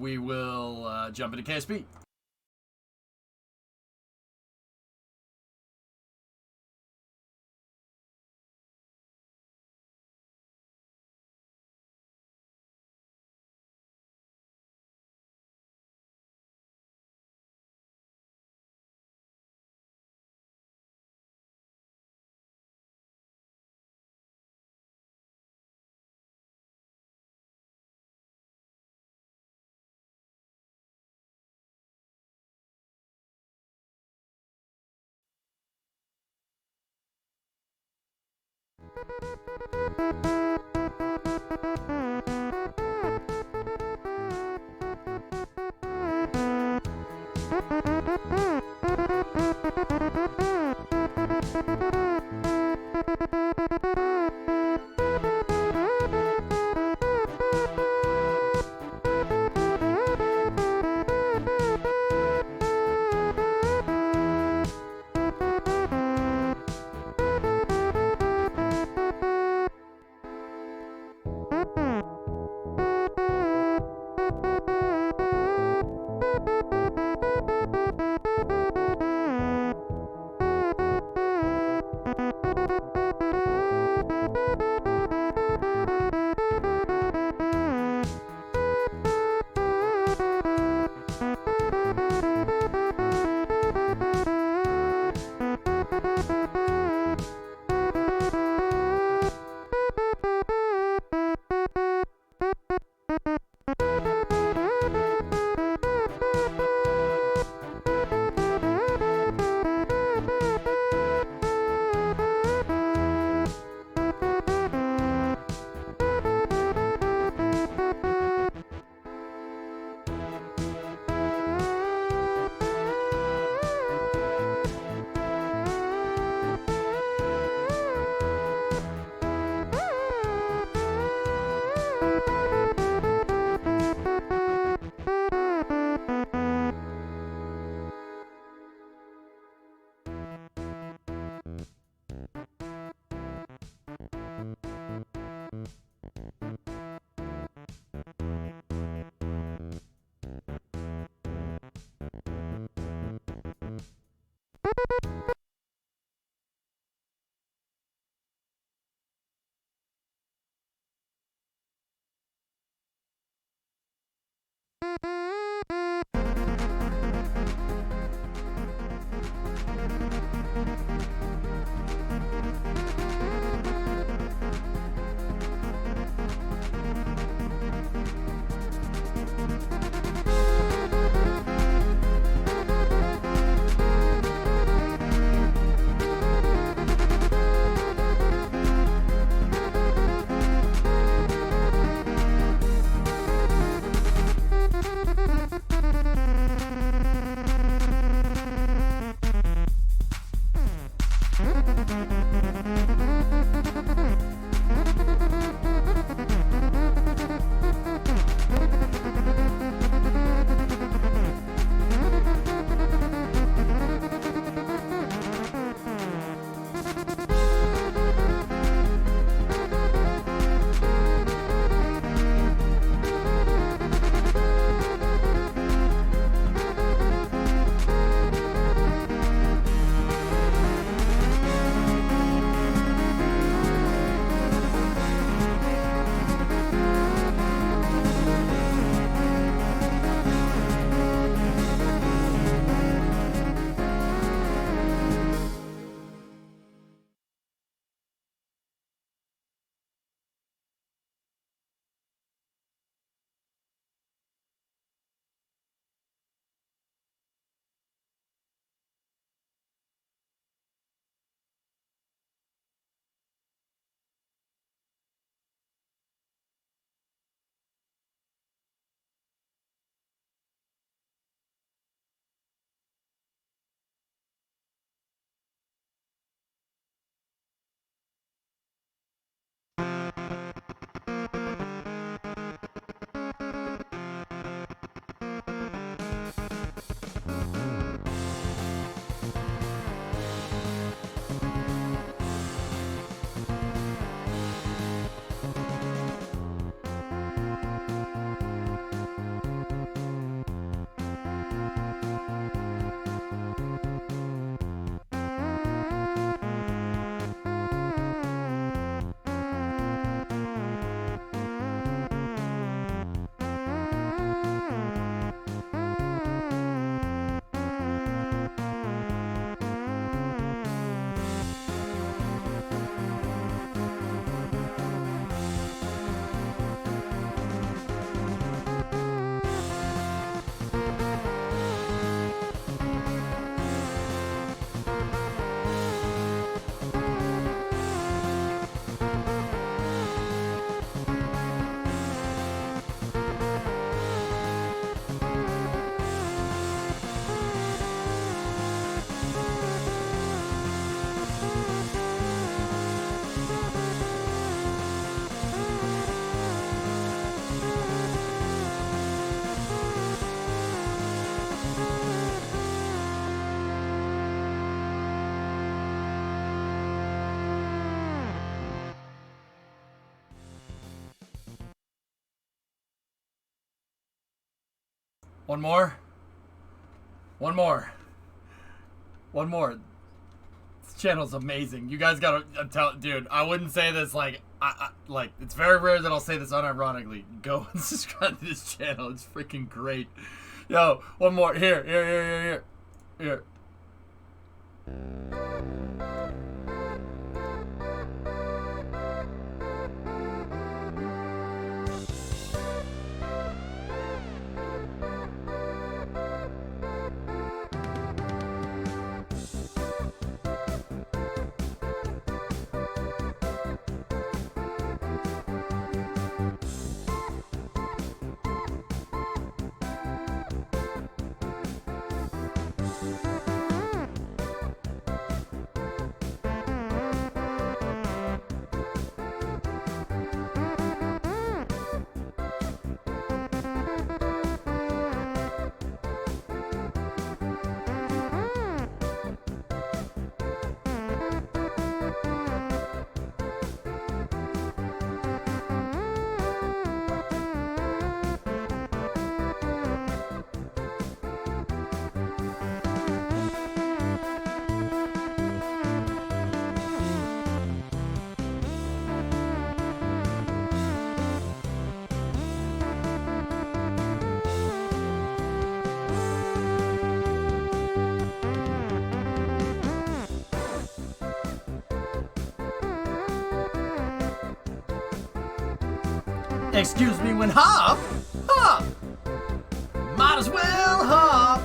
we will jump into KSP. One more. One more. One more. This channel's amazing. You guys gotta tell, dude. I wouldn't say this like, like it's very rare that I'll say this unironically. Go and subscribe to this channel. It's freaking great. Yo, one more. Here. Excuse me when hop. Might as well hop.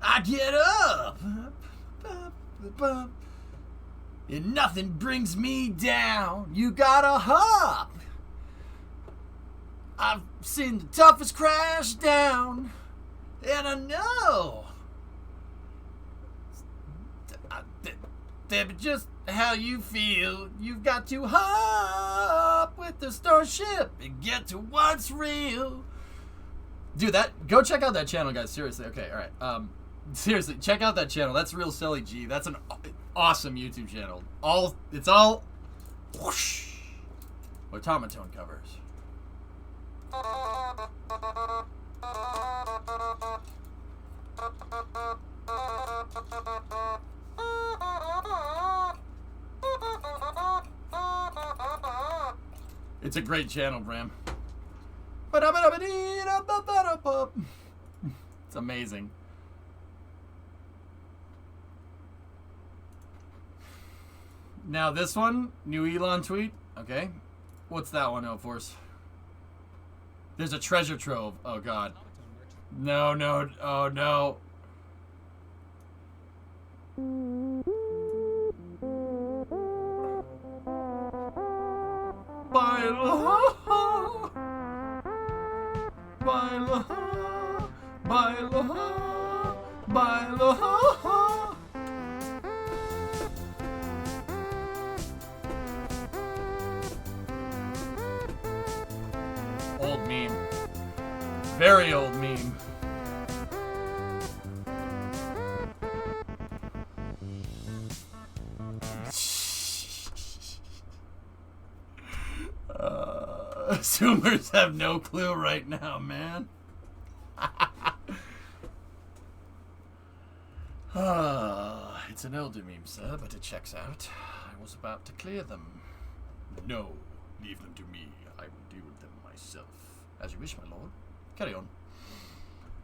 I get up. And nothing brings me down. You gotta hop. I've seen the toughest crash down. And I know. But just how you feel, you've got to hop with the starship and get to what's real. Dude, go check out that channel, guys. Seriously. Okay, all right. Seriously, check out that channel. That's Real Silly G. That's an awesome YouTube channel. It's all whoosh, automaton covers. It's a great channel, Bram. It's amazing. Now this one, new Elon tweet. Okay. What's that one, Force? There's a treasure trove. Oh, God. No. Oh, no. Baila. Old meme. Very old meme. Zoomers have no clue right now, man. It's an older meme, sir, but it checks out. I was about to clear them. No, leave them to me. I will deal with them myself. As you wish, my lord. Carry on.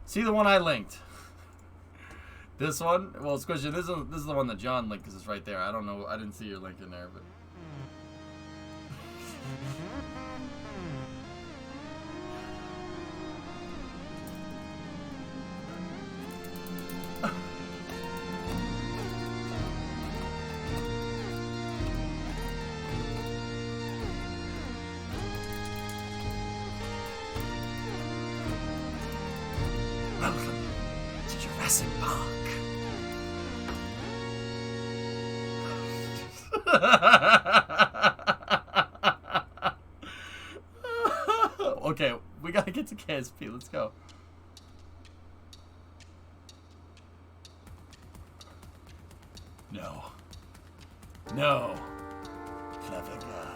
See the one I linked? This one? Well, Squishy, this is the one that John linked because it's right there. I don't know. I didn't see your link in there, but... Welcome to Jurassic Park. Okay, we gotta get to KSP. Let's go. No. Clever girl.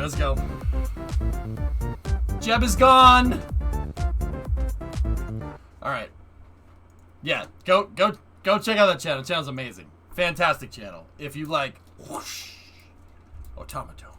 let's go. Jeb is gone. All right. Yeah, go check out that channel. The channel's amazing. Fantastic channel. If you like whoosh, automatons.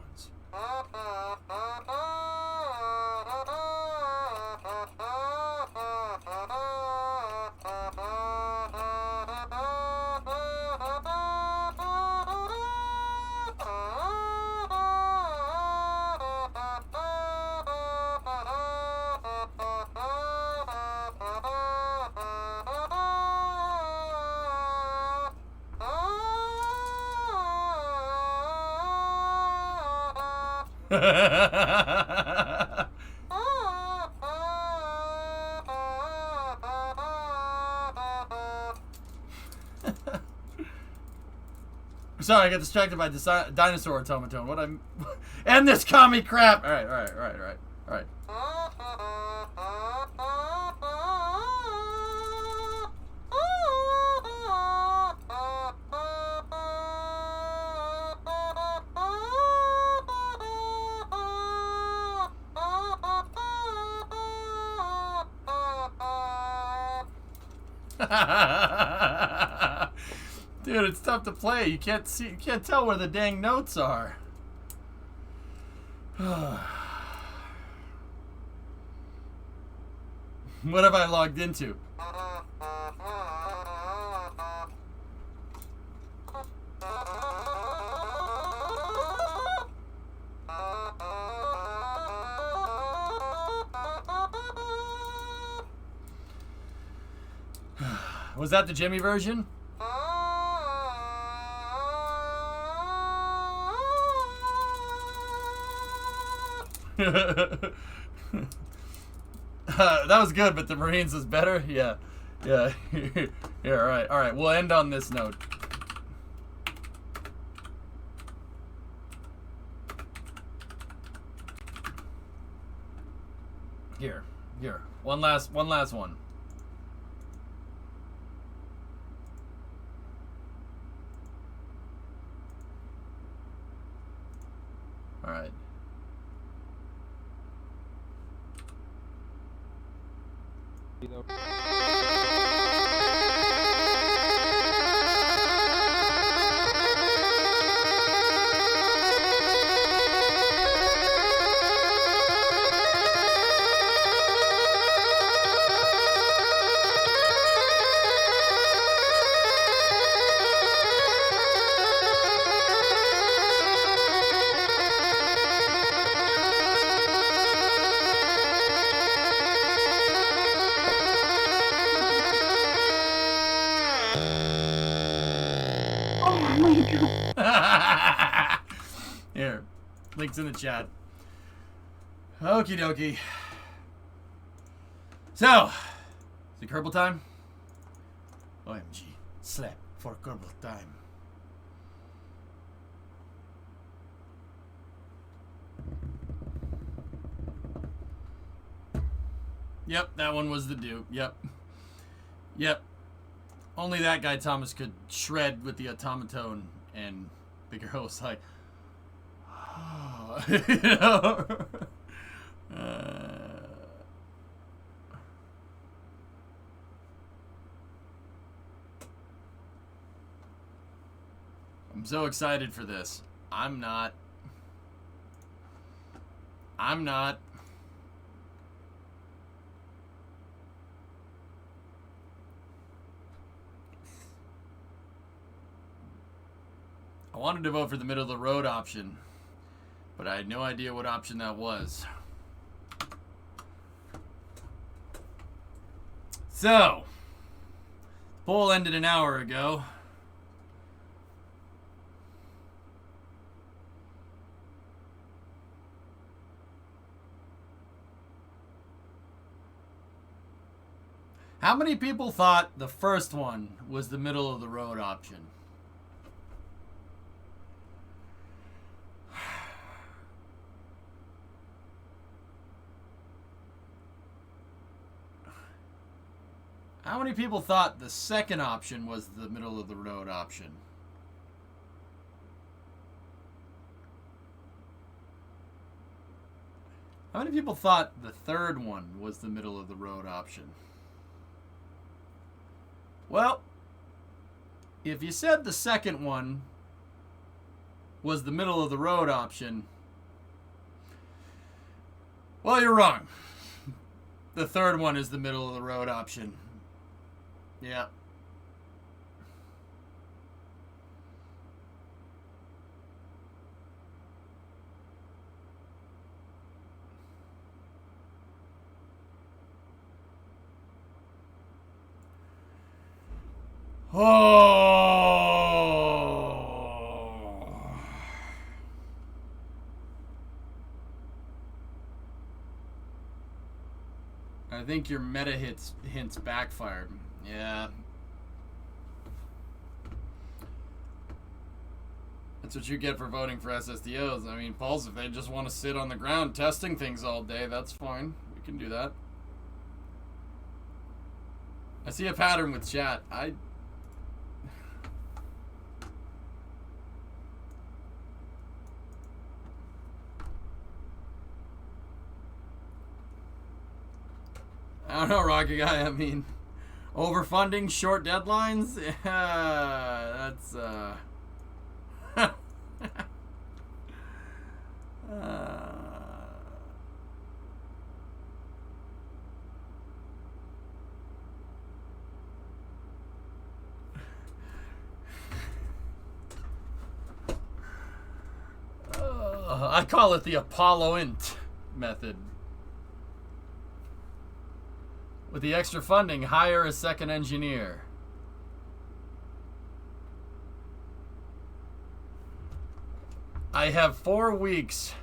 Sorry, I got distracted by dinosaur automaton. What I'm end this commie crap. All right. Dude, it's tough to play. You can't tell where the dang notes are. What have I logged into? Was that the Jimmy version? That was good, but the Marines was better. Yeah. Yeah. All right. We'll end on this note. Here. One last one. All right. Here, links in the chat. Okie dokie. So, is it Kerbal time? OMG, slap for Kerbal time. Yep, that one was the dupe. Yep. Only that guy Thomas could shred with the automaton, and the girl was like, oh, you know. I'm so excited for this. I'm not. I wanted to vote for the middle of the road option, but I had no idea what option that was. So, poll ended an hour ago. How many people thought the first one was the middle of the road option? How many people thought the second option was the middle of the road option? How many people thought the third one was the middle of the road option? Well, if you said the second one was the middle of the road option, well, you're wrong. The third one is the middle of the road option. Yeah. Oh. I think your meta hints backfired. Yeah. That's what you get for voting for SSDOs. I mean, Pulse, if they just want to sit on the ground testing things all day, that's fine. We can do that. I see a pattern with chat. I don't know, Rocky Guy. I mean, overfunding, short deadlines? Yeah, that's, I call it the Apollo-int method. With the extra funding, hire a second engineer. I have 4 weeks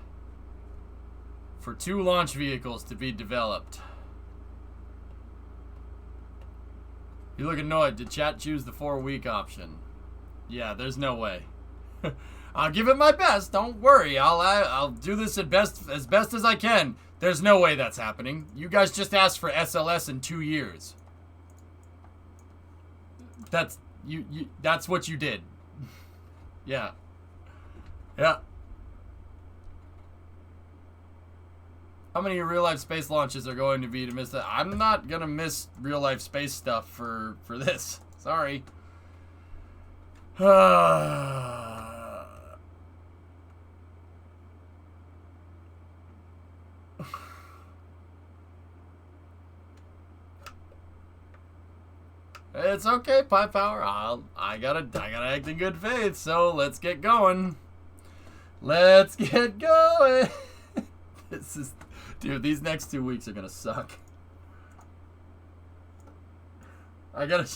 for 2 launch vehicles to be developed. You look annoyed. Did chat choose the 4-week option? Yeah, there's no way. I'll give it my best. Don't worry. I'll do this as best as I can. There's no way that's happening. You guys just asked for SLS in 2 years. That's that's what you did. Yeah. Yeah. How many real-life space launches are going to be to miss that? I'm not going to miss real-life space stuff for this. Sorry. It's okay, Pie Power. I gotta act in good faith, so let's get going. Let's get going. This is, dude, these next 2 weeks are gonna suck. I gotta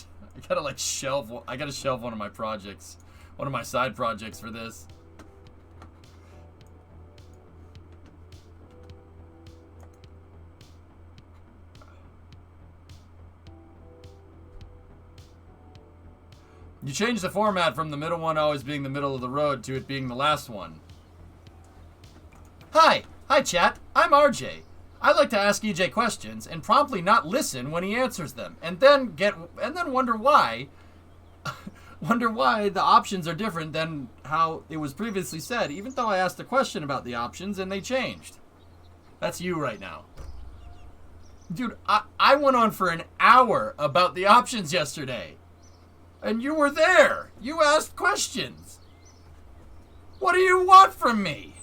like shelve one of my projects, one of my side projects for this. You changed the format from the middle one always being the middle of the road to it being the last one. Hi chat, I'm RJ. I like to ask EJ questions and promptly not listen when he answers them, and then wonder why the options are different than how it was previously said, even though I asked a question about the options and they changed. That's you right now. Dude, I went on for an hour about the options yesterday. And you were there. You asked questions. What do you want from me?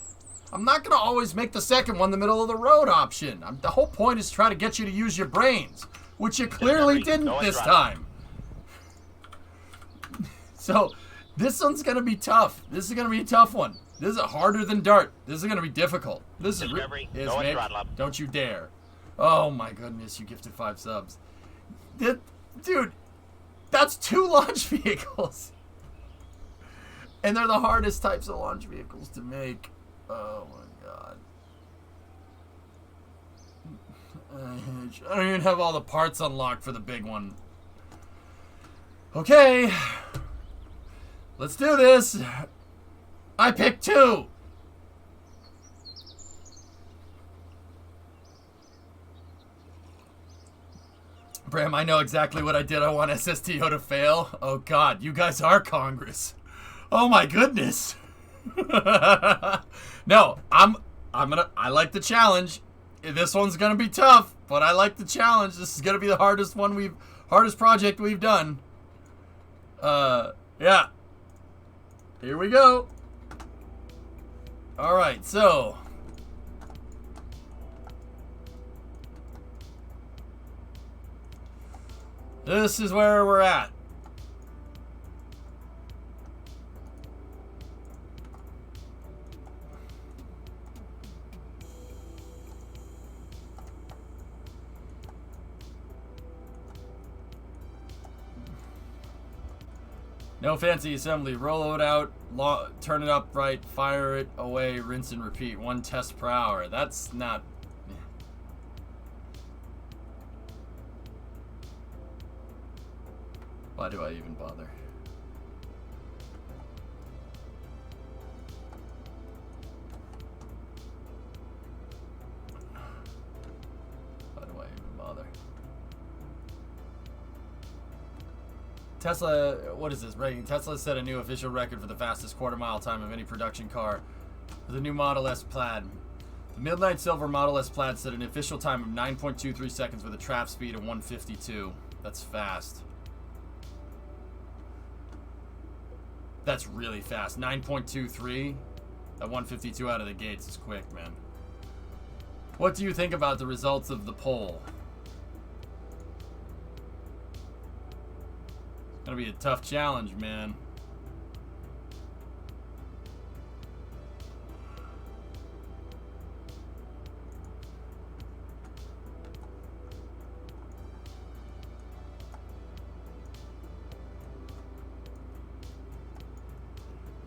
I'm not going to always make the second one the middle of the road option. The whole point is to try to get you to use your brains, which you clearly didn't this time. So, this one's going to be tough. This is going to be a tough one. This is harder than Dart. This is going to be difficult. This is don't you dare. Oh my goodness, you gifted 5 subs. Dude, that's 2 launch vehicles. And they're the hardest types of launch vehicles to make. Oh my god. I don't even have all the parts unlocked for the big one. Okay. Let's do this. I picked 2. Bram, I know exactly what I did. I want SSTO to fail. Oh god, you guys are Congress. Oh my goodness. No, I like the challenge. This one's gonna be tough, but I like the challenge. This is gonna be the hardest project we've done. Yeah. Here we go. All right, so this is where we're at. No fancy assembly. Roll it out, turn it upright, fire it away, rinse and repeat. 1 test per hour. That's not... Why do I even bother? Why do I even bother? Tesla, what is this? Rating. Tesla set a new official record for the fastest quarter-mile time of any production car with the new Model S Plaid. The Midnight Silver Model S Plaid set an official time of 9.23 seconds with a trap speed of 152. That's fast. That's really fast. 9.23 at 152 out of the gates is quick, man. What do you think about the results of the poll? Gonna be a tough challenge, man.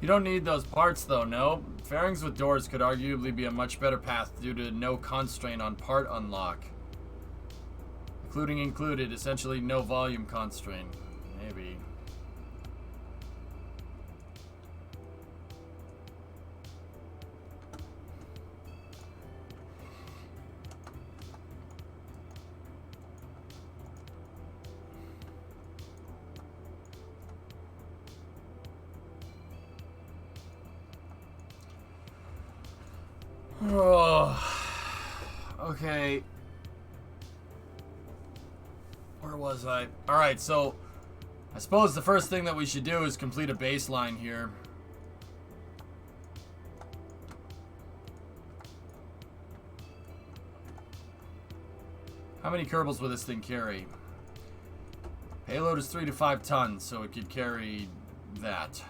You don't need those parts though, no? Fairings with doors could arguably be a much better path due to no constraint on part unlock. Included, essentially no volume constraint. Maybe. Oh, okay. Where was I? Alright, so I suppose the first thing that we should do is complete a baseline here. How many Kerbals will this thing carry? Payload is 3 to 5 tons, so it could carry that.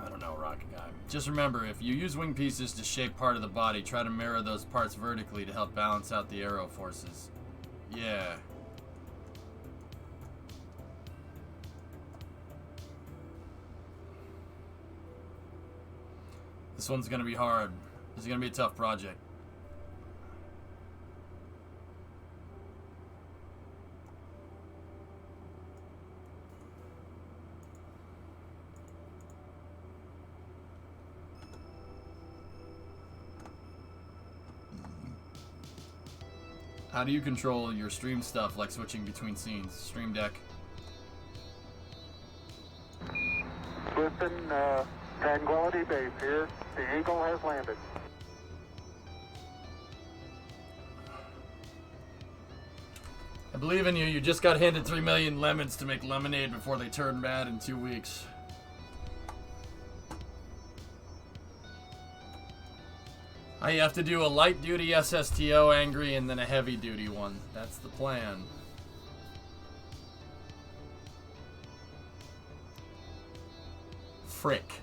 I don't know, Rocket Guy. Just remember, if you use wing pieces to shape part of the body, try to mirror those parts vertically to help balance out the aero forces. Yeah. This one's gonna be hard. This is gonna be a tough project. How do you control your stream stuff, like switching between scenes? Stream Deck. Houston, Tranquility Base here. The Eagle has landed. I believe in you. You just got handed 3 million lemons to make lemonade before they turn bad in 2 weeks. You have to do a light duty SSTO angry and then a heavy duty one. That's the plan. Frick.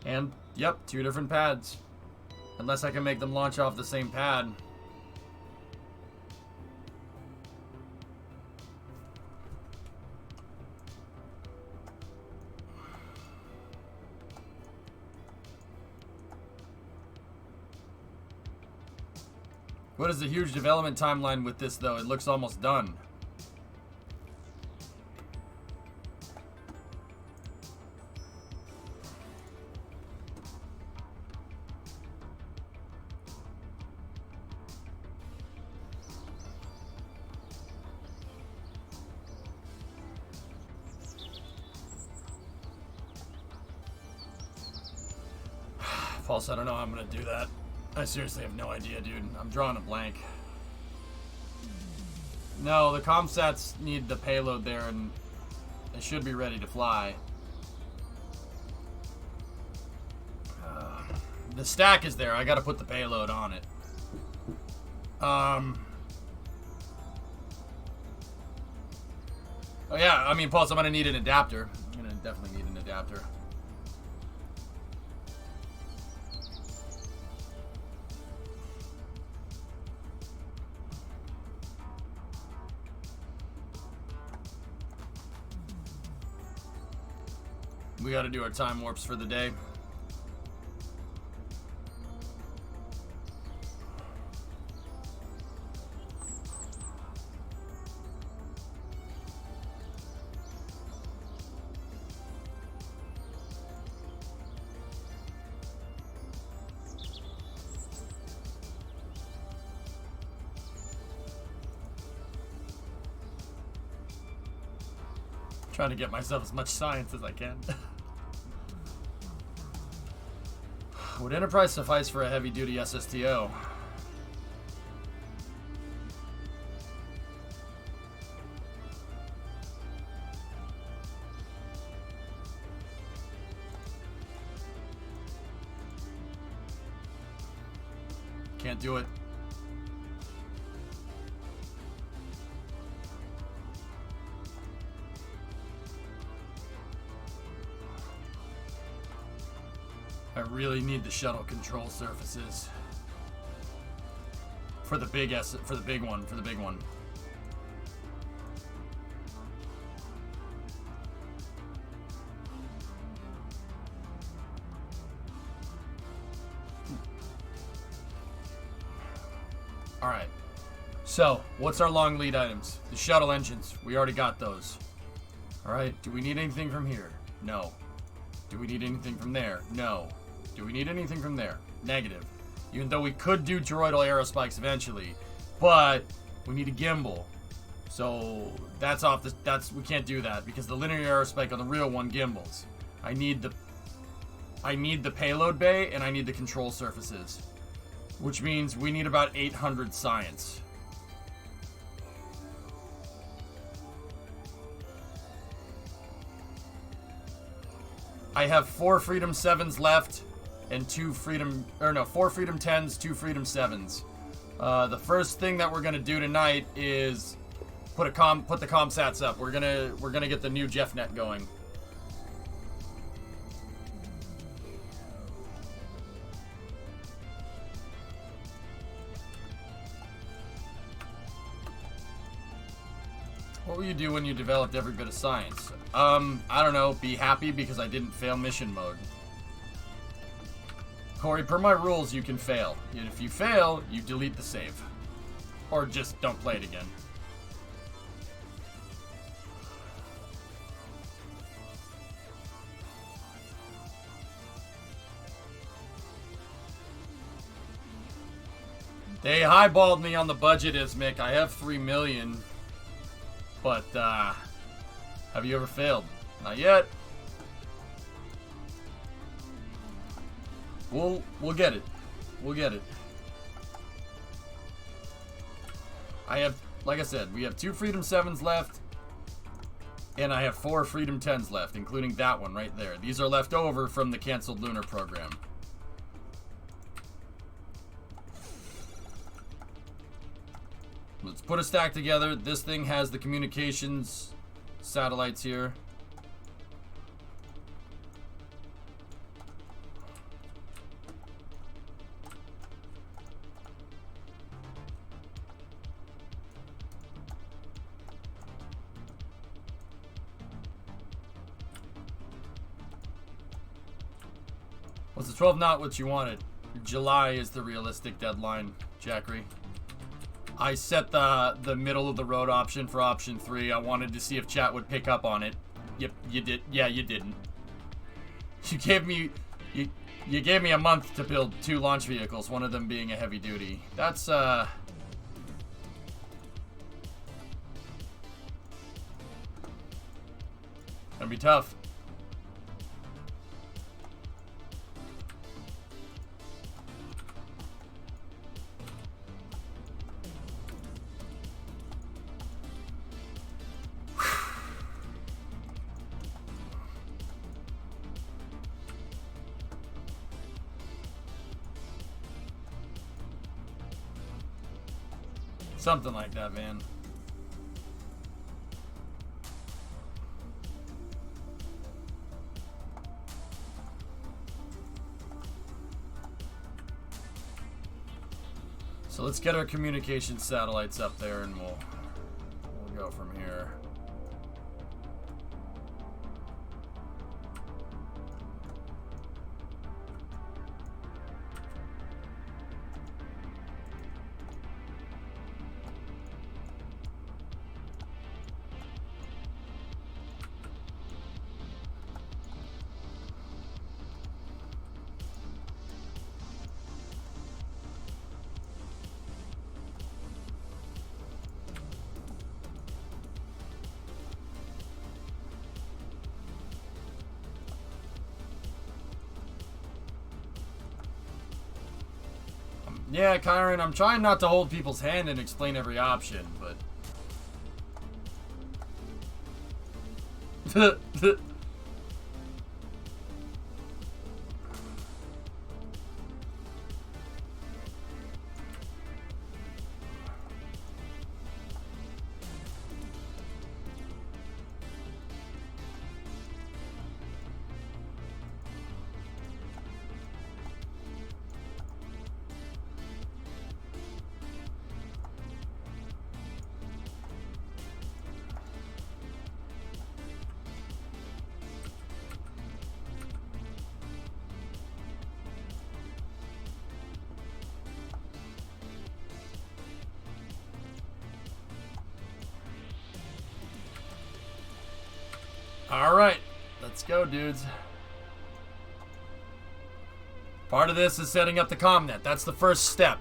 And, yep, 2 different pads. Unless I can make them launch off the same pad. What is the huge development timeline with this, though? It looks almost done. Pulse, I don't know how I'm gonna do that. I seriously have no idea, dude. I'm drawing a blank. No, the comsats need the payload there, and they should be ready to fly. The stack is there. I gotta put the payload on it. Oh yeah, I mean, Pulse, I'm gonna need an adapter. I'm gonna definitely need an adapter. We gotta do our time warps for the day. Trying to get myself as much science as I can. Would Enterprise suffice for a heavy-duty SSTO? Can't do it. I really need the shuttle control surfaces for the big one. All right. So, what's our long lead items? The shuttle engines. We already got those. All right. Do we need anything from here? No. Do we need anything from there? No. Do we need anything from there? Negative. Even though we could do toroidal aerospikes eventually, but we need a gimbal. So that's off the. We can't do that because the linear aerospike on the real one gimbals. I need the payload bay and I need the control surfaces, which means we need about 800 science. I have 4 Freedom 7s left. And 4 Freedom 10s, 2 Freedom 7s. The first thing that we're gonna do tonight is put the comsats up. We're gonna get the new JeffNet going. What will you do when you developed every bit of science? I don't know. Be happy because I didn't fail mission mode. Corey, per my rules, you can fail. And if you fail, you delete the save. Or just don't play it again. They highballed me on the budget, Ismic. I have 3 million. But, have you ever failed? Not yet. We'll get it. We'll get it. I have, like I said, we have 2 Freedom 7s left. And I have 4 Freedom 10s left, including that one right there. These are left over from the canceled lunar program. Let's put a stack together. This thing has the communications satellites here. Was the 12 not what you wanted? July is the realistic deadline, Jackery. I set the middle of the road option for option 3. I wanted to see if chat would pick up on it. Yep, you did. Yeah, you didn't. You gave me a month to build 2 launch vehicles, one of them being a heavy duty. That's gonna be tough. Something like that, Van. So let's get our communication satellites up there and we'll go from here. Yeah, Kyron, I'm trying not to hold people's hand and explain every option, but... Alright, let's go, dudes. Part of this is setting up the CommNet. That's the first step.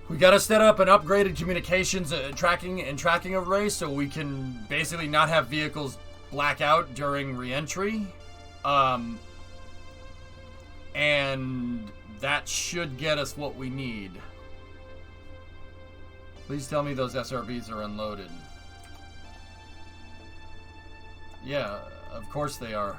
We gotta set up an upgraded communications tracking array so we can basically not have vehicles black out during re-entry. And that should get us what we need. Please tell me those SRBs are unloaded. Yeah, of course they are.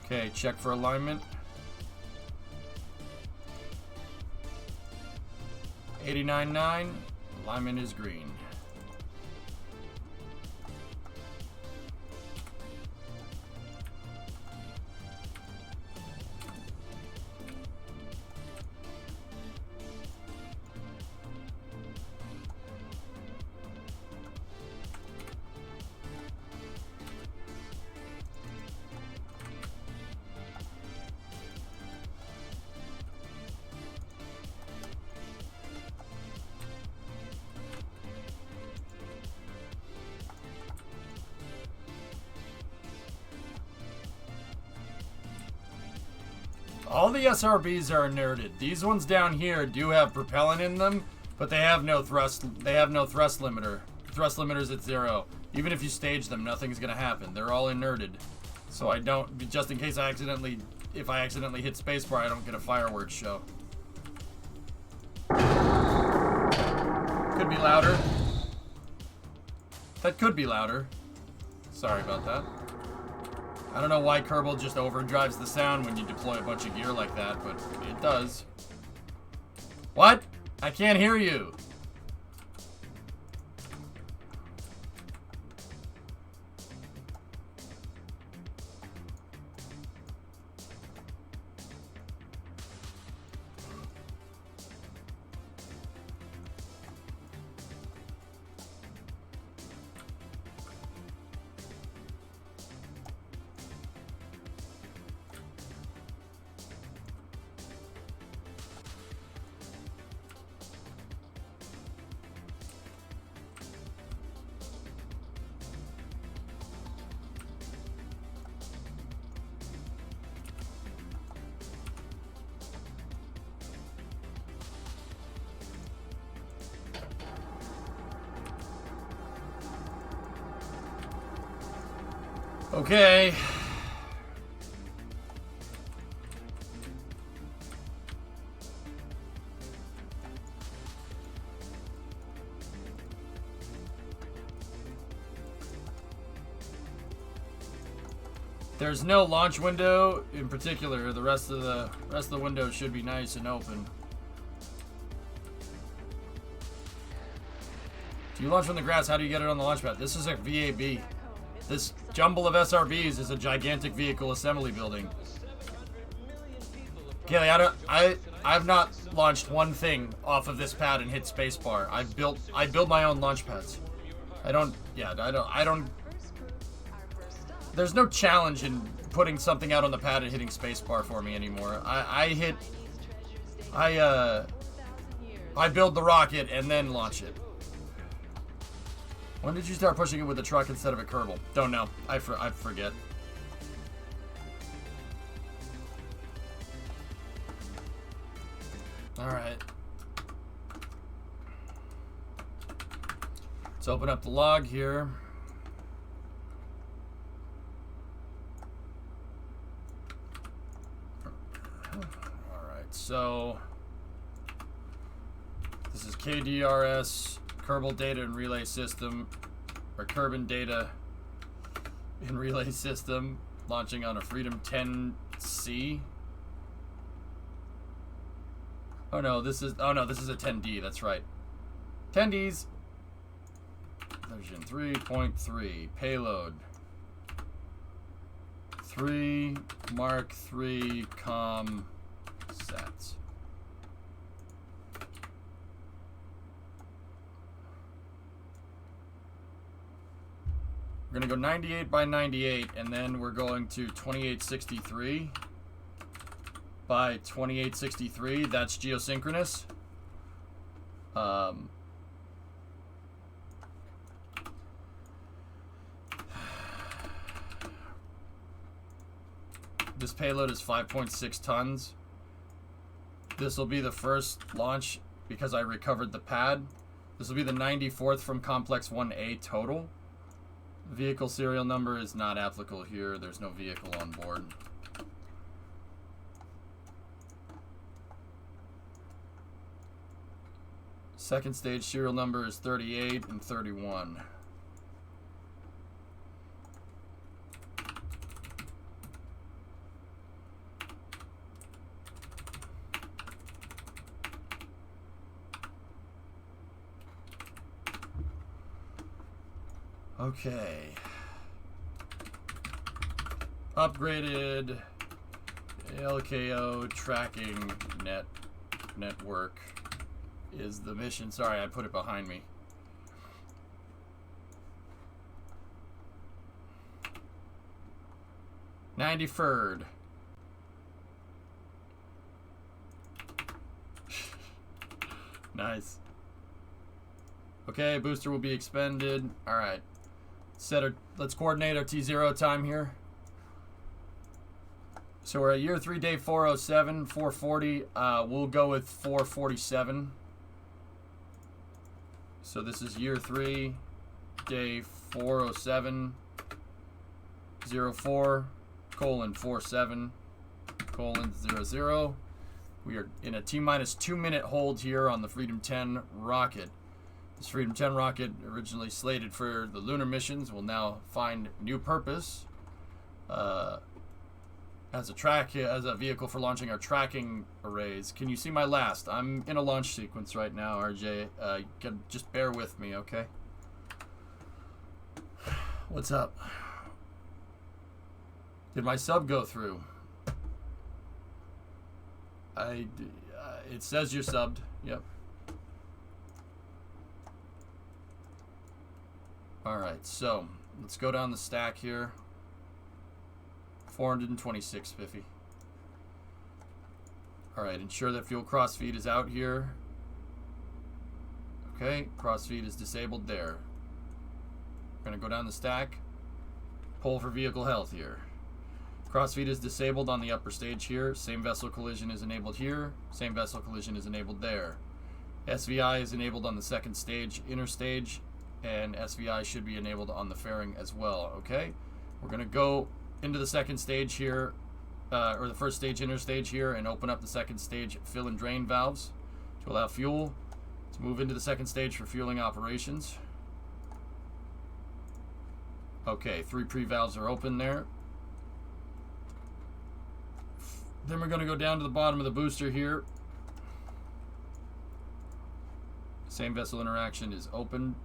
Okay, check for alignment. 89.9, alignment is green. All the SRBs are inerted. These ones down here do have propellant in them, but they have no thrust. They have no thrust limiter. Thrust limiter's at 0. Even if you stage them, nothing's gonna happen. They're all inerted. So I don't, just in case if I accidentally hit spacebar, I don't get a fireworks show. Could be louder. That could be louder. Sorry about that. I don't know why Kerbal just overdrives the sound when you deploy a bunch of gear like that, but it does. What? I can't hear you. Okay. There's no launch window in particular. The rest of the windows should be nice and open. If you launch from the grass, how do you get it on the launch pad? This is a VAB. This jumble of SRBs is a gigantic vehicle assembly building. Kaylee, I've not launched one thing off of this pad and hit spacebar. I build my own launch pads. I don't. There's no challenge in putting something out on the pad and hitting spacebar for me anymore. I build the rocket and then launch it. When did you start pushing it with a truck instead of a Kerbal? Don't know. I forget. Alright. Let's open up the log here. Alright, so this is KDRS, Kerbal Data and Relay System, or Kerbin Data and Relay System, launching on a Freedom 10C. Oh no, this is a 10D, that's right. 10Ds. Version 3.3. Payload. 3 Mark 3 com sats. We're going to go 98 by 98, and then we're going to 2863 by 2863. That's geosynchronous. This payload is 5.6 tons. This will be the first launch because I recovered the pad. This will be the 94th from Complex 1A total. Vehicle serial number is not applicable here. There's no vehicle on board. Second stage serial number is 38 and 31. Okay. Upgraded LKO tracking network is the mission. Sorry, I put it behind me. $90. Nice. Okay, booster will be expended. All right. Let's coordinate our T0 time here. So we're at year 3, day 407, 440. We'll go with 447. So this is year 3, day 407, 04, colon 47, colon 00. We are in a T-minus 2-minute hold here on the Freedom 10 rocket. This Freedom 10 rocket, originally slated for the lunar missions, will now find new purpose as a vehicle for launching our tracking arrays. Can you see my last? I'm in a launch sequence right now, RJ. Just bear with me, okay? What's up? Did my sub go through? It says you're subbed. Yep. Alright, so let's go down the stack here. 426, Spiffy. Alright, ensure that fuel crossfeed is out here. Okay, crossfeed is disabled there. We're going to go down the stack. Pull for vehicle health here. Crossfeed is disabled on the upper stage here. Same vessel collision is enabled here. Same vessel collision is enabled there. SVI is enabled on the second stage, inner stage. And SVI should be enabled on the fairing as well, okay? We're going to go into the second stage here, or the first stage, inner stage here, and open up the second stage fill and drain valves to allow fuel. Let's move into the second stage for fueling operations. Okay, 3 pre-valves are open there. Then we're going to go down to the bottom of the booster here. Same vessel interaction is open,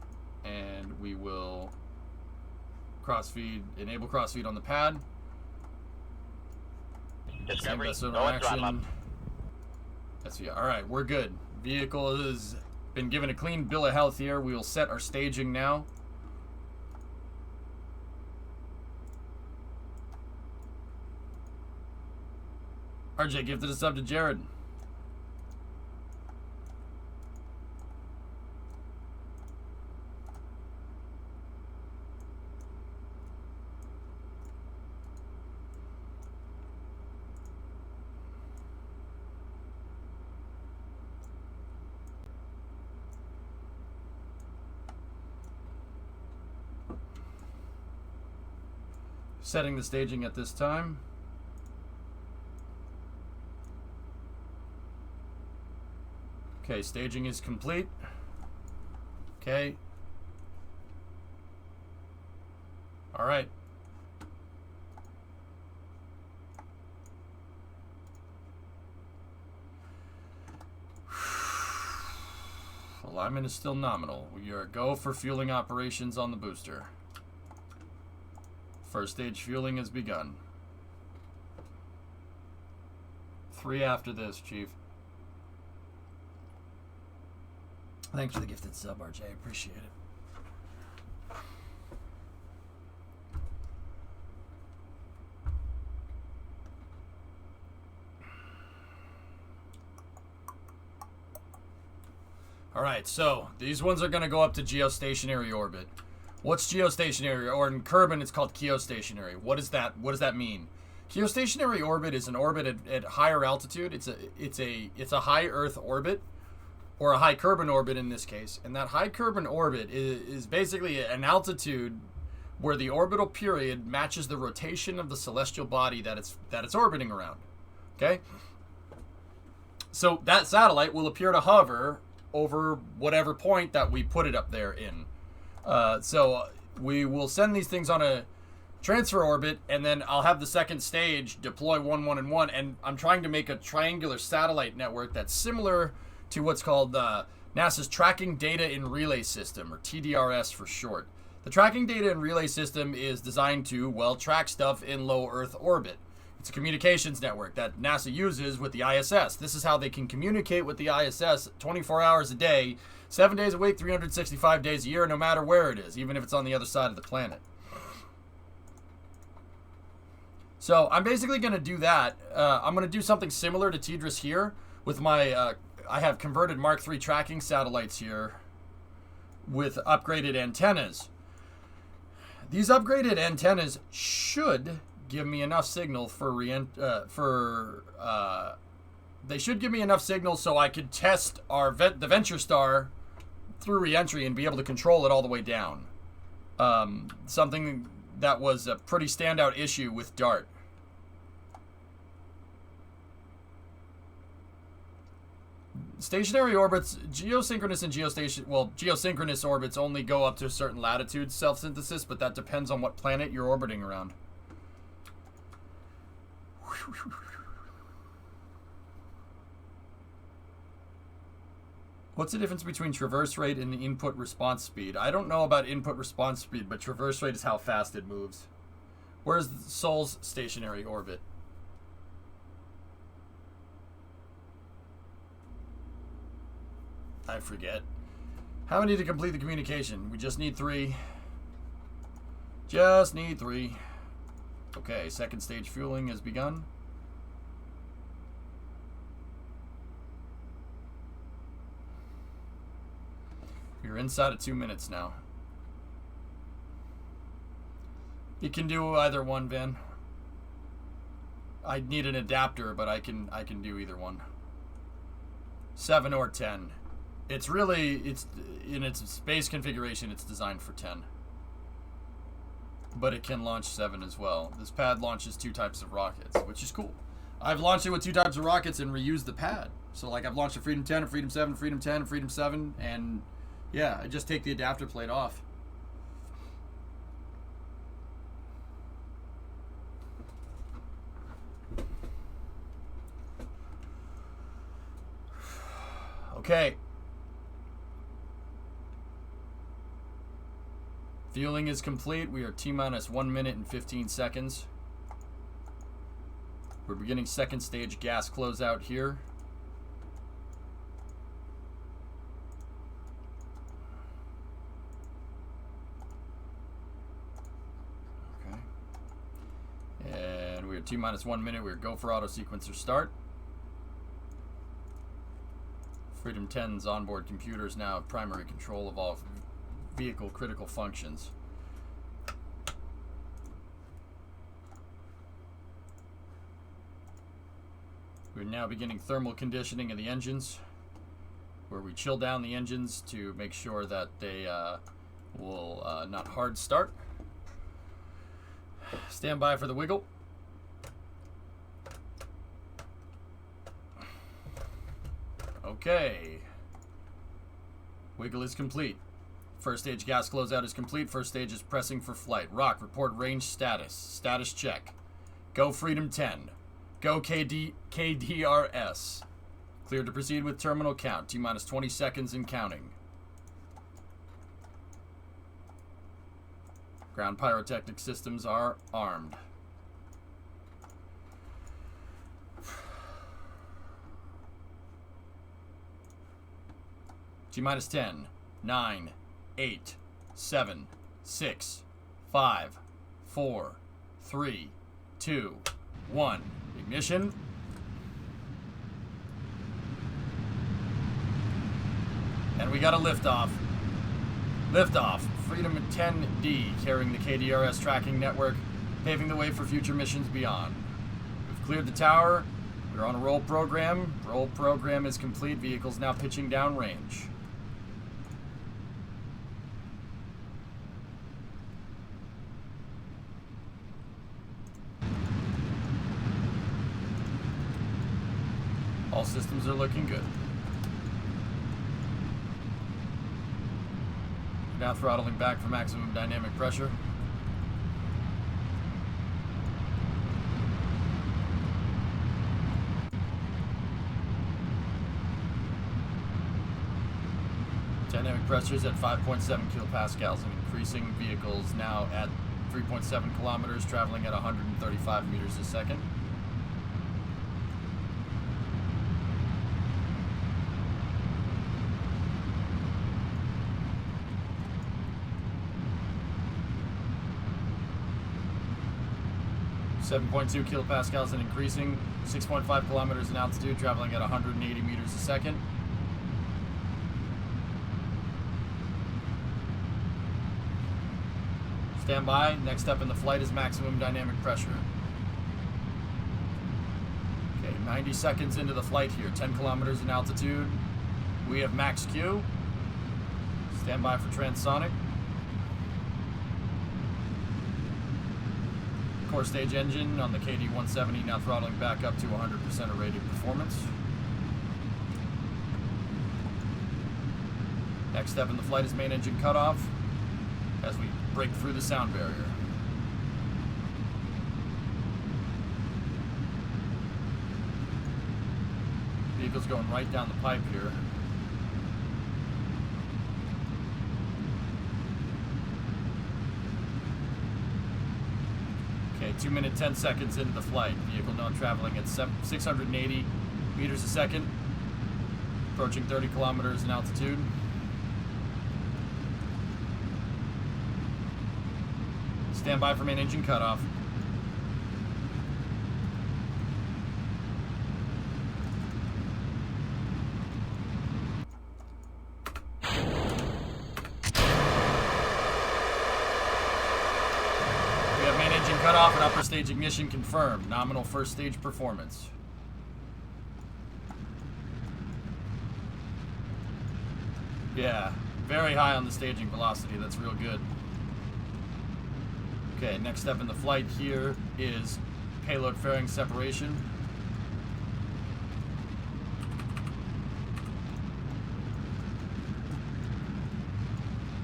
and we will crossfeed, enable crossfeed on the pad. Same vessel interaction. SV. All right, we're good. Vehicle has been given a clean bill of health here. We will set our staging now. RJ gifted a sub to Jared. Setting the staging at this time. Okay, staging is complete. Okay. All right. Alignment is still nominal. We are go for fueling operations on the booster. First stage fueling has begun. 3 after this, Chief. Thanks for the gifted sub, RJ. Appreciate it. All right, so these ones are going to go up to geostationary orbit. What's geostationary? Or in Kerbin, it's called geostationary. What is that? What does that mean? Geostationary orbit is an orbit at higher altitude. It's a high Earth orbit, or a high Kerbin orbit in this case. And that high Kerbin orbit is basically an altitude where the orbital period matches the rotation of the celestial body that it's orbiting around. Okay? So that satellite will appear to hover over whatever point that we put it up there in. So we will send these things on a transfer orbit, and then I'll have the second stage deploy 1, 1, and 1. And I'm trying to make a triangular satellite network that's similar to what's called NASA's Tracking Data and Relay System, or TDRS for short. The Tracking Data and Relay System is designed to, well, track stuff in low Earth orbit. It's a communications network that NASA uses with the ISS. This is how they can communicate with the ISS 24 hours a day, 7 days a week, 365 days a year, no matter where it is, even if it's on the other side of the planet. So I'm basically going to do that. I'm going to do something similar to TDRS here with my, I have converted Mark III tracking satellites here with upgraded antennas. These upgraded antennas should give me enough signal they should give me enough signal so I could test the Venture Star through reentry and be able to control it all the way down. Something that was a pretty standout issue with DART. Stationary orbits, geosynchronous and geosynchronous orbits only go up to a certain latitude self-synthesis, but that depends on what planet you're orbiting around. What's the difference between traverse rate and input response speed? I don't know about input response speed, but traverse rate is how fast it moves. Where's Sol's stationary orbit? I forget. How many to complete the communication? We just need 3. Just need 3. Okay, second stage fueling has begun. We're inside of 2 minutes now. You can do either one, Van. I need an adapter, but I can do either one. 7 or 10. It's in its space configuration, it's designed for 10. But it can launch 7 as well. This pad launches 2 types of rockets, which is cool. I've launched it with 2 types of rockets and reused the pad. So like I've launched a Freedom 10, a Freedom 7, Freedom 10, a Freedom 7, and yeah, I just take the adapter plate off. Okay. Fueling is complete. We are T-minus 1 minute and 15 seconds. We're beginning second stage gas closeout here. Okay. And we are T-minus 1 minute. We're go for auto sequencer start. Freedom 10's onboard computers now have primary control of all vehicle critical functions. We're now beginning thermal conditioning of the engines, where we chill down the engines to make sure that they will not hard start. Stand by for the wiggle. Okay. Wiggle is complete. First stage gas closeout is complete. First stage is pressing for flight. Rock, report range status. Status check. Go Freedom 10. Go KDRS. Cleared to proceed with terminal count. T-minus 20 seconds and counting. Ground pyrotechnic systems are armed. T-minus 10, 9, 8, 7, 6, 5, 4, 3, 2, 1. Ignition. And we got a liftoff. Liftoff. Freedom 10D carrying the KDRS tracking network, paving the way for future missions beyond. We've cleared the tower. We're on a roll program. Roll program is complete. Vehicles now pitching downrange. All systems are looking good. Now throttling back for maximum dynamic pressure. Dynamic pressure is at 5.7 kilopascals and increasing. Vehicles now at 3.7 kilometers, traveling at 135 meters a second. .2 kilopascals and increasing, 6.5 kilometers in altitude, traveling at 180 meters a second. Stand by. Next step in the flight is maximum dynamic pressure. Okay, 90 seconds into the flight here, 10 kilometers in altitude. We have max Q. Stand by for transonic. Core stage engine on the KD-170 now throttling back up to 100% of rated performance. Next step in the flight is main engine cutoff as we break through the sound barrier. Vehicle's going right down the pipe here. Okay, 2 minutes, 10 seconds into the flight. Vehicle now traveling at 680 meters a second, approaching 30 kilometers in altitude. Stand by for main engine cutoff. Cutoff and upper stage ignition confirmed. Nominal first stage performance. Yeah, very high on the staging velocity. That's real good. Okay, next step in the flight here is payload fairing separation.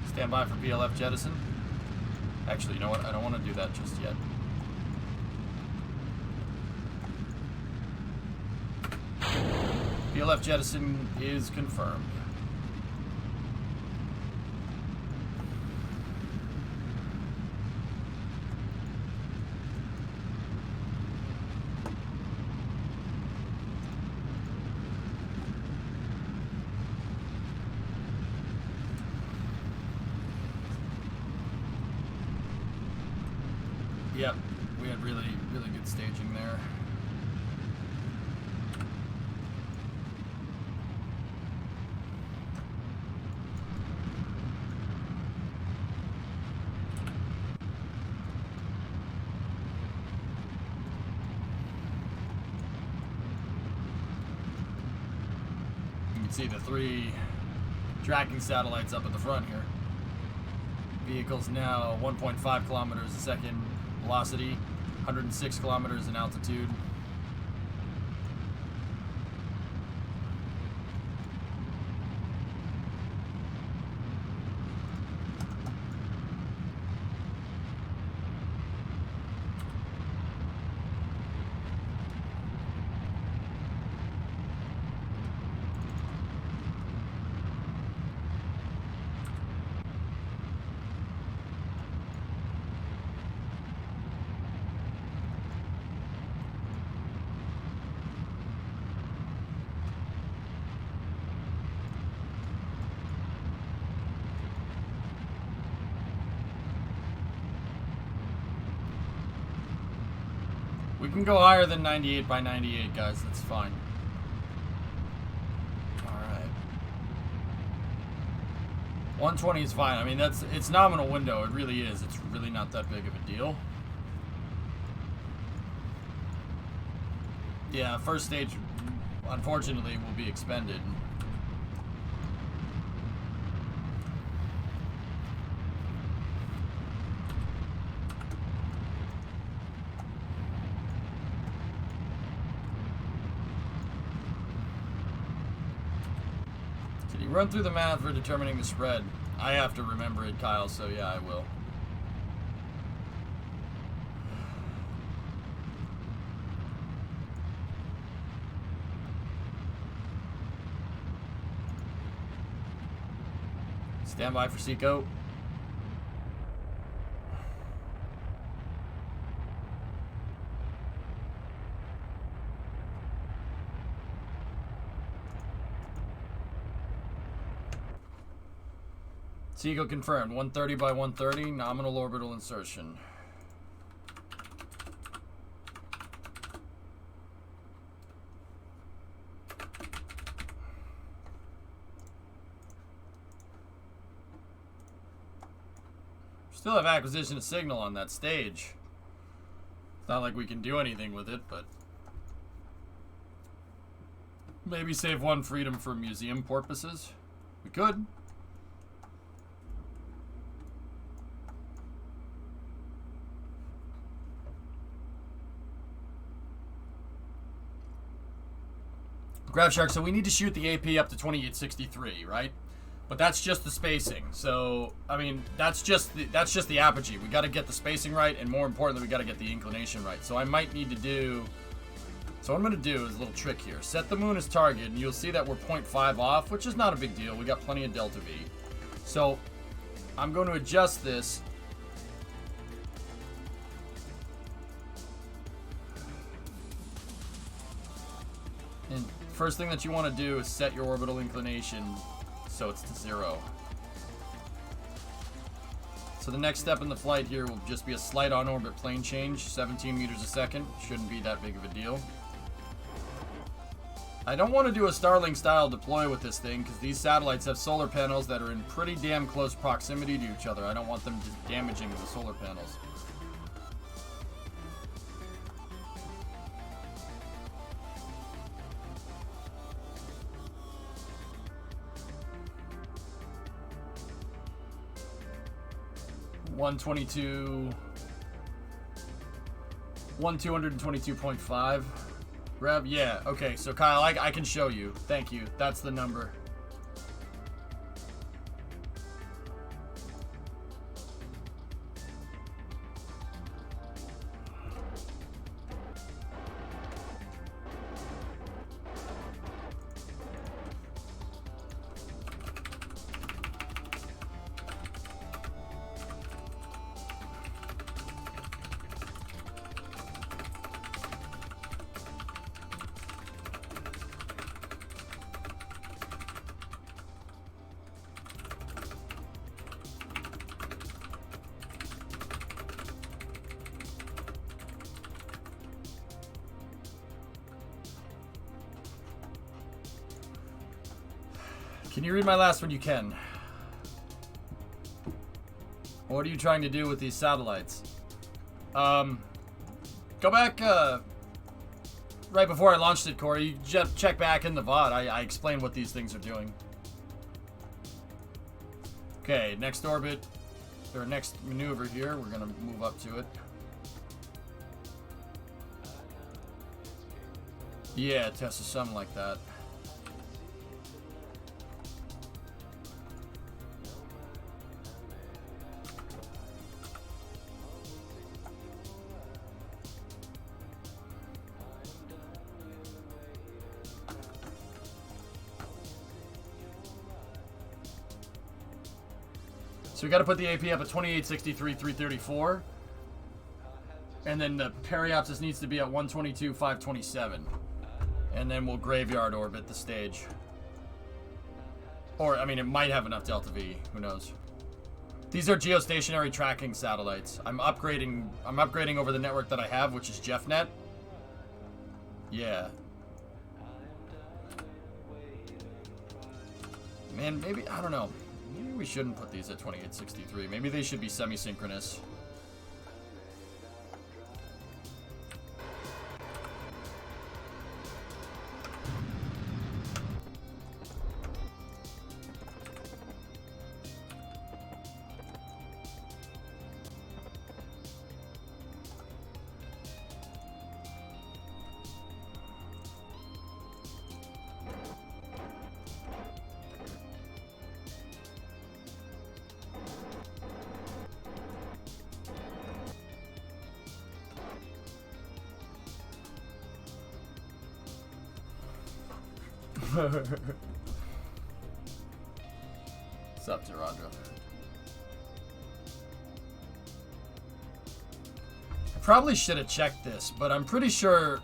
Stand by for PLF jettison. Actually, you know what? I don't want to do that just yet. PLF jettison is confirmed. Yep, we had really good staging there. You can see the 3 tracking satellites up at the front here. Vehicle's now 1.5 kilometers a second velocity, 106 kilometers in altitude. We can go higher than 98 by 98, guys. That's fine. Alright. 120 is fine. I mean, it's nominal window. It really is. It's really not that big of a deal. Yeah, first stage, unfortunately, will be expended. Run through the math for determining the spread. I have to remember it, Kyle, so yeah, I will. Stand by for Seco. Seagull confirmed. 130 by 130, nominal orbital insertion. Still have acquisition of signal on that stage. It's not like we can do anything with it, but maybe save 1 freedom for museum purposes. We could. Grab Shark, so we need to shoot the AP up to 2863, right? But that's just the spacing. So, I mean, that's just the apogee. We got to get the spacing right, and more importantly, we got to get the inclination right. So I might need to do. So what I'm going to do is a little trick here. Set the moon as target, and you'll see that we're 0.5 off, which is not a big deal. We got plenty of delta V. So I'm going to adjust this. And first thing that you want to do is set your orbital inclination so it's to 0. So the next step in the flight here will just be a slight on-orbit plane change, 17 meters a second. Shouldn't be that big of a deal. I don't want to do a Starlink style deploy with this thing because these satellites have solar panels that are in pretty damn close proximity to each other. I don't want them damaging the solar panels. One 222.5. Rev, yeah, okay, so Kyle, I can show you. Thank you. That's the number. Can you read my last one? You can. What are you trying to do with these satellites? Go back, right before I launched it, Corey. You check back in the VOD. I explained what these things are doing. Okay, next orbit, or next maneuver here. We're gonna move up to it. Yeah, test of something like that. So we got to put the AP up at 2863, 334. And then the periapsis needs to be at 122, 527. And then we'll graveyard orbit the stage. Or, I mean, it might have enough delta V. Who knows? These are geostationary tracking satellites. I'm upgrading over the network that I have, which is JeffNet. Yeah. Man, maybe, I don't know. Maybe we shouldn't put these at 2863. Maybe they should be semi-synchronous. What's up, Gerardro? I probably should have checked this, but I'm pretty sure,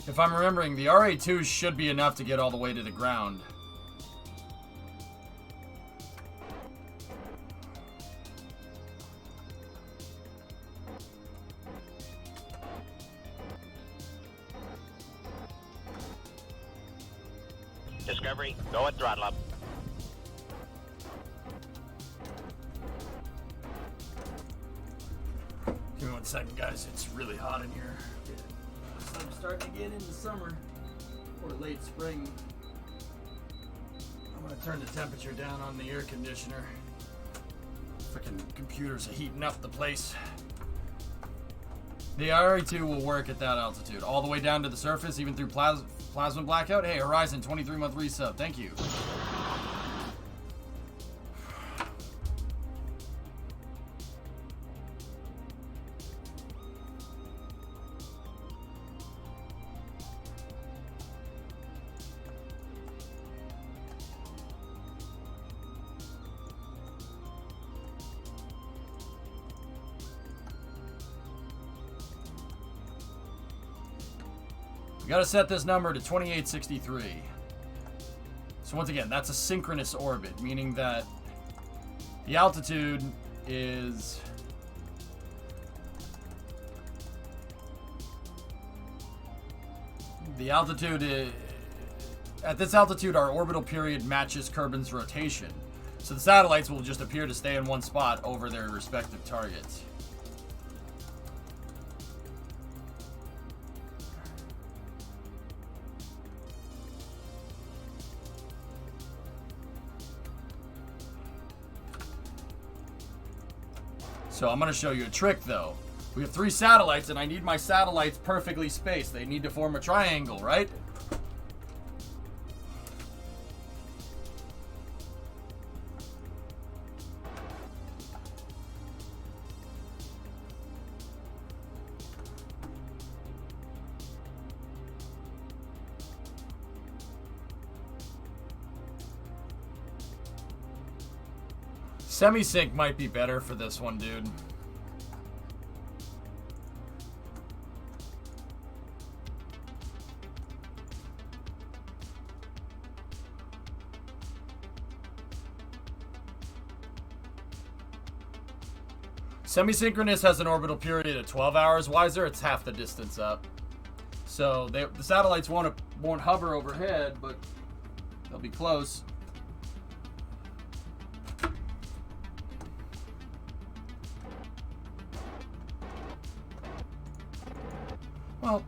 if I'm remembering, the RA2 should be enough to get all the way to the ground. Discovery, go at throttle up. Give me 1 second, guys. It's really hot in here. I'm starting to get into summer or late spring. I'm gonna turn the temperature down on the air conditioner. Freaking computers are heating up the place. The RA2 will work at that altitude, all the way down to the surface, even through plasma blackout. Hey, Horizon, 23-month resub. Thank you. We gotta set this number to 2863. So once again, that's a synchronous orbit, meaning that the altitude is at this altitude, our orbital period matches Kerbin's rotation. So the satellites will just appear to stay in one spot over their respective targets. So I'm going to show you a trick, though. We have 3 satellites, and I need my satellites perfectly spaced. They need to form a triangle, right? Semi-sync might be better for this one, dude. Semi-synchronous has an orbital period of 12 hours. Wiser, it's half the distance up. So the satellites won't hover overhead, but they'll be close. Well,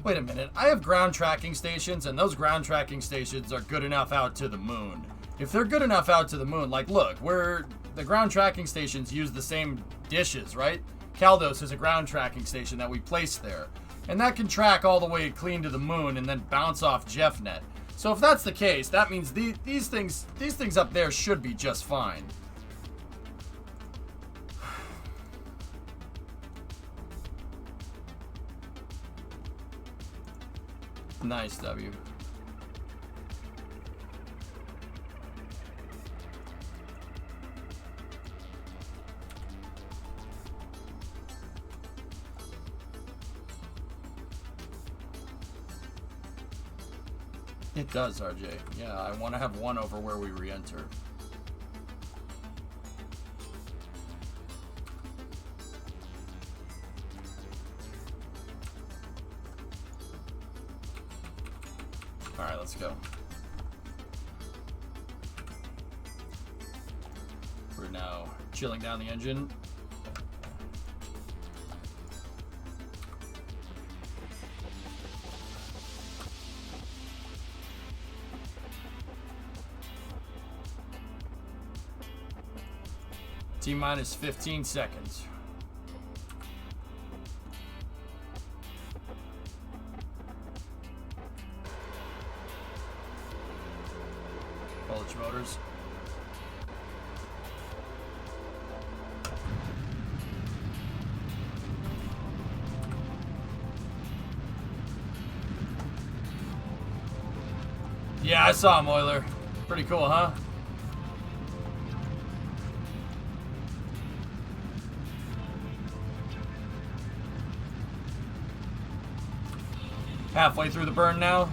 wait a minute. I have ground tracking stations, and those ground tracking stations are good enough out to the moon. If they're good enough out to the moon, like, look, the ground tracking stations use the same dishes, right? Caldos is a ground tracking station that we placed there. And that can track all the way clean to the moon and then bounce off JeffNet. So if that's the case, that means these things up there should be just fine. Nice, W. It does, RJ. Yeah, I want to have one over where we re-enter. Alright, let's go. We're now chilling down the engine. T-minus 15 seconds. Bulge motors. Yeah, I saw him, Euler. Pretty cool, huh? Halfway through the burn now.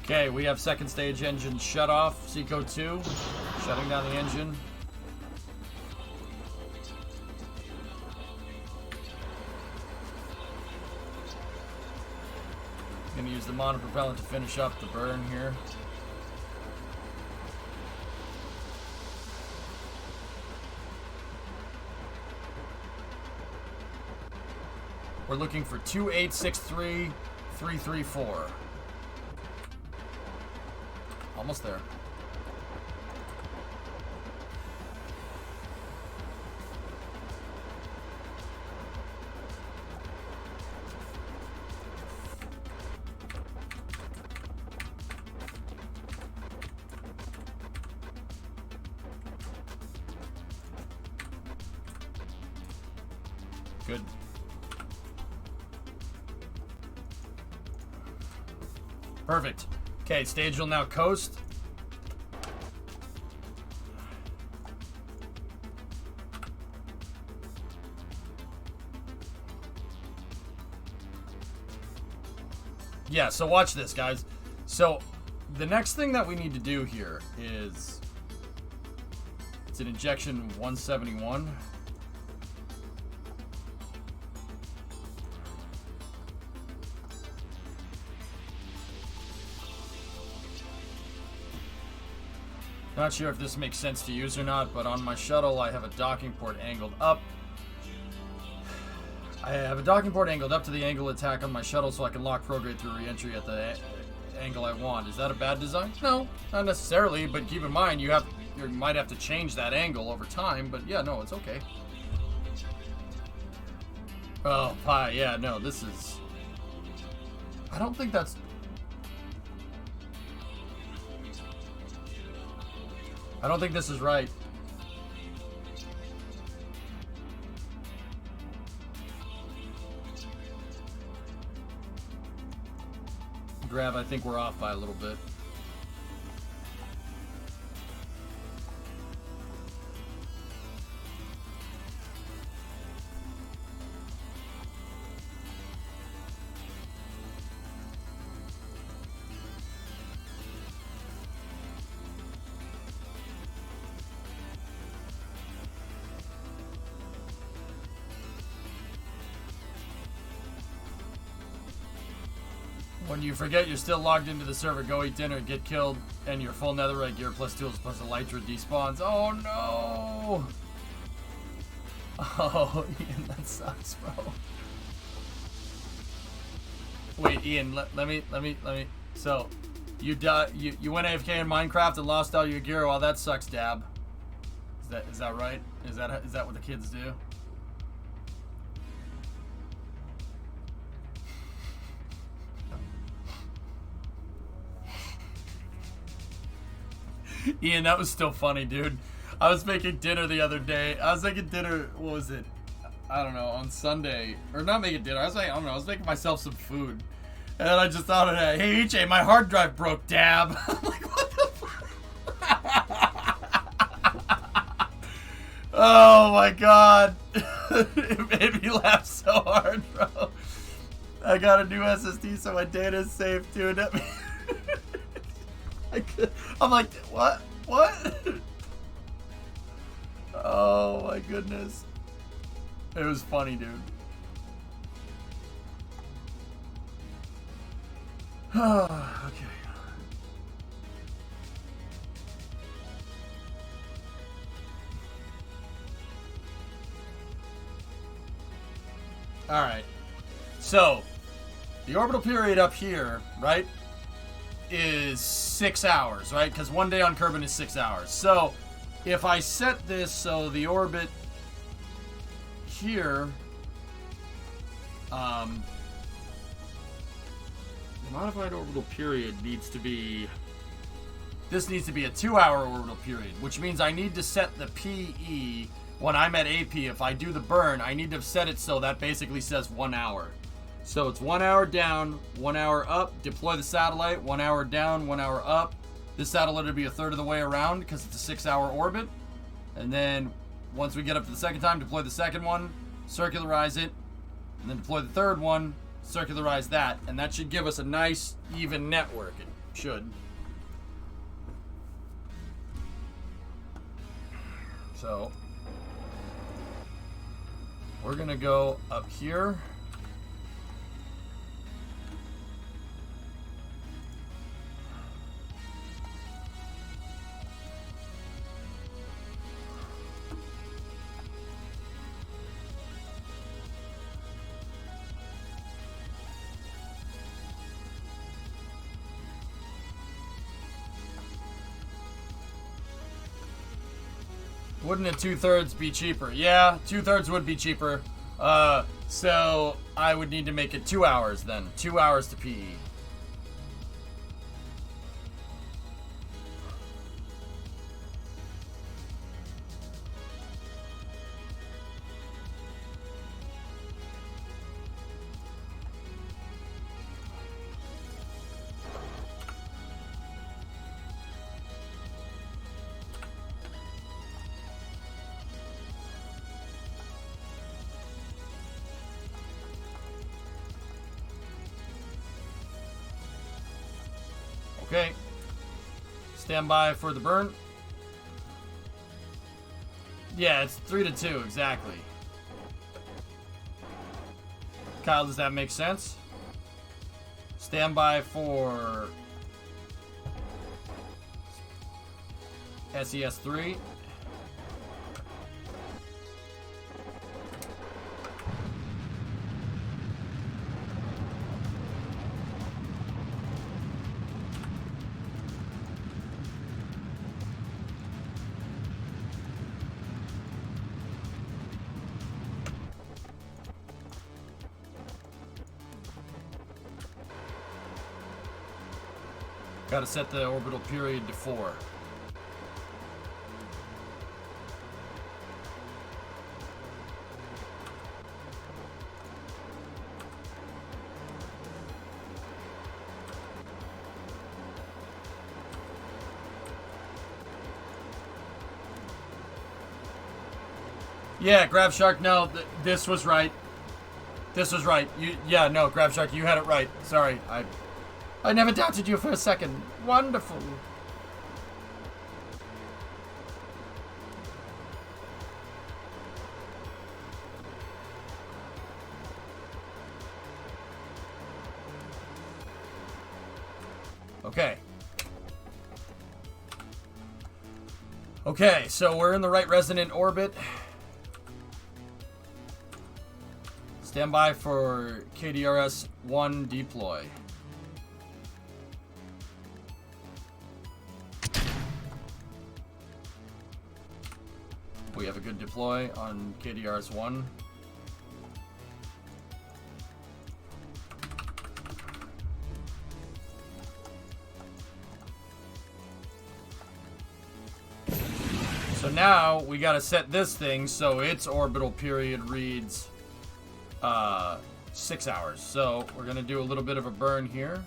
Okay, we have second stage engine shut off. Seco 2, shutting down the engine. Gonna use the monopropellant to finish up the burn here. We're looking for 2863334. Almost there. Good. Perfect. Okay, stage will now coast. Yeah, so watch this, guys. So the next thing that we need to do here is it's an injection 171. Not sure if this makes sense to use or not, but on my shuttle I have a docking port angled up. I have a docking port angled up to the angle of attack on my shuttle so I can lock prograde through re-entry at the angle I want. Is that a bad design? No, not necessarily, but keep in mind you might have to change that angle over time, but yeah, no, it's okay. Oh, pie, yeah, no, this is... I don't think that's... I don't think this is right. Grav, I think we're off by a little bit. When you forget you're still logged into the server, go eat dinner, get killed, and your full netherite gear plus tools plus elytra despawns. Oh no! Oh, Ian, that sucks, bro. Wait, Ian, let me. So, you went AFK in Minecraft and lost all your gear. Well, that sucks, Dab. Is that right? Is that what the kids do? Ian, that was still funny, dude. I was making dinner the other day. I was making dinner, what was it? I don't know, on Sunday. Or not making dinner. I was like, I don't know, I was making myself some food. And then I just thought of that. Hey, EJ, my hard drive broke, Dab. I'm like, what the fuck? Oh my god. It made me laugh so hard, bro. I got a new SSD so my data is safe, dude. I'm like, what? Oh my goodness. It was funny, dude. Okay. Alright. So, the orbital period up here, right, is 6 hours, right? Because one day on Kerbin is 6 hours. So, if I set this so the orbit here, the modified orbital period needs to be, this needs to be a 2-hour orbital period, which means I need to set the PE when I'm at AP. If I do the burn, I need to set it so that basically says 1 hour. So it's 1 hour down, 1 hour up, deploy the satellite, 1 hour down, 1 hour up. This satellite will be a third of the way around because it's a 6-hour orbit. And then once we get up to the second time, deploy the second one, circularize it, and then deploy the third one, circularize that, and that should give us a nice, even network. It should. So, we're gonna go up here. Wouldn't a 2/3 be cheaper? Yeah, 2/3 would be cheaper. So I would need to make it 2 hours then. 2 hours to PE. Okay. Stand by for the burn. Yeah, it's 3-2, exactly. Kyle, does that make sense? Stand by for SES-3. Got to set the orbital period to 4. Yeah, Grab Shark, no, this was right. This was right. Yeah, no, Grab Shark, you had it right. Sorry, I never doubted you for a second. Wonderful. Okay. Okay, so we're in the right resonant orbit. Stand by for KDRS-1 deploy. We have a good deploy on KDRS-1. So now we gotta set this thing so its orbital period reads 6 hours. So we're gonna do a little bit of a burn here.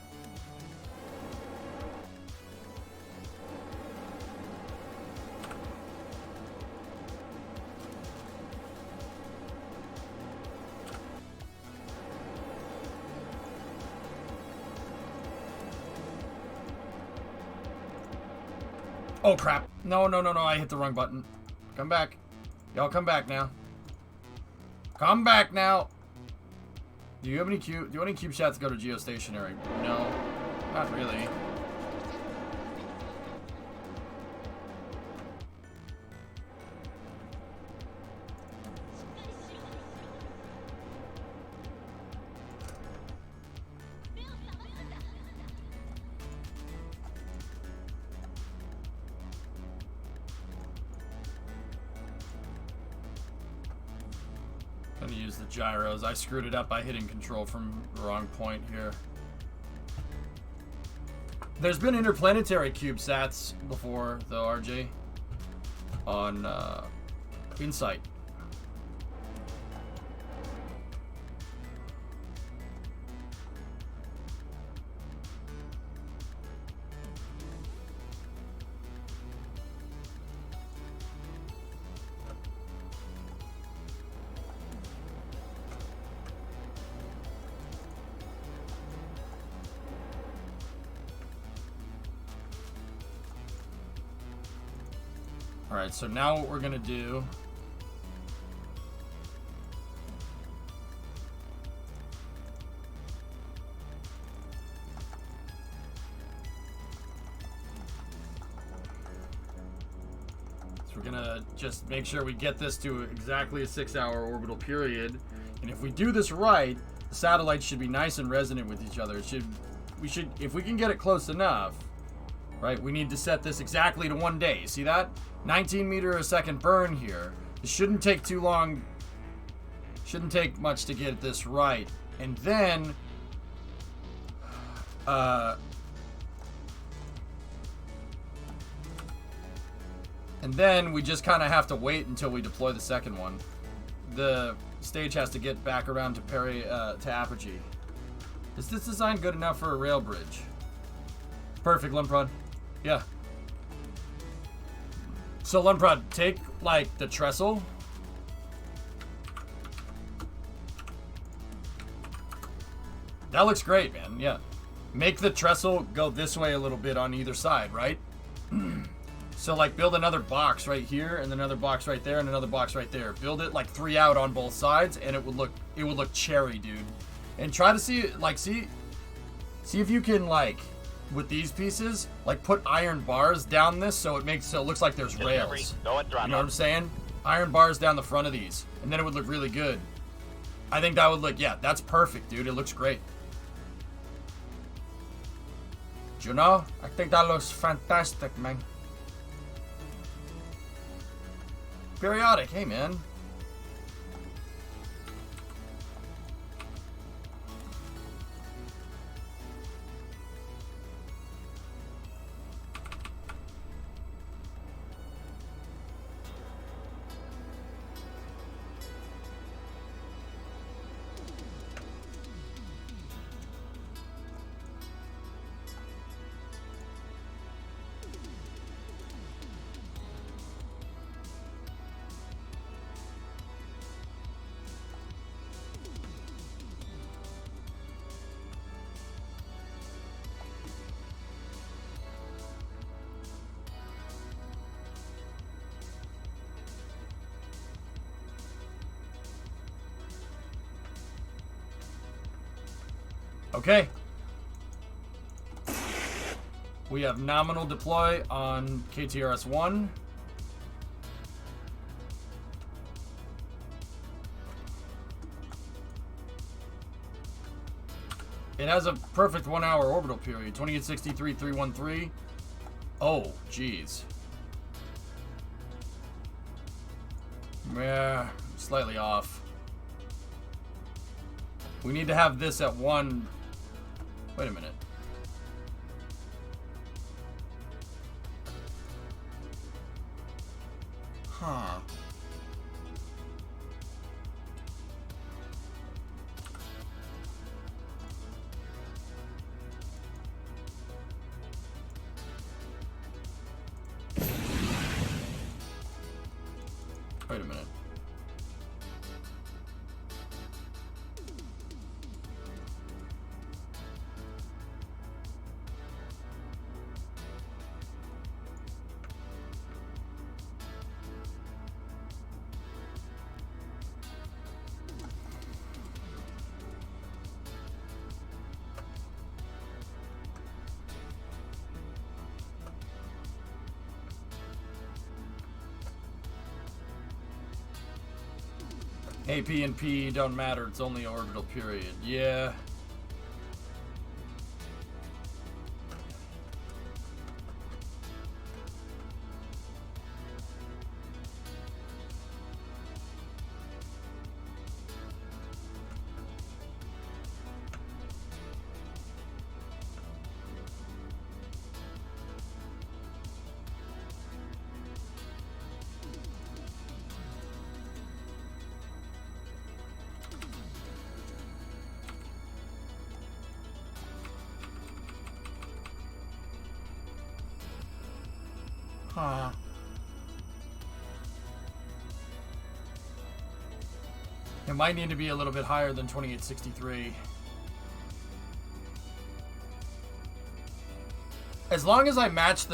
Oh crap. No, I hit the wrong button. Come back. Y'all come back now. Come back now. Do you have any cube shots to go to geostationary? No. Not really. I'm gonna use the gyros. I screwed it up by hitting control from the wrong point here. There's been interplanetary CubeSats before, though, RJ. On Insight. Alright, so now what we're gonna do is we're gonna just make sure we get this to exactly a 6-hour orbital period. And if we do this right, the satellites should be nice and resonant with each other. If we can get it close enough, right, we need to set this exactly to 1 day. See that? 19 meter a second burn here. It shouldn't take too long. Shouldn't take much to get this right. And then we just kind of have to wait until we deploy the second one. The stage has to get back around to apogee. Is this design good enough for a rail bridge? Perfect, Lumprod. Yeah. So, Lumprod, take, like, the trestle. That looks great, man. Yeah. Make the trestle go this way a little bit on either side, right? So, like, build another box right here, and another box right there, and another box right there. Build it, like, 3 out on both sides, and it would look cherry, dude. And try to see, like, see if you can, like, with these pieces, like, put iron bars down this so it looks like there's rails. You know what I'm saying? Iron bars down the front of these, and then it would look really good. I think that would look, yeah, that's perfect, dude. It looks great. You know, I think that looks fantastic, man. Periodic, hey, man. Okay. We have nominal deploy on KTRS-1. It has a perfect 1 hour orbital period, 2863.313. Oh, geez. Yeah, slightly off. We need to have this at 1. Wait a minute. Huh. Wait a minute. AP and P don't matter, it's only orbital period. Yeah. Huh. It might need to be a little bit higher than 2863. As long as I match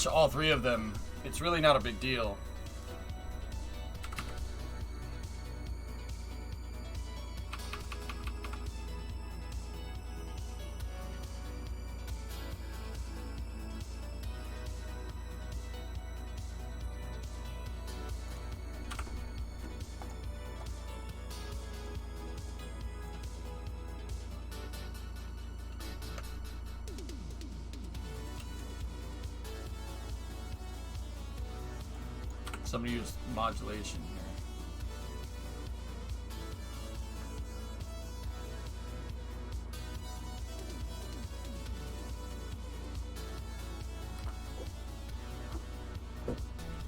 all three of them, it's really not a big deal. Somebody used modulation here.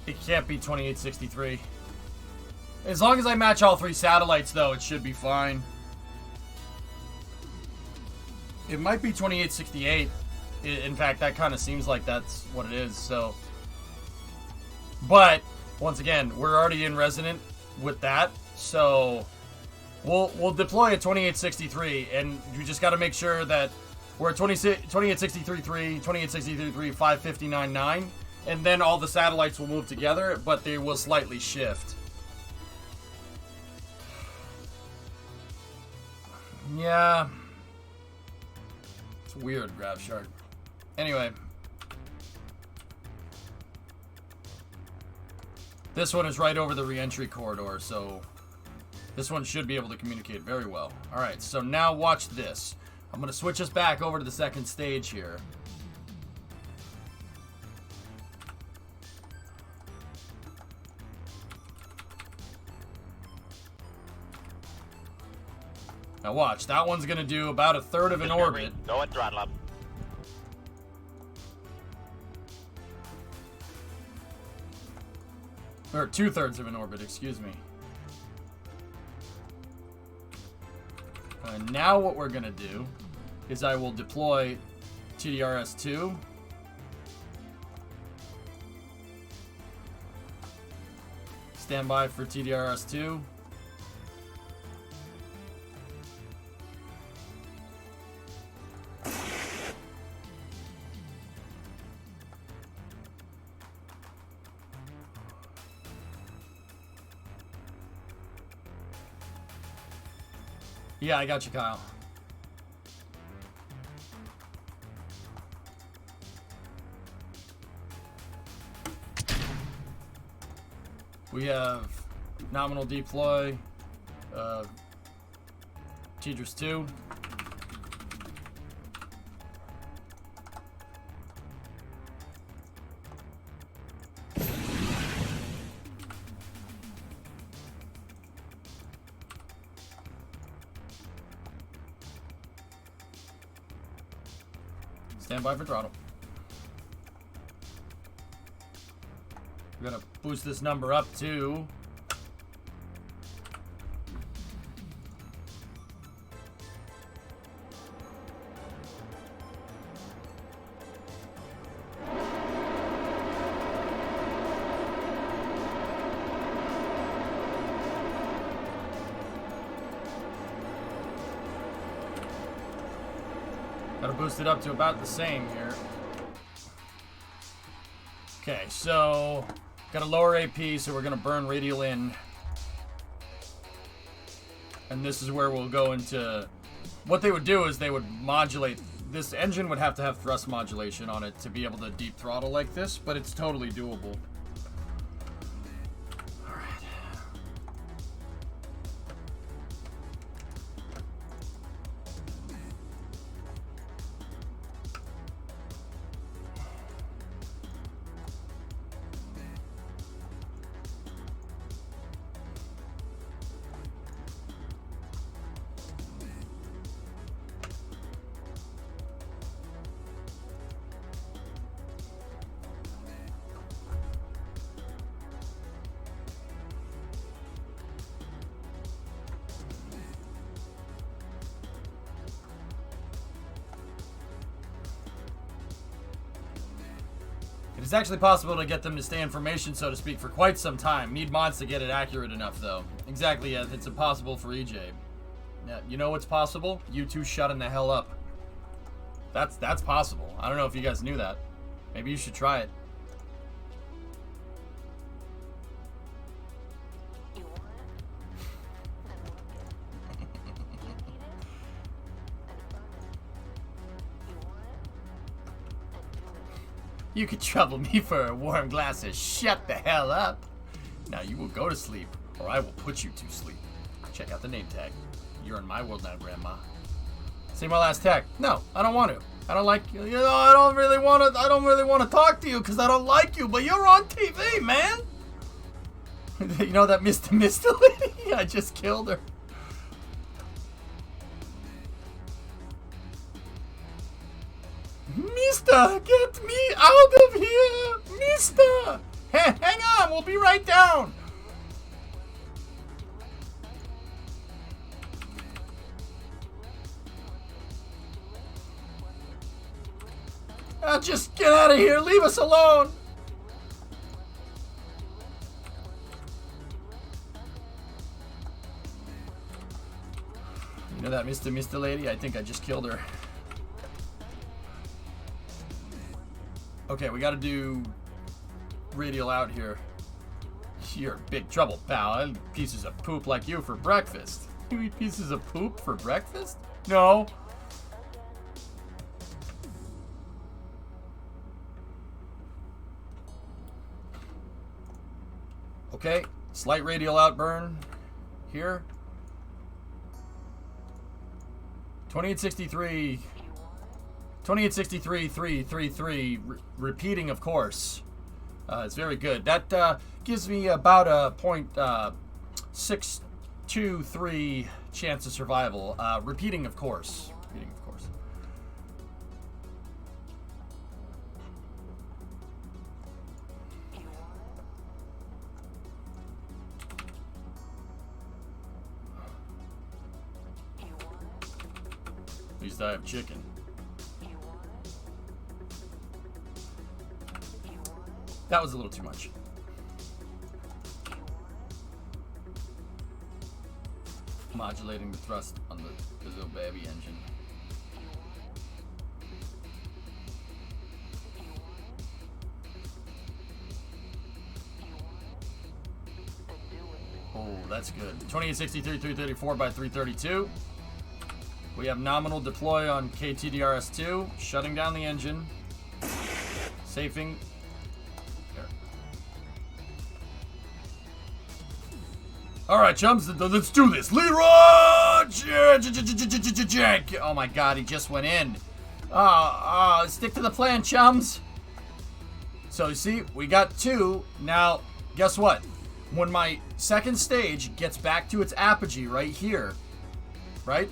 It can't be 2863. As long as I match all three satellites, though, it should be fine. It might be 2868. In fact, that kind of seems like that's what it is, so. But once again, we're already in resonant with that, so we'll deploy a 2863, and you just got to make sure that we're at 2863.3, 2863.3, 559.9, and then all the satellites will move together, but they will slightly shift. Yeah. It's weird, Grav Shark. Anyway. This one is right over the re-entry corridor, so this one should be able to communicate very well. Alright, so now watch this. I'm going to switch us back over to the second stage here. Now watch, that one's going to do about a third of an orbit. Go and throttle up. Or 2/3 of an orbit, excuse me. Now what we're going to do is I will deploy TDRS-2. Stand by for TDRS-2. Yeah, I got you, Kyle. We have nominal deploy, Tedra's 2. Stand by for throttle. We're gonna boost this number up to gotta boost it up to about the same here. Okay, so got a lower AP, so we're gonna burn radial in. And this is where we'll go into what they would do is they would modulate. This engine would have to have thrust modulation on it to be able to deep throttle like this, but it's totally doable. It is actually possible to get them to stay in formation, so to speak, for quite some time. Need mods to get it accurate enough, though. Exactly, yeah, it's impossible for EJ. Yeah, you know what's possible? You two shutting the hell up. That's possible. I don't know if you guys knew that. Maybe you should try it. You could trouble me for a warm glass of shut the hell up. Now you will go to sleep, or I will put you to sleep. Check out the name tag. You're in my world now, Grandma. See my last tag? No, I don't want to. I don't like you. You know, I don't really want to talk to you because I don't like you. But you're on TV, man. You know that Mr. lady? I just killed her. Mister, get me out of here! Mister! Hang on, we'll be right down! Just get out of here, leave us alone! You know that Mr. lady? I think I just killed her. Okay, we gotta do radial out here. You're in big trouble, pal. I eat pieces of poop like you for breakfast. You eat pieces of poop for breakfast? No. Okay, slight radial outburn here. 2863. 333, repeating, of course. It's very good. That gives me about a 0.623 chance of survival. Repeating, of course. Repeating, of course. At least I have chicken. That was a little too much. Modulating the thrust on the little baby engine. Oh, that's good. 2863, 334 by 332. We have nominal deploy on KTDRS2, shutting down the engine, safing. Alright, chums, let's do this. Leroy! Jack! Oh my god, he just went in. Stick to the plan, chums. So, you see, we got 2. Now, guess what? When my second stage gets back to its apogee right here, right?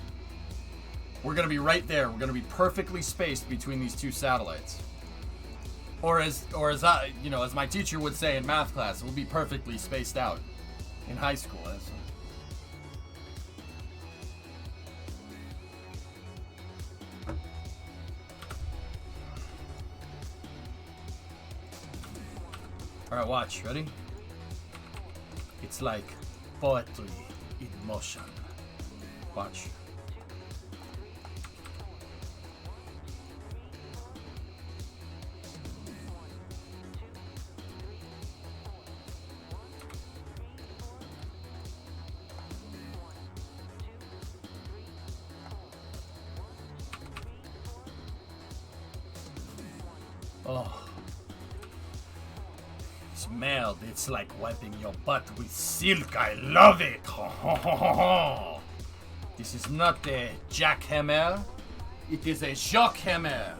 We're going to be right there. We're going to be perfectly spaced between these 2 satellites. Or as I, as my teacher would say in math class, we'll be perfectly spaced out in high school. All right, watch. Ready? It's like poetry in motion. Watch. Oh. Smelled. It's like wiping your butt with silk. I love it. This is not a jackhammer. It is a shockhammer.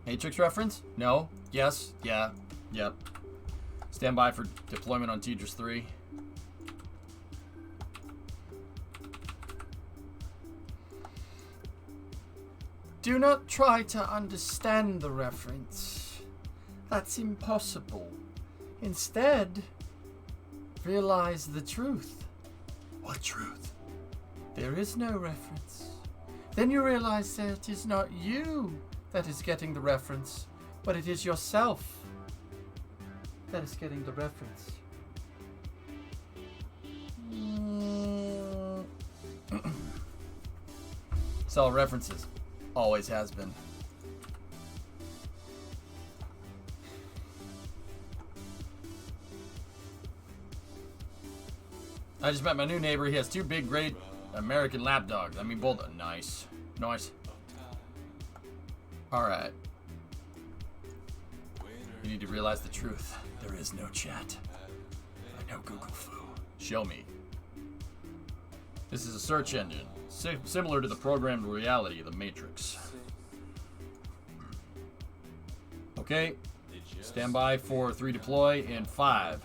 Matrix reference? No. Yes. Yeah. Yep. Stand by for deployment on Tedra's 3. Do not try to understand the reference. That's impossible. Instead, realize the truth. What truth? There is no reference. Then you realize that it is not you that is getting the reference, but it is yourself that is getting the reference. It's all references. Always has been. I just met my new neighbor. He has 2 big, great American lap dogs. I mean, both are nice. Nice. Alright. You need to realize the truth. There is no chat. I know Google Foo. Show me. This is a search engine. Similar to the programmed reality of the Matrix. Okay. Stand by for 3 deploy in 5.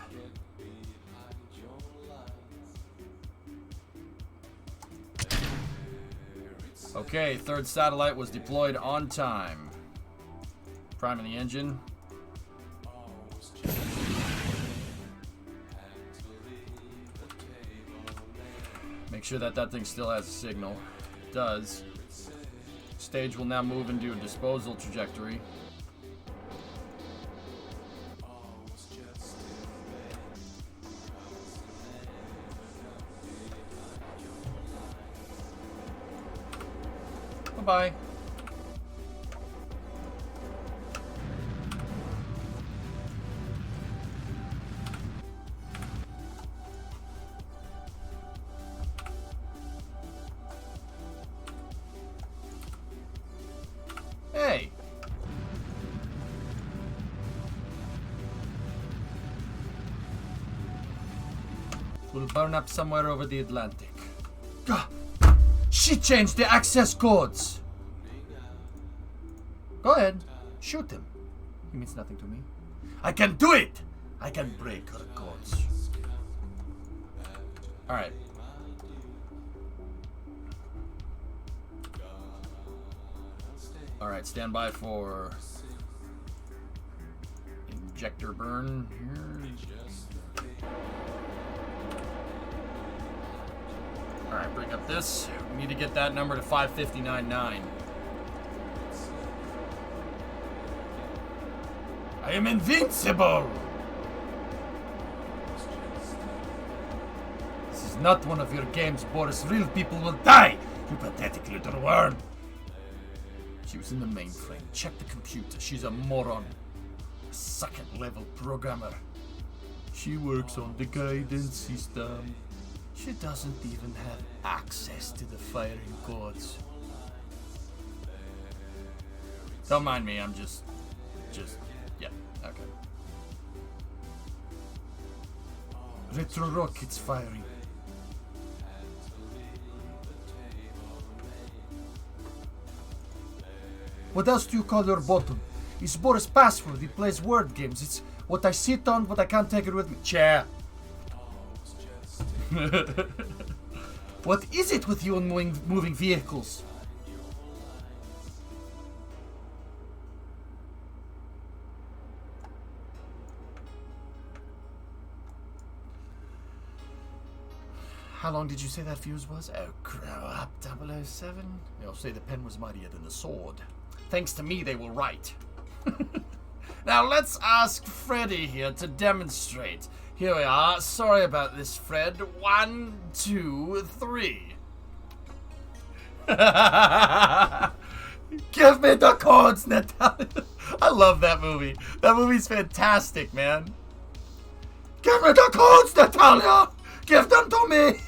Okay, 3rd satellite was deployed on time. Priming the engine. Make sure that thing still has a signal. It does. Stage will now move into a disposal trajectory. Bye-bye. Hey. We'll burn up somewhere over the Atlantic. Gah! She changed the access codes! Go ahead. Shoot him. He means nothing to me. I can do it! I can break her codes. Alright. Alright, stand by for injector burn here. Alright, bring up this. We need to get that number to 559.9. I am invincible! This is not one of your games, Boris. Real people will die, you pathetic little worm. She was in the mainframe. Check the computer. She's a moron. A second-level programmer. She works on the guidance system. She doesn't even have access to the firing codes. Don't mind me, I'm just, yeah, okay. Retro rockets firing. What else do you call your bottom? It's Boris' password. He plays word games. It's what I sit on, but I can't take it with me. Chair. What is it with you and moving vehicles? How long did you say that fuse was? Oh, grow up, 007. They'll say the pen was mightier than the sword. Thanks to me, they will write. Now, let's ask Freddy here to demonstrate. Here we are. Sorry about this, Fred. 1, 2, 3. Give me the codes, Natalia. I love that movie. That movie's fantastic, man. Give me the codes, Natalia. Give them to me.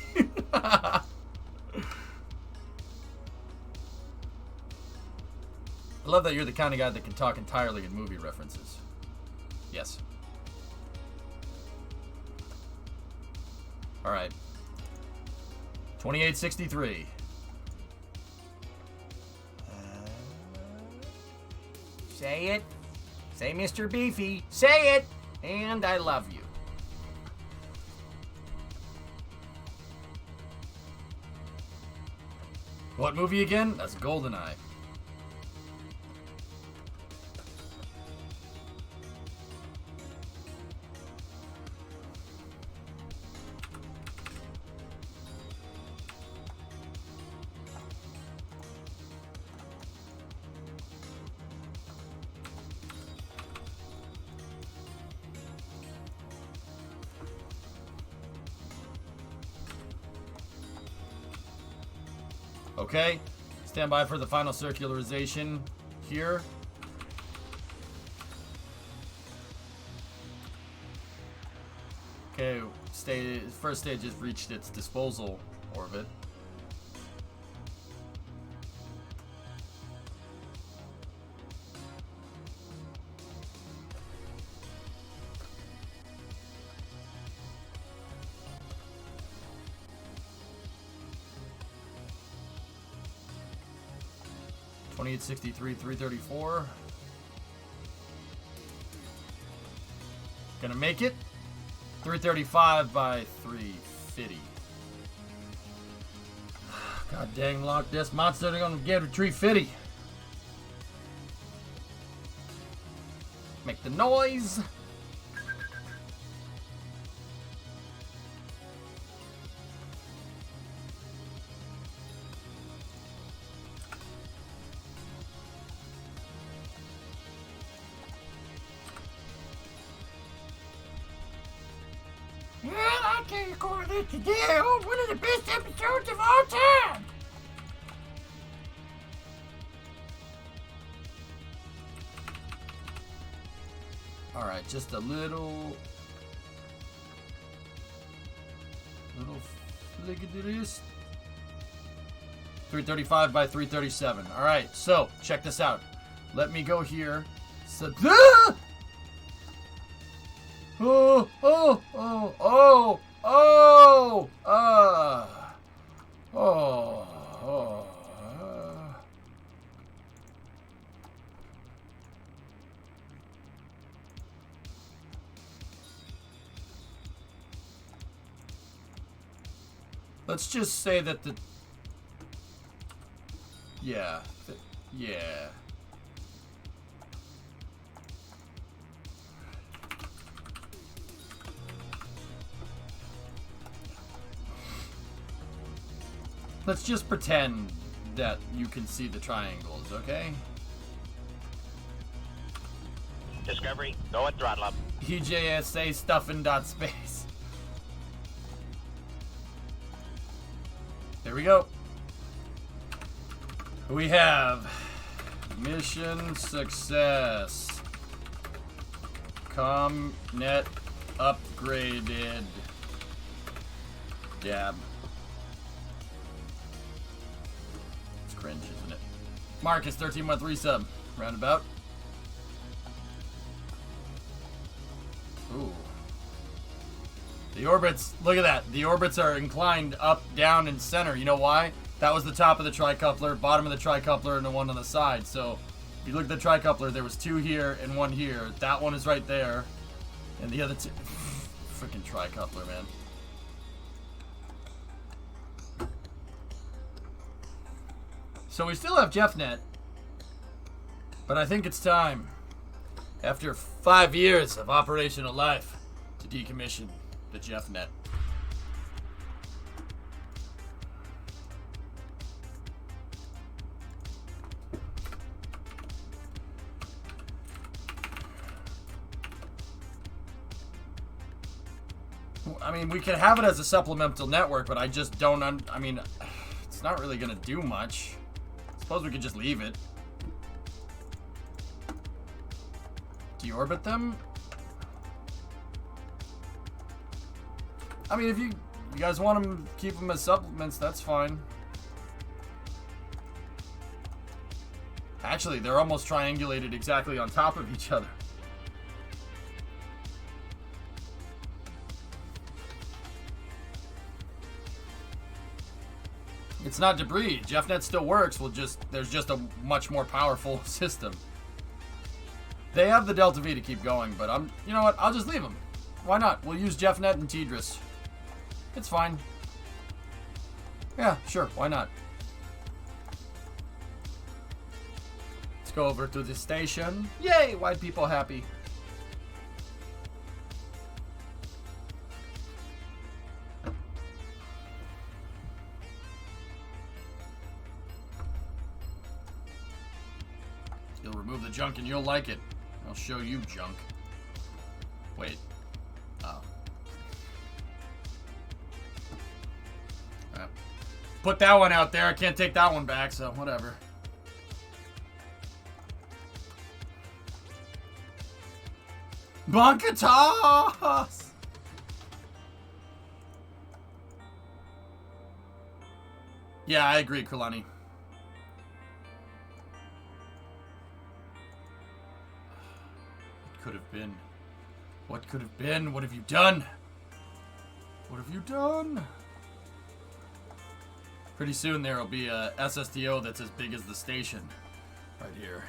I love that you're the kind of guy that can talk entirely in movie references. Yes. All right. 2863. Say it. Say Mr. Beefy. Say it. And I love you. What movie again? That's GoldenEye. Okay, stand by for the final circularization here. Okay, first stage has reached its disposal orbit. .2863, 334. Gonna make it. 335 by 350. God dang, Loch Ness Monster, they're gonna get a 350. Make the noise. I can't call it today. Oh, one of the best episodes of all time. All right, just a little flick of this. 335 by 337. All right, so check this out. Let me go here. So, Let's just say that yeah. Let's just pretend that you can see the triangles, okay? Discovery, go at throttle up. EJSA stuffing dot space. There we go. We have mission success. ComNet upgraded. Dab. It's cringe, isn't it? Marcus, 13-month resub. Roundabout. Ooh. The orbits, look at that. The orbits are inclined up, down, and center. You know why? That was the top of the tricoupler, bottom of the tricoupler, and the one on the side. So, if you look at the tricoupler, there was 2 here and 1 here. That one is right there. And the other 2... Freaking tricoupler, man. So we still have JeffNet. But I think it's time, after 5 years of operational life, to decommission the JeffNet. I mean, we could have it as a supplemental network, but I just don't, I mean, it's not really going to do much. I suppose we could just leave it. Deorbit them? I mean, if you guys want them, keep them as supplements, that's fine. Actually, they're almost triangulated exactly on top of each other. It's not debris. JeffNet still works. There's just a much more powerful system. They have the Delta V to keep going, but you know what? I'll just leave them. Why not? We'll use JeffNet and Tidris. It's fine. Yeah, sure. Why not? Let's go over to the station. Yay! White people happy. You'll remove the junk and you'll like it. I'll show you junk. Wait. Oh. Put that one out there. I can't take that one back, so whatever. Bonka toss! Yeah, I agree, Kulani. Could have been. What could have been? What have you done? What have you done? Pretty soon there will be a SSTO that's as big as the station. Right here.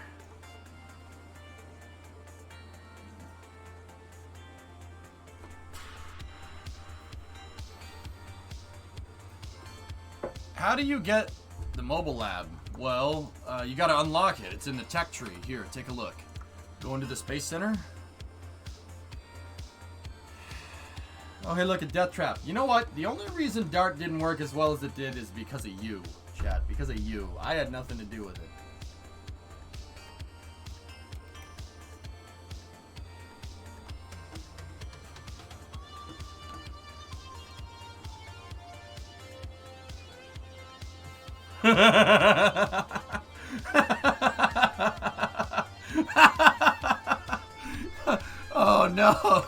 How do you get the mobile lab? Well, you gotta unlock it. It's in the tech tree. Here, take a look. Go into the Space Center. Oh, hey, look, a death trap. You know what? The only reason Dart didn't work as well as it did is because of you, chat. Because of you. I had nothing to do with it. Oh, no.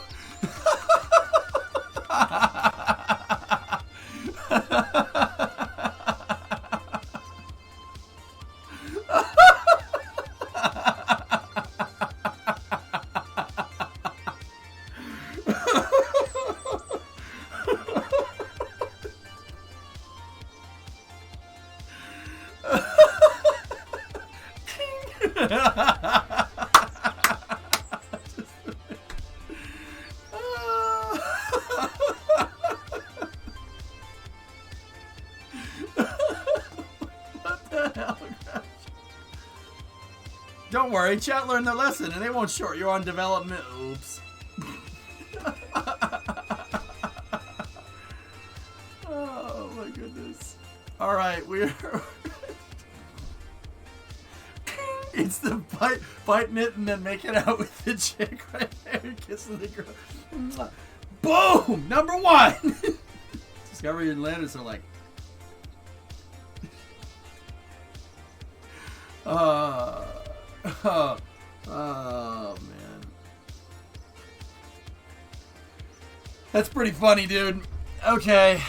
Don't worry, chat learned their lesson and they won't short you on development. Oops. Oh my goodness. Alright, we're... It's the biting it and then making out with the chick right there, kissing the girl. Boom! Number 1! Discovery and Atlantis are like... Oh, man. That's pretty funny, dude. Okay.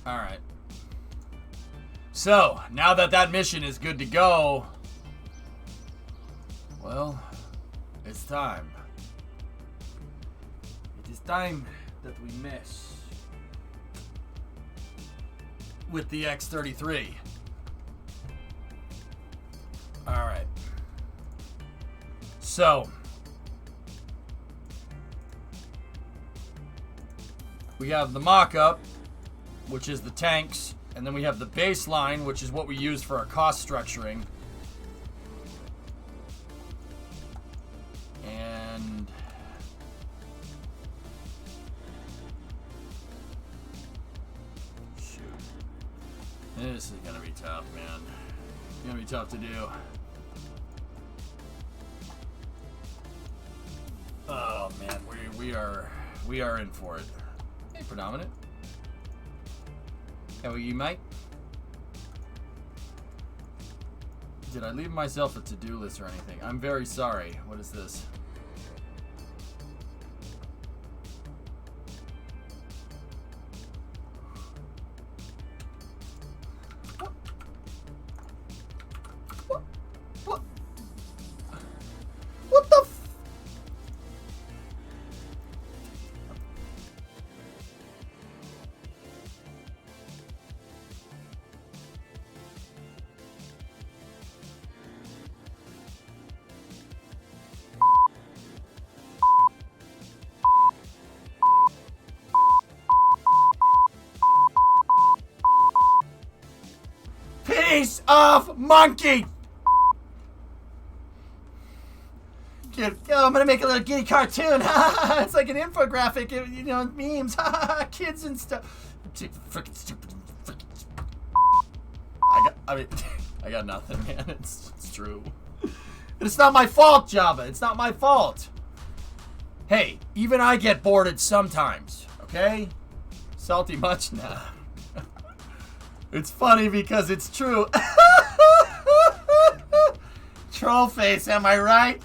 Alright. So, now that that mission is good to go, well, it's time. It is time that we mess with the X-33. Alright. So, we have the mock-up, which is the tanks, and then we have the baseline, which is what we used for our cost structuring. And shoot, this is gonna be tough, man. It's gonna be tough to do. Oh man, we are in for it. Hey, predominant. How are you, mate? Did I leave myself a to-do list or anything? I'm very sorry. What is this? What the f- Piece of monkey! I'm gonna make a little giddy cartoon. It's like an infographic, you know, memes. Kids and stuff. Freaking stupid. I got nothing, man. It's true. It's not my fault, Java. It's not my fault. Hey, even I get boarded sometimes, okay? Salty much? Nah. It's funny because it's true. Troll face, am I right?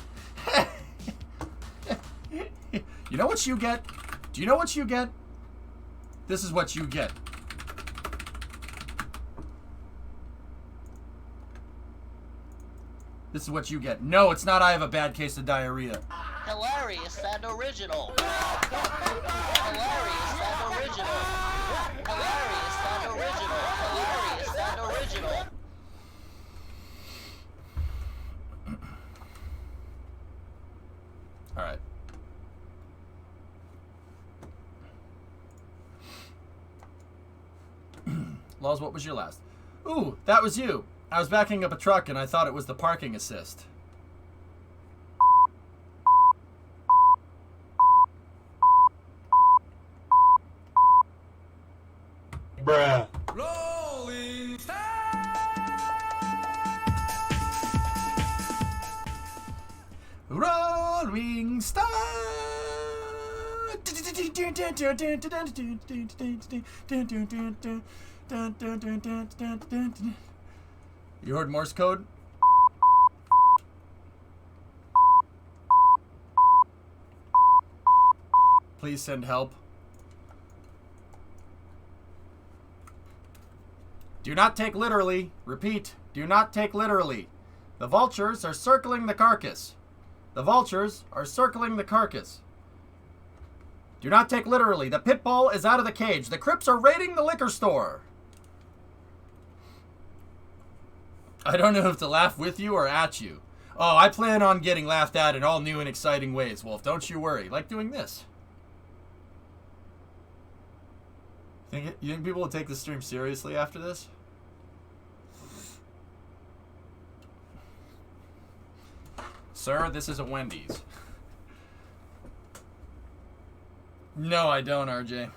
You know what you get? Do you know what you get? This is what you get. This is what you get. No, it's not I have a bad case of diarrhea. Hilarious and original. Hilarious and original. Hilarious and original. Hilarious and original. All right. Laws, what was your last? Ooh, that was you. I was backing up a truck and I thought it was the parking assist. Bruh. Rolling Star. You heard Morse code? Please send help. Do not take literally. Repeat, do not take literally. The vultures are circling the carcass. The vultures are circling the carcass. Do not take literally. The pit bull is out of the cage. The Crips are raiding the liquor store. I don't know if to laugh with you or at you. Oh, I plan on getting laughed at in all new and exciting ways, Wolf. Don't you worry. Like doing this. You think people will take this stream seriously after this? Sir, this is a Wendy's. No, I don't, RJ.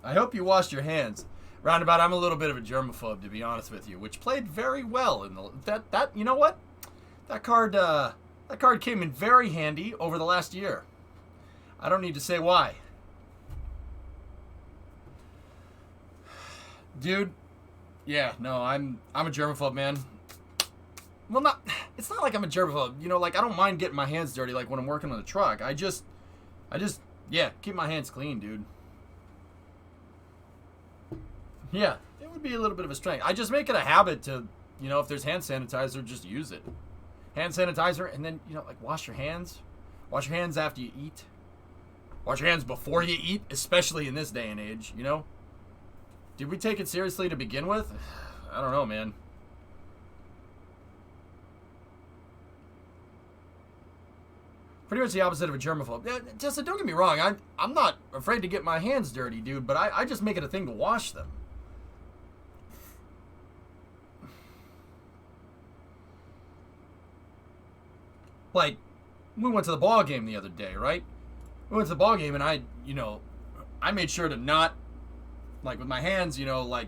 I hope you washed your hands. Roundabout, I'm a little bit of a germaphobe, to be honest with you, which played very well in the that you know what? That card came in very handy over the last year. I don't need to say why. Dude, yeah, no, I'm a germaphobe, man. Well, it's not like I'm a germaphobe. You know, like, I don't mind getting my hands dirty, like, when I'm working on the truck. I just, yeah, keep my hands clean, dude. Yeah, would be a little bit of a strength. I just make it a habit to, you know, if there's hand sanitizer, just use it. Hand sanitizer, and then, you know, like wash your hands. Wash your hands after you eat. Wash your hands before you eat, especially in this day and age, you know? Did we take it seriously to begin with? I don't know, man. Pretty much the opposite of a germaphobe. Just don't get me wrong. I'm not afraid to get my hands dirty, dude, but I just make it a thing to wash them. Like, we went to the ball game the other day, right? We went to the ball game, and I made sure to not, like, with my hands, you know, like,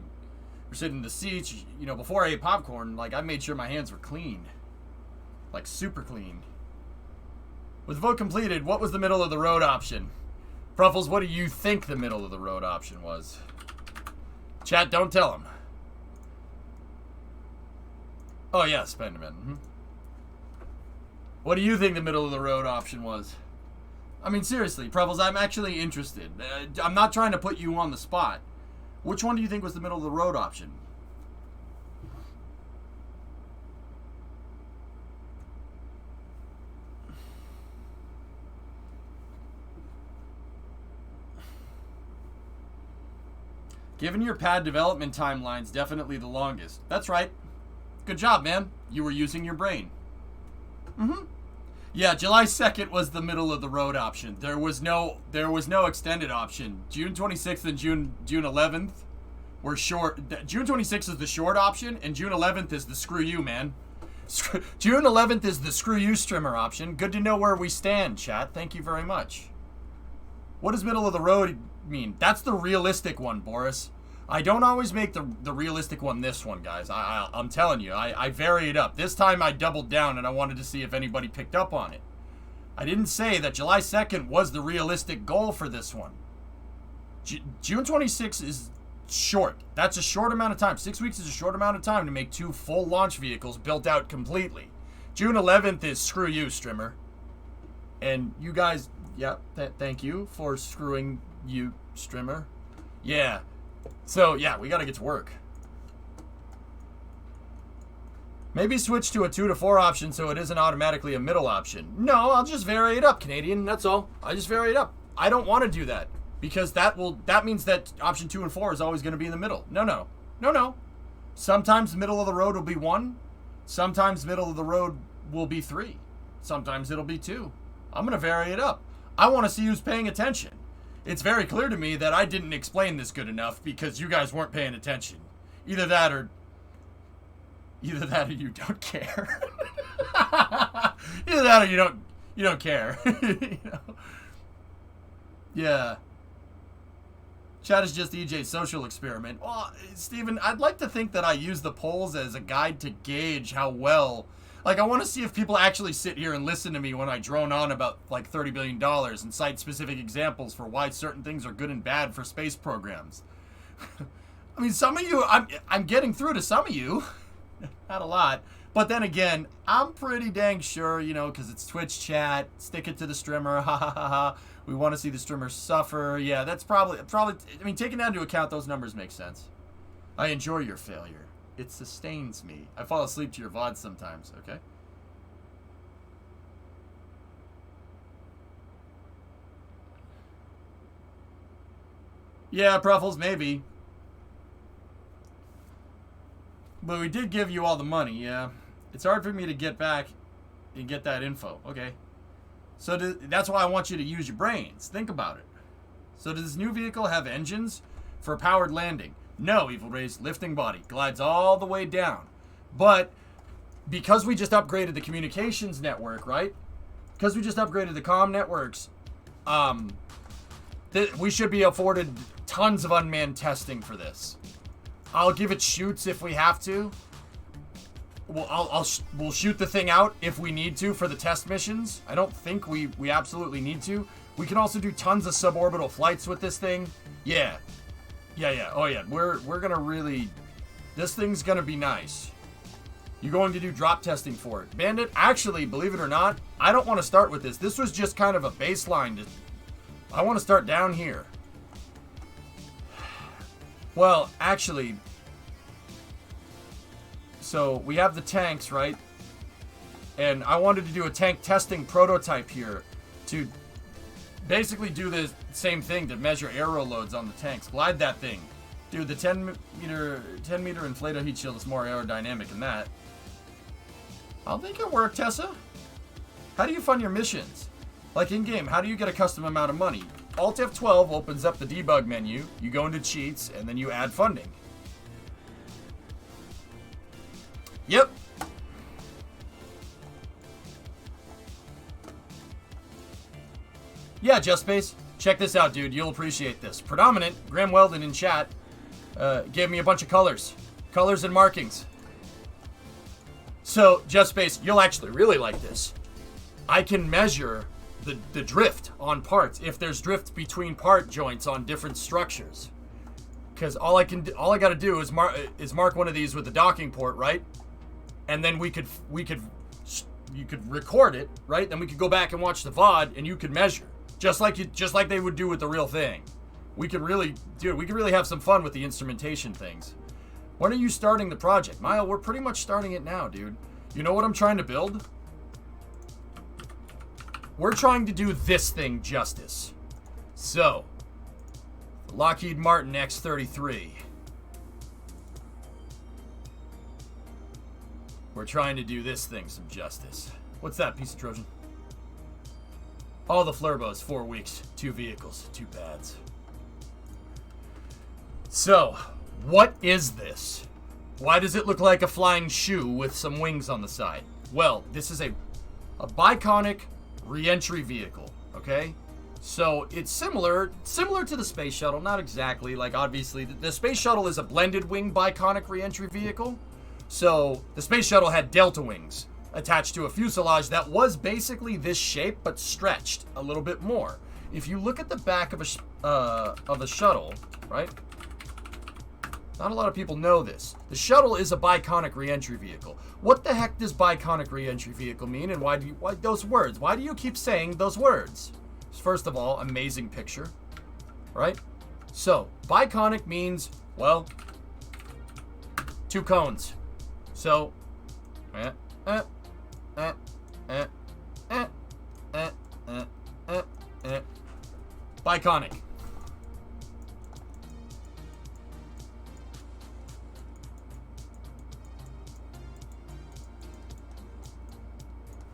we're sitting in the seats, you know, before I ate popcorn, like, I made sure my hands were clean. Like, super clean. With vote completed, what was the middle of the road option? Pruffles, what do you think the middle of the road option was? Chat, don't tell him. Oh, yeah, Spenderman. Mm-hmm. What do you think the middle of the road option was? I mean, seriously, Pruffles, I'm actually interested. I'm not trying to put you on the spot. Which one do you think was the middle of the road option? Given your pad development timeline's definitely the longest. That's right. Good job, man. You were using your brain. Mm-hmm. Yeah, July 2nd was the middle of the road option. There was no extended option. June 26th and June 11th were short. June 26th is the short option, and June 11th is the screw you, man. June 11th is the screw you streamer option. Good to know where we stand, chat. Thank you very much. What does middle of the road mean? That's the realistic one, Boris. I don't always make the realistic one this one, guys. I'm telling you, I vary it up. This time I doubled down and I wanted to see if anybody picked up on it. I didn't say that July 2nd was the realistic goal for this one. June 26th is short. That's a short amount of time. 6 weeks is a short amount of time to make 2 full launch vehicles built out completely. June 11th is screw you, streamer. And you guys, yeah, thank you for screwing you, streamer. Yeah. So, yeah, we gotta get to work. Maybe switch to a 2 to 4 option so it isn't automatically a middle option. No, I'll just vary it up, Canadian, that's all. I just vary it up. I don't want to do that because that means that option 2 and 4 is always going to be in the middle. No. Sometimes middle of the road will be 1. Sometimes middle of the road will be 3. Sometimes it'll be 2. I'm going to vary it up. I want to see who's paying attention. It's very clear to me that I didn't explain this good enough because you guys weren't paying attention. Either that or you don't care. Either that or you don't care. You know? Yeah. Chat is just EJ's social experiment. Well, Steven, I'd like to think that I use the polls as a guide to gauge how well. Like, I want to see if people actually sit here and listen to me when I drone on about, like, $30 billion and cite specific examples for why certain things are good and bad for space programs. I mean, some of you, I'm getting through to some of you. Not a lot. But then again, I'm pretty dang sure, you know, because it's Twitch chat, stick it to the streamer, ha ha ha ha. We want to see the streamer suffer. Yeah, that's probably, I mean, taking that into account, those numbers make sense. I enjoy your failure. It sustains me. I fall asleep to your VODs sometimes, okay? Yeah, Pruffles, maybe. But we did give you all the money, yeah. It's hard for me to get back and get that info. Okay. So that's why I want you to use your brains. Think about it. So does this new vehicle have engines for powered landing? No, Evil Ray's lifting body. Glides all the way down. But because we just upgraded the communications network, right? Because we just upgraded the comm networks, we should be afforded tons of unmanned testing for this. I'll give it shoots if we have to. We'll shoot the thing out if we need to for the test missions. I don't think we absolutely need to. We can also do tons of suborbital flights with this thing. Yeah. Oh yeah. We're gonna really. This thing's gonna be nice. You're going to do drop testing for it, Bandit. Actually, believe it or not, I don't want to start with this. This was just kind of a baseline. I want to start down here. Well, actually, So we have the tanks, right? And I wanted to do a tank testing prototype here to basically do the same thing to measure aero loads on the tanks. Glide that thing. Dude, the 10 meter inflator heat shield is more aerodynamic than that. I'll make it work, Tessa. How do you fund your missions? Like in-game, how do you get a custom amount of money? Alt F12 opens up the debug menu, you go into cheats, and then you add funding. Yep. Yeah, Just Space. Check this out, dude. You'll appreciate this. Predominant, Graham Weldon in chat, gave me a bunch of colors. Colors and markings. So, Just Space, you'll actually really like this. I can measure the drift on parts, if there's drift between part joints on different structures. Because all I gotta do is mark one of these with the docking port, right? And then you could record it, right? Then we could go back and watch the VOD, and you could measure. Just like they would do with the real thing. We could really have some fun with the instrumentation things. When are you starting the project? Mile, we're pretty much starting it now, dude. You know what I'm trying to build? We're trying to do this thing justice. So, the Lockheed Martin X-33. We're trying to do this thing some justice. What's that, piece of Trojan? All the Flurbos, 4 weeks, 2 vehicles, 2 pads. So, what is this? Why does it look like a flying shoe with some wings on the side? Well, this is a biconic re-entry vehicle, okay? So, it's similar to the Space Shuttle, not exactly, like obviously, the Space Shuttle is a blended wing biconic re-entry vehicle. So, the Space Shuttle had delta wings attached to a fuselage that was basically this shape, but stretched a little bit more. If you look at the back of a shuttle, right? Not a lot of people know this. The shuttle is a biconic re-entry vehicle. What the heck does biconic re-entry vehicle mean, and why those words? Why do you keep saying those words? First of all, amazing picture, right? So, biconic means, well, 2 cones. So, biconic.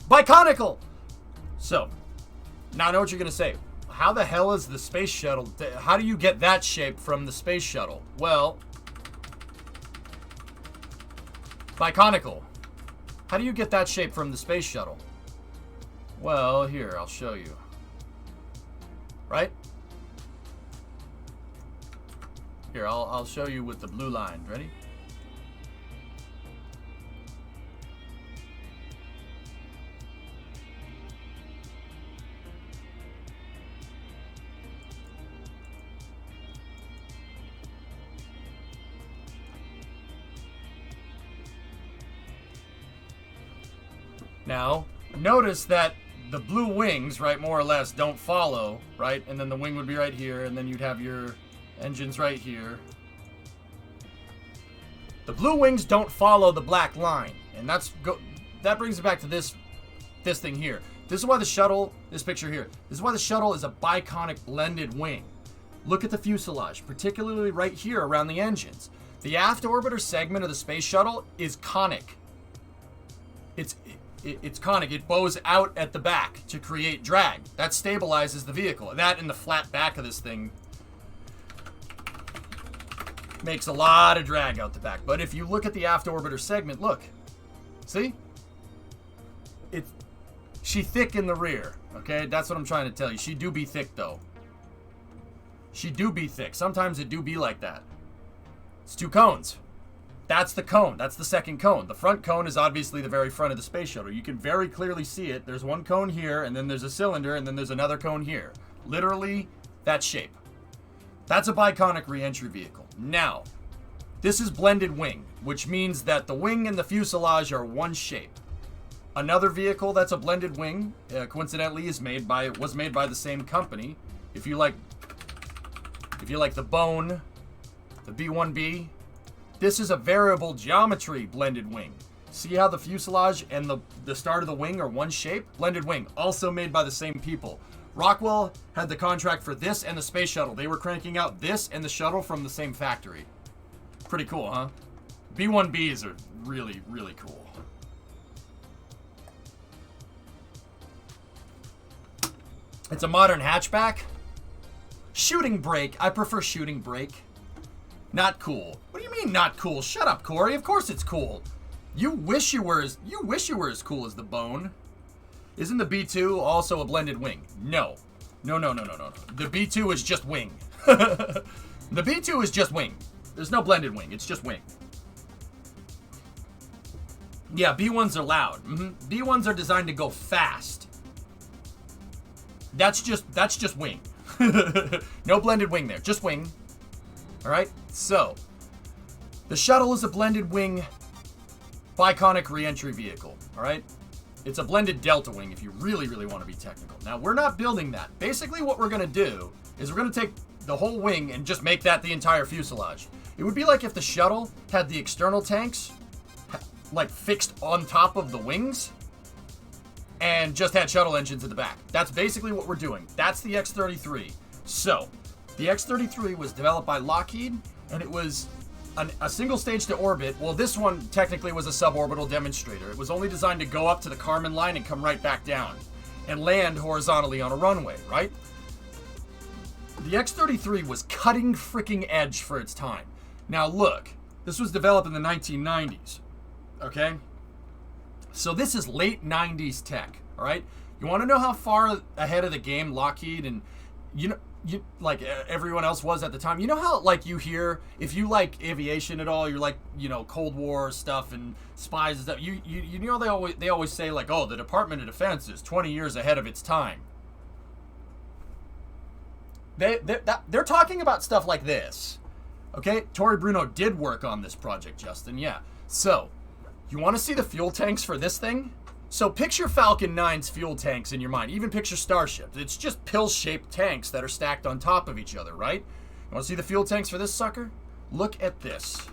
Biconical! So, now I know what you're going to say. How the hell is the space shuttle? How do you get that shape from the space shuttle? Well, biconical. How do you get that shape from the space shuttle? Well, here, I'll show you. Right? Here, I'll show you with the blue line. Ready? Now, notice that the blue wings, right, more or less, don't follow, right? And then the wing would be right here, and then you'd have your engines right here. The blue wings don't follow the black line, and that brings it back to this thing here. This is why the shuttle, this picture here, this is why the shuttle is a biconic blended wing. Look at the fuselage, particularly right here around the engines. The aft orbiter segment of the space shuttle is conic. It's conic. It bows out at the back to create drag. That stabilizes the vehicle. That and the flat back of this thing makes a lot of drag out the back. But if you look at the aft orbiter segment, look. See? She thick in the rear. Okay? That's what I'm trying to tell you. She do be thick, though. She do be thick. Sometimes it do be like that. It's 2 cones. That's the cone. That's the second cone. The front cone is obviously the very front of the space shuttle. You can very clearly see it. There's 1 cone here, and then there's a cylinder, and then there's another cone here. Literally, that shape. That's a biconic re-entry vehicle. Now, this is blended wing, which means that the wing and the fuselage are one shape. Another vehicle that's a blended wing, coincidentally, was made by the same company. If you like the Bone, the B-1B, This is a variable geometry blended wing. See how the fuselage and the start of the wing are one shape? Blended wing, also made by the same people. Rockwell had the contract for this and the space shuttle. They were cranking out this and the shuttle from the same factory. Pretty cool, huh? B-1Bs are really, really cool. It's a modern hatchback. Shooting brake. I prefer shooting brake. Not cool. What do you mean not cool? Shut up, Corey. Of course it's cool. You wish you were as cool as the Bone. Isn't the B2 also a blended wing? No. No. The B2 is just wing. The B2 is just wing. There's no blended wing. It's just wing. Yeah, B1s are loud. B1s are designed to go fast. That's just wing. No blended wing there. Just wing. All right. So, the shuttle is a blended wing biconic reentry vehicle. All right. It's a blended delta wing if you really, really want to be technical. Now, we're not building that. Basically, what we're going to do is we're going to take the whole wing and just make that the entire fuselage. It would be like if the shuttle had the external tanks like fixed on top of the wings and just had shuttle engines in the back. That's basically what we're doing. That's the X-33. So, the X-33 was developed by Lockheed, and it was a single stage to orbit. Well, this one technically was a suborbital demonstrator. It was only designed to go up to the Kármán line and come right back down and land horizontally on a runway, right? The X-33 was cutting freaking edge for its time. Now look, this was developed in the 1990s, okay? So this is late 90s tech, all right? You want to know how far ahead of the game Lockheed and, you like everyone else was at the time? You know how, like, you hear, if you like aviation at all, you're like, Cold War stuff and spies and stuff, you know they always say, like, oh, the Department of Defense is 20 years ahead of its time. They're talking about stuff like this. Okay, Tory Bruno did work on this project, Justin, yeah. So, you want to see the fuel tanks for this thing? So picture Falcon 9's fuel tanks in your mind. Even picture Starship. It's just pill-shaped tanks that are stacked on top of each other, right? You want to see the fuel tanks for this sucker? Look at this.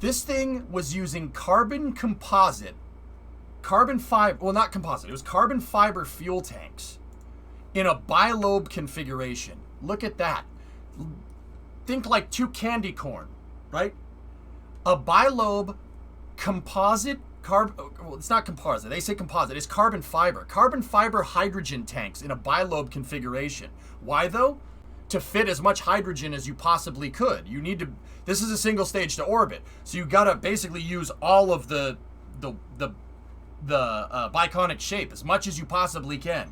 This thing was using carbon fiber, well, not composite, it was carbon fiber fuel tanks in a bilobe configuration. Look at that. Think like two candy corn, right? A bilobe composite well, it's not composite. They say composite. It's carbon fiber. Carbon fiber hydrogen tanks in a bilobe configuration. Why though? To fit as much hydrogen as you possibly could. You need to. This is a single stage to orbit, so you gotta basically use all of the biconic shape as much as you possibly can.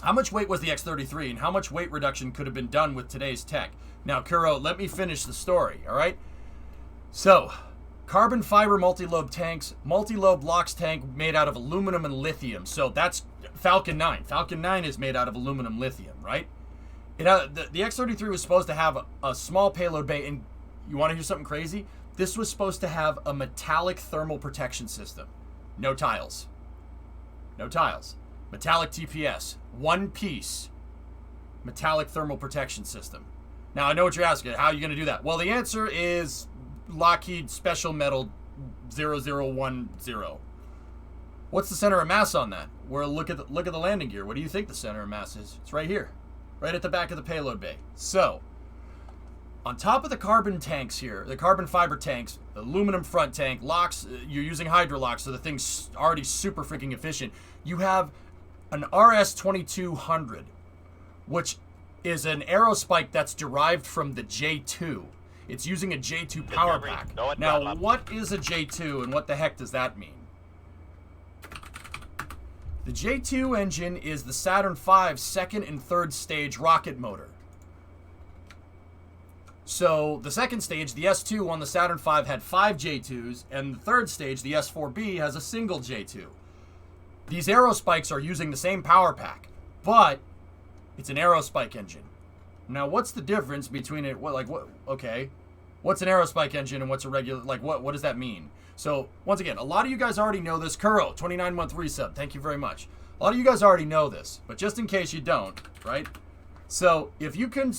How much weight was the X-33, and how much weight reduction could have been done with today's tech? Now, Kuro, let me finish the story. All right. So, carbon fiber multi-lobe tanks, multi-lobe LOX tank made out of aluminum and lithium. So that's Falcon 9. Falcon 9 is made out of aluminum lithium, right? The X-33 was supposed to have a small payload bay, and you want to hear something crazy? This was supposed to have a metallic thermal protection system. No tiles. No tiles. Metallic TPS. One piece. Metallic thermal protection system. Now, I know what you're asking. How are you going to do that? Well, the answer is Lockheed Special Metal 0010. What's the center of mass on that? Well, look at the landing gear. What do you think the center of mass is? It's right here. Right at the back of the payload bay. So, on top of the carbon tanks here, the carbon fiber tanks, the aluminum front tank, LOX, you're using Hydrolox, so the thing's already super freaking efficient. You have an RS-2200, which is an aerospike that's derived from the J2. It's using a J2 power pack. Now, what is a J2 and what the heck does that mean? The J2 engine is the Saturn V's second and third stage rocket motor. So the second stage, the S2 on the Saturn V had 5 J2s, and the third stage, the S4B, has a single J2. These aerospikes are using the same power pack, but it's an aerospike engine. Now, what's the difference between it? Okay, what's an aerospike engine and what's a regular? What does that mean? So once again, a lot of you guys already know this. Kuro, 29-month resub. Thank you very much. A lot of you guys already know this, but just in case you don't, right? So if you can,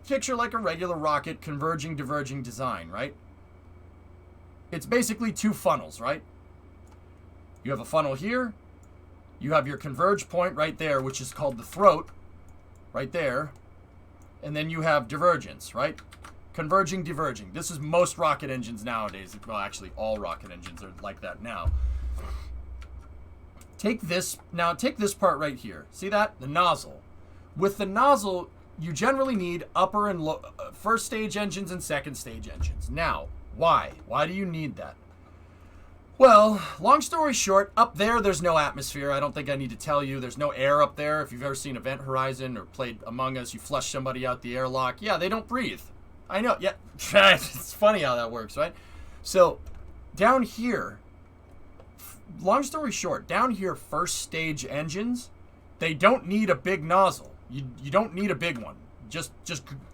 picture like a regular rocket converging, diverging design, right? It's basically two funnels, right? You have a funnel here. You have your converge point right there, which is called the throat, right there. And then you have divergence, right? Converging, diverging. This is most rocket engines nowadays. Well, actually, all rocket engines are like that now. Take this part right here. See that? The nozzle. With the nozzle, you generally need upper and first stage engines and second stage engines. Now, why? Why do you need that? Well, long story short, up there's no atmosphere. I don't think I need to tell you. There's no air up there. If you've ever seen Event Horizon or played Among Us, you flush somebody out the airlock. Yeah, they don't breathe. I know. Yeah, it's funny how that works, right? So, down here, long story short, down here, first stage engines, they don't need a big nozzle. You don't need a big one. Just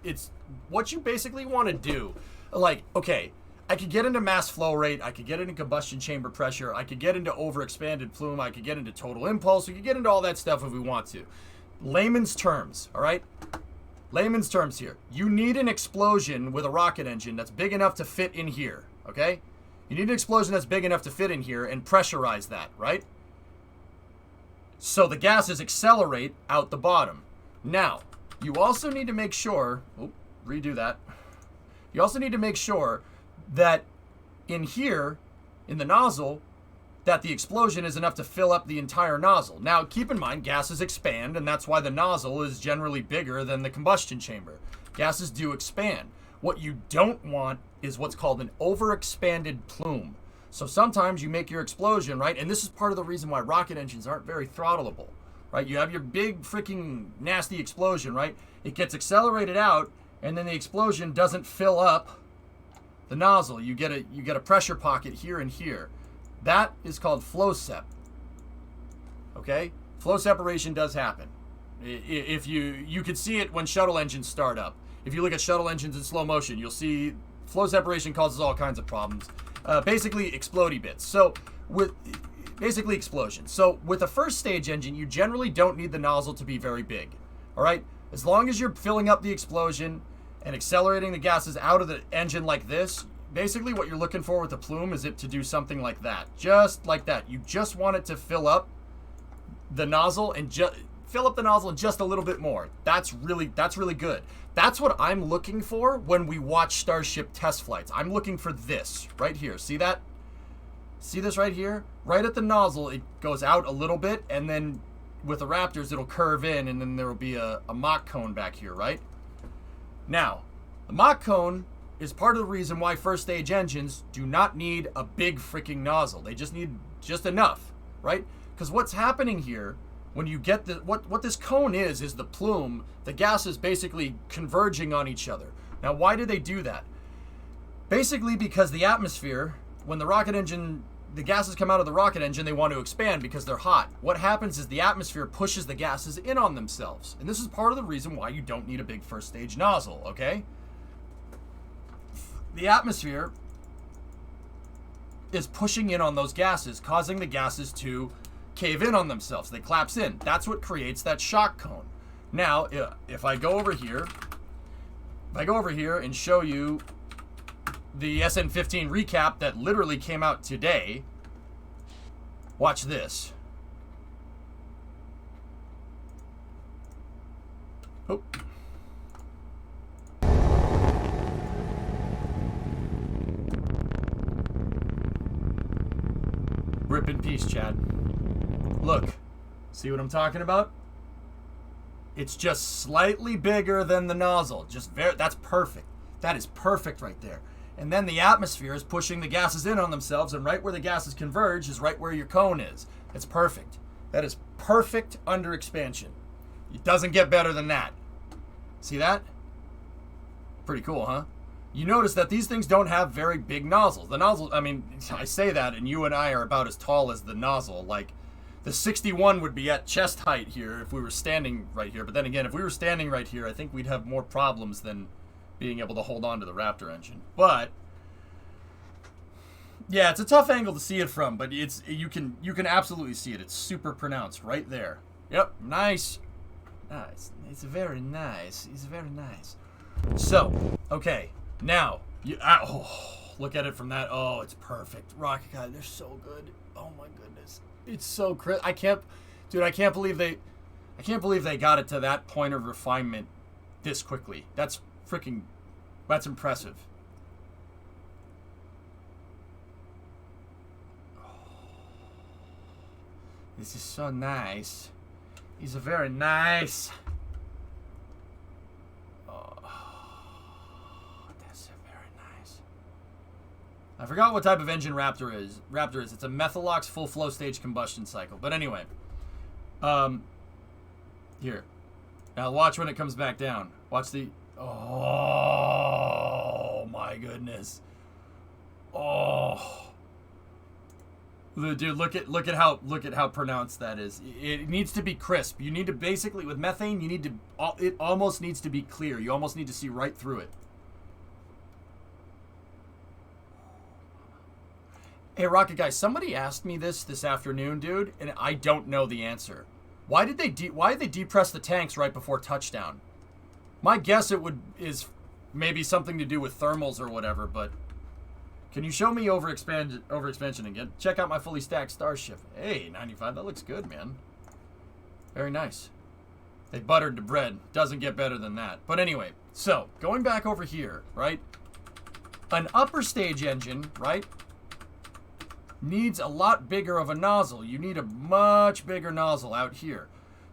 it's what you basically want to do. Like, okay, I could get into mass flow rate, I could get into combustion chamber pressure, I could get into overexpanded plume, I could get into total impulse, we could get into all that stuff if we want to. Layman's terms, all right? Layman's terms here. You need an explosion with a rocket engine that's big enough to fit in here, okay? You need an explosion that's big enough to fit in here and pressurize that, right? So the gases accelerate out the bottom. Now, you also need to make sure, redo that. You also need to make sure that in here, in the nozzle, that the explosion is enough to fill up the entire nozzle. Now, keep in mind, gases expand, and that's why the nozzle is generally bigger than the combustion chamber. Gases do expand. What you don't want is what's called an overexpanded plume. So sometimes you make your explosion, right? And this is part of the reason why rocket engines aren't very throttleable, right? You have your big freaking nasty explosion, right? It gets accelerated out, and then the explosion doesn't fill up the nozzle. You get a pressure pocket here and here. That is called flow sep. Okay? Flow separation does happen. If you could see it when shuttle engines start up. If you look at shuttle engines in slow motion, you'll see flow separation causes all kinds of problems. Basically, explodey bits. So, basically explosions. So, with a first stage engine, you generally don't need the nozzle to be very big. All right? As long as you're filling up the explosion and accelerating the gases out of the engine like this, basically what you're looking for with the plume is it to do something like that. Just like that. You just want it to fill up the nozzle and fill up the nozzle just a little bit more. That's really good. That's what I'm looking for when we watch Starship test flights. I'm looking for this right here. See that? See this right here? Right at the nozzle, it goes out a little bit, and then with the Raptors, it'll curve in, and then there will be a Mach cone back here, right? Now, the Mach cone is part of the reason why first stage engines do not need a big freaking nozzle. They just need just enough, right? Because what's happening here, when you get the what this cone is the plume. The gas is basically converging on each other. Now, why do they do that? Basically because the atmosphere, when the rocket engine, the gases come out of the rocket engine, they want to expand because they're hot. What happens is the atmosphere pushes the gases in on themselves. And this is part of the reason why you don't need a big first stage nozzle, okay? The atmosphere is pushing in on those gases, causing the gases to cave in on themselves. They collapse in. That's what creates that shock cone. Now, if I go over here, and show you the SN15 recap that literally came out today, watch this. Oh. Rip in peace, Chad. Look, see what I'm talking about? It's just slightly bigger than the nozzle. That's perfect. That is perfect right there. And then the atmosphere is pushing the gases in on themselves, and right where the gases converge is right where your cone is. It's perfect. That is perfect under expansion. It doesn't get better than that. See that? Pretty cool, huh? You notice that these things don't have very big nozzles. The nozzle, I mean, I say that, and you and I are about as tall as the nozzle. Like, the 61 would be at chest height here if we were standing right here. But then again, if we were standing right here, I think we'd have more problems than being able to hold on to the Raptor engine. But yeah, it's a tough angle to see it from, but you can absolutely see it. It's super pronounced right there. Yep, nice. Nice. It's very nice. It's very nice. So, okay, now, look at it from that. Oh, it's perfect. Rocket Guy, they're so good. Oh my goodness. It's so crisp. I can't believe they got it to that point of refinement this quickly. That's impressive. This is so nice. These are very nice. Oh, that's very nice. I forgot what type of engine Raptor is. It's a Methalox full flow stage combustion cycle. But anyway, here. Now watch when it comes back down. Watch the. Oh my goodness. Oh. Dude, look at how pronounced that is. It needs to be crisp. You need to basically, with methane, it almost needs to be clear. You almost need to see right through it. Hey, Rocket Guy, somebody asked me this afternoon, dude, and I don't know the answer. Why did they depress the tanks right before touchdown? My guess is maybe something to do with thermals or whatever, but can you show me overexpansion again? Check out my fully stacked Starship. Hey, 95, that looks good, man. Very nice. They buttered the bread. Doesn't get better than that. But anyway, so going back over here, right? An upper stage engine, right, needs a lot bigger of a nozzle. You need a much bigger nozzle out here.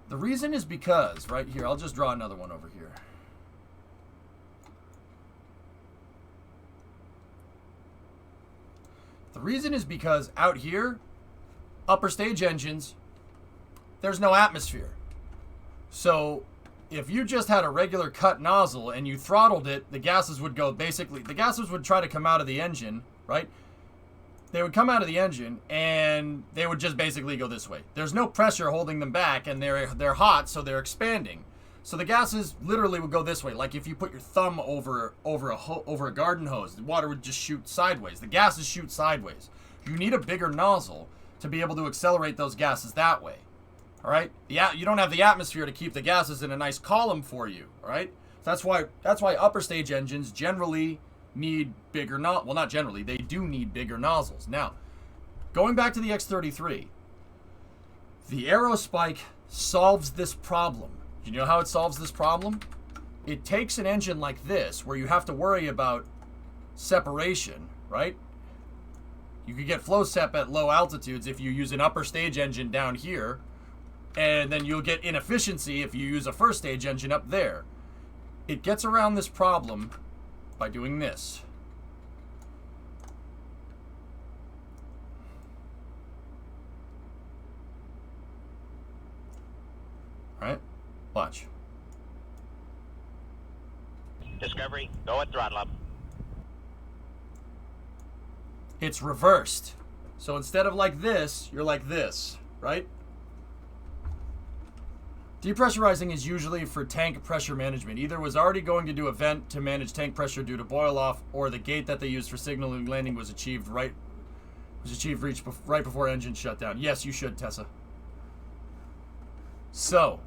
The reason is because, right here, I'll just draw another one over here. The reason is because out here, upper stage engines, there's no atmosphere. So if you just had a regular cut nozzle and you throttled it, the gases would try to come out of the engine, right? They would come out of the engine and they would just basically go this way. There's no pressure holding them back, and they're hot, so they're expanding. So the gases literally would go this way. Like if you put your thumb over a garden hose, the water would just shoot sideways. The gases shoot sideways. You need a bigger nozzle to be able to accelerate those gases that way. All right? Yeah, you don't have the atmosphere to keep the gases in a nice column for you. All right? That's why upper stage engines generally need bigger well, not generally. They do need bigger nozzles. Now, going back to the X33, the Aerospike solves this problem. You know how it solves this problem? It takes an engine like this, where you have to worry about separation, right? You could get flow sep at low altitudes if you use an upper stage engine down here, and then you'll get inefficiency if you use a first stage engine up there. It gets around this problem by doing this. All right? Watch. Discovery, go at throttle up. It's reversed. So instead of like this, you're like this, right? Depressurizing is usually for tank pressure management. Either was already going to do a vent to manage tank pressure due to boil off, or the gate that they used for signaling landing was achieved right before engine shutdown. Yes, you should, Tessa. So,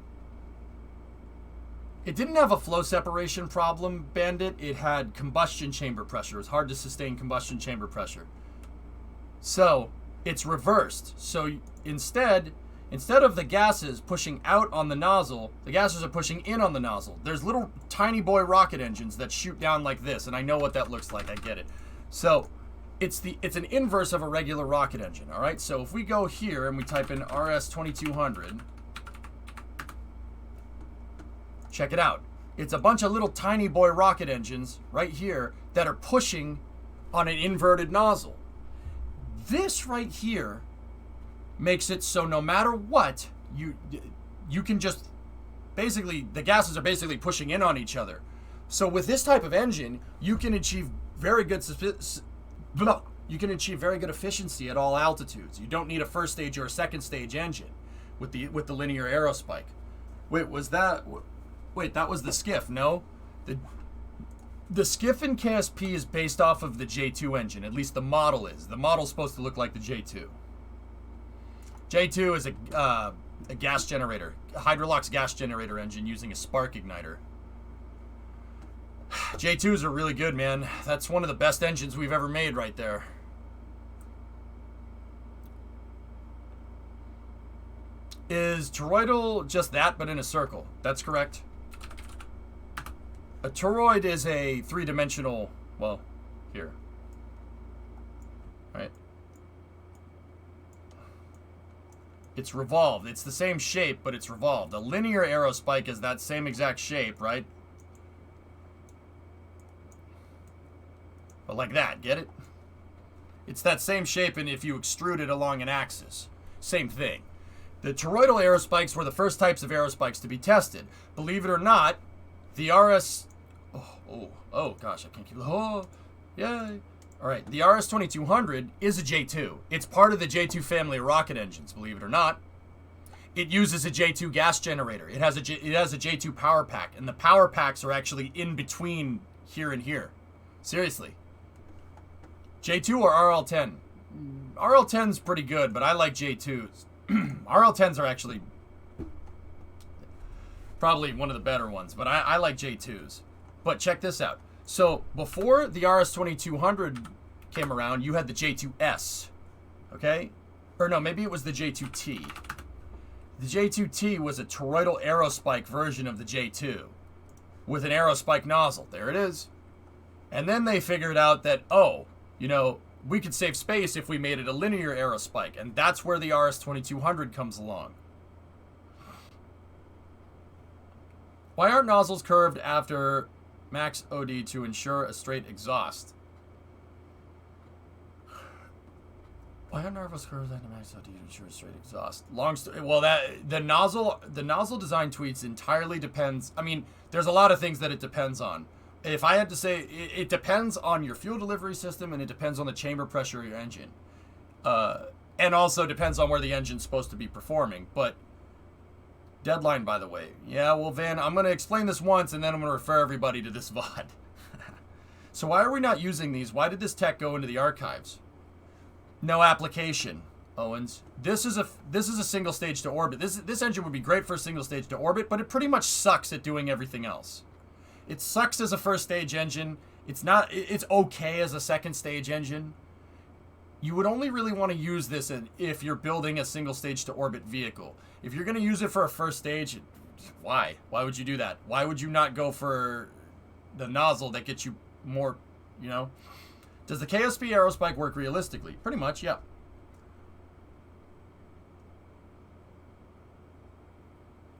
it didn't have a flow separation problem, Bandit. It had combustion chamber pressure. It was hard to sustain combustion chamber pressure. So, it's reversed. So, instead of the gases pushing out on the nozzle, the gases are pushing in on the nozzle. There's little tiny boy rocket engines that shoot down like this, and I know what that looks like. I get it. So, it's an inverse of a regular rocket engine, all right? So, if we go here and we type in RS2200, check it out. It's a bunch of little tiny boy rocket engines right here that are pushing on an inverted nozzle. This right here makes it so no matter what, you can just basically, the gases are basically pushing in on each other. So with this type of engine, you can achieve very good efficiency at all altitudes. You don't need a first stage or a second stage engine with the linear Aerospike. Wait, that was the skiff, no? The skiff in KSP is based off of the J2 engine. At least the model is. The model's supposed to look like the J2. J2 is a gas generator, a Hydrolox gas generator engine using a spark igniter. J2s are really good, man. That's one of the best engines we've ever made right there. Is toroidal just that, but in a circle? That's correct. A toroid is a three-dimensional, well, here. Right? It's revolved. It's the same shape, but it's revolved. A linear aerospike is that same exact shape, right? But like that, get it? It's that same shape, and if you extrude it along an axis, same thing. The toroidal aerospikes were the first types of aerospikes to be tested. Believe it or not, the RS... Oh gosh, I can't keep... Oh, yay. All right, the RS-2200 is a J2. It's part of the J2 family of rocket engines, believe it or not. It uses a J2 gas generator. It has a J2 power pack, and the power packs are actually in between here and here. Seriously. J2 or RL-10? RL-10's pretty good, but I like J2s. RL-10s are actually probably one of the better ones, but I like J2s. But check this out. So before the RS-2200 came around, you had the J2S, okay? Or no, maybe it was the J2T. The J2T was a toroidal aerospike version of the J2 with an aerospike nozzle. There it is. And then they figured out that, oh, you know, we could save space if we made it a linear aerospike, and that's where the RS-2200 comes along. Why aren't nozzles curved after max OD to ensure a straight exhaust? Why aren't nozzles curved after max OD to ensure a straight exhaust? Long story. Well, the nozzle design tweets entirely depends. I mean, there's a lot of things that it depends on. If I had to say, it depends on your fuel delivery system, and it depends on the chamber pressure of your engine. And also depends on where the engine's supposed to be performing. But, deadline, by the way. Yeah, well, Van, I'm going to explain this once, and then I'm going to refer everybody to this VOD. So why are we not using these? Why did this tech go into the archives? No application, Owens. This is a single stage to orbit. This engine would be great for a single stage to orbit, but it pretty much sucks at doing everything else. It sucks as a first stage engine. It's okay as a second stage engine. You would only really want to use this if you're building a single stage to orbit vehicle. If you're going to use it for a first stage, why? Why would you do that? Why would you not go for the nozzle that gets you more, you know? Does the KSP aerospike work realistically? Pretty much, yeah.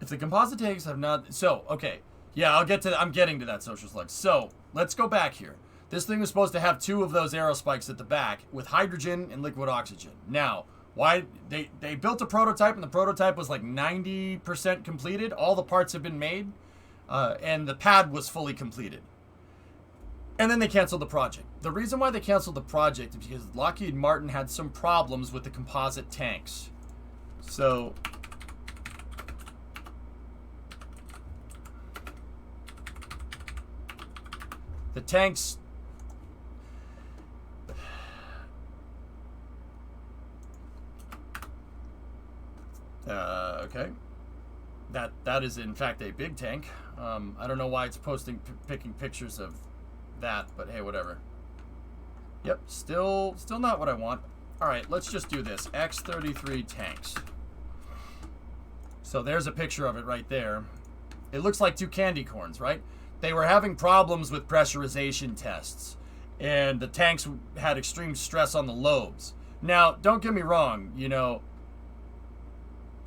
If the composite tanks have not... So, okay. Yeah, I'm getting to that, Social Slug. So, let's go back here. This thing was supposed to have 2 of those aerospikes at the back with hydrogen and liquid oxygen. Now, why they built a prototype, and the prototype was like 90% completed. All the parts have been made, and the pad was fully completed. And then they canceled the project. The reason why they canceled the project is because Lockheed Martin had some problems with the composite tanks. So... the tanks... okay. That is in fact a big tank. I don't know why it's picking pictures of that, but hey, whatever. Yep, still not what I want. All right, let's just do this. X-33 tanks. So there's a picture of it right there. It looks like 2 candy corns, right? They were having problems with pressurization tests, and the tanks had extreme stress on the lobes. Now, don't get me wrong, you know,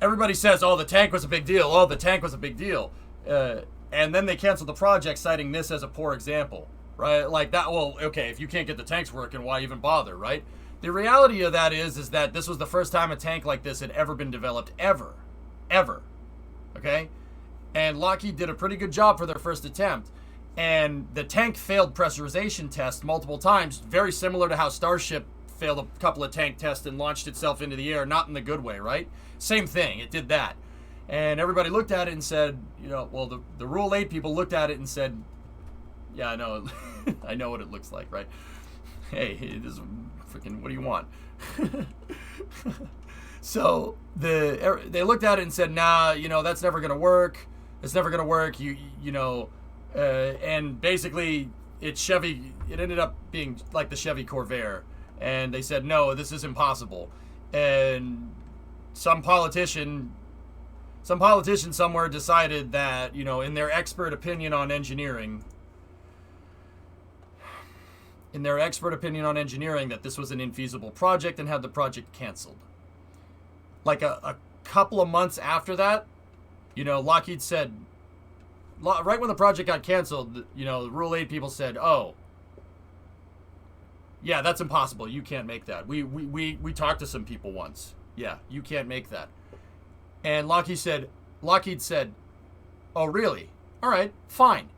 everybody says, oh, the tank was a big deal, oh, the tank was a big deal. And then they canceled the project, citing this as a poor example, right? Like that, well, okay, if you can't get the tanks working, why even bother, right? The reality of that is that this was the first time a tank like this had ever been developed, ever, okay? And Lockheed did a pretty good job for their first attempt. And the tank failed pressurization tests multiple times, very similar to how Starship failed a couple of tank tests and launched itself into the air, not in the good way, right? Same thing, it did that. And everybody looked at it and said, you know, well, the Rule 8 people looked at it and said, yeah, I know, I know what it looks like, right? Hey, this is freaking, what do you want? So they looked at it and said, nah, you know, that's never going to work. It's never going to work. You know, And basically, it ended up being like the Chevy Corvair. And they said, no, this is impossible. And some politician somewhere decided that, in their expert opinion on engineering, that this was an infeasible project and had the project canceled. Like a couple of months after that, Lockheed said, right when the project got canceled, the Rule 8 people said, oh, yeah, that's impossible. You can't make that. We talked to some people once. Yeah, you can't make that. And Lockheed said, oh, really? All right, fine.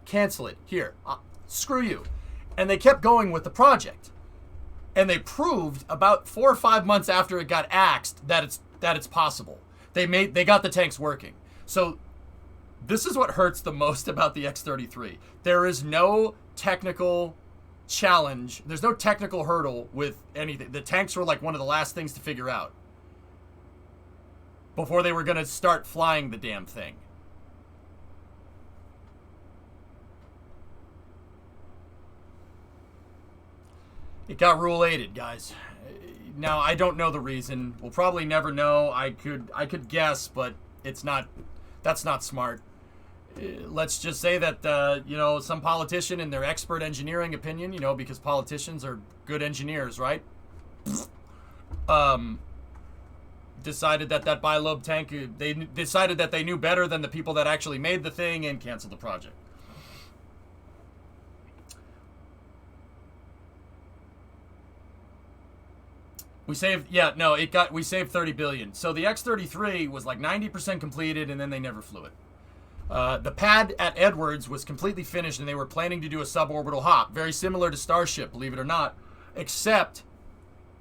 Cancel it. Here, screw you. And they kept going with the project. And they proved about 4 or 5 months after it got axed that it's possible. They got the tanks working. So this is what hurts the most about the X-33. There is no technical challenge. There's no technical hurdle with anything. The tanks were like one of the last things to figure out before they were going to start flying the damn thing. It got Rule 8'd, guys. Now, I don't know the reason. We'll probably never know. I could guess, but that's not smart. Let's just say that, some politician in their expert engineering opinion, because politicians are good engineers, right? Decided that bilobe tank, they decided that they knew better than the people that actually made the thing and canceled the project. We saved 30 billion. So the X-33 was like 90% completed and then they never flew it. The pad at Edwards was completely finished and they were planning to do a suborbital hop, very similar to Starship, believe it or not, except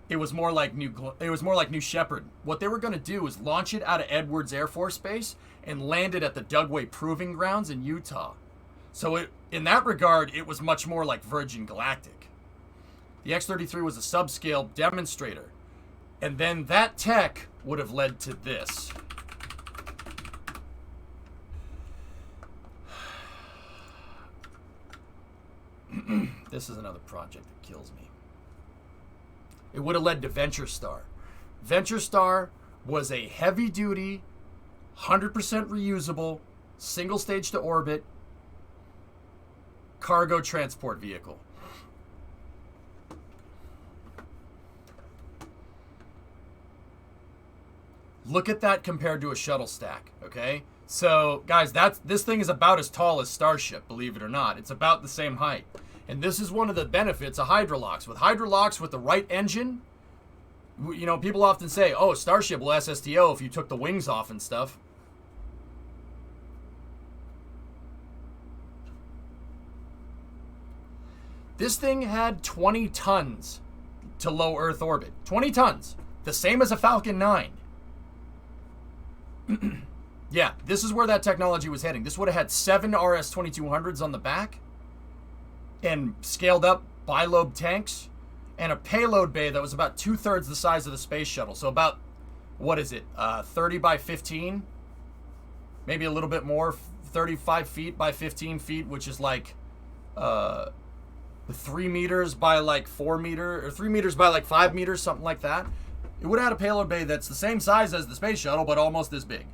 it was more like New Shepard. What they were going to do was launch it out of Edwards Air Force Base and land it at the Dugway Proving Grounds in Utah. So in that regard, it was much more like Virgin Galactic. The X-33 was a subscale demonstrator. And then that tech would have led to this. This is another project that kills me. It would have led to Venture Star. Venture Star was a heavy-duty, 100% reusable, single stage to orbit cargo transport vehicle. Look at that compared to a shuttle stack, okay? So, guys, this thing is about as tall as Starship, believe it or not. It's about the same height. And this is one of the benefits of Hydrolox. With Hydrolox, with the right engine, people often say, oh, Starship will SSTO if you took the wings off and stuff. This thing had 20 tons to low Earth orbit. 20 tons. The same as a Falcon 9. Yeah, this is where that technology was heading. This would have had 7 RS-2200s on the back and scaled up bilobe tanks and a payload bay that was about 2/3 the size of the space shuttle. So about, 30 by 15? Maybe a little bit more, 35 feet by 15 feet, which is like 3 meters by like 4 meters, or 3 meters by like 5 meters, something like that. It would have had a payload bay that's the same size as the space shuttle, but almost as big.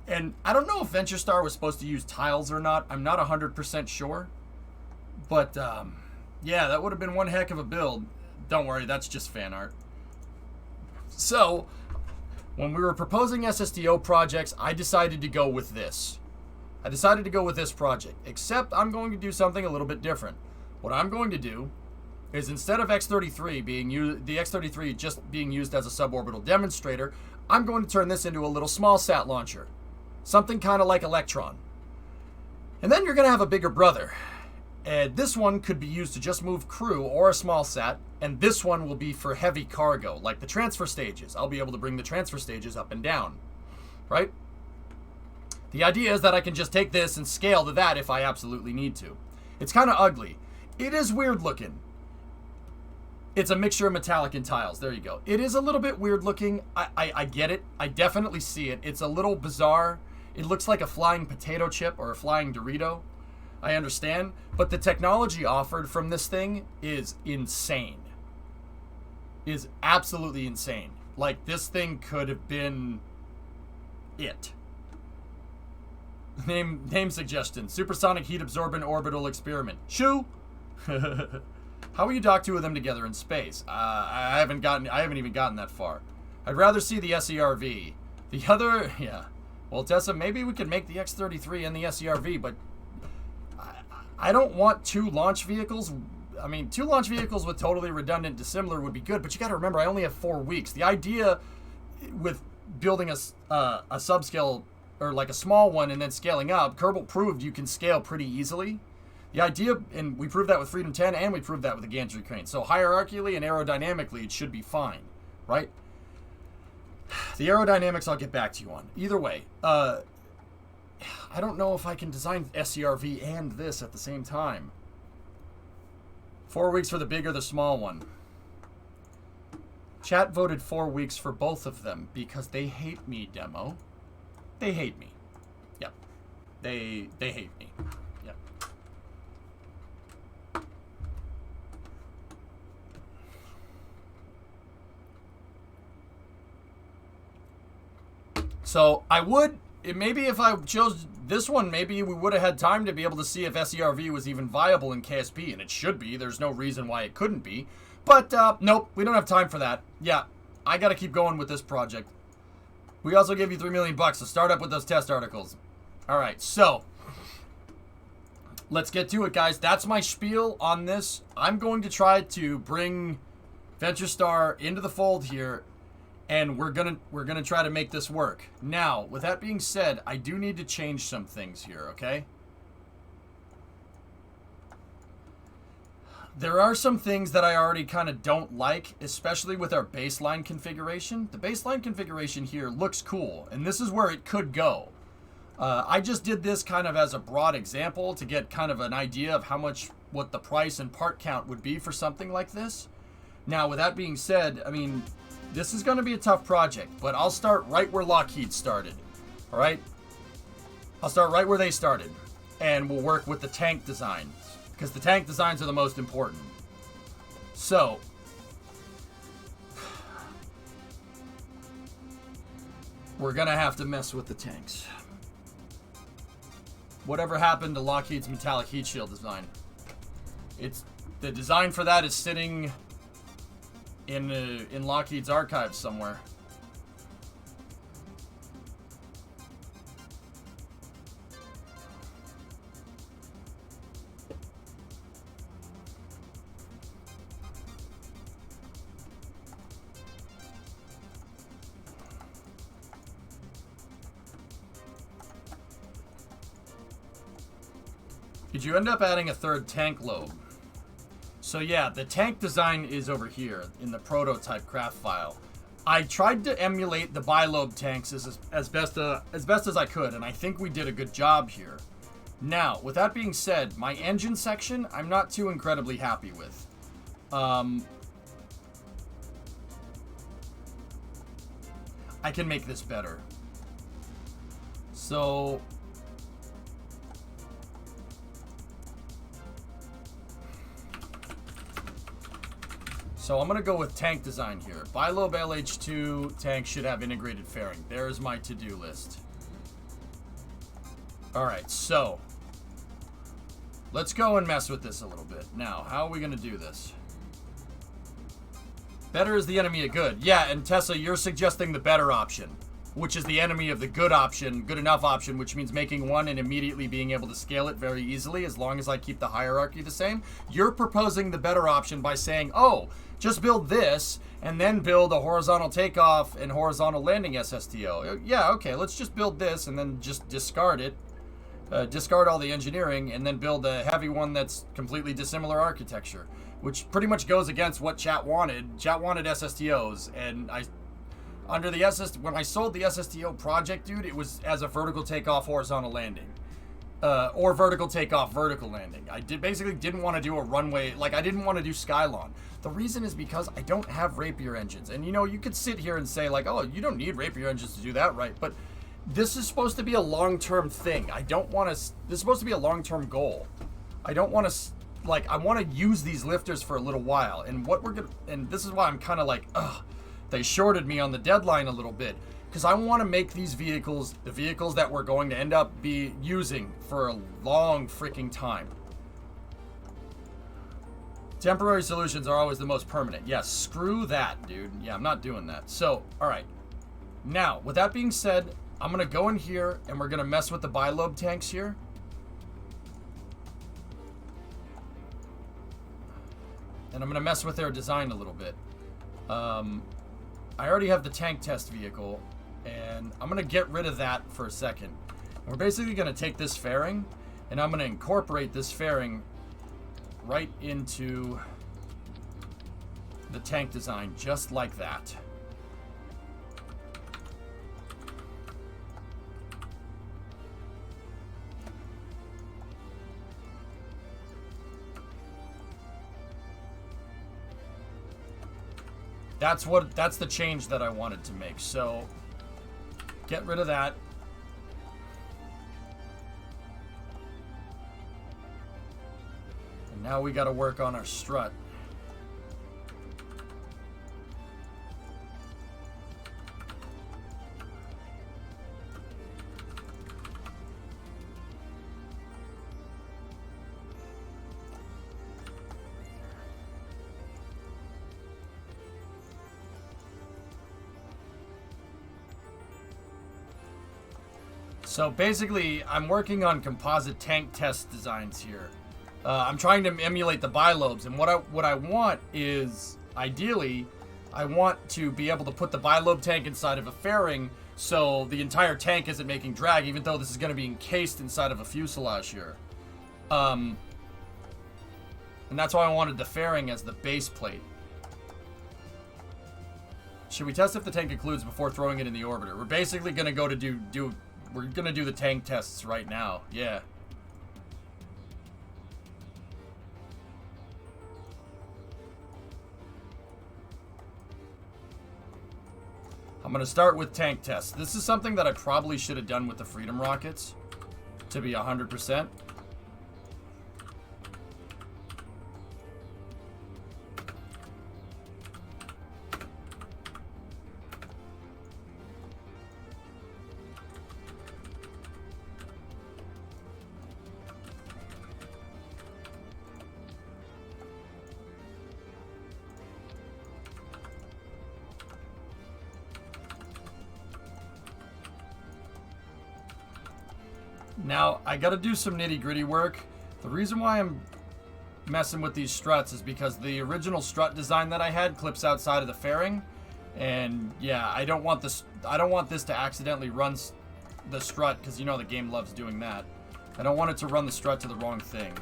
And I don't know if Venture Star was supposed to use tiles or not. I'm not 100% sure. But, yeah, that would have been one heck of a build. Don't worry, that's just fan art. So, when we were proposing SSTO projects, I decided to go with this. I decided to go with this project. Except I'm going to do something a little bit different. What I'm going to do is instead of X-33 the X-33 just being used as a suborbital demonstrator, I'm going to turn this into a little small sat launcher. Something kind of like Electron. And then you're going to have a bigger brother. And this one could be used to just move crew or a small sat, and this one will be for heavy cargo, like the transfer stages. I'll be able to bring the transfer stages up and down, right? The idea is that I can just take this and scale to that if I absolutely need to. It's kind of ugly. It is weird looking. It's a mixture of metallic and tiles. There you go. It is a little bit weird looking. I get it. I definitely see it. It's a little bizarre. It looks like a flying potato chip or a flying Dorito. I understand. But the technology offered from this thing is insane. Is absolutely insane. Like, this thing could have been it. Name suggestion. Supersonic heat absorbent orbital experiment. Shoo! How will you dock two of them together in space? I haven't even gotten that far. I'd rather see the SERV. The other, yeah. Well, Tessa, maybe we could make the X-33 and the SERV, but I don't want two launch vehicles. I mean, two launch vehicles with totally redundant dissimilar would be good, but you got to remember, I only have 4 weeks. The idea with building a subscale, or like a small one and then scaling up, Kerbal proved you can scale pretty easily. The idea, and we proved that with Freedom 10, and we proved that with the gantry crane. So hierarchically and aerodynamically, it should be fine, right? The aerodynamics I'll get back to you on. Either way, I don't know if I can design SCRV and this at the same time. 4 weeks for the big or the small one. Chat voted 4 weeks for both of them because they hate me, Demo. They hate me. Yep. They hate me. Yep. So I would, maybe if I chose this one, maybe we would have had time to be able to see if SERV was even viable in KSP, and it should be. There's no reason why it couldn't be. But nope, we don't have time for that. Yeah, I got to keep going with this project. We also gave you $3 million to start up with those test articles. All right, so let's get to it, guys. That's my spiel on this. I'm going to try to bring VentureStar into the fold here, and we're gonna try to make this work. Now, with that being said, I do need to change some things here, okay? There are some things that I already kind of don't like, especially with our baseline configuration. The baseline configuration here looks cool, and this is where it could go. I just did this kind of as a broad example to get kind of an idea of what the price and part count would be for something like this. Now, with that being said, I mean, this is going to be a tough project, but I'll start right where Lockheed started, all right? I'll start right where they started, and we'll work with the tank design, because the tank designs are the most important. So, we're going to have to mess with the tanks. Whatever happened to Lockheed's metallic heat shield design? The design for that is sitting in Lockheed's archives somewhere. Did you end up adding a third tank lobe? So yeah, the tank design is over here in the prototype craft file. I tried to emulate the bilobe tanks as best as I could, and I think we did a good job here. Now, with that being said, my engine section, I'm not too incredibly happy with. I can make this better. So I'm going to go with tank design here. Bilobe LH2 tank should have integrated fairing. There's my to-do list. Alright, so let's go and mess with this a little bit. Now, how are we going to do this? Better is the enemy of good. Yeah, and Tessa, you're suggesting the better option, which is the enemy of the good option, good enough option, which means making one and immediately being able to scale it very easily as long as I keep the hierarchy the same. You're proposing the better option by saying, oh, just build this and then build a horizontal takeoff and horizontal landing SSTO. Yeah, okay, let's just build this and then just discard it. Discard all the engineering and then build a heavy one that's completely dissimilar architecture, which pretty much goes against what chat wanted. Chat wanted SSTOs, and when I sold the SSTO project, dude, it was as a vertical takeoff, horizontal landing. Or vertical takeoff, vertical landing. I basically didn't want to do a runway, like I didn't want to do Skylon. The reason is because I don't have Rapier engines. And you know, you could sit here and say like, oh, you don't need Rapier engines to do that, right? But this is supposed to be a long-term thing. I don't want to... This is supposed to be a long-term goal. I don't want to... Like, I want to use these lifters for a little while. And what we're going to... And this is why I'm kind of like, ugh, they shorted me on the deadline a little bit. Because I want to make these vehicles the vehicles that we're going to end up using for a long freaking time. Temporary solutions are always the most permanent. Yes, screw that, dude. Yeah, I'm not doing that. So, all right. Now, with that being said, I'm going to go in here and we're going to mess with the bilobe tanks here. And I'm going to mess with their design a little bit. I already have the tank test vehicle, and I'm going to get rid of that for a second. And we're basically going to take this fairing, and I'm going to incorporate this fairing right into the tank design, just like that. That's the change that I wanted to make. So get rid of that. And now we got to work on our strut. So basically, I'm working on composite tank test designs here. I'm trying to emulate the bilobes, and what I want is, ideally, I want to be able to put the bilobe tank inside of a fairing, so the entire tank isn't making drag, even though this is going to be encased inside of a fuselage here. And that's why I wanted the fairing as the base plate. Should we test if the tank includes before throwing it in the orbiter? We're basically going to go to we're gonna do the tank tests right now. Yeah. I'm gonna start with tank tests. This is something that I probably should have done with the Freedom rockets, to be 100%. Now, I gotta do some nitty-gritty work. The reason why I'm messing with these struts is because the original strut design that I had clips outside of the fairing. And yeah, I don't want this to accidentally run the strut, because you know the game loves doing that. I don't want it to run the strut to the wrong thing.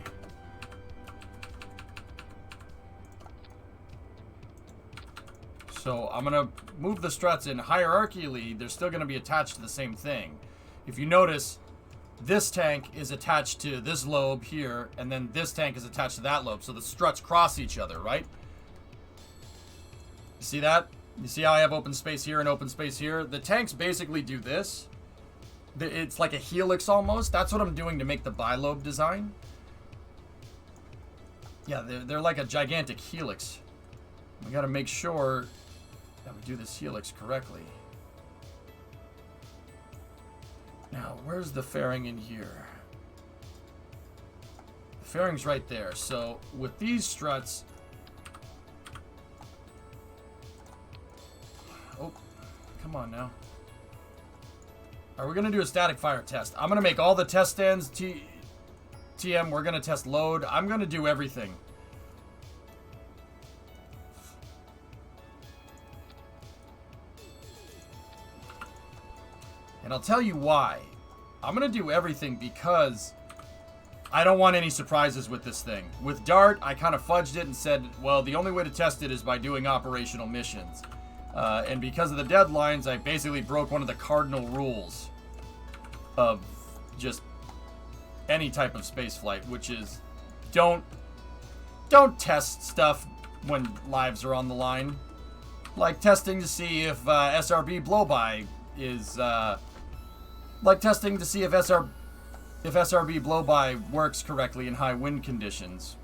So I'm gonna move the struts in. Hierarchically, they're still gonna be attached to the same thing. If you notice, this tank is attached to this lobe here, and then this tank is attached to that lobe. So the struts cross each other, right? You see that? You see how I have open space here and open space here? The tanks basically do this. It's like a helix almost. That's what I'm doing to make the bilobe design. Yeah, they're like a gigantic helix. We gotta make sure that we do this helix correctly. Now, where's the fairing in here? The fairing's right there. So, with these struts... Oh, come on now. Alright, we're going to do a static fire test. I'm going to make all the test stands TM. We're going to test load. I'm going to do everything. And I'll tell you why. I'm going to do everything because I don't want any surprises with this thing. With Dart, I kind of fudged it and said, well, the only way to test it is by doing operational missions. And because of the deadlines, I basically broke one of the cardinal rules of just any type of spaceflight, which is don't test stuff when lives are on the line. Like testing to see if SRB blowby is Like testing to see if SRB blow-by works correctly in high wind conditions.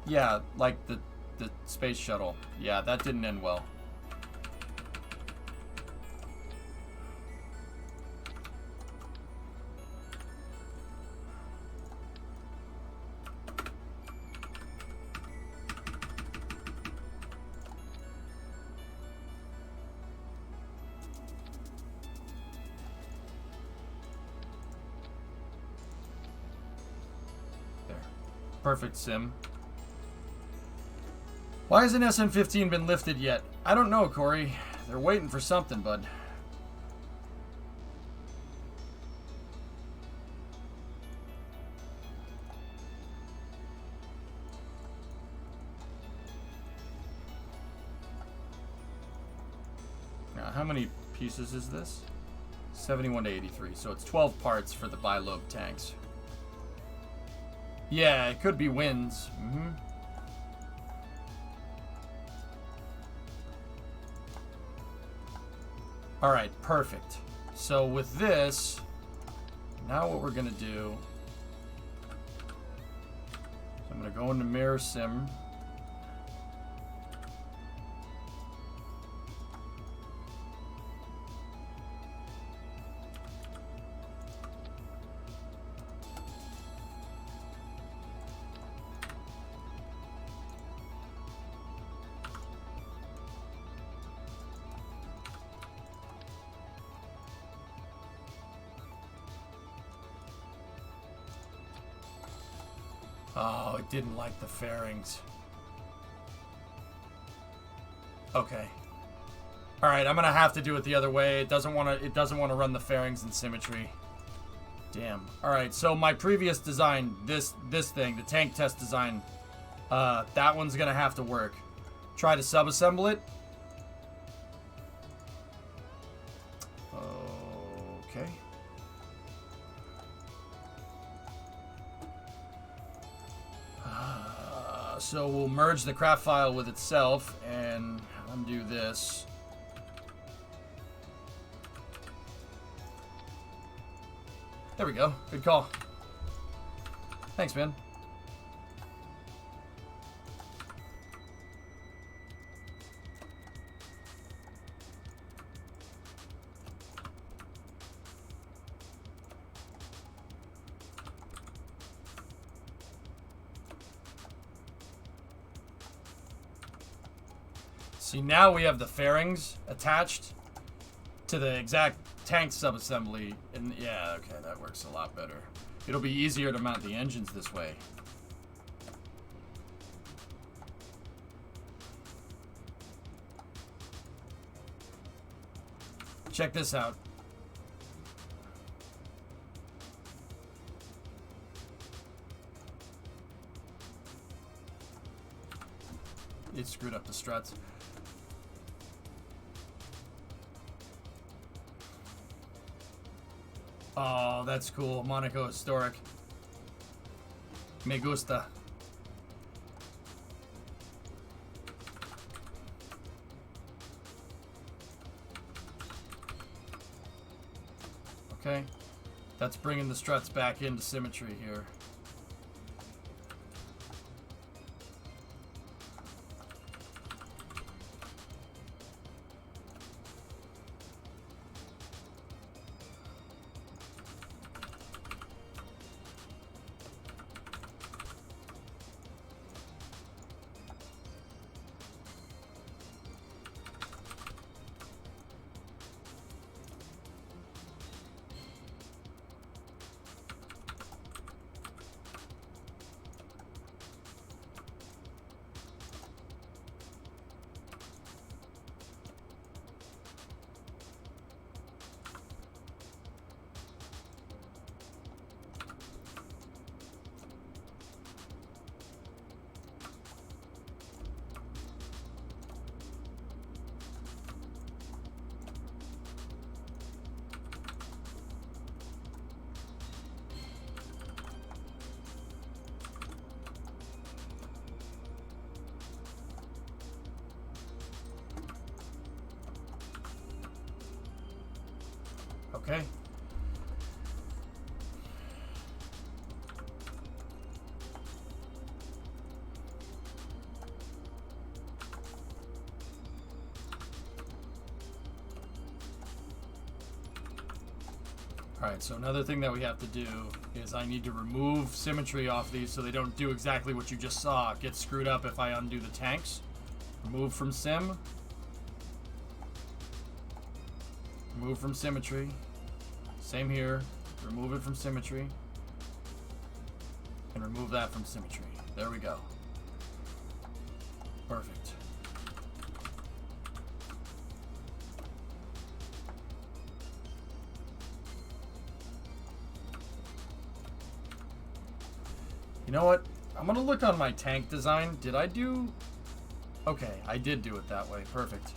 Yeah, like the space shuttle. Yeah, that didn't end well. Perfect sim. Why hasn't SN15 been lifted yet? I don't know, Corey. They're waiting for something, bud. Now, how many pieces is this? 71 to 83. So it's 12 parts for the bilobe tanks. Yeah, it could be winds. Mm-hmm. All right, perfect. So with this, now what we're gonna do, I'm gonna go into Mirror Sim. Oh, it didn't like the fairings. Okay. All right, I'm gonna have to do it the other way. It doesn't want to run the fairings in symmetry. Damn. All right, so my previous design, this thing, the tank test design, that one's gonna have to work. Try to sub-assemble it. Okay. So we'll merge the craft file with itself and undo this. There we go. Good call. Thanks, man. See, now we have the fairings attached to the exact tank subassembly. And yeah, okay, that works a lot better. It'll be easier to mount the engines this way. Check this out. It screwed up the struts. Oh, that's cool. Monaco Historic. Me gusta. Okay. That's bringing the struts back into symmetry here. okay? Alright, so another thing that we have to do is I need to remove symmetry off these so they don't do exactly what you just saw. Get screwed up if I undo the tanks. Remove from sim. Remove from symmetry. Same here. Remove it from symmetry. And remove that from symmetry. There we go. Perfect. You know what? I'm gonna look on my tank design. Did I do... Okay, I did do it that way. Perfect.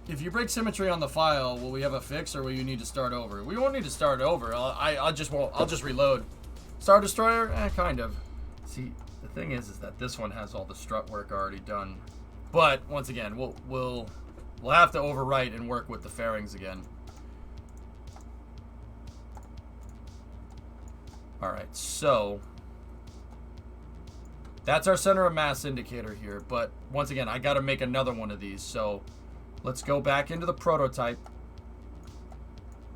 If you break symmetry on the file, will we have a fix or will you need to start over? We won't need to start over. I'll just reload. Star Destroyer? Kind of. See, the thing is that this one has all the strut work already done. But once again, we'll have to overwrite and work with the fairings again. Alright, so that's our center of mass indicator here, but once again, I gotta make another one of these, so let's go back into the prototype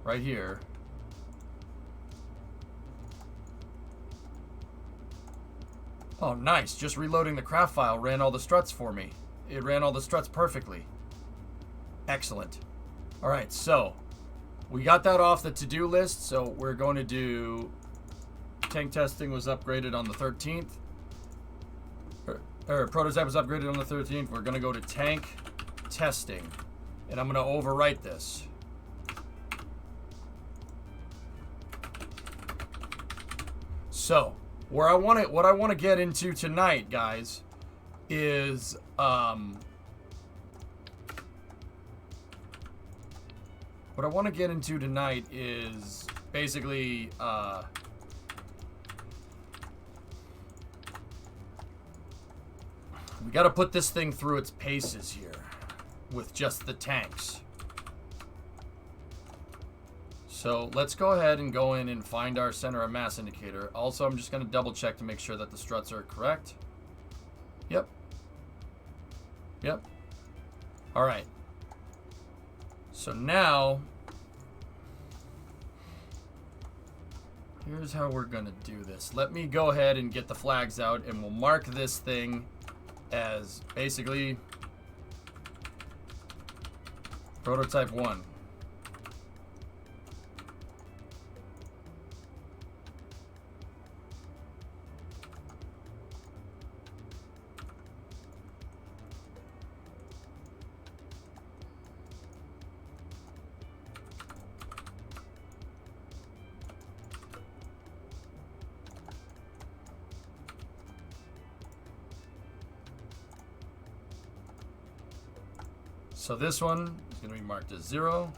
right here. Oh, nice. Just reloading the craft file ran all the struts for me. It ran all the struts perfectly. Excellent. Alright, so we got that off the to-do list, so we're going to do... Tank testing was upgraded on the 13th. Or prototype was upgraded on the 13th. We're going to go to tank testing. And I'm going to overwrite this. So, what I want to get into tonight, guys, is what I want to get into tonight is basically we got to put this thing through its paces here with just the tanks. So let's go ahead and go in and find our center of mass indicator. Also, I'm just going to double check to make sure that the struts are correct. Yep. Yep. All right. So now, here's how we're going to do this. Let me go ahead and get the flags out, and we'll mark this thing as basically prototype 1. So this one is going to be marked as 0,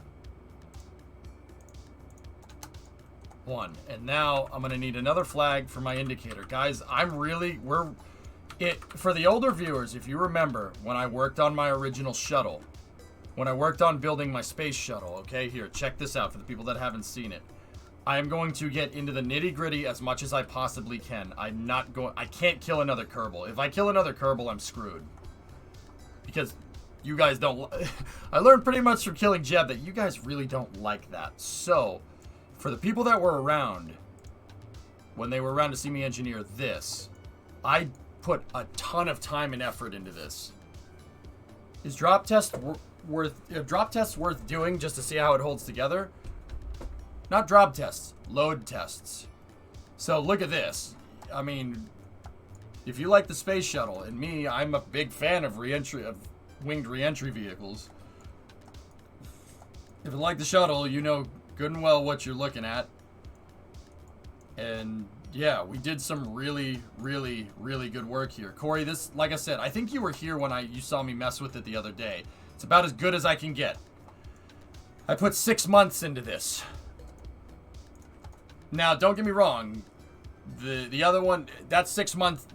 1. And now I'm going to need another flag for my indicator. Guys, for the older viewers, if you remember, when I worked on my original shuttle, when I worked on building my space shuttle, okay, here, check this out for the people that haven't seen it. I am going to get into the nitty-gritty as much as I possibly can. I can't kill another Kerbal. If I kill another Kerbal, I'm screwed. Because you guys don't... I learned pretty much from killing Jeb that you guys really don't like that. So, for the people that were around, when they were around to see me engineer this, I put a ton of time and effort into this. Is drop test worth doing just to see how it holds together? Not drop tests, load tests. So look at this. I mean, if you like the space shuttle, and me, I'm a big fan of winged re-entry vehicles. If you like the shuttle, you know good and well what you're looking at. And yeah, we did some really, really, really good work here. Corey, this, like I said, I think you were here when you saw me mess with it the other day. It's about as good as I can get. I put 6 months into this. Now, don't get me wrong. The other one, that 6 months,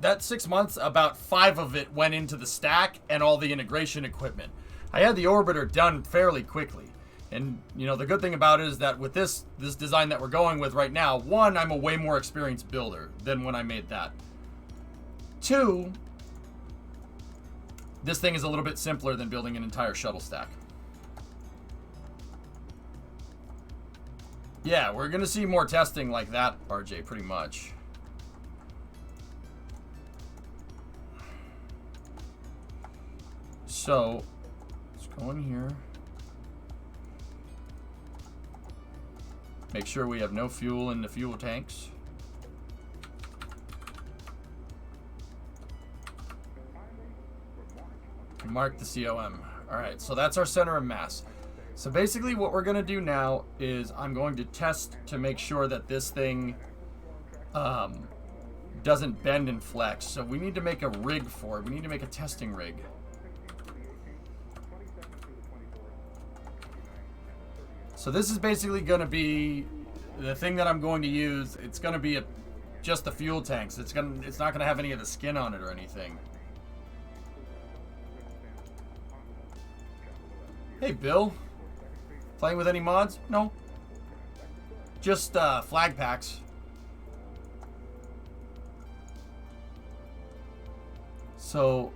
about 5 of it went into the stack and all the integration equipment. I had the orbiter done fairly quickly. And, you know, the good thing about it is that with this design that we're going with right now, one, I'm a way more experienced builder than when I made that. Two, this thing is a little bit simpler than building an entire shuttle stack. Yeah, we're going to see more testing like that, RJ, pretty much. So, let's go in here. Make sure we have no fuel in the fuel tanks. Mark the COM. Alright, so that's our center of mass. So basically what we're going to do now is I'm going to test to make sure that this thing doesn't bend and flex. So we need to make a rig for it. We need to make a testing rig. So this is basically going to be the thing that I'm going to use. It's going to be just the fuel tanks. It's not going to have any of the skin on it or anything. Hey, Bill. Playing with any mods? No. Just flag packs. So,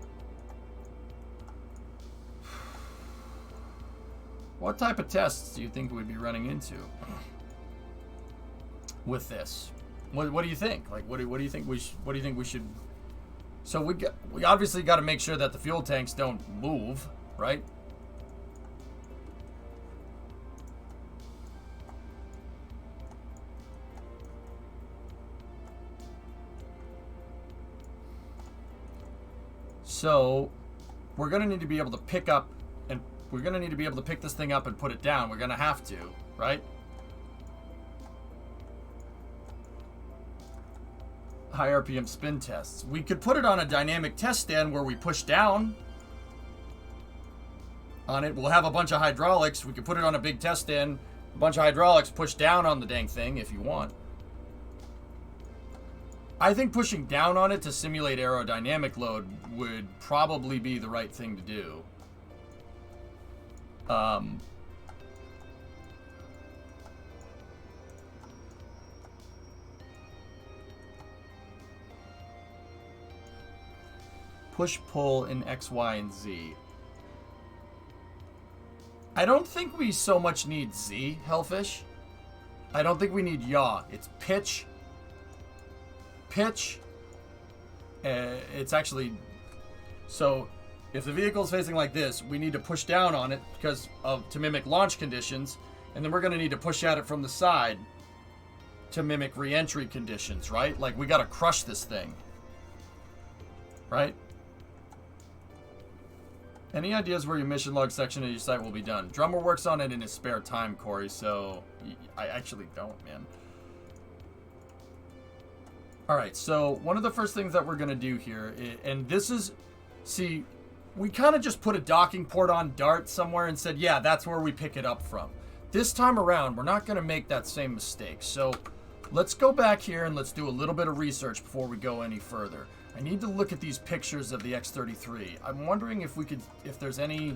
what type of tests do you think we'd be running into with this? What do you think? Like, what do you think we should? So we obviously got to make sure that the fuel tanks don't move, right? So we're going to need to be able to pick up and we're going to need to be able to pick this thing up and put it down. We're going to have to, right? High RPM spin tests. We could put it on a dynamic test stand where we push down on it. We'll have a bunch of hydraulics. We could put it on a big test stand, a bunch of hydraulics, push down on the dang thing if you want. I think pushing down on it to simulate aerodynamic load would probably be the right thing to do. Push pull in X, Y, and Z. I don't think we so much need Z, Hellfish. I don't think we need yaw. It's pitch. It's actually, so if the vehicle is facing like this, we need to push down on it to mimic launch conditions, and then we're going to need to push at it from the side to mimic re-entry conditions, right? Like, we got to crush this thing, right? Any ideas where your mission log section of your site will be done? Drummer works on it in his spare time, Corey, so I actually don't, man. Alright, so one of the first things that we're going to do here, and this is, see, we kind of just put a docking port on Dart somewhere and said, yeah, that's where we pick it up from. This time around, we're not going to make that same mistake. So let's go back here and let's do a little bit of research before we go any further. I need to look at these pictures of the X-33. I'm wondering if there's any...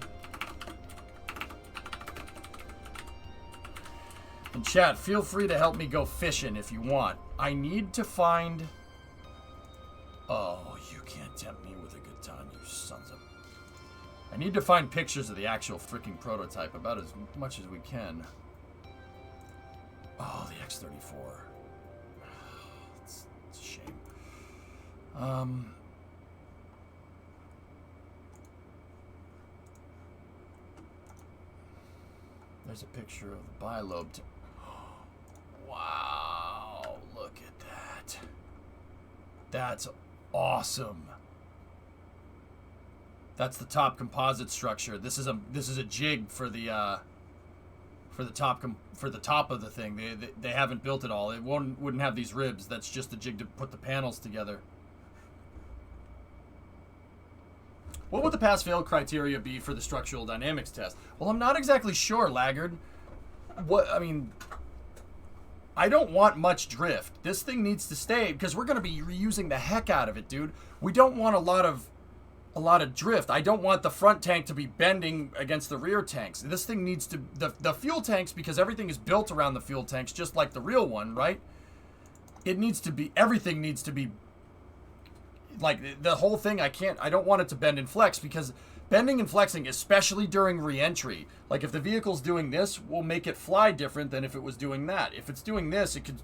And chat, feel free to help me go fishing if you want. I need to find... Oh, you can't tempt me with a good time, you sons of... I need to find pictures of the actual freaking prototype, about as much as we can. Oh, the X-34. It's a shame. There's a picture of the bilobe. Wow, look at that. That's awesome. That's the top composite structure. This is a jig for the top of the thing. They haven't built it all. It wouldn't have these ribs. That's just a jig to put the panels together. What would the pass-fail criteria be for the structural dynamics test? Well, I'm not exactly sure, Laggard. I don't want much drift. This thing needs to stay because we're going to be reusing the heck out of it, dude. We don't want a lot of a lot of drift. I don't want the front tank to be bending against the rear tanks. This thing needs to, the fuel tanks, because everything is built around the fuel tanks, just like the real one, right? It needs to be, everything needs to be, like, the whole thing, I don't want it to bend and flex, because bending and flexing, especially during re-entry, like if the vehicle's doing this, will make it fly different than if it was doing that. If it's doing this, it could,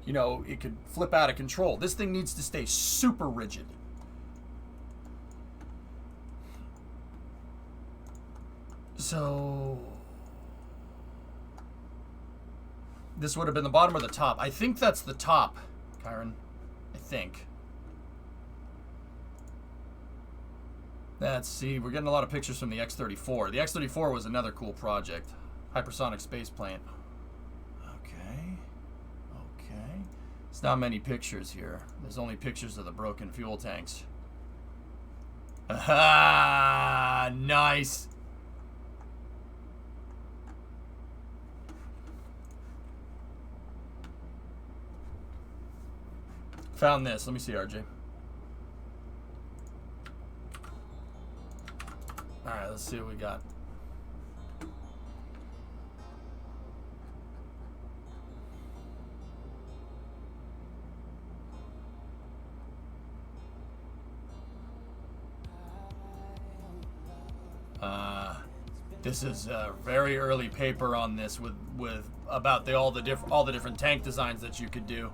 you know, it could flip out of control. This thing needs to stay super rigid. So this would have been the bottom or the top. I think that's the top, Kyron. I think. Let's see. We're getting a lot of pictures from the X-34. The X-34 was another cool project. Hypersonic space plane. Okay. Okay. It's not many pictures here. There's only pictures of the broken fuel tanks. Aha! Nice. Found this. Let me see, RJ. Alright, let's see what we got. This is a very early paper on this with about all the different tank designs that you could do.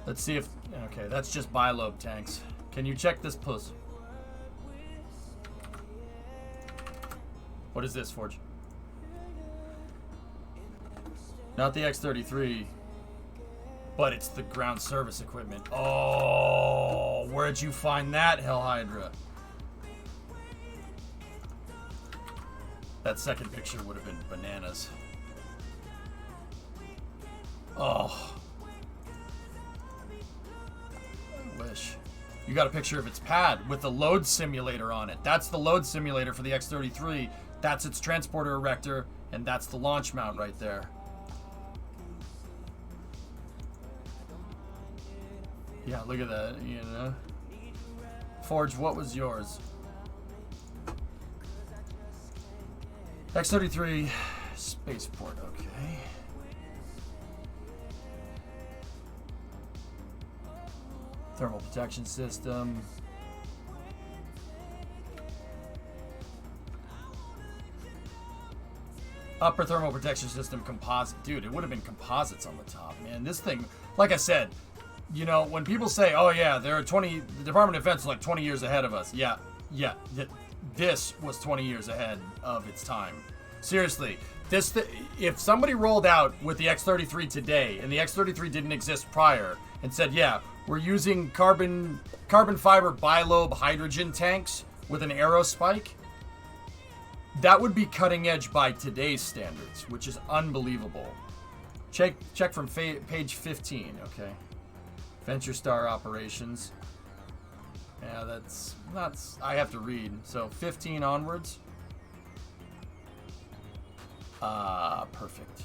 Let's see if, okay, that's just bilobe tanks. Can you check this puss? What is this, Forge? Not the X-33, but it's the ground service equipment. Oh, where'd you find that, Hell Hydra? That second picture would have been bananas. Oh. Wish. You got a picture of its pad with the load simulator on it. That's the load simulator for the X-33. That's its transporter erector, and that's the launch mount right there. Yeah, look at that, you know. Forge, what was yours? X-33 spaceport, okay. Thermal protection system. Upper thermal protection system composite. Dude, it would have been composites on the top, man. This thing, like I said, you know, when people say, oh yeah, the Department of Defense is like 20 years ahead of us. Yeah. This was 20 years ahead of its time. Seriously, if somebody rolled out with the X-33 today, and the X-33 didn't exist prior, and said, yeah, we're using carbon fiber bilobe hydrogen tanks with an aero spike, that would be cutting edge by today's standards, which is unbelievable. Check from page 15, okay? Venture Star operations. Yeah, that's I have to read. So 15 onwards. Perfect.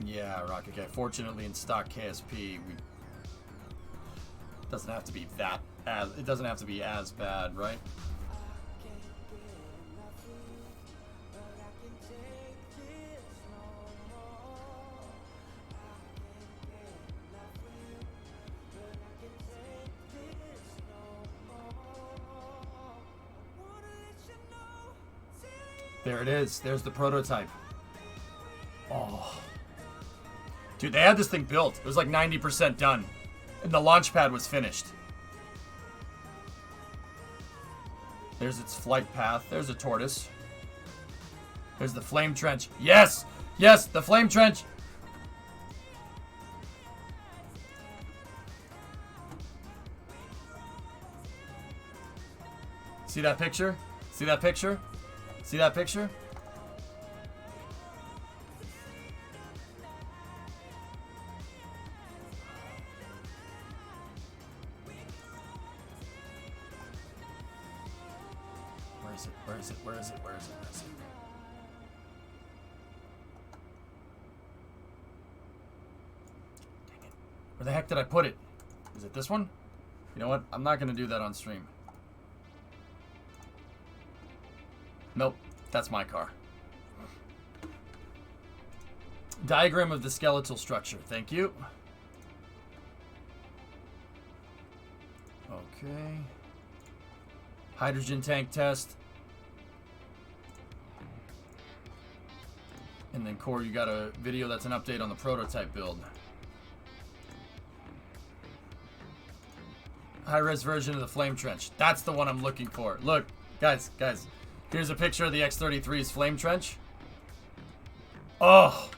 Yeah, Rocket Cat. Fortunately, in stock KSP, it doesn't have to be as bad, right? There it is. There's the prototype. Oh. Dude, they had this thing built. It was like 90% done. And the launch pad was finished. There's its flight path. There's a tortoise. There's the flame trench. Yes! Yes, the flame trench! See that picture? See that picture? See that picture? Where is it? Where is it? Where is it? Where is it? Where is it? Dang it. Where the heck did I put it? Is it this one? You know what? I'm not going to do that on stream. Nope. That's my car. Diagram of the skeletal structure. Thank you. Okay. Hydrogen tank test. And then Core, you got a video that's an update on the prototype build. High-res version of the flame trench. That's the one I'm looking for. Look, guys. Here's a picture of the X-33's flame trench. Oh.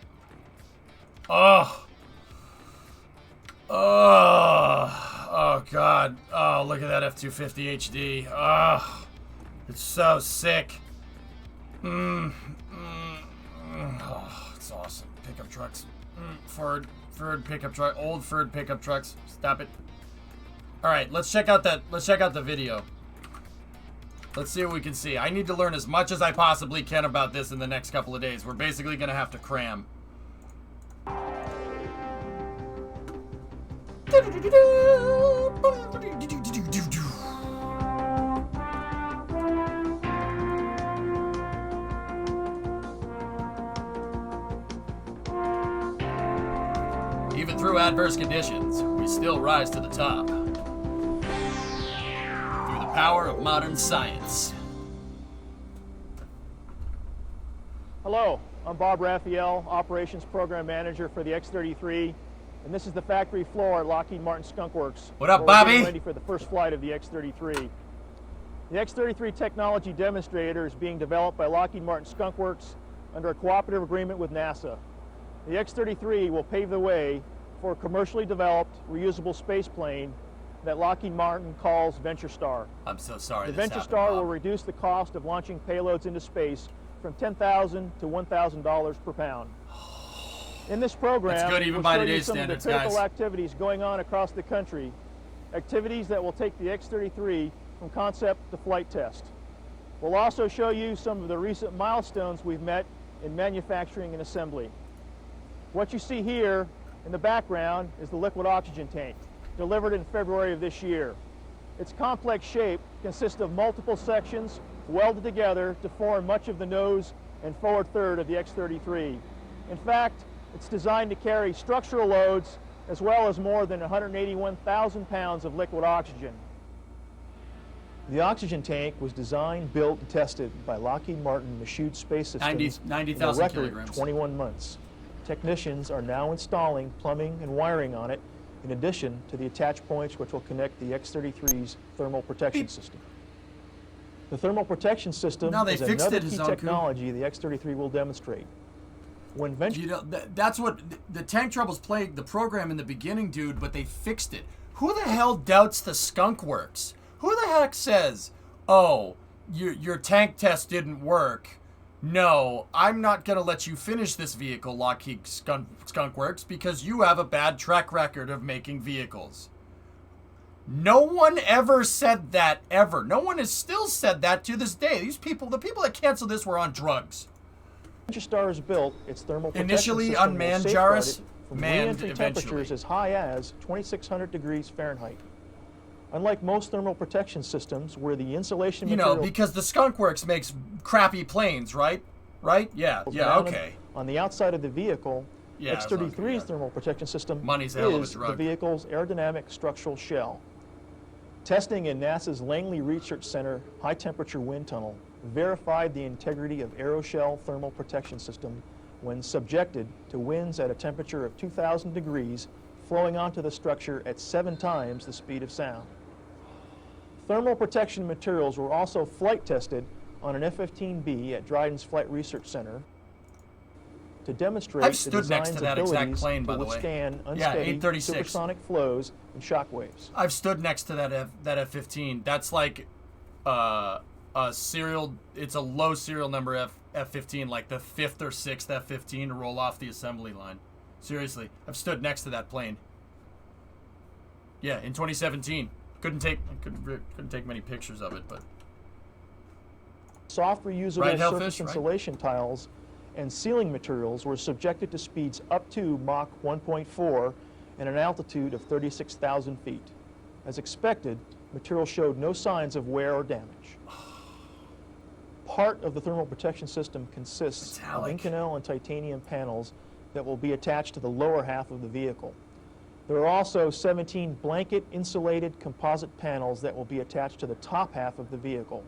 Oh. Oh, God. Oh, look at that F-250 HD. Oh, it's so sick. Oh, it's awesome. Pickup trucks. Ford pickup truck. Old Ford pickup trucks. Stop it. All right, let's check out the video. Let's see what we can see. I need to learn as much as I possibly can about this in the next couple of days. We're basically going to have to cram. Even through adverse conditions, we still rise to the top. Through the power of modern science. Hello, I'm Bob Raphael, Operations Program Manager for the X-33, and this is the factory floor at Lockheed Martin Skunk Works. What up, where we're Bobby? getting ready for the first flight of the X-33. The X-33 technology demonstrator is being developed by Lockheed Martin Skunk Works under a cooperative agreement with NASA. The X-33 will pave the way for a commercially developed, reusable space plane that Lockheed Martin calls Venture Star. I'm so sorry. The this Venture happened, Star Bob. will reduce the cost of launching payloads into space from $10,000 to $1,000 per pound. In this program, That's good even we'll by show you today's some standards, of the critical guys. activities going on across the country, activities that will take the X-33 from concept to flight test. We'll also show you some of the recent milestones we've met in manufacturing and assembly. What you see here in the background is the liquid oxygen tank, delivered in February of this year. Its complex shape consists of multiple sections welded together to form much of the nose and forward third of the X-33. In fact, it's designed to carry structural loads as well as more than 181,000 pounds of liquid oxygen. The oxygen tank was designed, built, and tested by Lockheed Martin Michoud Space Systems in a 90,000 record kilograms. 21 months. Technicians are now installing plumbing and wiring on it, in addition to the attach points which will connect the X-33's thermal protection system. The thermal protection system No, they is fixed another it, key Zonku. technology the X-33 will demonstrate. When Venture You know, that's what the tank troubles plagued the program in the beginning, dude, but they fixed it. Who the hell doubts the Skunk Works? Who the heck says, oh, your tank test didn't work? No, I'm not going to let you finish this vehicle, Lockheed Skunk Works, because you have a bad track record of making vehicles. No one ever said that, ever. No one has still said that to this day. These people, the people that canceled this were on drugs. Star is built, its thermal protection Initially system will unmanned, safeguard Jarvis, it from manned re-entry eventually. temperatures as high as 2,600 degrees Fahrenheit. Unlike most thermal protection systems, where the insulation You know, material because the Skunk Works makes crappy planes, right? Right? Yeah, mounted okay. on the outside of the vehicle, Yeah, X-33's yeah. thermal protection system Money's a hell of a is the drug. vehicle's aerodynamic structural shell. Testing in NASA's Langley Research Center high-temperature wind tunnel verified the integrity of aeroshell thermal protection system when subjected to winds at a temperature of 2,000 degrees flowing onto the structure at 7 times the speed of sound. Thermal protection materials were also flight tested on an F-15B at Dryden's Flight Research Center to demonstrate I've the stood next design's to that exact abilities plane, by to the way. withstand Yeah, unsteady 836. supersonic flows and shock waves. I've stood next to that F-15. That's like a serial. It's a low serial number F-15, like the 5th or 6th F-15 to roll off the assembly line. Seriously, I've stood next to that plane. Yeah, in 2017. Couldn't take many pictures of it, but Soft reusable Right, Hellfish, surface right? insulation tiles and sealing materials were subjected to speeds up to Mach 1.4 and an altitude of 36,000 feet. As expected, material showed no signs of wear or damage. Part of the thermal protection system consists of Inconel and titanium panels that will be attached to the lower half of the vehicle. There are also 17 blanket insulated composite panels that will be attached to the top half of the vehicle.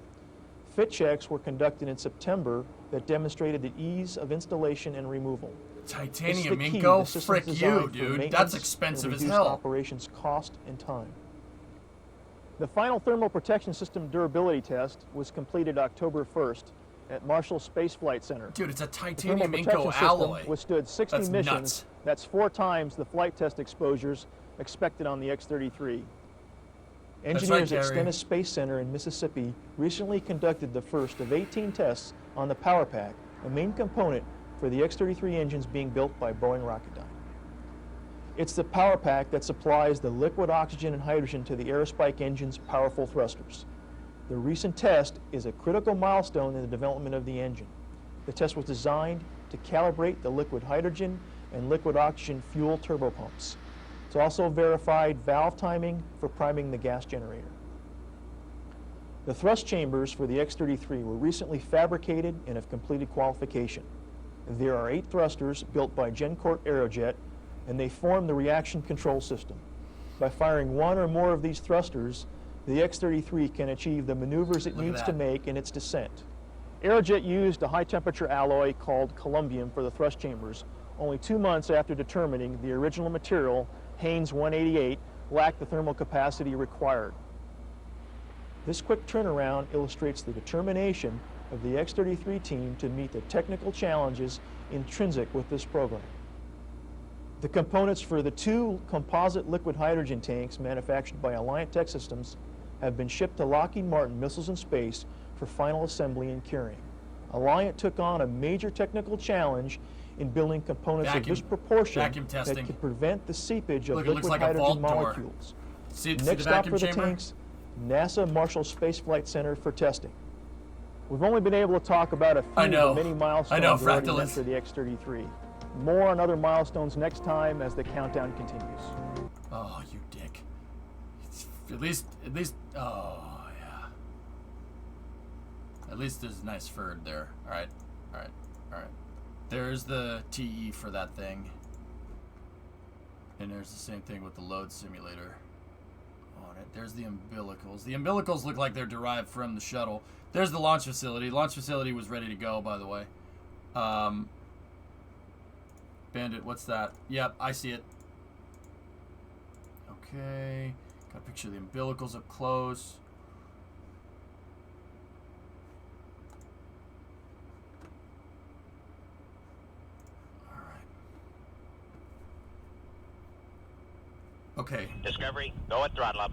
Fit checks were conducted in September that demonstrated the ease of installation and removal. Titanium Inco? Frick you, dude. That's expensive as hell. Operations cost and time. The final thermal protection system durability test was completed October 1st at Marshall Space Flight Center. Dude, it's a The titanium thermal Inco protection alloy. system withstood 60 That's missions. nuts. That's 4 times the flight test exposures expected on the X-33. Engineers at Gary. Stennis Space Center in Mississippi recently conducted the first of 18 tests on the power pack, a main component for the X-33 engines being built by Boeing Rocketdyne. It's the power pack that supplies the liquid oxygen and hydrogen to the Aerospike engine's powerful thrusters. The recent test is a critical milestone in the development of the engine. The test was designed to calibrate the liquid hydrogen and liquid oxygen fuel turbopumps. It's also verified valve timing for priming the gas generator. The thrust chambers for the X-33 were recently fabricated and have completed qualification. There are 8 thrusters built by GenCort Aerojet, and they form the reaction control system. By firing one or more of these thrusters, the X-33 can achieve the maneuvers it needs to make in its descent. Aerojet used a high-temperature alloy called columbium for the thrust chambers, only 2 months after determining the original material, Haynes 188, lacked the thermal capacity required. This quick turnaround illustrates the determination of the X-33 team to meet the technical challenges intrinsic with this program. The components for the 2 composite liquid hydrogen tanks manufactured by Alliant Tech Systems have been shipped to Lockheed Martin Missiles and Space for final assembly and curing. Alliant took on a major technical challenge in building components of this proportion that could prevent the seepage of liquid hydrogen molecules. Next stop for the tanks, NASA Marshall Space Flight Center for testing. We've only been able to talk about a few of the many milestones already met for the X-33. More on other milestones next time as the countdown continues. Oh, you dick. At least, oh, yeah. At least there's a nice furred there. Alright. There's the TE for that thing. And there's the same thing with the load simulator on it. There's the umbilicals. The umbilicals look like they're derived from the shuttle. There's the launch facility. Launch facility was ready to go, by the way. Bandit, what's that? Yep, I see it. Okay. Got a picture of the umbilicals up close. Alright. Okay. Discovery, go at throttle up.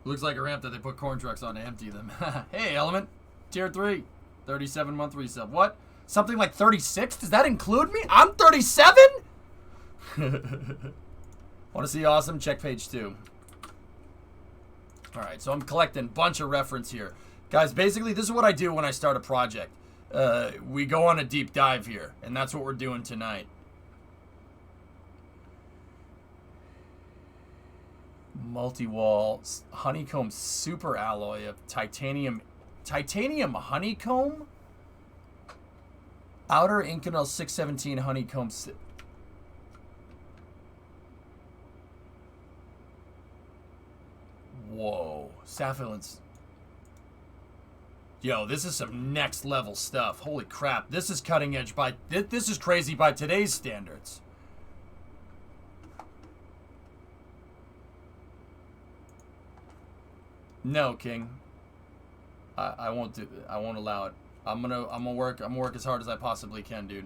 Looks like a ramp that they put corn trucks on to empty them. Hey, Element. Tier 3. 37-month resub. What? Something like 36? Does that include me? I'm 37? Want to see awesome? Check page 2. Alright, so I'm collecting a bunch of reference here. Guys, basically, this is what I do when I start a project. We go on a deep dive here, and that's what we're doing tonight. Multi-wall honeycomb super alloy of titanium honeycomb, outer Inconel 617 honeycomb. Whoa, Safilins. Yo, this is some next level stuff. Holy crap, this is cutting edge by this is crazy by today's standards. No, King. I won't do. I won't allow it. I'm gonna work as hard as I possibly can, dude.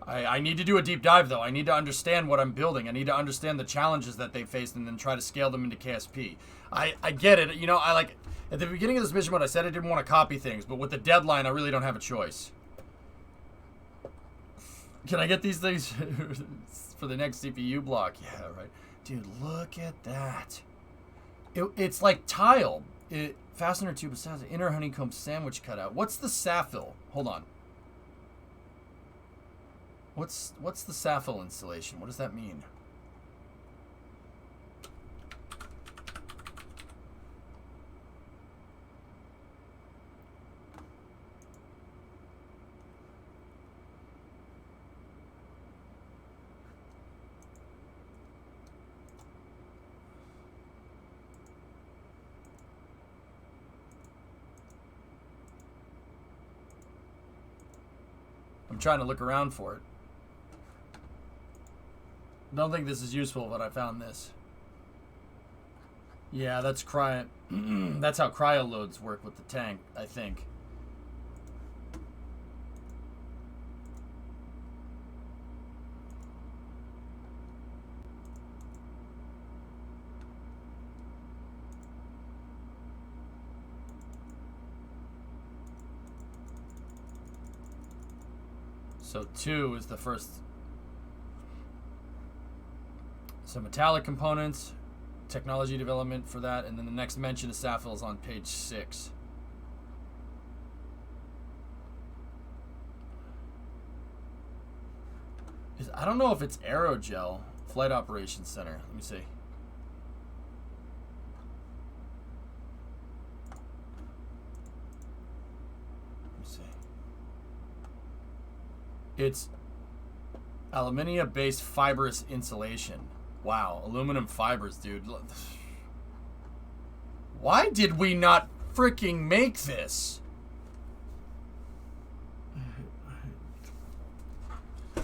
I need to do a deep dive though. I need to understand what I'm building. I need to understand the challenges that they faced and then try to scale them into KSP. I get it. You know, I like at the beginning of this mission mode. I said I didn't want to copy things, but with the deadline, I really don't have a choice. Can I get these things for the next CPU block? Yeah, right. Dude, look at that. It's like tile. Fastener tube has inner honeycomb sandwich cutout. What's the Safil? Hold on. What's the SAFL installation? What does that mean? I'm trying to look around for it. Don't think this is useful, but I found this. Yeah, that's that's how cryo loads work with the tank, I think. So 2 is the first. So metallic components, technology development for that, and then the next mention of SAFL is on page 6. I don't know if it's Aerogel, Flight Operations Center. Let me see. It's aluminium-based fibrous insulation. Wow, aluminum fibers, dude. Why did we not freaking make this? Do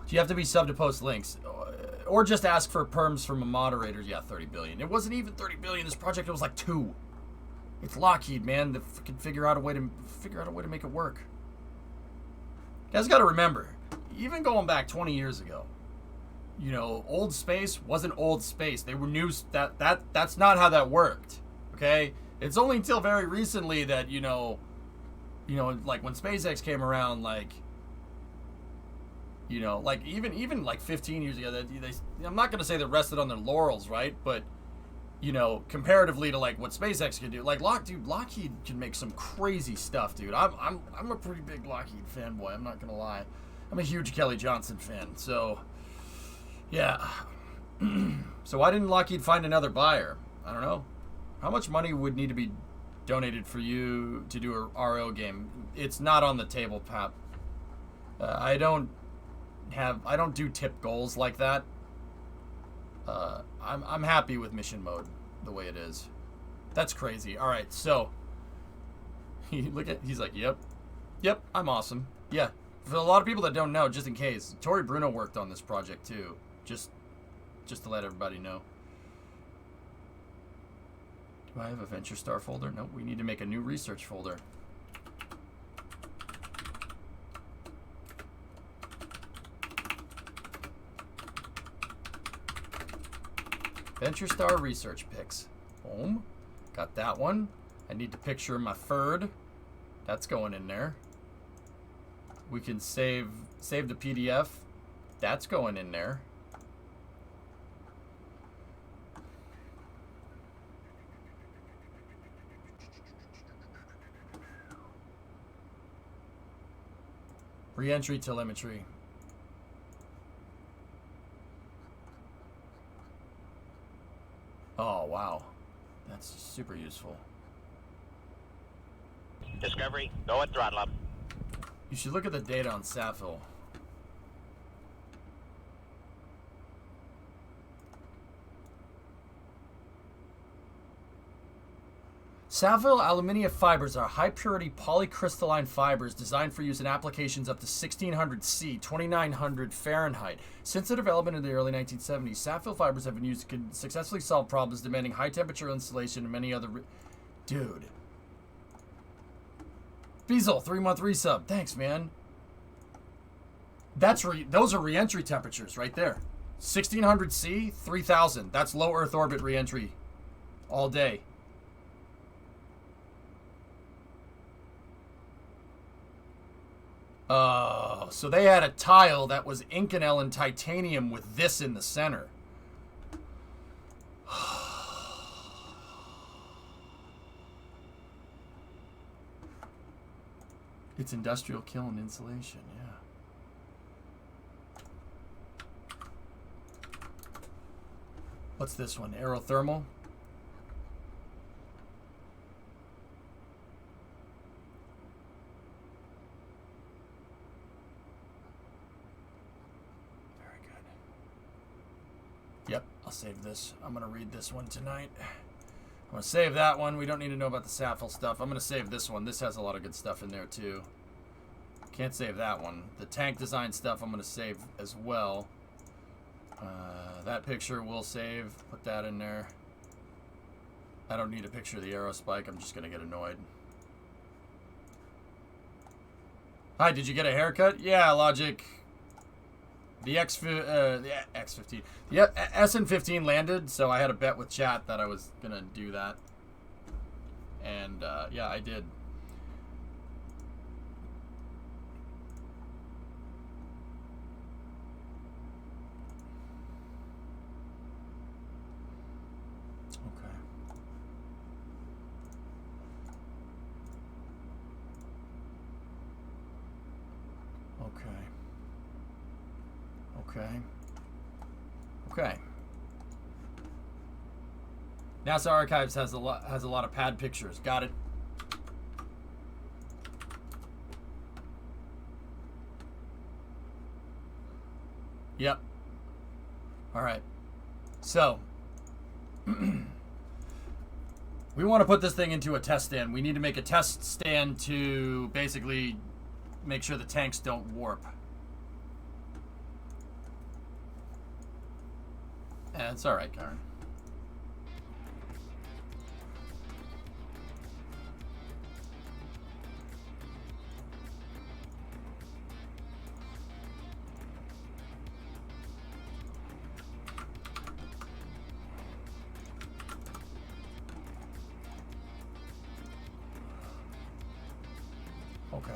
you have to be sub to post links? Or just ask for perms from a moderator? Yeah, 30 billion. It wasn't even 30 billion. This project, it was like 2. It's Lockheed, man. They can figure out a way to make it work. You guys got to remember, even going back 20 years ago, you know, old space wasn't old space. They were new. That's not how that worked. Okay, it's only until very recently that you know, like when SpaceX came around, like, you know, like even like 15 years ago, that I'm not gonna say they rested on their laurels, right? But you know, comparatively to like what SpaceX can do, like Lockheed can make some crazy stuff, dude. I'm a pretty big Lockheed fanboy. I'm not gonna lie. I'm a huge Kelly Johnson fan. So, yeah. So why didn't Lockheed find another buyer? I don't know. How much money would need to be donated for you to do a RO game? It's not on the table, Pap. I don't do tip goals like that. I'm happy with mission mode the way it is. That's crazy. All right, so he's like, yep, I'm awesome. Yeah, for a lot of people that don't know, just in case, Tori Bruno worked on this project too. Just to let everybody know. Do I have a Venture Star folder? Nope. We need to make a new research folder. Venture Star research picks. Boom. Got that one. I need to picture my FERD. That's going in there. We can save the PDF. That's going in there. Re-entry telemetry. Oh, wow. That's super useful. Discovery, go at throttle up. You should look at the data on SAFL. SAFL aluminium fibers are high-purity polycrystalline fibers designed for use in applications up to 1600 C, 2900 Fahrenheit. Since their development in the early 1970s, SAFL fibers have been used to successfully solve problems demanding high-temperature insulation and many other... Dude. Beazle, 3-month resub. Thanks, man. Those are re-entry temperatures right there. 1600 C, 3000. That's low Earth orbit re-entry all day. Oh, so they had a tile that was Inconel and titanium with this in the center. It's industrial kiln insulation, yeah. What's this one? Aerothermal? Very good. Yep, I'll save this. I'm going to read this one tonight. I'm going to save that one. We don't need to know about the Safel stuff. I'm going to save this one. This has a lot of good stuff in there, too. Can't save that one. The tank design stuff I'm going to save as well. That picture we'll save. Put that in there. I don't need a picture of the arrow spike. I'm just going to get annoyed. Hi, did you get a haircut? Yeah, Logic. The X15. The SN15 landed, so I had a bet with chat that I was going to do that. And, yeah, I did. Okay. NASA Archives has a lot of pad pictures. Got it. Yep. All right. So we want to put this thing into a test stand. We need to make a test stand to basically make sure the tanks don't warp. It's all right, Karen. Okay.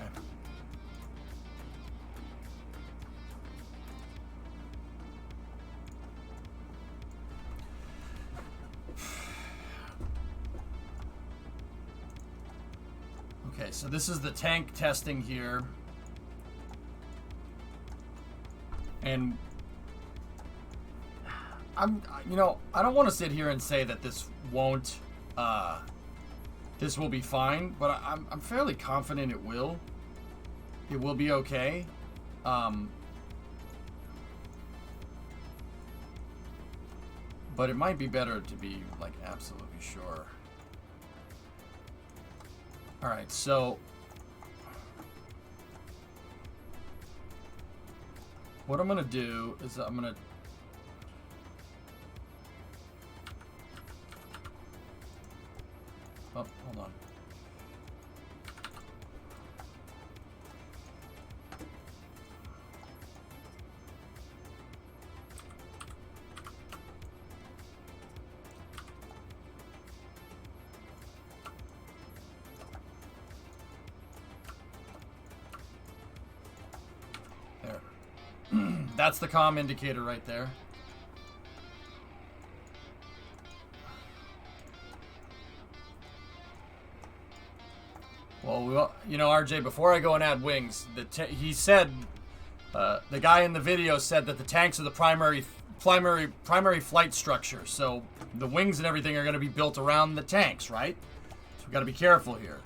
Okay, so this is the tank testing here. And you know, I don't want to sit here and say that this won't, this will be fine, but I'm fairly confident it will. It will be okay. But it might be better to be, like, absolutely sure. Alright, so what I'm going to do is I'm going to hold on. That's the comm indicator right there. Well, you know, RJ, before I go and add wings, he said, the guy in the video said that the tanks are the primary flight structure. So the wings and everything are going to be built around the tanks, right? So we got to be careful here.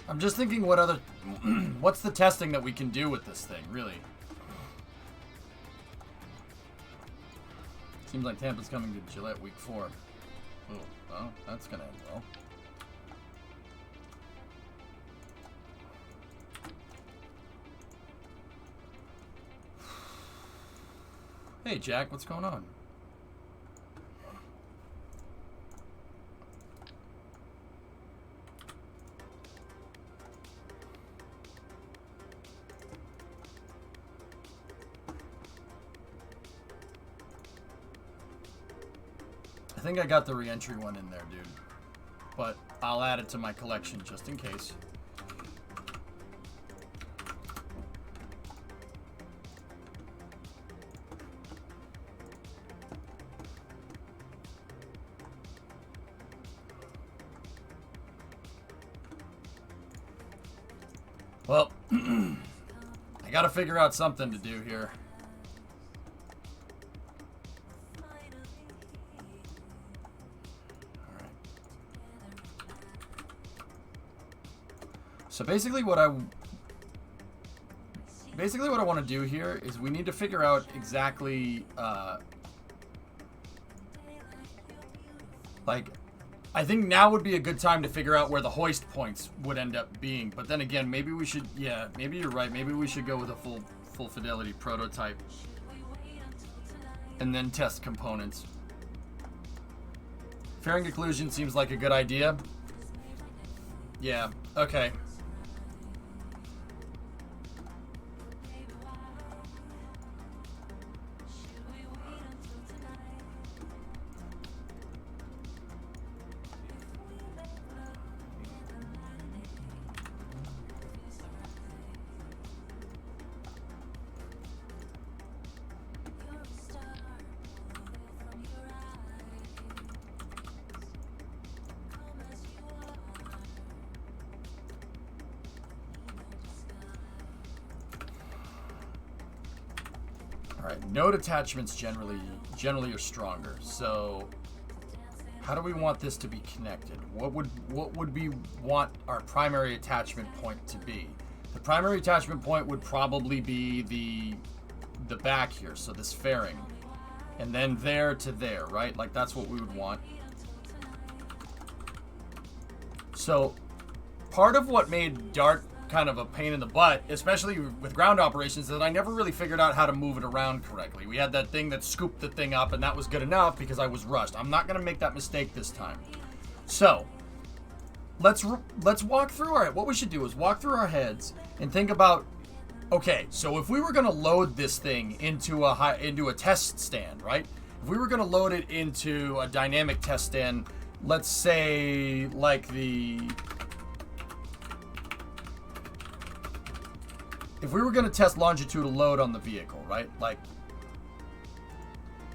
I'm just thinking what's the testing that we can do with this thing, really? Seems like Tampa's coming to Gillette week 4. Oh, well, that's gonna end well. Hey, Jack, what's going on? I think I got the re-entry one in there, dude. But I'll add it to my collection just in case. Well, I gotta figure out something to do here. So basically what I want to do here is we need to figure out exactly like I think now would be a good time to figure out where the hoist points would end up being, but then again maybe we should, yeah, maybe you're right, maybe we should go with a full fidelity prototype and then test components. Fairing occlusion seems like a good idea. Yeah, okay. Node attachments generally are stronger. So how do we want this to be connected? What would we want our primary attachment point to be? The primary attachment point would probably be the back here, so this fairing. And then there to there, right? Like that's what we would want. So part of what made Dart kind of a pain in the butt, especially with ground operations, is that I never really figured out how to move it around correctly. We had that thing that scooped the thing up, and that was good enough because I was rushed. I'm not going to make that mistake this time. So let's walk through what we should do is walk through our heads and think about, okay, so if we were going to load this thing into a test stand, right? If we were going to load it into a dynamic test stand, let's say like if we were going to test longitudinal load on the vehicle, right? Like,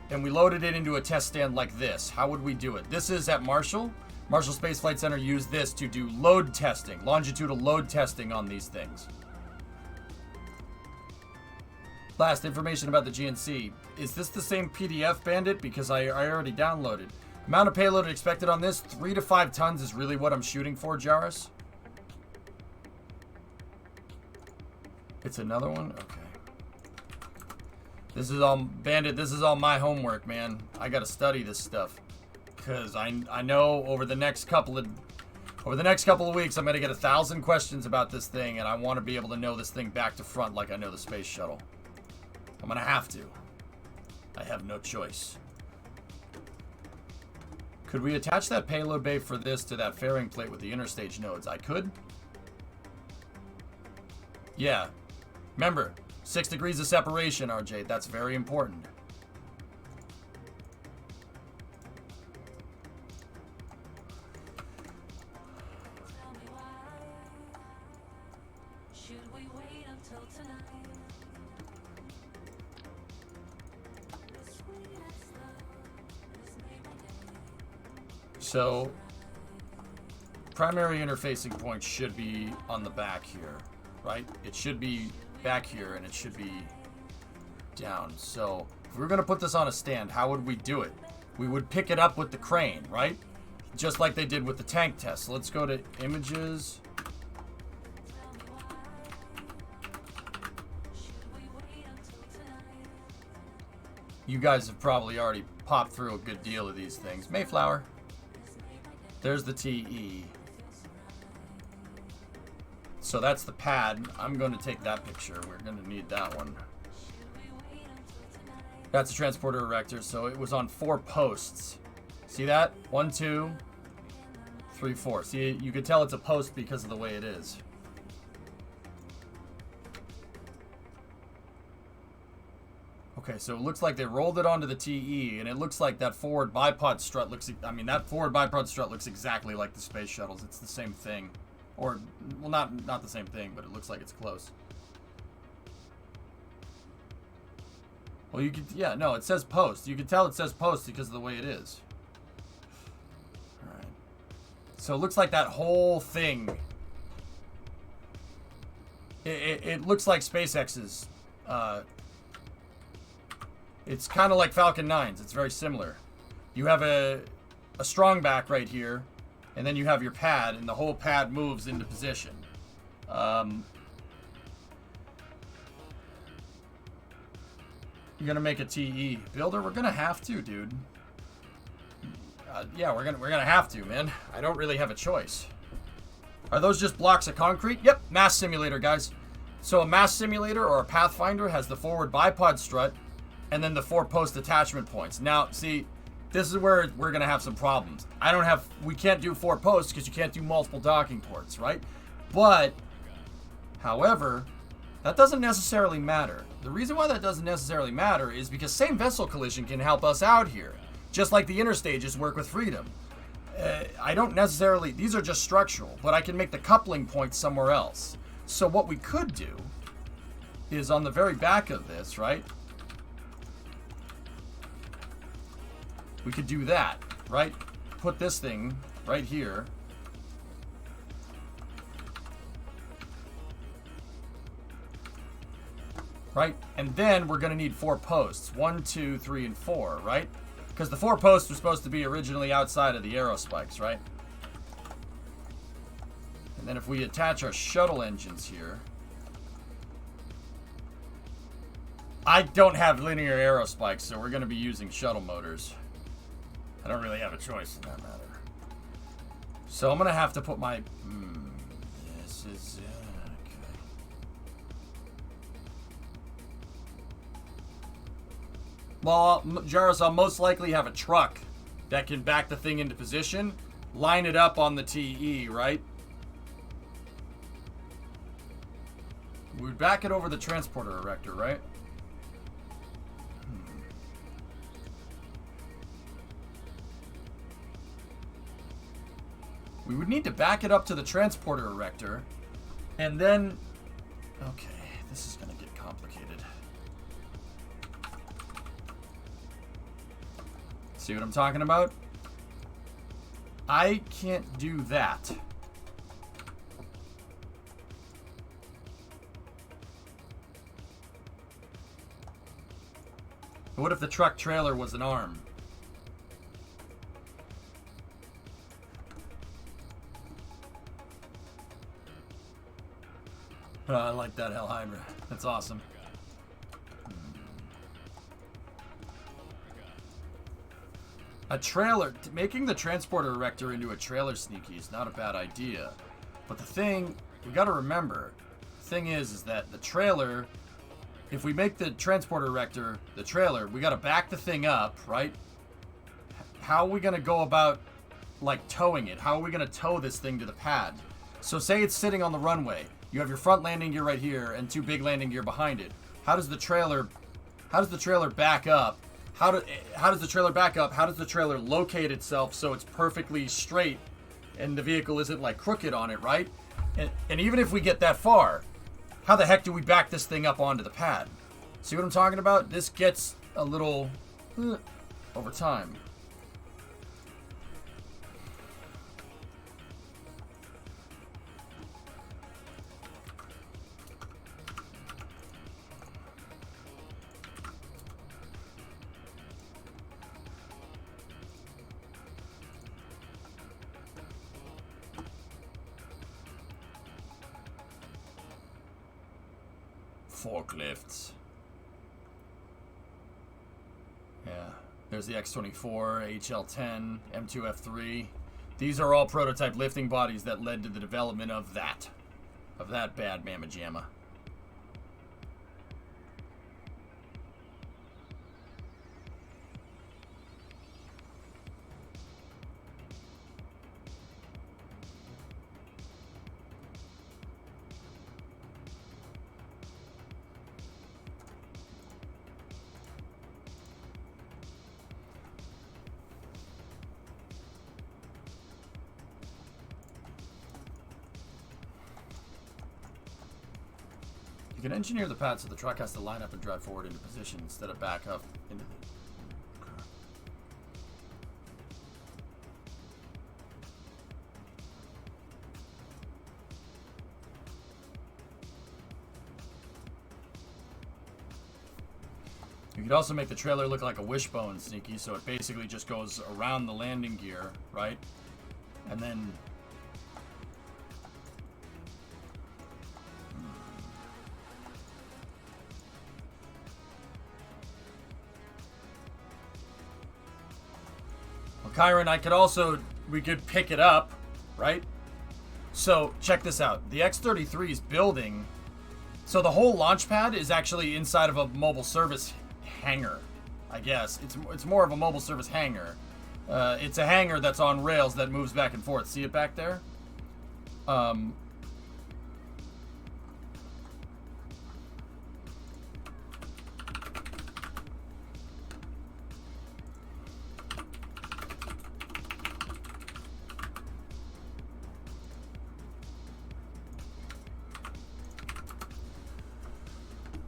and we loaded it into a test stand like this, how would we do it? This is at Marshall. Marshall Space Flight Center used this to do load testing, longitudinal load testing on these things. Last information about the GNC. Is this the same PDF, Bandit? Because I already downloaded. Amount of payload expected on this, 3 to 5 tons is really what I'm shooting for, Jarvis. It's another one? Okay. This is all, Bandit, this is all my homework, man. I gotta study this stuff. Because I know over the next couple of weeks, I'm gonna get 1,000 questions about this thing, and I want to be able to know this thing back to front like I know the space shuttle. I'm gonna have to. I have no choice. Could we attach that payload bay for this to that fairing plate with the interstage nodes? I could. Yeah. Remember, 6 degrees of separation, RJ. That's very important. So, primary interfacing point should be on the back here, right? It should be back here and it should be down. So, if we were going to put this on a stand, how would we do it? We would pick it up with the crane, right? Just like they did with the tank test. So let's go to images. You guys have probably already popped through a good deal of these things. Mayflower. There's the TE. So that's the pad. I'm going to take that picture. We're going to need that one. That's a transporter erector. So it was on 4 posts. See that? 1, 2, 3, 4. See, you can tell it's a post because of the way it is. Okay, so it looks like they rolled it onto the TE, and it looks like that forward bipod strut looks... I mean, that forward bipod strut looks exactly like the space shuttles. It's the same thing. Or, well, not the same thing, but it looks like it's close. Well, you could... Yeah, no, it says post. You can tell it says post because of the way it is. Alright. So it looks like that whole thing... It looks like SpaceX's... It's kind of like Falcon 9's. It's very similar. You have a strong back right here, and then you have your pad, and the whole pad moves into position. You're gonna make a TE builder. We're gonna have to, dude. Yeah, we're gonna have to, man. I don't really have a choice. Are those just blocks of concrete? Yep, mass simulator, guys. So a mass simulator or a Pathfinder has the forward bipod strut, and then the 4 post attachment points. Now, see, this is where we're gonna have some problems. We can't do 4 posts because you can't do multiple docking ports, right? But, however, that doesn't necessarily matter. The reason why that doesn't necessarily matter is because same vessel collision can help us out here, just like the interstages work with Freedom. I don't necessarily, these are just structural, but I can make the coupling point somewhere else. So what we could do is on the very back of this, right? We could do that, right? Put this thing right here. Right? And then we're going to need 4 posts. 1, 2, 3, and 4, right? Because the 4 posts were supposed to be originally outside of the arrow spikes, right? And then if we attach our shuttle engines here... I don't have linear arrow spikes, so we're going to be using shuttle motors. I don't really have a choice in that matter. So I'm going to have to put my... this is... okay. Well, Jarvis, I'll most likely have a truck that can back the thing into position, line it up on the TE, right? We'd back it over the transporter erector, right? We would need to back it up to the transporter erector, and then... Okay, this is going to get complicated. See what I'm talking about? I can't do that. What if the truck trailer was an arm? Oh, I like that Hell Hydra. That's awesome. A trailer, making the transporter erector into a trailer sneaky is not a bad idea. But the thing, we gotta remember, the thing is that the trailer, if we make the transporter erector the trailer, we gotta back the thing up, right? How are we gonna go about, like, towing it? How are we gonna tow this thing to the pad? So say it's sitting on the runway. You have your front landing gear right here and 2 big landing gear behind it. How does the trailer back up? How does the trailer back up? How does the trailer locate itself so it's perfectly straight and the vehicle isn't like crooked on it, right? And even if we get that far, how the heck do we back this thing up onto the pad? See what I'm talking about? This gets a little over time. Forklifts. Yeah, there's the X-24, HL-10, M2F3. These are all prototype lifting bodies that led to the development of that bad mamma jamma. can engineer the pad so the truck has to line up and drive forward into position instead of back up into the... You could also make the trailer look like a wishbone, Sneaky, so it basically just goes around the landing gear, right? And then... Well, Kyron, we could pick it up, right? So, check this out. The X-33's building... So the whole launch pad is actually inside of a mobile service hangar, I guess. It's more of a mobile service hangar. It's a hangar that's on rails that moves back and forth. See it back there?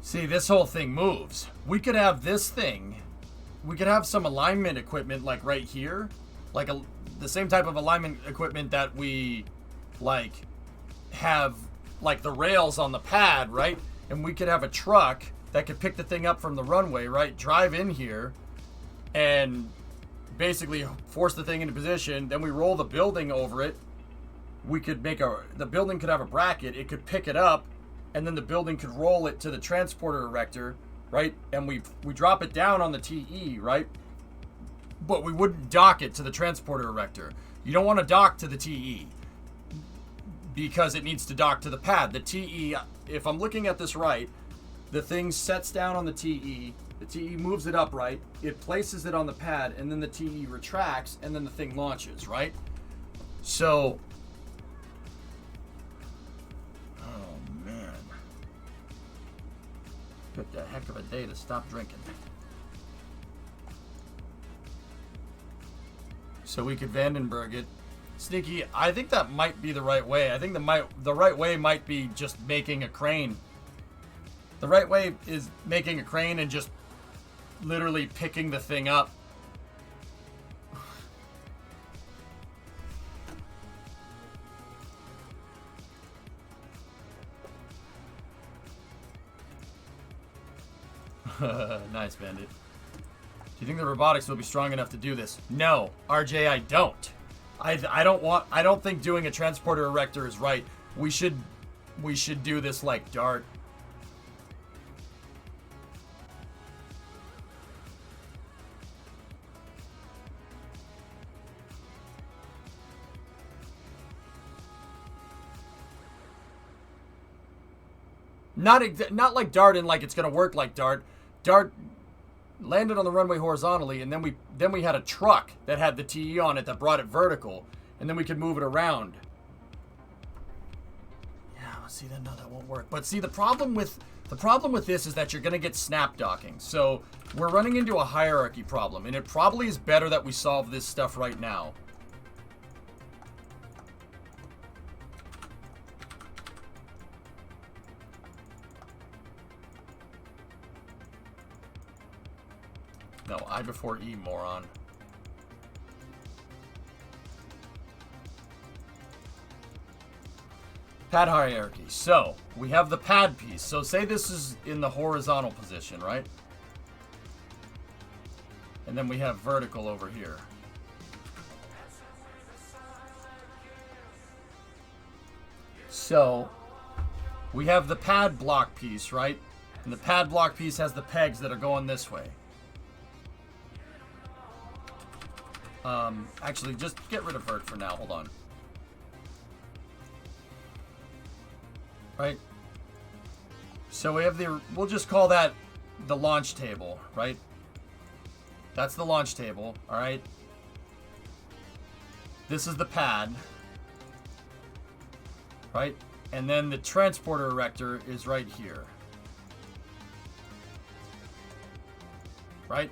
See, this whole thing moves. We could have this thing. We could have some alignment equipment, like right here. Like the same type of alignment equipment that we, like, have, like, the rails on the pad, right? And we could have a truck that could pick the thing up from the runway, right? Drive in here and basically force the thing into position. Then we roll the building over it. We could make the building could have a bracket. It could pick it up. And then the building could roll it to the transporter erector, right? And we drop it down on the TE, right? But we wouldn't dock it to the transporter erector. You don't want to dock to the TE because it needs to dock to the pad. The TE, if I'm looking at this right, the thing sets down on the TE moves it upright, it places it on the pad, and then the TE retracts, and then the thing launches, right? So... Picked a heck of a day to stop drinking. So we could Vandenberg it. Sneaky, I think that might be the right way. I think the right way might be just making a crane. The right way is making a crane and just literally picking the thing up. Nice, Bandit. Do you think the robotics will be strong enough to do this? No, RJ, I don't. I don't think doing a transporter erector is right. We should do this like Dart. Not like Dart and like it's gonna work like Dart. Dart landed on the runway horizontally, and then we had a truck that had the TE on it that brought it vertical, and then we could move it around. Yeah, see, then no, that won't work. But see, the problem with this is that you're gonna get snap docking. So we're running into a hierarchy problem, and it probably is better that we solve this stuff right now. No, I before E, moron. Pad hierarchy. So, we have the pad piece. So, say this is in the horizontal position, right? And then we have vertical over here. So, we have the pad block piece, right? And the pad block piece has the pegs that are going this way. Actually, just get rid of vert for now. Hold on. Right? So we have we'll just call that the launch table, right? That's the launch table, alright? This is the pad. Right? And then the transporter erector is right here. Right?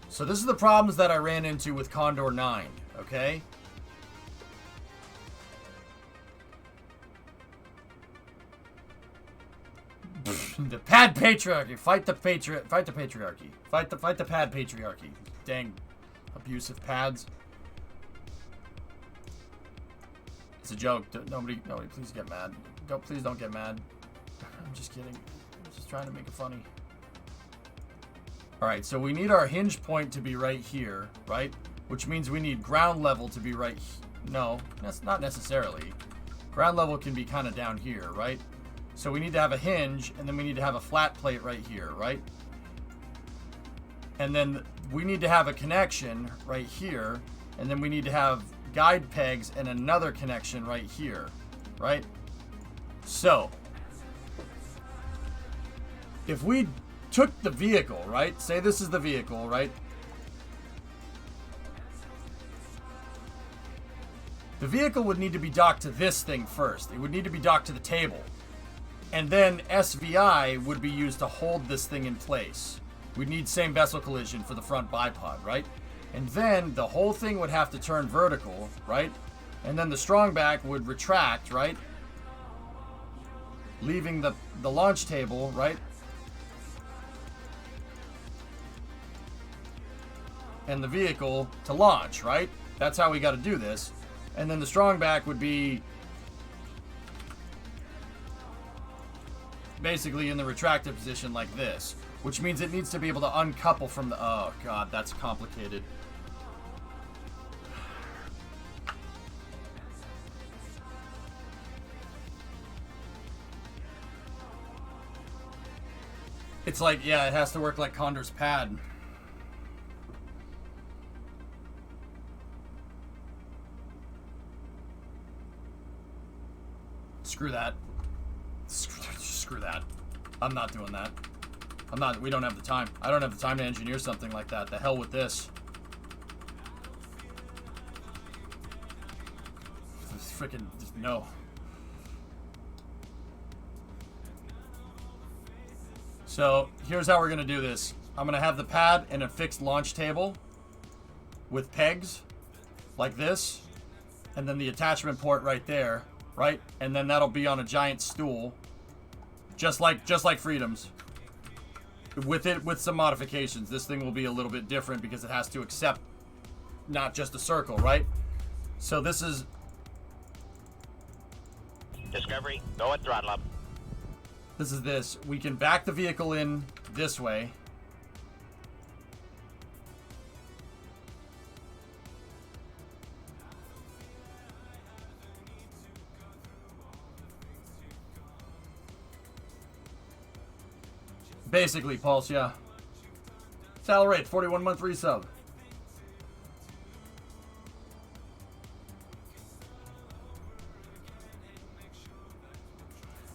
So this is the problems that I ran into with Condor 9, okay? The pad patriarchy. Fight the patriarchy. Fight the pad patriarchy. Dang abusive pads. It's a joke. Nobody please get mad. Please don't get mad. I'm just kidding. I'm just trying to make it funny. Alright, so we need our hinge point to be right here, right? Which means we need ground level to be right no, that's not necessarily. Ground level can be kind of down here, right? So we need to have a hinge, and then we need to have a flat plate right here, right? And then we need to have a connection right here, and then we need to have guide pegs and another connection right here, right? So, if we took the vehicle, right? Say this is the vehicle, right? The vehicle would need to be docked to this thing first. It would need to be docked to the table. And then SVI would be used to hold this thing in place. We'd need same vessel collision for the front bipod, right? And then the whole thing would have to turn vertical, right? And then the strong back would retract, right? Leaving the launch table, right? And the vehicle to launch, right? That's how we got to do this. And then the strong back would be basically in the retracted position like this, which means it needs to be able to uncouple from the... Oh, God, that's complicated. It's like, yeah, it has to work like Condor's pad. Screw that. Screw that. I'm not doing that. We don't have the time. I don't have the time to engineer something like that. The hell with this. Freaking, no. So, here's how we're going to do this. I'm going to have the pad and a fixed launch table with pegs like this. And then the attachment port right there, right? And then that'll be on a giant stool. Just like Freedom's. With some modifications. This thing will be a little bit different because it has to accept not just a circle, right? So this is... Discovery, go at throttle up. This is this. We can back the vehicle in this way. Basically, Pulse, yeah. Salary 41-month resub.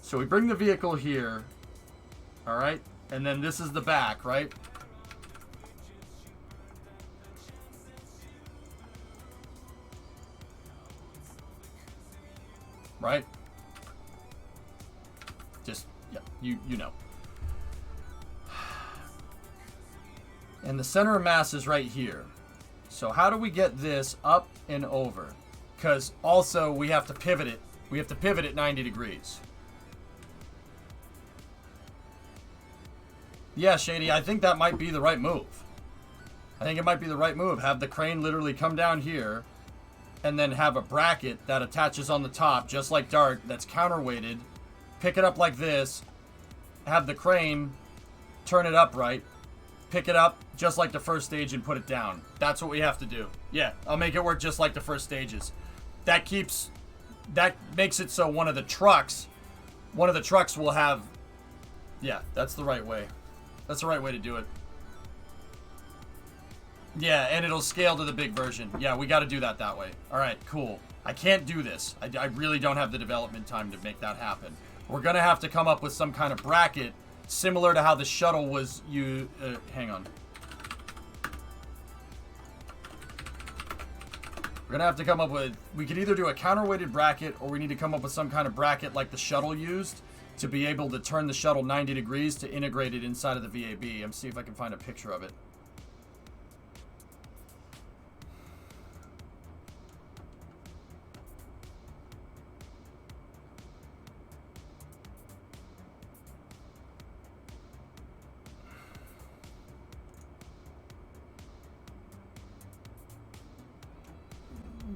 So we bring the vehicle here, all right? And then this is the back, right? Right? Just, yeah, you know. And the center of mass is right here. So how do we get this up and over? Because also we have to pivot it. We have to pivot it 90 degrees. Yeah, Shady, I think that might be the right move. I think it might be the right move. Have the crane literally come down here and then have a bracket that attaches on the top, just like Dart, that's counterweighted. Pick it up like this. Have the crane turn it upright. Pick it up just like the first stage and put it down. That's what we have to do. Yeah, I'll make it work just like the first stages. That makes it so one of the trucks will have... Yeah, that's the right way. That's the right way to do it. Yeah, and it'll scale to the big version. Yeah, we got to do that way. All right, cool. I can't do this. I really don't have the development time to make that happen. We're going to have to come up with some kind of bracket similar to how the shuttle was hang on. We're going to have to come up with... We could either do a counterweighted bracket or we need to come up with some kind of bracket like the shuttle used to be able to turn the shuttle 90 degrees to integrate it inside of the VAB. I'm see if I can find a picture of it.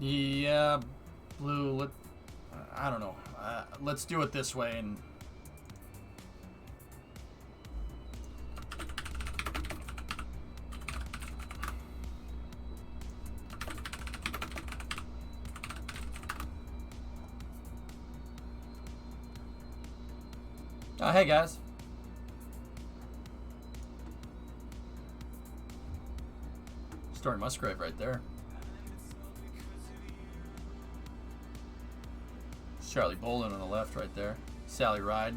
Yeah, blue. I don't know. Let's do it this way and. Oh, hey guys. Story Musgrave right there. Charlie Bolin on the left right there. Sally Ride.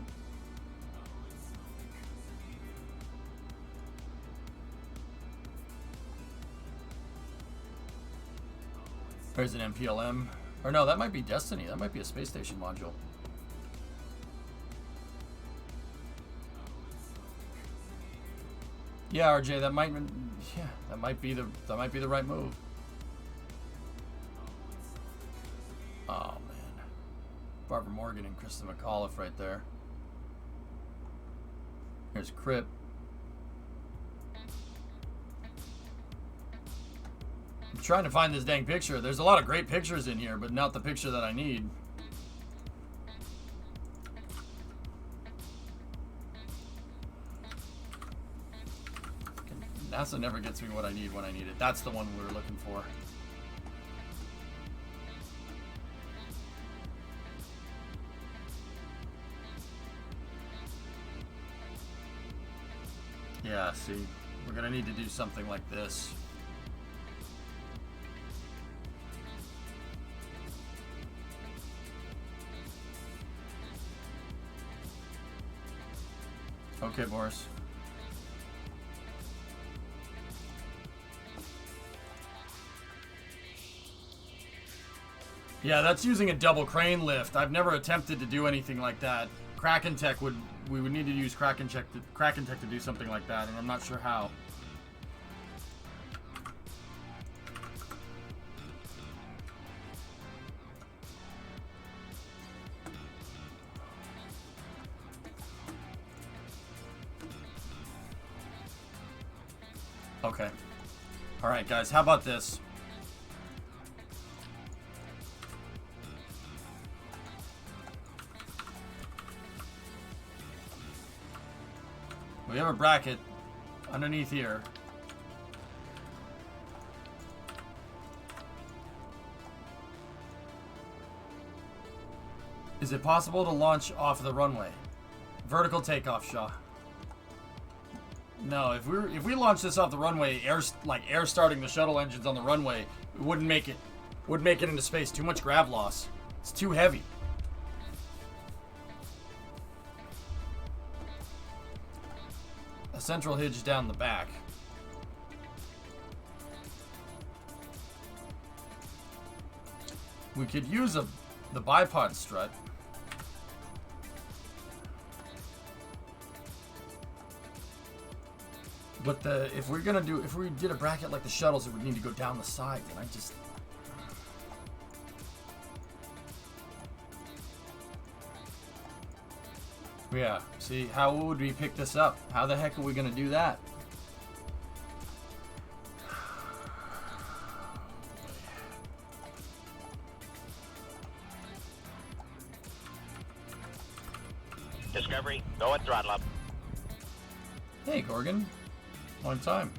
There's an MPLM. Or no, that might be Destiny. That might be a space station module. Yeah, RJ, that might be the right move. Oh man. Barbara Morgan and Kristen McAuliffe right there. Here's Crip. I'm trying to find this dang picture. There's a lot of great pictures in here, but not the picture that I need. NASA never gets me what I need when I need it. That's the one we were looking for. Yeah, see, we're gonna need to do something like this. Okay, Boris. Yeah, that's using a double crane lift. I've never attempted to do anything like that. Kraken Tech we would need to use Kraken Tech to do something like that, and I'm not sure how. Okay. All right, guys, how about this? We have a bracket underneath here. Is it possible to launch off the runway? Vertical takeoff, Shaw. No, if we launch this off the runway, air starting the shuttle engines on the runway, it wouldn't make it into space. Too much grav loss. It's too heavy. A central hinge down the back. We could use the bipod strut. But if we did a bracket like the shuttles, it would need to go down the side, and I just. Yeah, see, how would we pick this up? How the heck are we gonna do that? Discovery, go at throttle up. Hey, Gorgon. Long time.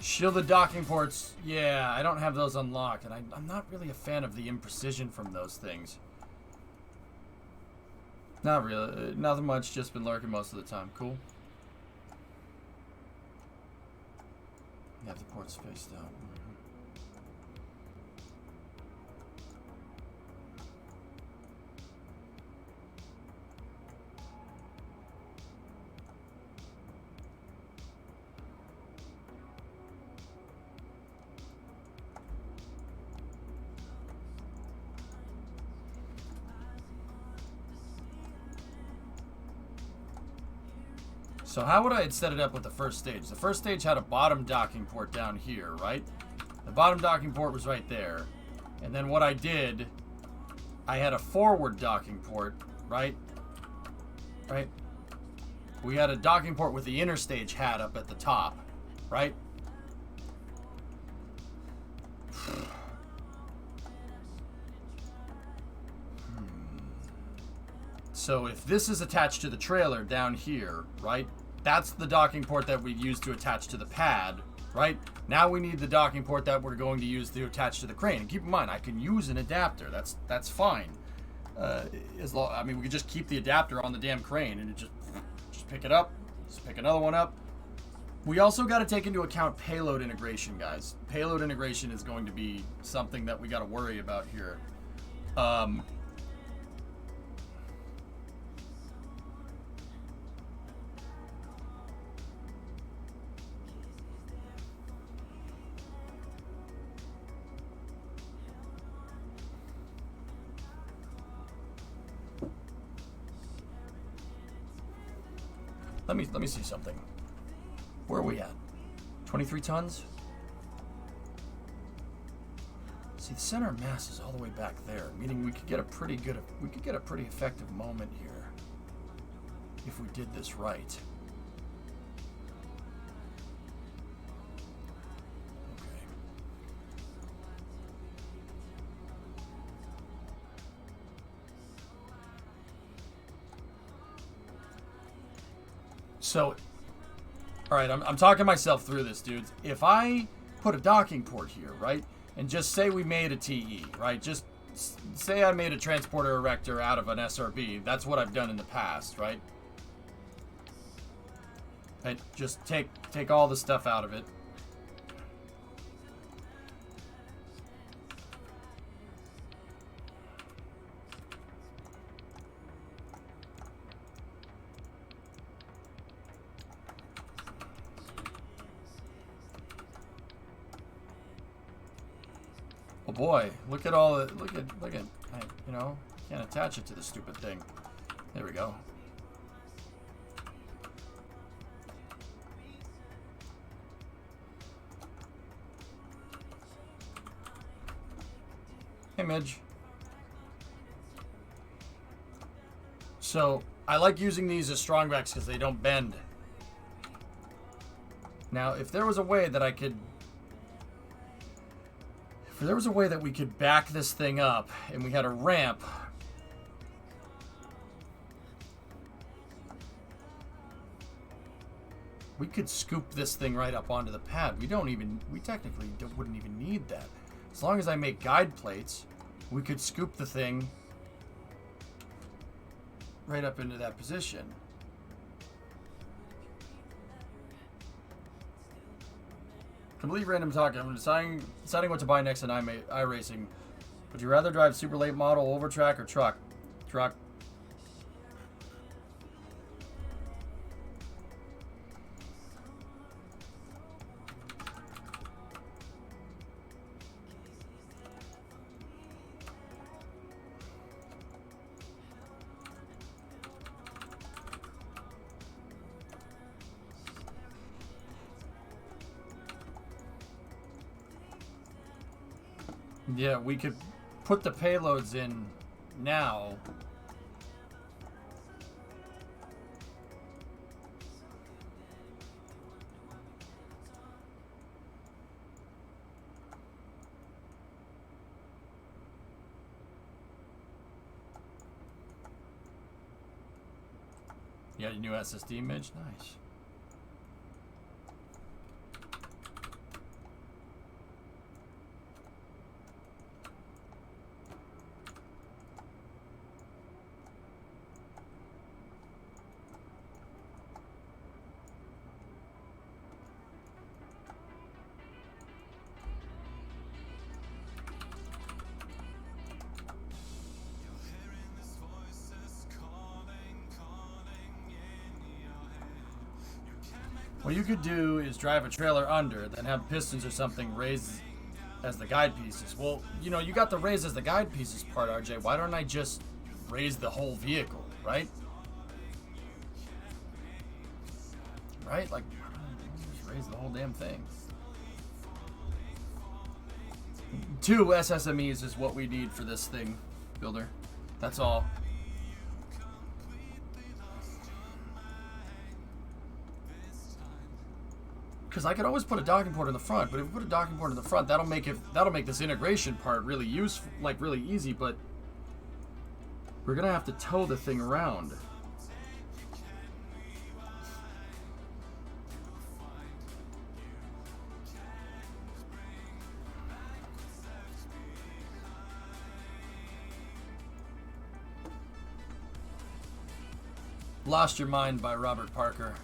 Shielded docking ports, yeah, I don't have those unlocked, and I'm not really a fan of the imprecision from those things. Not really, nothing much, just been lurking most of the time. Cool. You have the ports spaced out. So how would I have set it up with the first stage? The first stage had a bottom docking port down here, right? The bottom docking port was right there. And then what I did, I had a forward docking port, right? Right? We had a docking port with the interstage hat up at the top, right? So if this is attached to the trailer down here, right? That's the docking port that we use to attach to the pad, right? Now we need the docking port that we're going to use to attach to the crane. And keep in mind, I can use an adapter. That's fine. I mean, we could just keep the adapter on the damn crane and just pick it up. Just pick another one up. We also got to take into account payload integration, guys. Payload integration is going to be something that we got to worry about here. Let me see something. Where are we at? 23 tons? See, the center of mass is all the way back there, meaning we could get a pretty effective moment here if we did this right. Okay. So, all right, I'm talking myself through this, dudes. If I put a docking port here, right, and just say we made a TE, right, just say I made a transporter erector out of an SRB. That's what I've done in the past, right? And just take all the stuff out of it. Oh boy, look at all the, look at, you know, can't attach it to the stupid thing. There we go. Hey, Midge. So, I like using these as strongbacks because they don't bend. Now, if there was a way that I could... If there was a way that we could back this thing up and we had a ramp, we could scoop this thing right up onto the pad. We technically wouldn't even need that. As long as I make guide plates, we could scoop the thing right up into that position. Complete random talk. I'm deciding what to buy next in iRacing. Would you rather drive super late model, overtrack, or truck? Truck. Yeah, we could put the payloads in now. You got your new SSD image? Nice. What you could do is drive a trailer under, then have pistons or something raised as the guide pieces. Well, you know, you got the raise as the guide pieces part, RJ. Why don't I just raise the whole vehicle, right? right? Like, just raise the whole damn thing. 2 SSMEs is what we need for this thing, builder. That's all. Because I could always put a docking port in the front, but if we put a docking port in the front, that'll make this integration part really useful, like really easy. But we're gonna have to tow the thing around. Lost Your Mind by Robert Parker.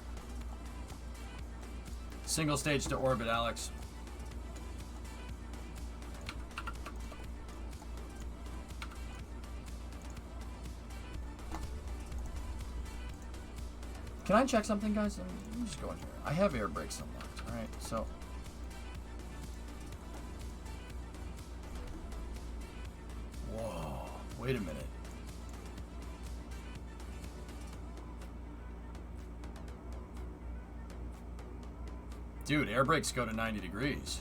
Single stage to orbit, Alex. Can I check something, guys? Let me just go in here. I have air brakes unlocked. All right, so. Whoa, wait a minute. Dude, air brakes go to 90 degrees.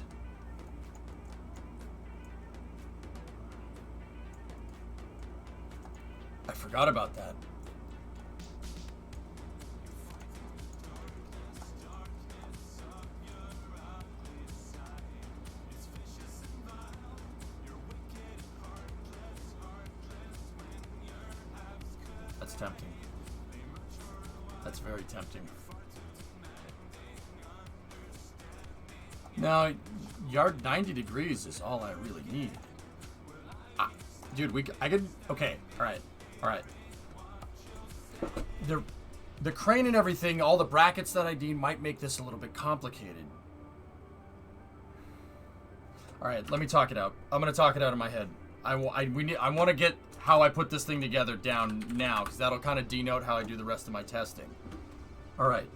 I forgot about that. That's tempting. That's very tempting. Now, yard 90 degrees is all I really need. Dude, I could, okay, all right. The crane and everything, all the brackets that I need might make this a little bit complicated. All right, let me talk it out. I'm gonna talk it out in my head. I want to get how I put this thing together down now, because that'll kind of denote how I do the rest of my testing. All right.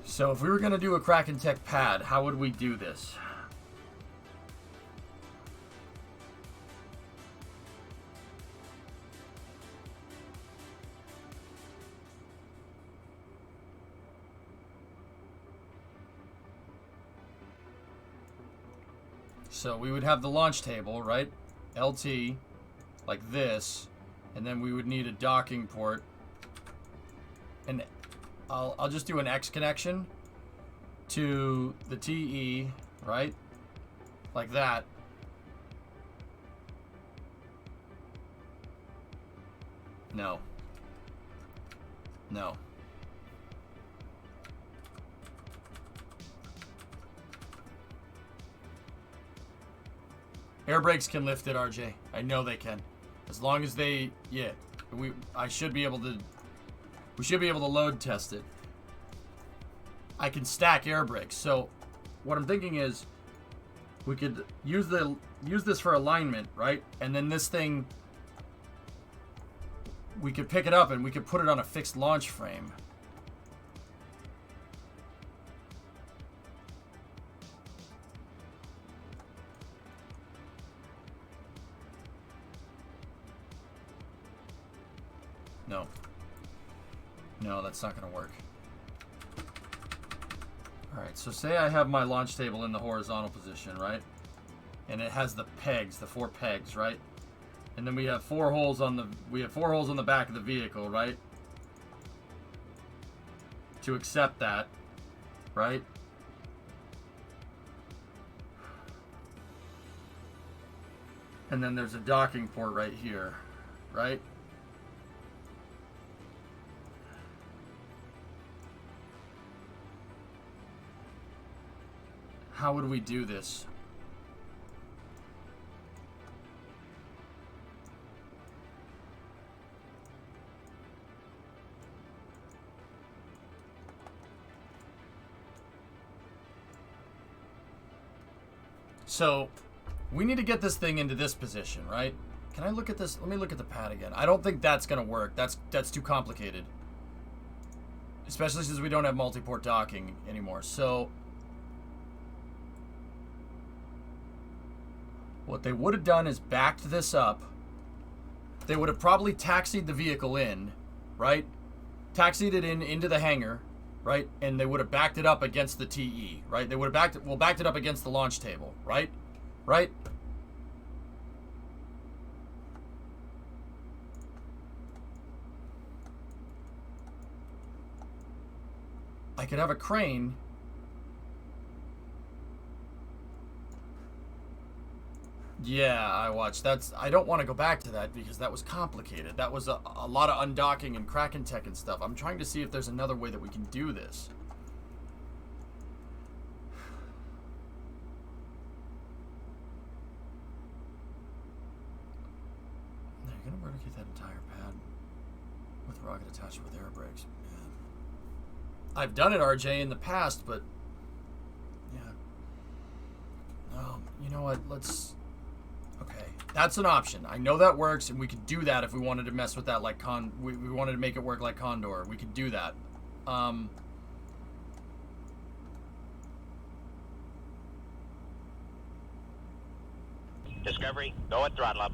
So if we were going to do a Kraken Tech pad, how would we do this? So we would have the launch table, right? LT, like this, and then we would need a docking port. And I'll just do an X connection to the TE, right? Like that. No. No. Air brakes can lift it, RJ. I know they can. As long as they, yeah. We should be able to load test it. I can stack air brakes. So what I'm thinking is we could use this for alignment, right? And then this thing, we could pick it up and we could put it on a fixed launch frame. No. No, that's not going to work. Alright, so say I have my launch table in the horizontal position, right? And it has the pegs, the 4 pegs, right? And then we have 4 holes on the back of the vehicle, right? To accept that, right? And then there's a docking port right here, right? How would we do this? So, we need to get this thing into this position, right? Can I look at this? Let me look at the pad again. I don't think that's going to work. That's too complicated. Especially since we don't have multi-port docking anymore. So, what they would have done is backed this up. They would have probably taxied the vehicle in, right? taxied it into the hangar, right? And they would have backed it up against the TE, right? They would have backed it up against the launch table, right? Right? I could have a crane. Yeah, I watched. I don't want to go back to that because that was complicated. That was a lot of undocking and Kraken tech and stuff. I'm trying to see if there's another way that we can do this. Now you're gonna replicate that entire pad with rocket attached with air brakes. Man. I've done it, RJ, in the past, but yeah. You know what? Let's. Okay, that's an option. I know that works, and we could do that if we wanted to mess with that like we wanted to make it work like Condor. We could do that. Discovery, go at throttle up.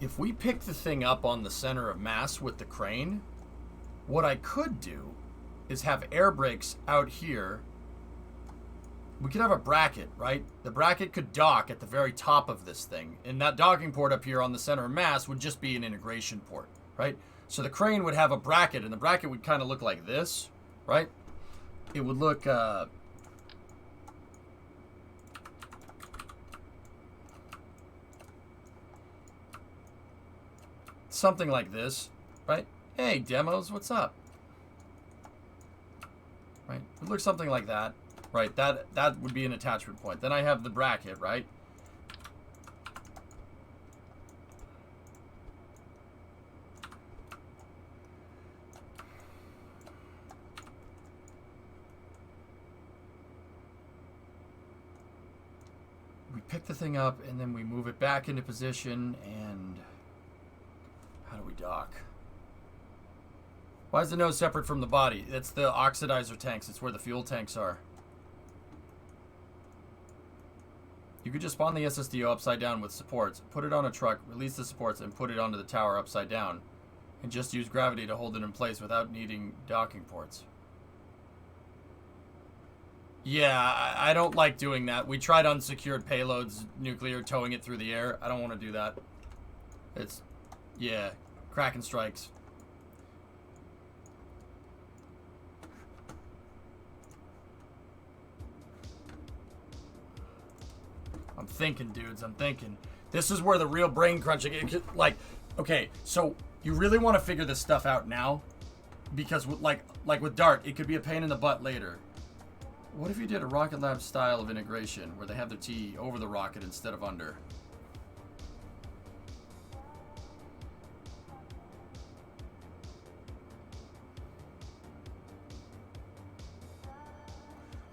If we pick the thing up on the center of mass with the crane, what I could do is have air brakes out here. We could have a bracket, right? The bracket could dock at the very top of this thing. And that docking port up here on the center of mass would just be an integration port, right? So the crane would have a bracket, and the bracket would kind of look like this, right? It would look... something like this, right? Hey, demos, what's up? Right, it looks something like that, right? That would be an attachment point. Then I have the bracket, right? We pick the thing up and then we move it back into position. And how do we dock? Why is the nose separate from the body? It's the oxidizer tanks. It's where the fuel tanks are. You could just spawn the SSDO upside down with supports, put it on a truck, release the supports, and put it onto the tower upside down. And just use gravity to hold it in place without needing docking ports. Yeah, I don't like doing that. We tried unsecured payloads, nuclear, towing it through the air. I don't want to do that. It's... yeah, Kraken strikes. I'm thinking, dudes. I'm thinking. This is where the real brain crunching... like, okay, so you really want to figure this stuff out now? Because, like with Dart, it could be a pain in the butt later. What if you did a Rocket Lab style of integration where they have their TE over the rocket instead of under?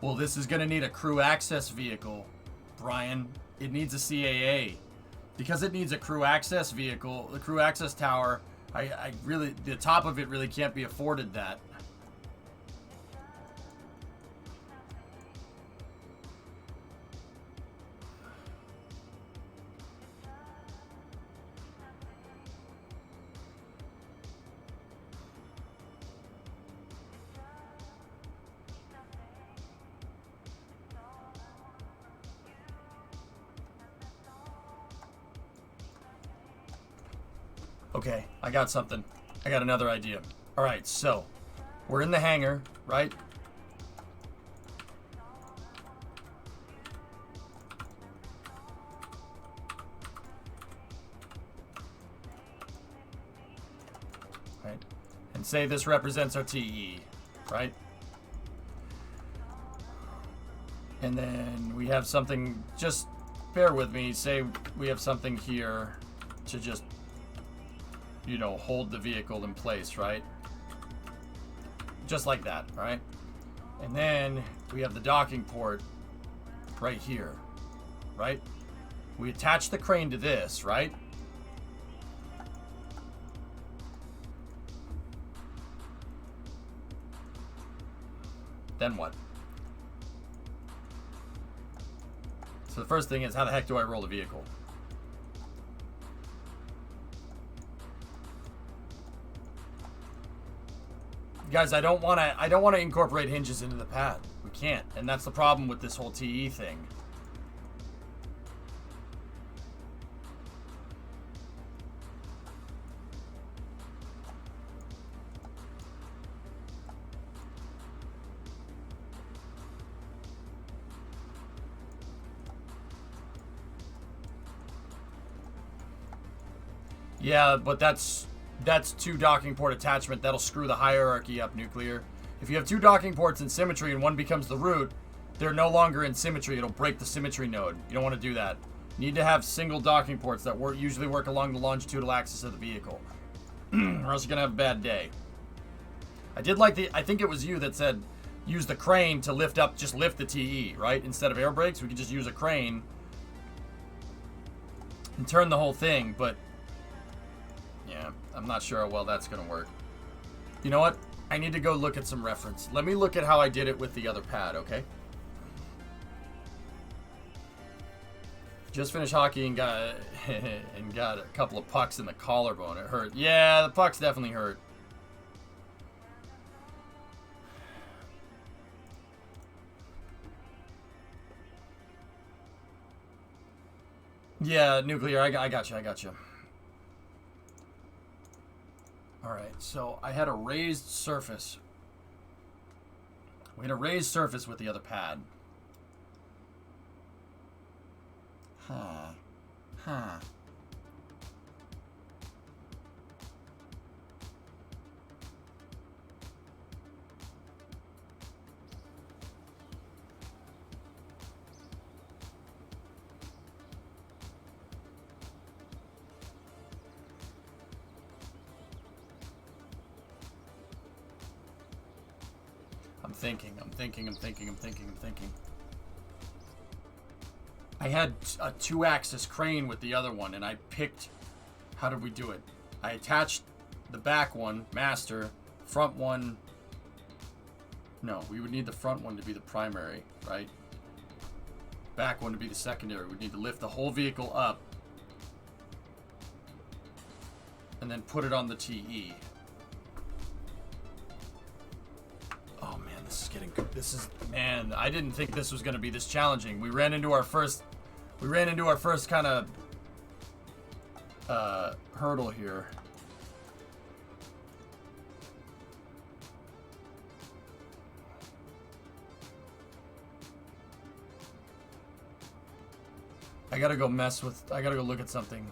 Well, this is going to need a crew access vehicle, Brian. It needs a CAA. Because it needs a crew access vehicle, the crew access tower, I really, the top of it really can't be afforded that. Okay, I got something. I got another idea. All right, so we're in the hangar, right? Right? And say this represents our TE, right? And then we have something, just bear with me, say we have something here to just, you know, hold the vehicle in place, right? Just like that, right? And then we have the docking port right here, right? We attach the crane to this, right? Then what? So the first thing is, how the heck do I roll the vehicle? Guys, I don't want to incorporate hinges into the pad. We can't, and that's the problem with this whole TE thing. Yeah, but that's 2 docking port attachment. That'll screw the hierarchy up, Nuclear. If you have 2 docking ports in symmetry and one becomes the root, they're no longer in symmetry. It'll break the symmetry node. You don't want to do that. You need to have single docking ports that usually work along the longitudinal axis of the vehicle. Or else you're going to have a bad day. I did like I think it was you that said use the crane to lift up, just lift the TE, right? Instead of air brakes, we could just use a crane and turn the whole thing, but yeah, I'm not sure how well that's going to work. You know what? I need to go look at some reference. Let me look at how I did it with the other pad, okay? Just finished hockey and got a couple of pucks in the collarbone. It hurt. Yeah, the pucks definitely hurt. Yeah, Nuclear, I got you. Alright, so I had a raised surface. We had a raised surface with the other pad. Huh. I'm thinking. I had a 2-axis crane with the other one, and I picked... How did we do it? I attached the back one, master, front one... No, we would need the front one to be the primary, right? Back one to be the secondary. We'd need to lift the whole vehicle up and then put it on the TE. Oh man, this is getting good. Man, I didn't think this was going to be this challenging. We ran into our first kind of hurdle here. I gotta go look at something.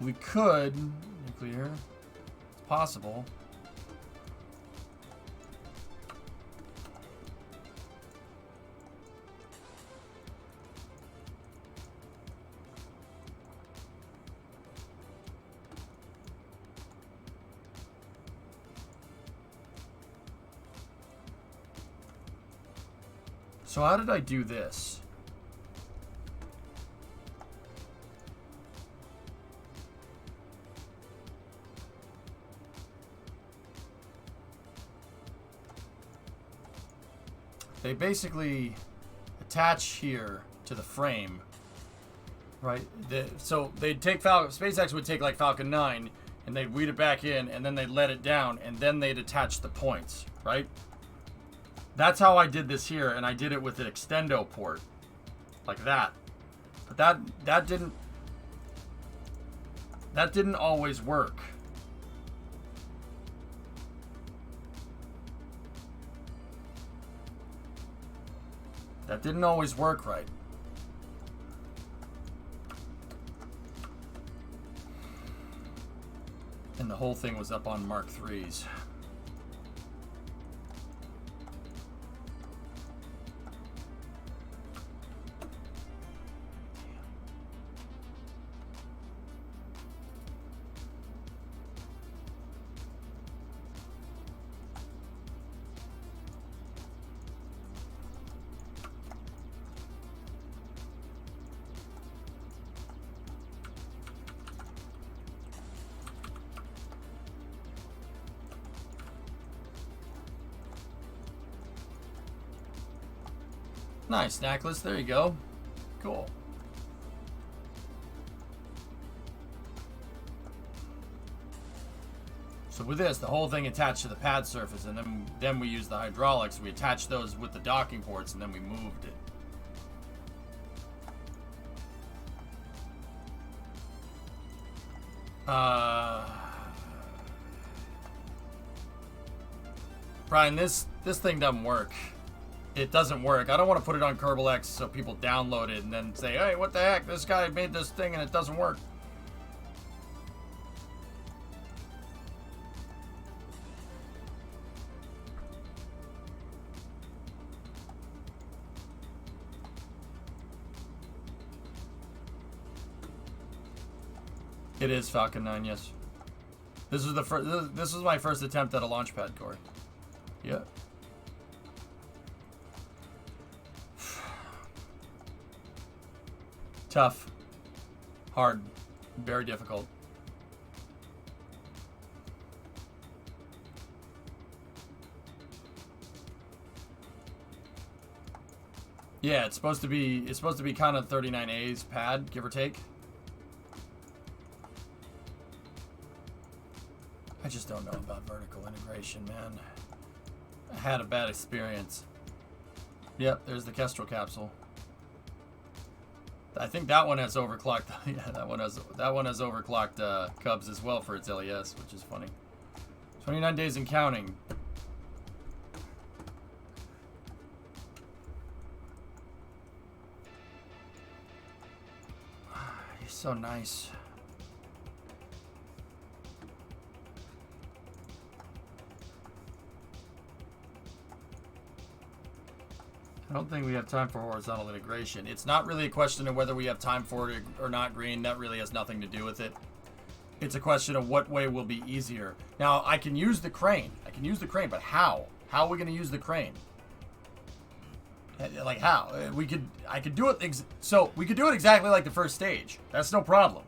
We could, Nuclear, it's possible. So how did I do this? They basically attach here to the frame, right? So they'd take SpaceX would take like Falcon 9 and they'd weed it back in and then they'd let it down and then they'd attach the points, right? That's how I did this here, and I did it with an extendo port, like that. But that didn't always work. That didn't always work right. And the whole thing was up on Mark III's. Nice, Snackless. There you go. Cool. So with this, the whole thing attached to the pad surface, and then we use the hydraulics. We attach those with the docking ports, and then we moved it. Brian, this thing doesn't work. It doesn't work. I don't want to put it on Kerbal X so people download it and then say, hey, what the heck? This guy made this thing and it doesn't work. It is Falcon 9, yes. This is the first. This was my first attempt at a launch pad, Corey. Yeah. Tough. Hard. Very difficult. Yeah, it's supposed to be kind of 39A's pad, give or take. I just don't know about vertical integration, man. I had a bad experience. Yep, there's the Kestrel capsule. I think that one has overclocked. Yeah, that one has overclocked Cubs as well for its LES, which is funny. 29 days and counting. He's so nice. I don't think we have time for horizontal integration. It's not really a question of whether we have time for it or not, Green. That really has nothing to do with it. It's a question of what way will be easier. Now, I can use the crane. But how? How are we going to use the crane? Like how? I could do it. So we could do it exactly like the first stage. That's no problem.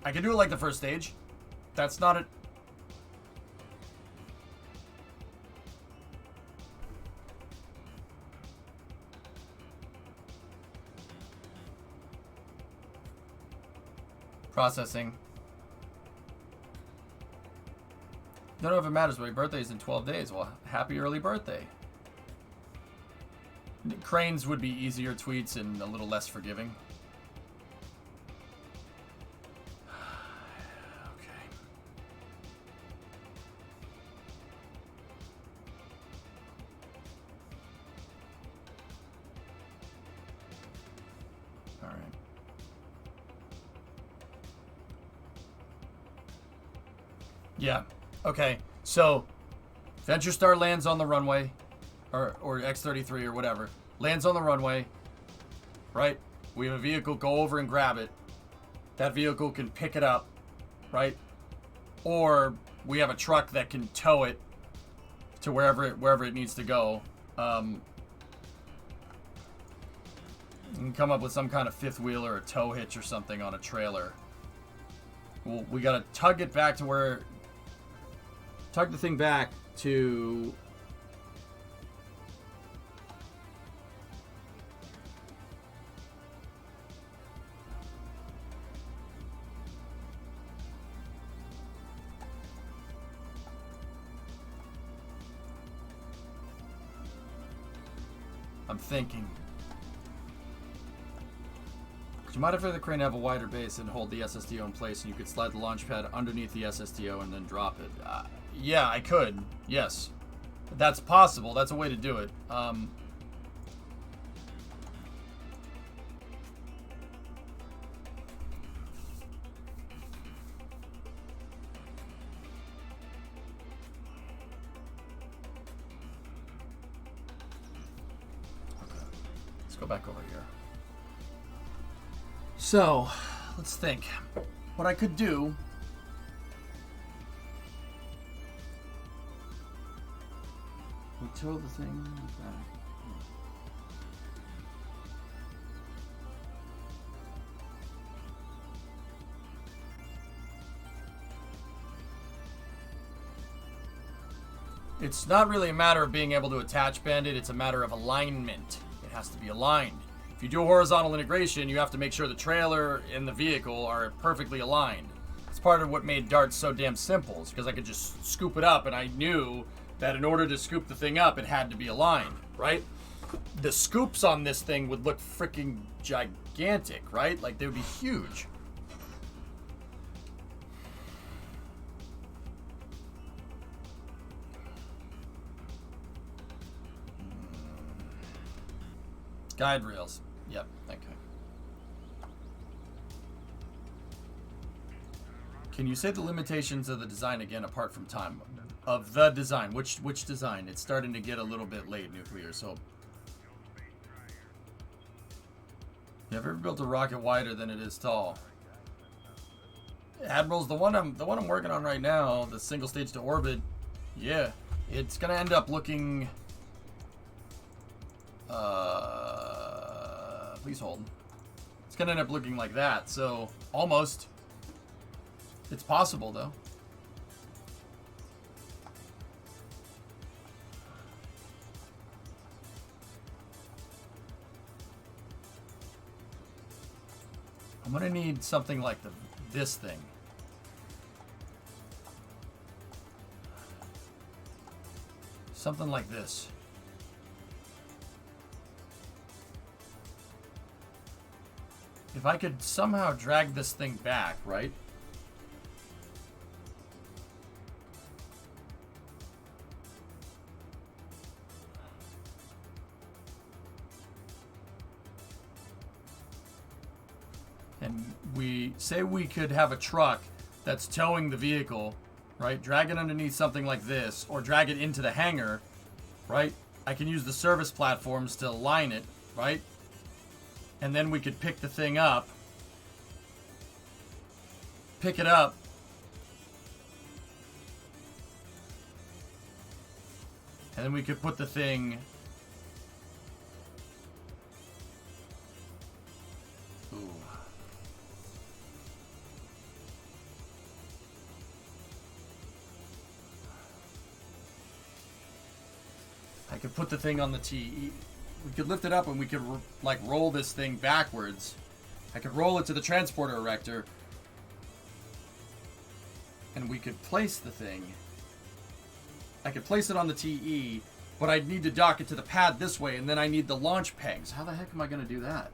I could do it like the first stage. That's not it. Processing. Don't know if it matters, but my birthday is in 12 days. Well, happy early birthday. Cranes would be easier tweets and a little less forgiving. Okay. All right. Yeah. Okay. So, Venture Star lands on the runway, or X-33 or whatever, lands on the runway, right? We have a vehicle go over and grab it. That vehicle can pick it up, right? Or we have a truck that can tow it to wherever it needs to go. And come up with some kind of fifth wheel or a tow hitch or something on a trailer. Well, we gotta tug it back to where. Tug the thing back to. I'm thinking. You might have the crane have a wider base and hold the SSTO in place, and you could slide the launch pad underneath the SSTO and then drop it. Yeah, I could. Yes. That's possible. That's a way to do it. Let's go back over here. So, let's think. What I could do. We tow the thing back. It's not really a matter of being able to attach Bandit, it's a matter of alignment. It has to be aligned. If you do a horizontal integration, you have to make sure the trailer and the vehicle are perfectly aligned. It's part of what made darts so damn simple, is because I could just scoop it up, and I knew that in order to scoop the thing up, it had to be aligned, right? The scoops on this thing would look freaking gigantic, right? Like, they would be huge. Guide rails. Yep, okay. Can you say the limitations of the design again apart from time? Of the design. Which design? It's starting to get a little bit late, Nuclear, so... You ever built a rocket wider than it is tall? Admiral's the one I'm working on right now, the single stage to orbit. Yeah. It's gonna end up looking please hold. It's gonna end up looking like that, so almost. It's possible though. I'm gonna need something like this thing. Something like this. If I could somehow drag this thing back, right? And we say we could have a truck that's towing the vehicle, right? Drag it underneath something like this, or drag it into the hangar, right? I can use the service platforms to line it, right? And then we could pick the thing up, pick it up, and then we could put the thing... Ooh. I could put the thing on the TE. We could lift it up and we could like roll this thing backwards. I could roll it to the transporter erector, and we could place the thing. I could place it on the TE, but I'd need to dock it to the pad this way, and then I need the launch pegs. How the heck am I going to do that?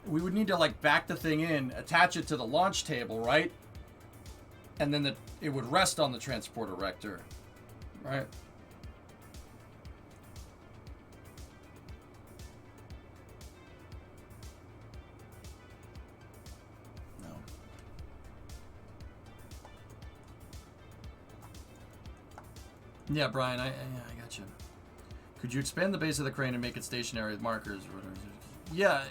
We would need to like back the thing in, attach it to the launch table, right? And then it would rest on the transporter erector, right? Yeah, Brian, I got you. Could you expand the base of the crane and make it stationary with markers? Yeah.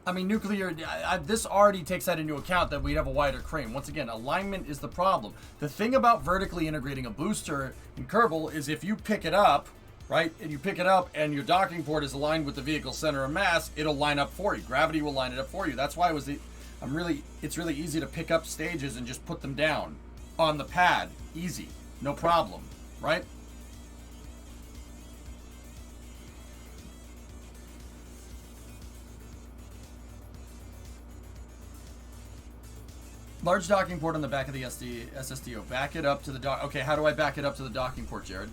I mean, Nuclear, this already takes that into account that we'd have a wider crane. Once again, alignment is the problem. The thing about vertically integrating a booster in Kerbal is if you pick it up, right, and you pick it up and your docking port is aligned with the vehicle's center of mass, it'll line up for you. Gravity will line it up for you. That's why it's really easy to pick up stages and just put them down. On the pad, easy, no problem, right? Large docking port on the back of the SSDO. Back it up to the dock. Okay, how do I back it up to the docking port, Jared?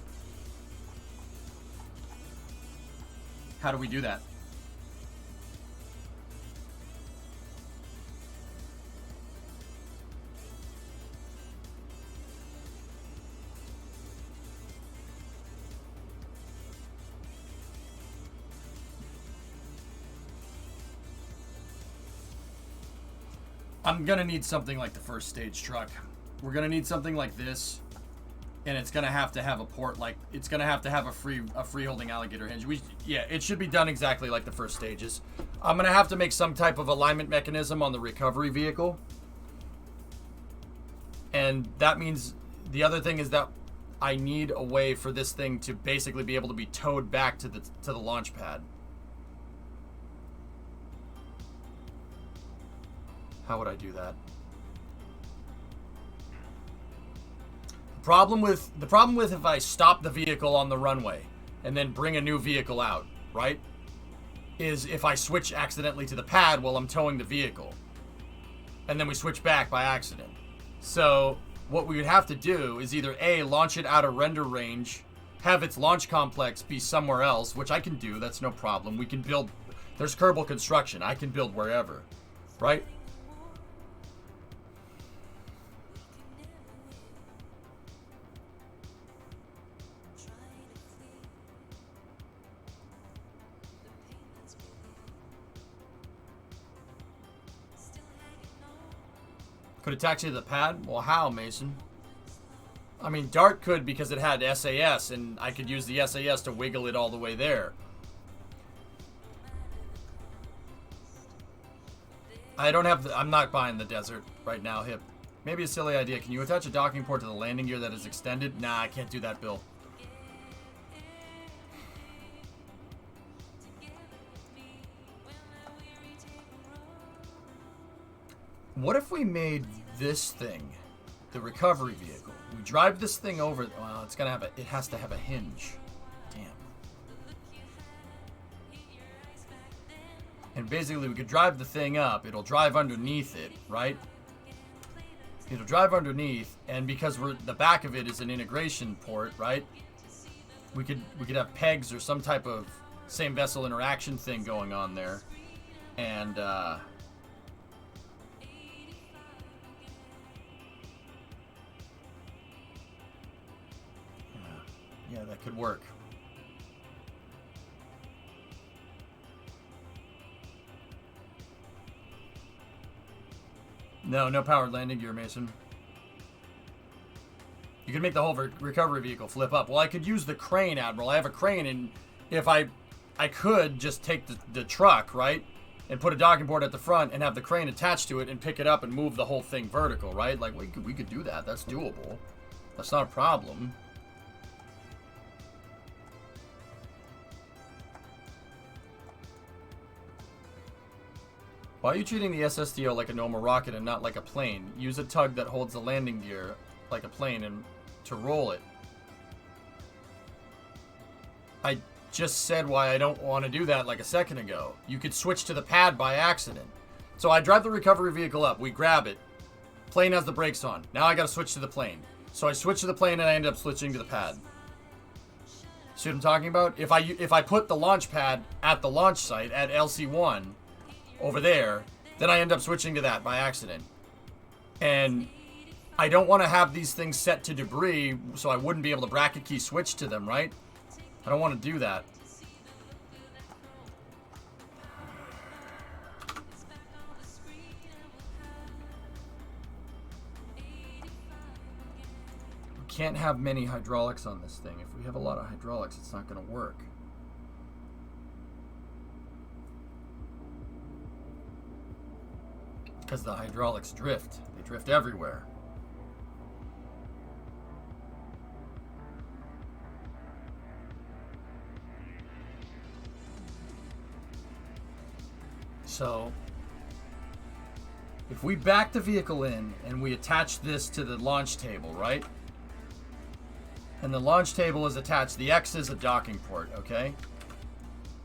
How do we do that? I'm gonna need something like the first stage truck. We're gonna need something like this, and it's gonna have to have a port like it's gonna have to have a free holding alligator hinge. Yeah, it should be done exactly like the first stages. I'm gonna have to make some type of alignment mechanism on the recovery vehicle, and that means the other thing is that I need a way for this thing to basically be able to be towed back to the launch pad. How would I do that? The problem with if I stop the vehicle on the runway, and then bring a new vehicle out, right? Is if I switch accidentally to the pad while I'm towing the vehicle. And then we switch back by accident. So what we would have to do is either A, launch it out of render range, have its launch complex be somewhere else, which I can do, that's no problem. We can build, there's Kerbal Construction, I can build wherever, right? Could attach it to the pad? Well, how, Mason? I mean, Dart could because it had SAS, and I could use the SAS to wiggle it all the way there. I don't have the, I'm not buying the desert right now, Hip. Maybe a silly idea. Can you attach a docking port to the landing gear that is extended? Nah, I can't do that, Bill. What if we made this thing the recovery vehicle? We drive this thing over. Well, it's gonna have a. It has to have a hinge. Damn. And basically, we could drive the thing up. It'll drive underneath it, right? It'll drive underneath, and because the back of it is an integration port, right? We could have pegs or some type of same vessel interaction thing going on there, and. Yeah, that could work. No powered landing gear, Mason. You can make the whole recovery vehicle flip up. Well, I could use the crane, Admiral. I have a crane, and if I could just take the truck, right, and put a docking port at the front and have the crane attached to it and pick it up and move the whole thing vertical, right? Like, we could do that. That's doable. That's not a problem. Why are you treating the SSDO like a normal rocket and not like a plane? Use a tug that holds the landing gear like a plane and to roll it. I just said why I don't want to do that like a second ago. You could switch to the pad by accident. So I drive the recovery vehicle up. We grab it. Plane has the brakes on. Now I got to switch to the plane. So I switch to the plane and I end up switching to the pad. See what I'm talking about? If I put the launch pad at the launch site at LC1 over there, then I end up switching to that by accident. And I don't want to have these things set to debris, so I wouldn't be able to bracket key switch to them, right? I don't want to do that. We can't have many hydraulics on this thing. If we have a lot of hydraulics, it's not going to work. Because the hydraulics drift. They drift everywhere. So, if we back the vehicle in and we attach this to the launch table, right? And the launch table is attached, the X is a docking port, okay?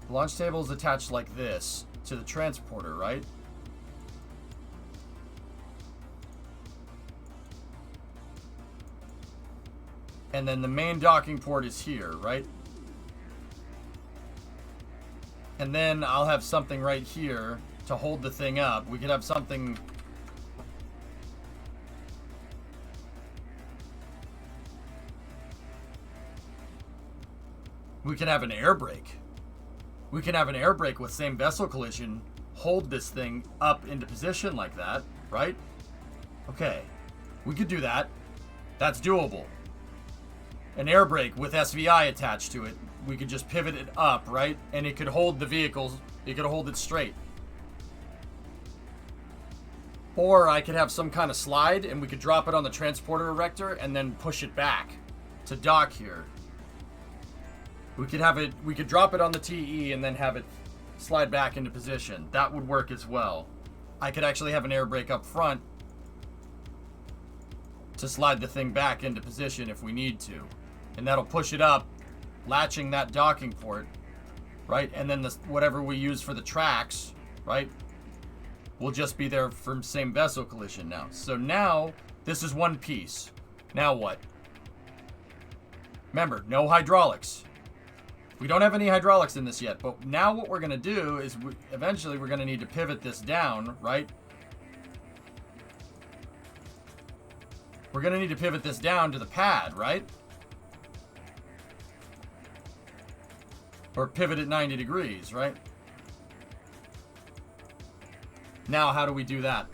The launch table is attached like this to the transporter, right? And then the main docking port is here, right? And then I'll have something right here to hold the thing up. We could have something... We can have an air brake. We can have an air brake with same vessel collision, hold this thing up into position like that, right? Okay, we could do that. That's doable. An air brake with SVI attached to it. We could just pivot it up, right? And it could hold the vehicles, it could hold it straight. Or I could have some kind of slide and we could drop it on the transporter erector and then push it back to dock here. We could drop it on the TE and then have it slide back into position. That would work as well. I could actually have an air brake up front to slide the thing back into position if we need to. And that'll push it up latching that docking port, right? And then whatever we use for the tracks, right, will just be there from same vessel collision now. So now, this is one piece. Now what? Remember, no hydraulics. We don't have any hydraulics in this yet, but now what we're going to do is eventually we're going to need to pivot this down, right? We're going to need to pivot this down to the pad, right? Or pivot at 90 degrees, right? Now, how do we do that?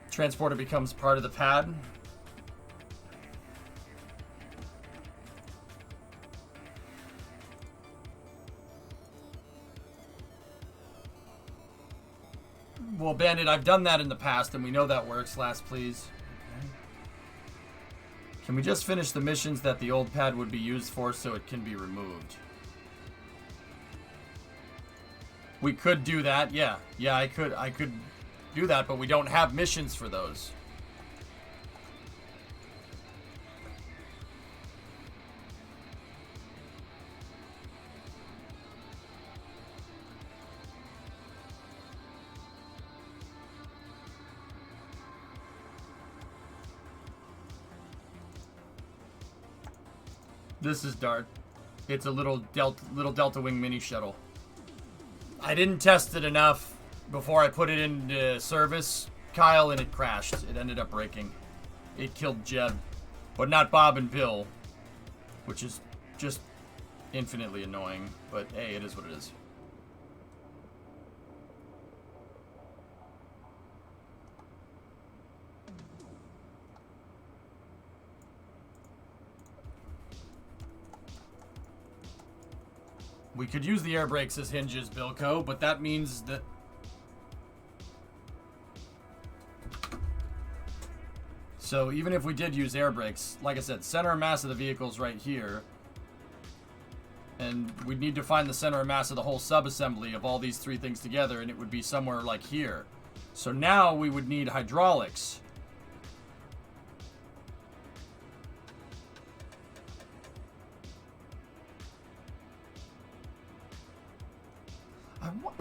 Transporter becomes part of the pad. Well, Bandit, I've done that in the past, and we know that works. Last, please. Okay. Can we just finish the missions that the old pad would be used for so it can be removed? We could do that, yeah. Yeah, I could do that, but we don't have missions for those. This is Dart. It's a little Delta Wing mini shuttle. I didn't test it enough before I put it into service, Kyle, and it crashed. It ended up breaking. It killed Jeb, but not Bob and Bill, which is just infinitely annoying. But hey, it is what it is. We could use the air brakes as hinges, Bilko, but that means that... So even if we did use air brakes, like I said, center of mass of the vehicle's right here. And we'd need to find the center of mass of the whole subassembly of all these three things together, and it would be somewhere like here. So now we would need hydraulics.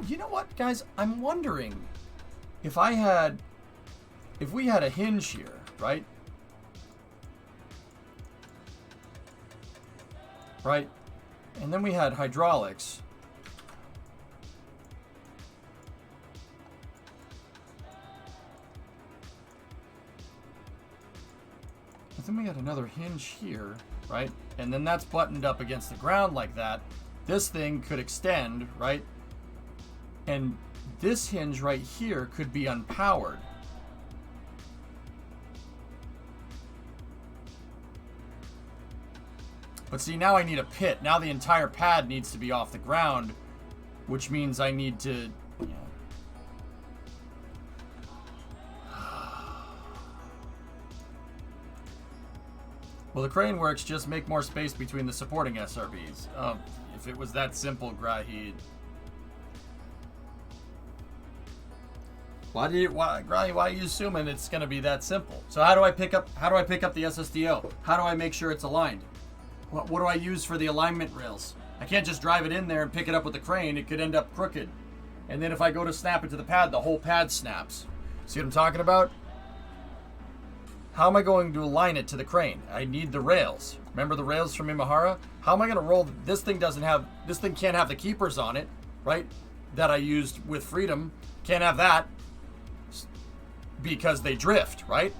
You know what, guys? I'm wondering if we had a hinge here, right? Right? And then we had hydraulics. And then we had another hinge here, right? And then that's buttoned up against the ground like that. This thing could extend, right? And this hinge right here could be unpowered. But see, now I need a pit. Now the entire pad needs to be off the ground, which means I need to... Yeah. Well, the crane works, just make more space between the supporting SRBs. If it was that simple, Grahid. Why are you assuming it's going to be that simple? So how do I pick up the SSDO? How do I make sure it's aligned? What do I use for the alignment rails? I can't just drive it in there and pick it up with the crane. It could end up crooked. And then if I go to snap it to the pad, the whole pad snaps. See what I'm talking about? How am I going to align it to the crane? I need the rails. Remember the rails from Imahara? How am I going to roll? This thing can't have the keepers on it, right? That I used with Freedom. Can't have that. Because they drift, right?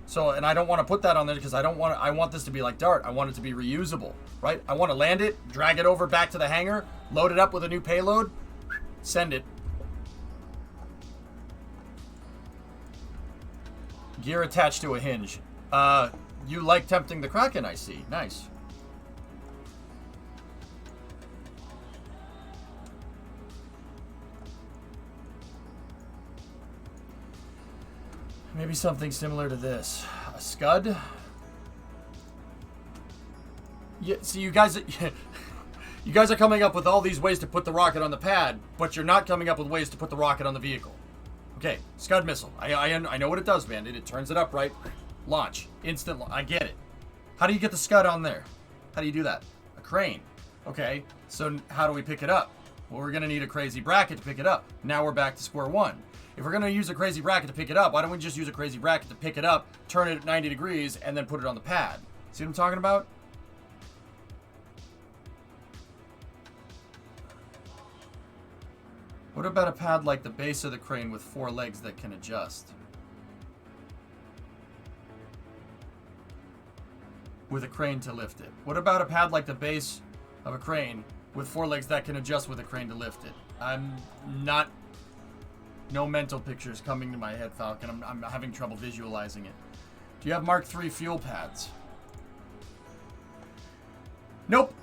So, and I don't want to put that on there because I want this to be like Dart. I want it to be reusable, right? I want to land it, drag it over back to the hangar, load it up with a new payload, send it. Gear attached to a hinge. You like tempting the Kraken, I see. Nice. Maybe something similar to this. A Scud? Yeah, see, you guys are coming up with all these ways to put the rocket on the pad, but you're not coming up with ways to put the rocket on the vehicle. Okay, Scud missile. I know what it does, man. It turns it up right. Launch. Instant. I get it. How do you get the Scud on there? How do you do that? A crane. Okay, so how do we pick it up? Well, we're going to need a crazy bracket to pick it up. Now we're back to square one. If we're going to use a crazy bracket to pick it up, why don't we just use a crazy bracket to pick it up, turn it at 90 degrees, and then put it on the pad? See what I'm talking about? What about a pad like the base of the crane with 4 legs that can adjust? With a crane to lift it. What about a pad like the base of a crane with 4 legs that can adjust with a crane to lift it? I'm not... No mental pictures coming to my head, Falcon. I'm having trouble visualizing it. Do you have Mark III fuel pads? Nope.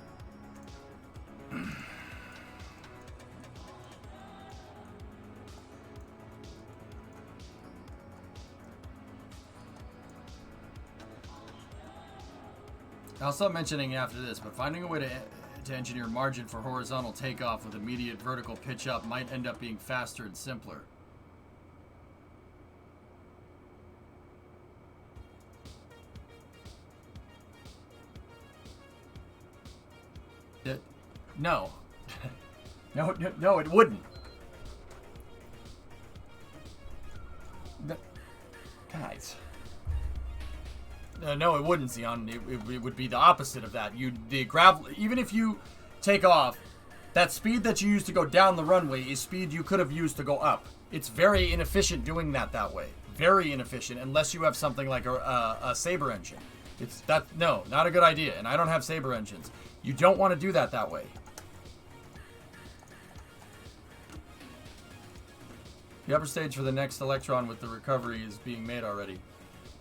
I'll stop mentioning after this, but finding a way to engineer margin for horizontal takeoff with immediate vertical pitch up might end up being faster and simpler. No. No, it wouldn't. Guys. No, it wouldn't, Xeon. It would be the opposite of that. Even if you take off, that speed that you use to go down the runway is speed you could have used to go up. It's very inefficient doing that way. Very inefficient, unless you have something like a Sabre engine. No, not a good idea. And I don't have Sabre engines. You don't want to do that way. The upper stage for the next Electron with the recovery is being made already.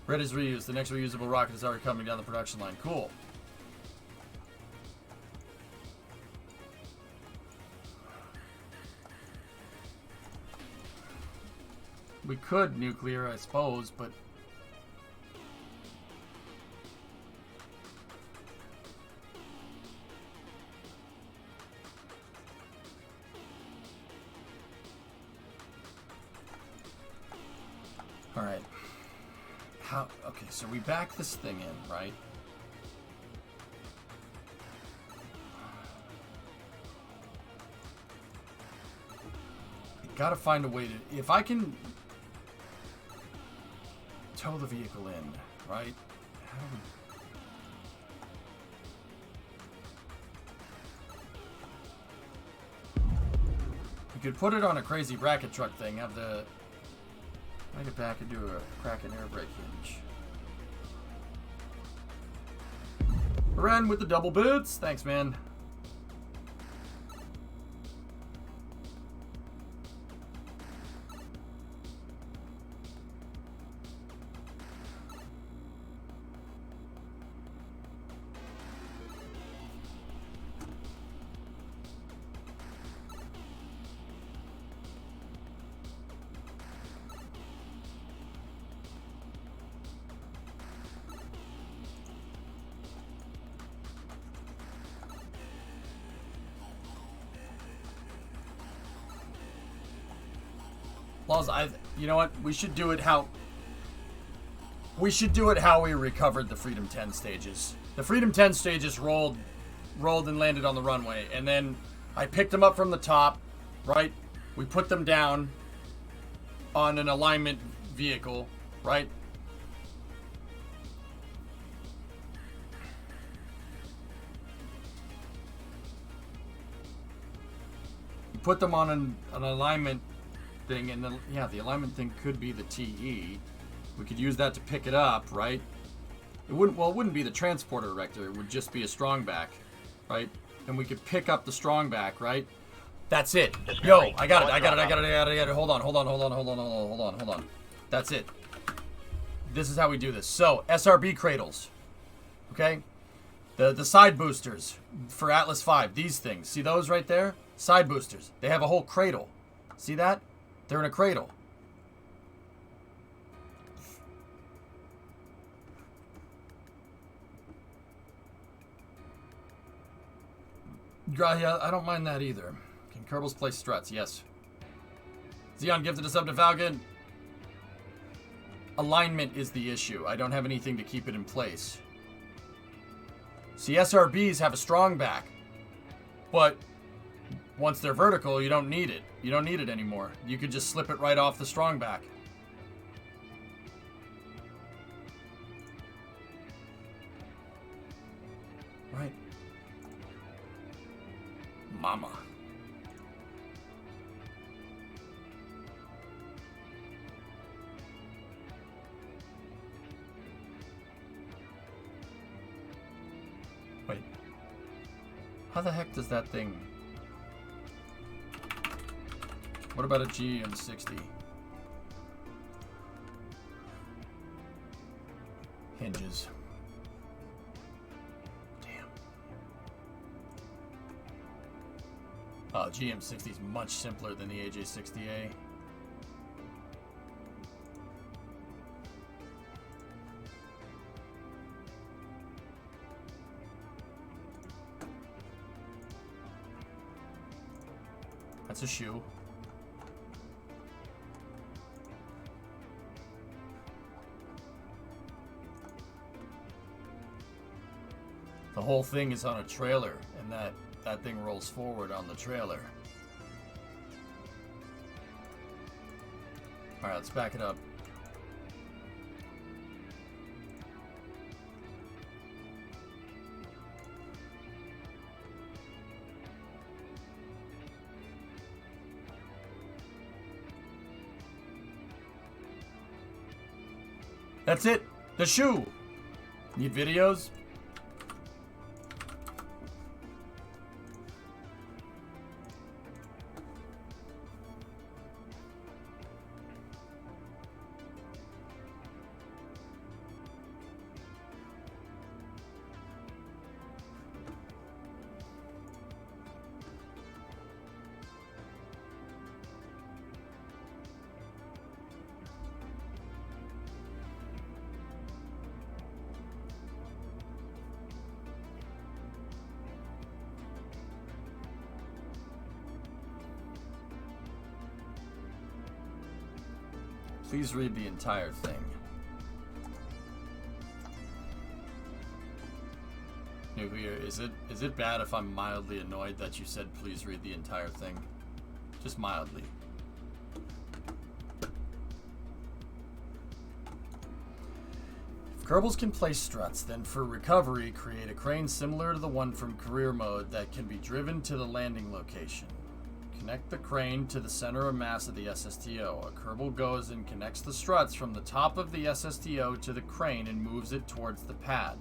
Red is reused. The next reusable rocket is already coming down the production line. Cool. We could nuclear, I suppose, but... Alright. Okay, so we back this thing in, right? Gotta find a way to... If I can tow the vehicle in, right? How do we could put it on a crazy bracket truck thing, have the... Make it back and do a Kraken air brake hinge. Ren with the double boots. Thanks, man. You know what? We should do it how we recovered the Freedom 10 stages. The Freedom 10 stages rolled and landed on the runway, and then I picked them up from the top, right? We put them down on an alignment vehicle, right? We put them on an alignment thing, and then the alignment thing could be the TE. We could use that to pick it up, right? It wouldn't be the transporter erector, it would just be a strongback, right? And we could pick up the strongback, right? That's it. Yo, I got it. Hold on. That's it. This is how we do this. So, SRB cradles. Okay? The side boosters for Atlas V, these things. See those right there? Side boosters. They have a whole cradle. See that? They're in a cradle. Yeah, I don't mind that either. Can Kerbals play struts? Yes. Xeon gifted a sub to Falcon. alignment is the issue. I don't have anything to keep it in place. See, SRBs have a strong back, but once they're vertical, you don't need it. You don't need it anymore. You could just slip it right off the strong back. Right. Mama. Wait. How the heck does that thing... What about a GM60? Hinges. Damn. GM60 is much simpler than the AJ60A. That's a shoe. The whole thing is on a trailer, and that thing rolls forward on the trailer. Alright, let's back it up. That's it! The shoe! Need videos? Please read the entire thing. Nuclear, is it bad if I'm mildly annoyed that you said please read the entire thing? Just mildly. If Kerbals can place struts, then for recovery, create a crane similar to the one from career mode that can be driven to the landing location. Connect the crane to the center of mass of the SSTO. A Kerbal goes and connects the struts from the top of the SSTO to the crane and moves it towards the pad.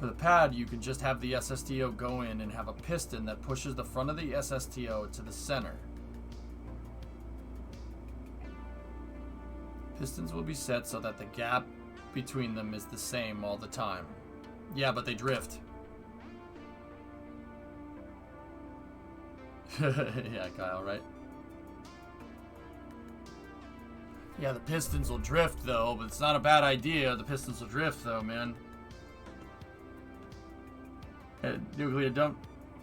For the pad, you can just have the SSTO go in and have a piston that pushes the front of the SSTO to the center. Pistons will be set so that the gap between them is the same all the time. Yeah, but they drift. Yeah, Kyle, right? Yeah, the pistons will drift though, but it's not a bad idea. The pistons will drift though, man. Nuclear, don't.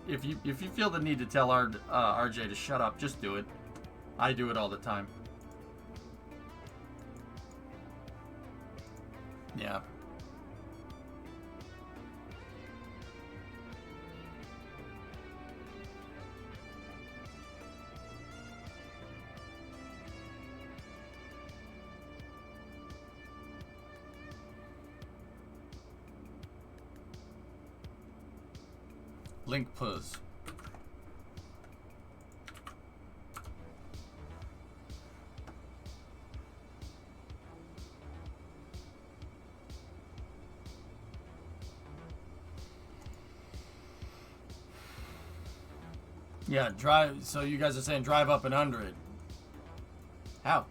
If you feel the need to tell RJ to shut up, just do it. I do it all the time. Yeah. Link puzz. Yeah, drive. So you guys are saying drive up and under it. How?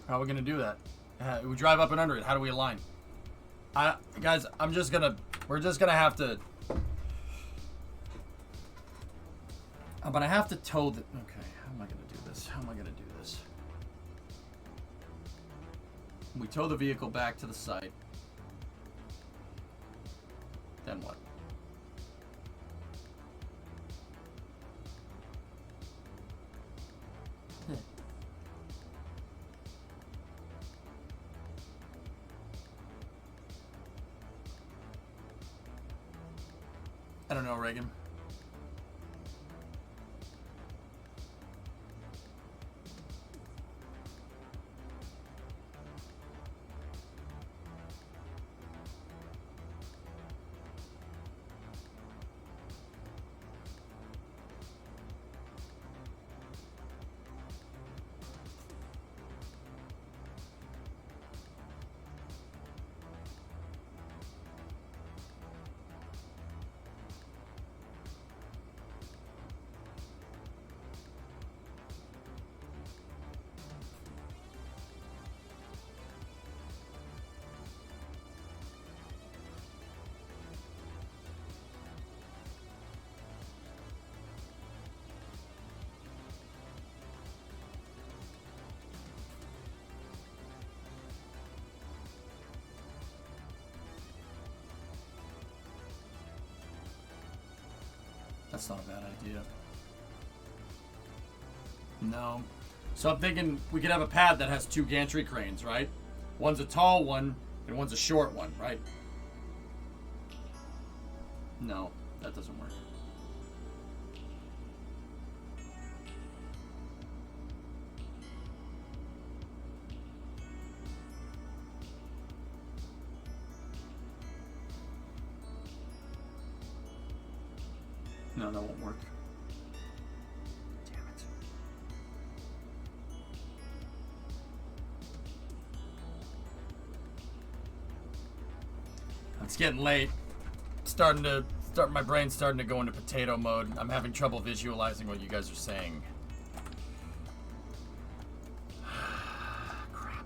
How are we gonna do that? We drive up and under it. How do we align? Guys, we're just gonna have to. I'm gonna have to tow the. Okay, how am I gonna do this? How am I gonna do this? We tow the vehicle back to the site. Then what? I don't know, Reagan. That's not a bad idea. No. So I'm thinking we could have a pad that has 2 gantry cranes, right? One's a tall one and one's a short one, right? No, that doesn't work. No, that won't work. Damn it. It's getting late. My brain's starting to go into potato mode. I'm having trouble visualizing what you guys are saying. Crap.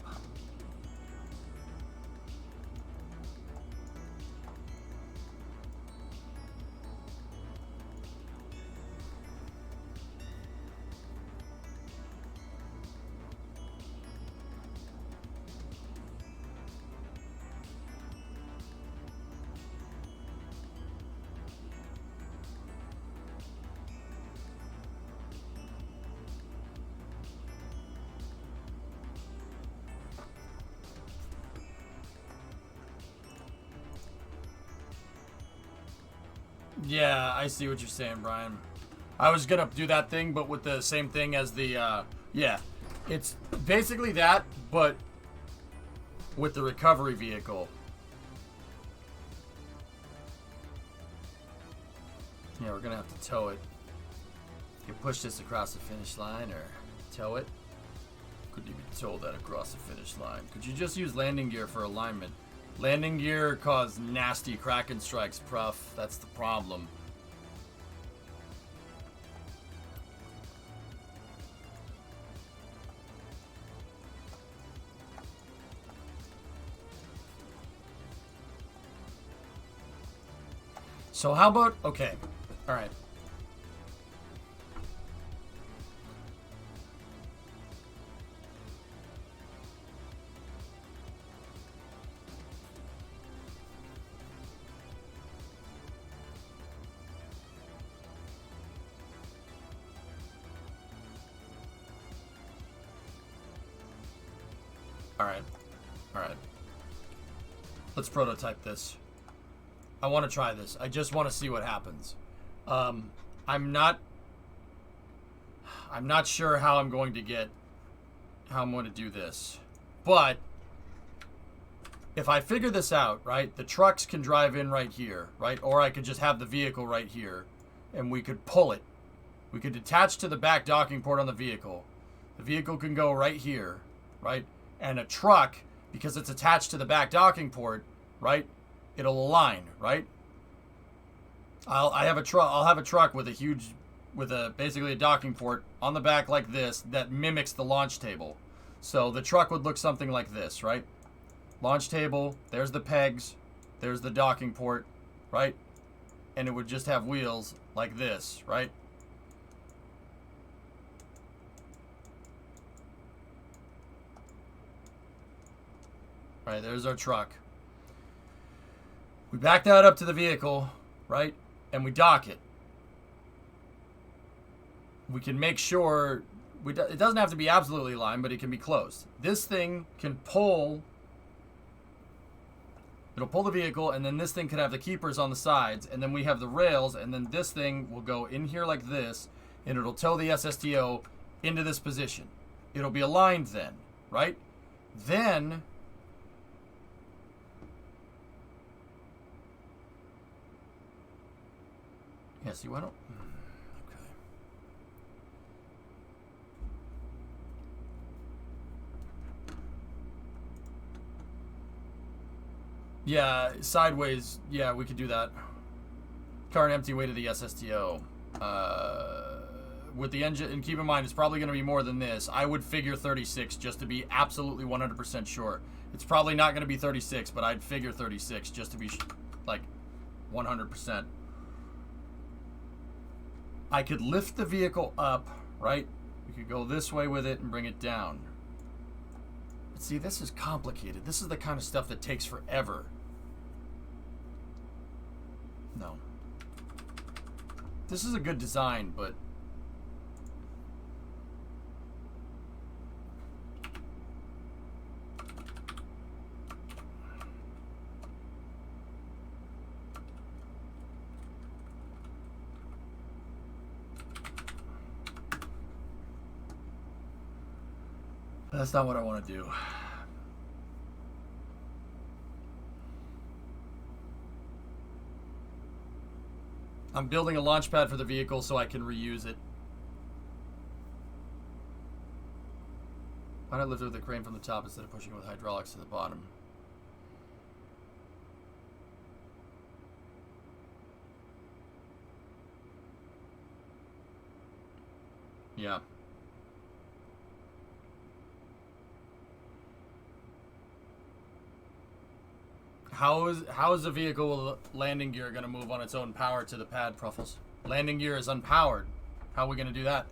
Yeah, I see what you're saying, Brian. I was gonna do that thing, but with the same thing as the, yeah. It's basically that, but with the recovery vehicle. Yeah, we're gonna have to tow it. You can push this across the finish line or tow it. Couldn't even tow that across the finish line. Could you just use landing gear for alignment? Landing gear cause nasty Kraken strikes, Prof. That's the problem. So how about, okay, all right. All right. Let's prototype this. I want to try this. I just want to see what happens. I'm not sure how I'm going to do this. But if I figure this out, right, the trucks can drive in right here, right? Or I could just have the vehicle right here and we could pull it. We could attach to the back docking port on the vehicle. The vehicle can go right here, right? And a truck, because it's attached to the back docking port, right? It'll align, right? I'll have a truck with basically a docking port on the back like this that mimics the launch table. So the truck would look something like this, right? Launch table, there's the pegs, there's the docking port, right? And it would just have wheels like this, right? Right, there's our truck. We back that up to the vehicle, right? And we dock it. We can make sure, it doesn't have to be absolutely aligned, but it can be closed. This thing can pull It'll pull the vehicle, and then this thing could have the keepers on the sides, and then we have the rails, and then this thing will go in here like this, and it'll tow the SSTO into this position. It'll be aligned then, right? Then... yeah, see, why don't... okay. Yeah, sideways. Yeah, we could do that. Car empty way to the SSTO. With the engine, and keep in mind, it's probably going to be more than this. I would figure 36 just to be absolutely 100% sure. It's probably not going to be 36, but I'd figure 36 just to be like 100%. I could lift the vehicle up, right? We could go this way with it and bring it down. But see, this is complicated. This is the kind of stuff that takes forever. No. This is a good design, but... that's not what I want to do. I'm building a launch pad for the vehicle so I can reuse it. Why not lift it with a crane from the top instead of pushing it with hydraulics to the bottom? Yeah. How is the vehicle landing gear going to move on its own power to the pad, Pruffles? Landing gear is unpowered. How are we going to do that?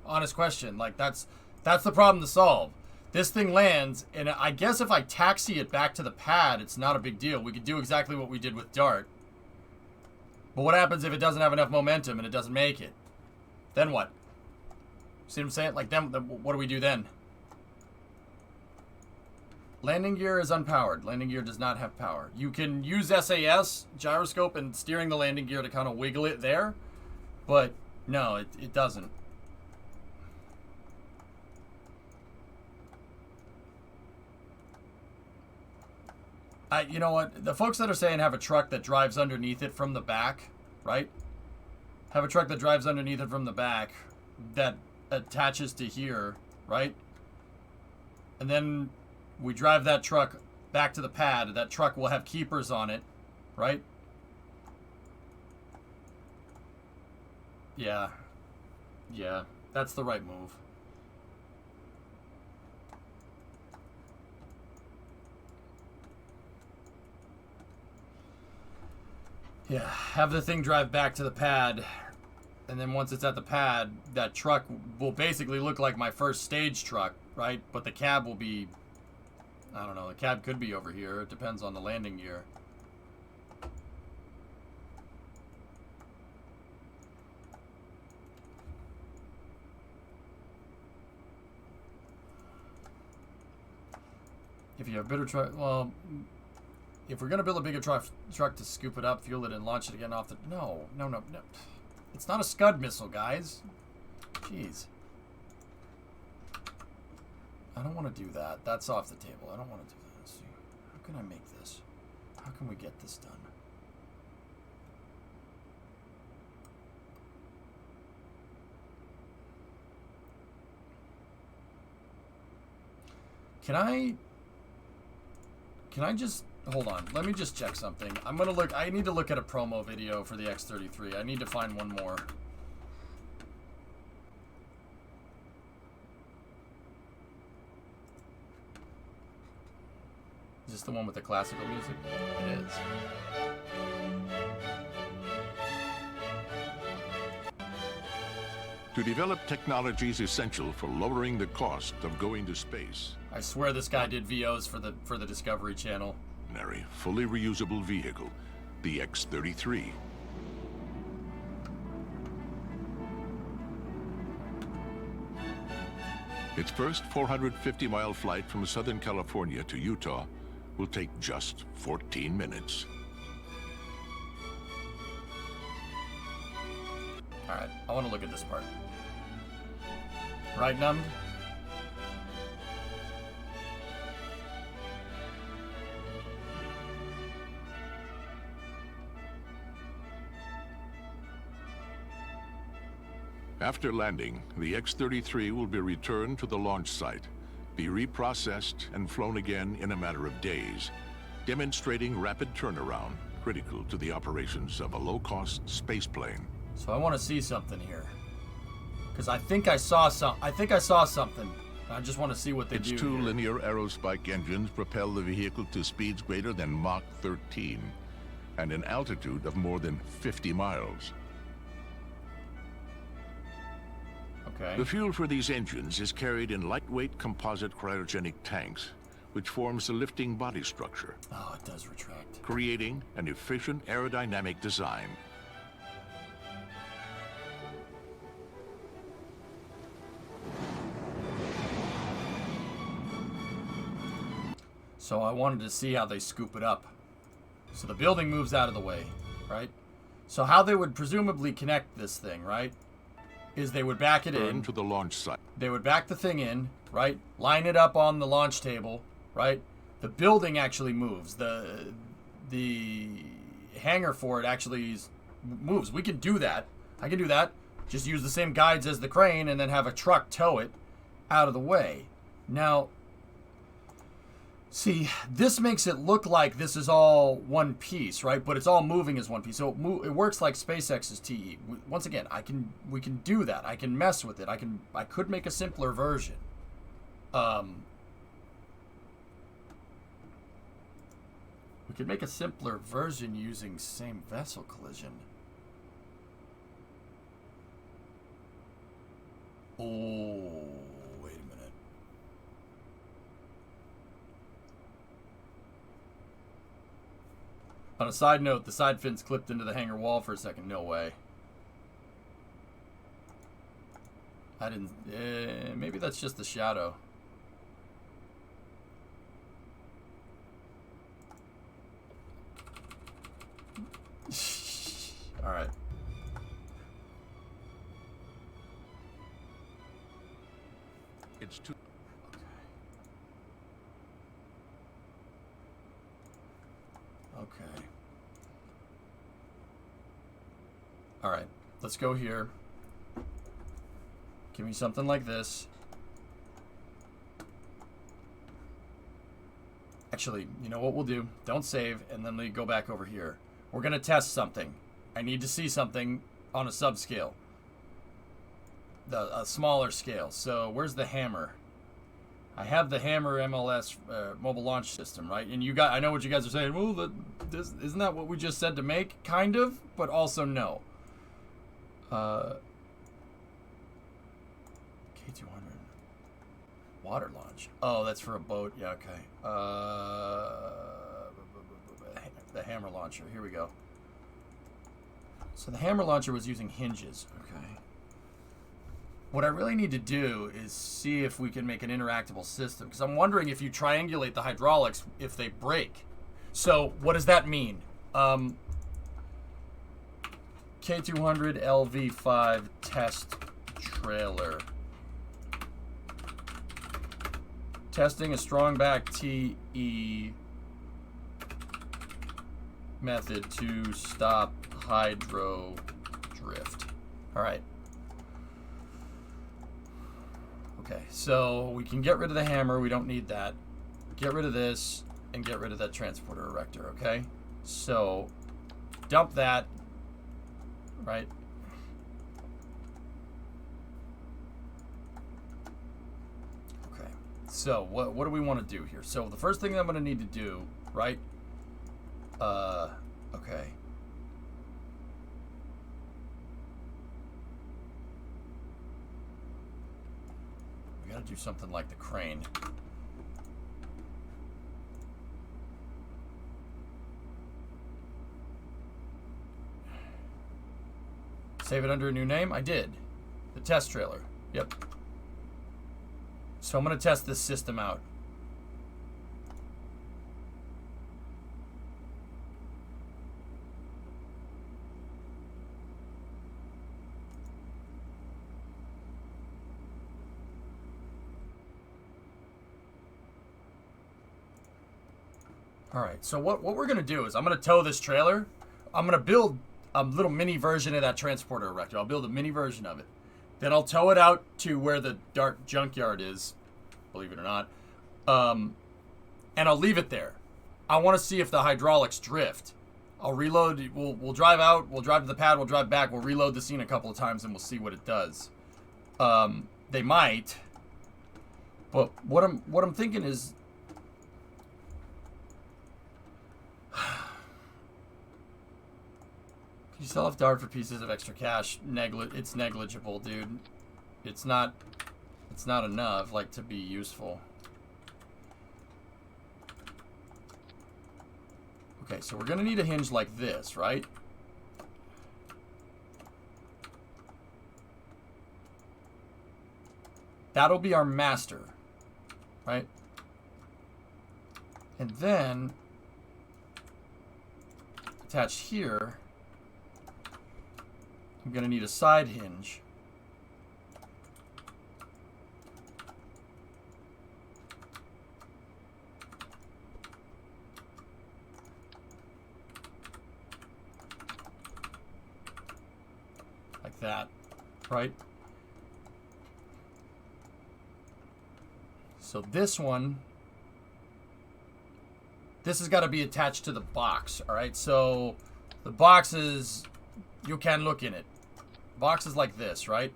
Honest question. Like, that's the problem to solve. This thing lands, and I guess if I taxi it back to the pad, it's not a big deal. We could do exactly what we did with Dart. But what happens if it doesn't have enough momentum and it doesn't make it? Then what? See what I'm saying? Like, then what do we do then? Landing gear is unpowered. Landing gear does not have power. You can use SAS, gyroscope, and steering the landing gear to kind of wiggle it there. But, no, it doesn't. You know what? The folks that are saying have a truck that drives underneath it from the back, right? Have a truck that drives underneath it from the back that attaches to here, right? And then... we drive that truck back to the pad. That truck will have keepers on it, right? Yeah. Yeah, that's the right move. Yeah, have the thing drive back to the pad, and then once it's at the pad, that truck will basically look like my first stage truck, right? But the cab will be... I don't know, the cab could be over here. It depends on the landing gear. If you have a bigger truck, well, if we're going to build a bigger truck to scoop it up, fuel it, and launch it again off the... No. It's not a Scud missile, guys. Jeez. I don't want to do that. That's off the table. I don't want to do that. Let's see. How can I make this? How can we get this done? Can I just... hold on. Let me just check something. I'm going to look... I need to look at a promo video for the X33. I need to find one more. Is this the one with the classical music? It is. To develop technologies essential for lowering the cost of going to space. I swear this guy did VOs for the Discovery Channel. Fully reusable vehicle, the X33. Its first 450-mile flight from Southern California to Utah will take just 14 minutes. Alright, I want to look at this part. Right, numbed? After landing, the X-33 will be returned to the launch site, be reprocessed and flown again in a matter of days, demonstrating rapid turnaround critical to the operations of a low-cost spaceplane. So I want to see something here. Because I think I saw something. I just want to see what they Its do two here. linear aerospike engines propel the vehicle to speeds greater than Mach 13 and an altitude of more than 50 miles. Okay. The fuel for these engines is carried in lightweight composite cryogenic tanks, which forms the lifting body structure, Oh, it does retract. creating an efficient aerodynamic design. So I wanted to see how they scoop it up. So the building moves out of the way, right? So how they would presumably connect this thing, right, is they would back it in. Turn to the launch site. They would back the thing in, right? Line it up on the launch table, right? The building actually moves. The hangar for it actually moves. We can do that. I can do that. Just use the same guides as the crane and then have a truck tow it out of the way. Now, see, this makes it look like this is all one piece, right? But it's all moving as one piece. So it works like SpaceX's TE. Once again, we can do that. I can mess with it. I could make a simpler version. We could make a simpler version using same vessel collision. Oh, wait a minute. On a side note, the side fins clipped into the hangar wall for a second. No way. I didn't... maybe that's just the shadow. Alright. It's too... Okay. Alright. Let's go here. Give me something like this. Actually, you know what we'll do? Don't save, and then we go back over here. We're going to test something. I need to see something on a subscale. A smaller scale. So, where's the hammer? I have the hammer MLS mobile launch system, right? And you got, I know what you guys are saying. Well, isn't that what we just said to make? Kind of, but also no. K200. Water launch. Oh, that's for a boat. Yeah, okay. The hammer launcher. Here we go. So the hammer launcher was using hinges. Okay. What I really need to do is see if we can make an interactable system, because I'm wondering if you triangulate the hydraulics, if they break. So what does that mean? K200 LV5 test trailer. Testing a strong back TE method to stop hydro drift. All right. Okay, so we can get rid of the hammer. We don't need that. Get rid of this and get rid of that transporter erector, okay? So dump that, right? Okay, so what do we want to do here? So the first thing I'm going to need to do, right? Okay. We gotta do something like the crane. Save it under a new name? I did. The test trailer. Yep. So I'm gonna test this system out. All right, so what we're going to do is I'm going to tow this trailer. I'm going to build a little mini version of that transporter erector. I'll build a mini version of it. Then I'll tow it out to where the dark junkyard is, believe it or not, and I'll leave it there. I want to see if the hydraulics drift. I'll reload. We'll drive out. We'll drive to the pad. We'll drive back. We'll reload the scene a couple of times, and we'll see what it does. They might, but what I'm thinking is, you sell off Dart for pieces of extra cash. It's negligible, dude. It's not enough, like, to be useful. Okay, so we're gonna need a hinge like this, right? That'll be our master, right? And then attached here, I'm gonna need a side hinge. Like that, right? So this one, this has got to be attached to the box, all right? So the boxes, you can look in it. Boxes like this, right?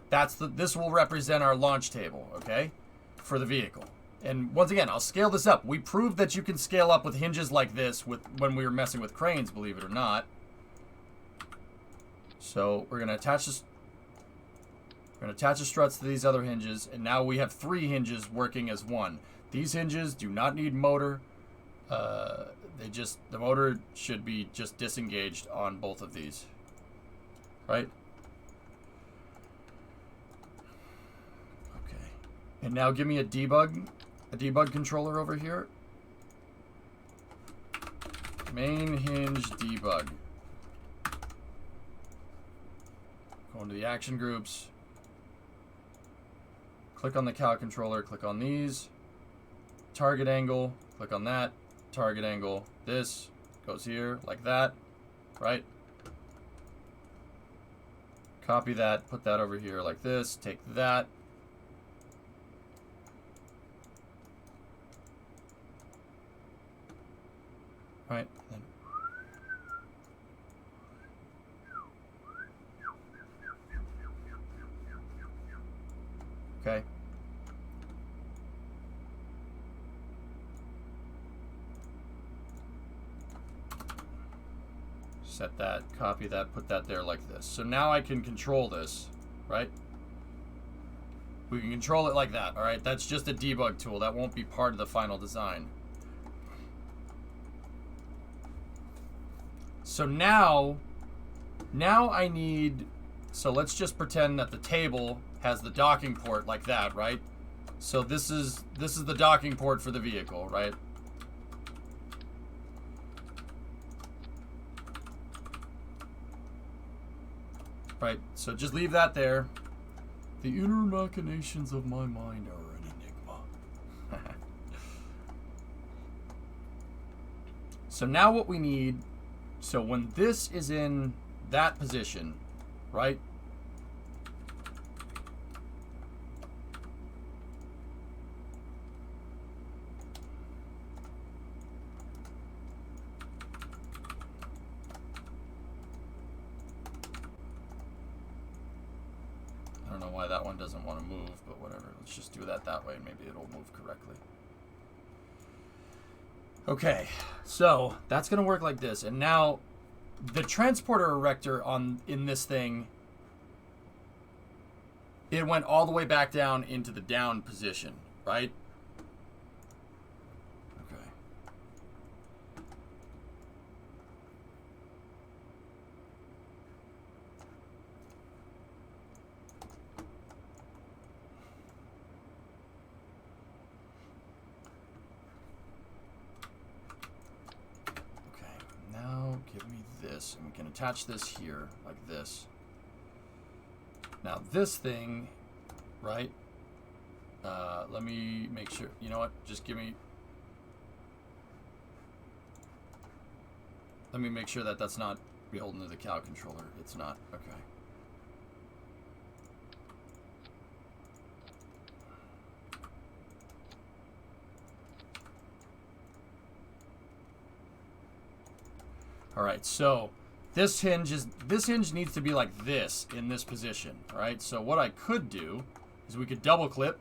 This will represent our launch table, okay? For the vehicle. And once again, I'll scale this up. We proved that you can scale up with hinges like this when we were messing with cranes, believe it or not. So we're gonna attach this. We're gonna attach the struts to these other hinges, and now we have 3 hinges working as one. These hinges do not need motor. The motor should be just disengaged on both of these, right? Okay. And now give me a debug controller over here. Main hinge debug. Go into the action groups. Click on the cow controller, click on these. Target angle, click on that. Target angle, this goes here like that, right? Copy that, put that over here like this, take that. Right, then. Okay. Set that, copy that, put that there like this. So now I can control this, right? We can control it like that, all right? That's just a debug tool. That won't be part of the final design. So now I need, so let's just pretend that the table has the docking port like that, right? So this is the docking port for the vehicle, right? Right, so just leave that there. The inner machinations of my mind are an enigma. So now what we need, so when this is in that position, right? I don't know why that one doesn't want to move, but whatever. Let's just do that way and maybe it'll move correctly. Okay, so that's going to work like this. And now the transporter erector in this thing, it went all the way back down into the down position, right? Okay. Now give me this, and we can attach this here like this. Now this thing, right? Let me make sure. You know what? Just give me. Let me make sure that that's not beholden to the cow controller. It's not. Okay. All right, so this hinge needs to be like this in this position. All right, so what I could do is we could double clip.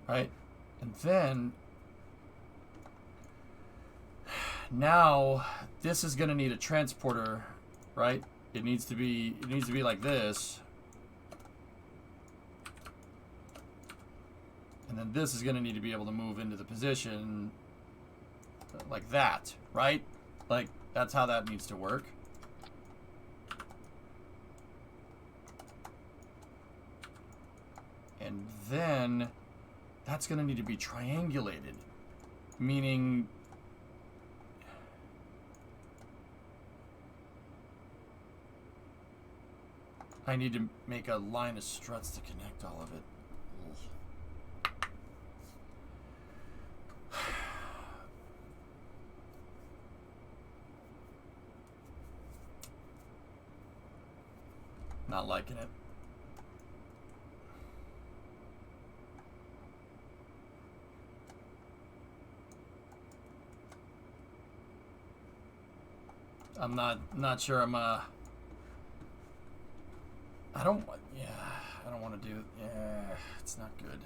Right, and then now this is going to need a transporter, right? It needs to be like this. And then this is going to need to be able to move into the position like that, right? Like that's how that needs to work. And then that's going to need to be triangulated, meaning I need to make a line of struts to connect all of it. Ugh. Not liking it. I'm not sure I'm I don't want to do, it's not good.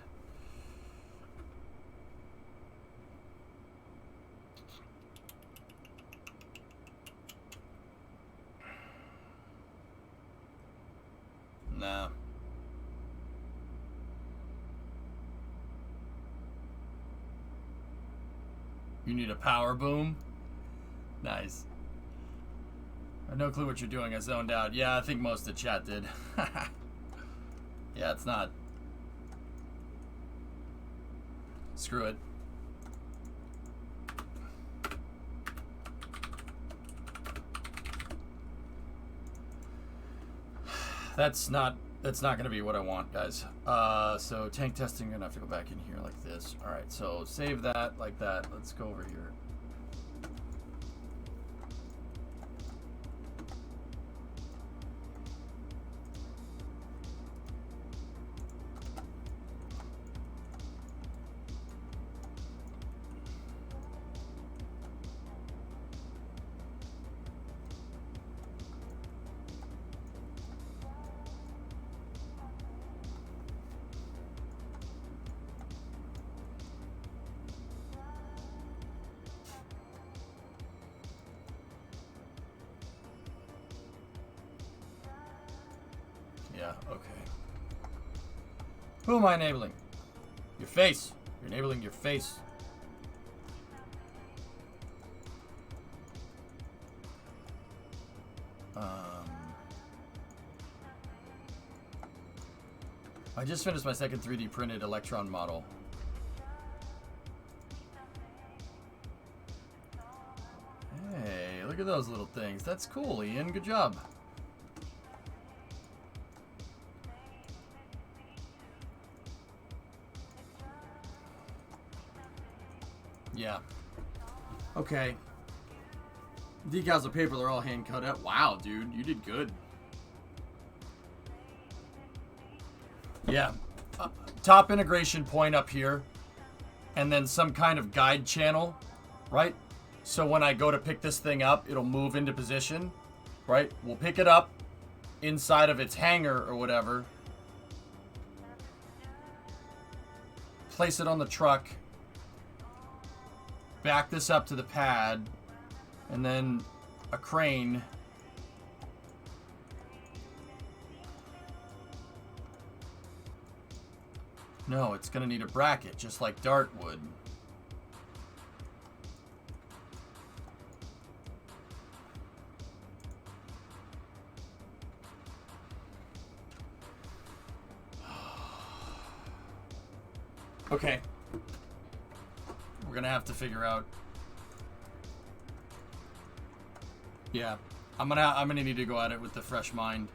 Nah. You need a power boom? Nice. I have no clue what you're doing. I zoned out. Yeah, I think most of the chat did. Yeah, it's not. Screw it. That's not going to be what I want, guys. So tank testing, I'm going to have to go back in here like this. All right, so save that like that. Let's go over here. Yeah, okay. Who am I enabling? Your face. You're enabling your face. I just finished my second 3D printed Electron model. Hey, look at those little things. That's cool, Ian. Good job. Yeah. Okay. Decals of paper, they're all hand cut out. Wow, dude, you did good. Yeah. Top integration point up here. And then some kind of guide channel, right? So when I go to pick this thing up, it'll move into position, right? We'll pick it up inside of its hanger or whatever. Place it on the truck. Back this up to the pad, and then a crane. No, it's gonna need a bracket, just like Dart would. Okay. We're gonna have to figure out. Yeah. I'm gonna need to go at it with the fresh mind.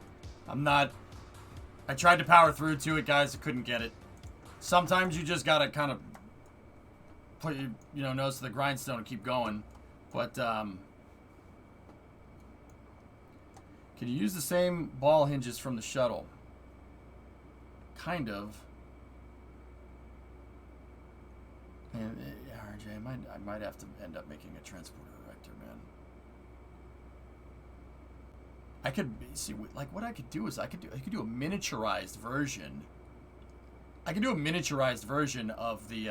I tried to power through to it, guys. I couldn't get it. Sometimes you just gotta kind of put your nose to the grindstone and keep going. But can you use the same ball hinges from the shuttle? Kind of. And RJ, I might have to end up making a transporter erector, man. I could see, like, what I could do is I could do a miniaturized version. I could do a miniaturized version of the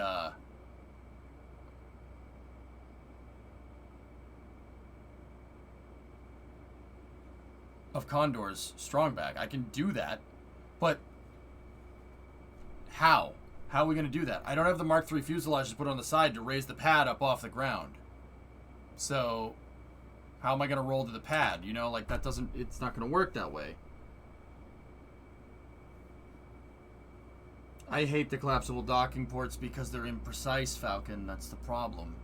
of Condor's strongback. I can do that, but how? How are we going to do that? I don't have the Mark III fuselage to put on the side to raise the pad up off the ground. So how am I going to roll to the pad? You know, like that doesn't, it's not going to work that way. I hate the collapsible docking ports because they're imprecise, Falcon. That's the problem.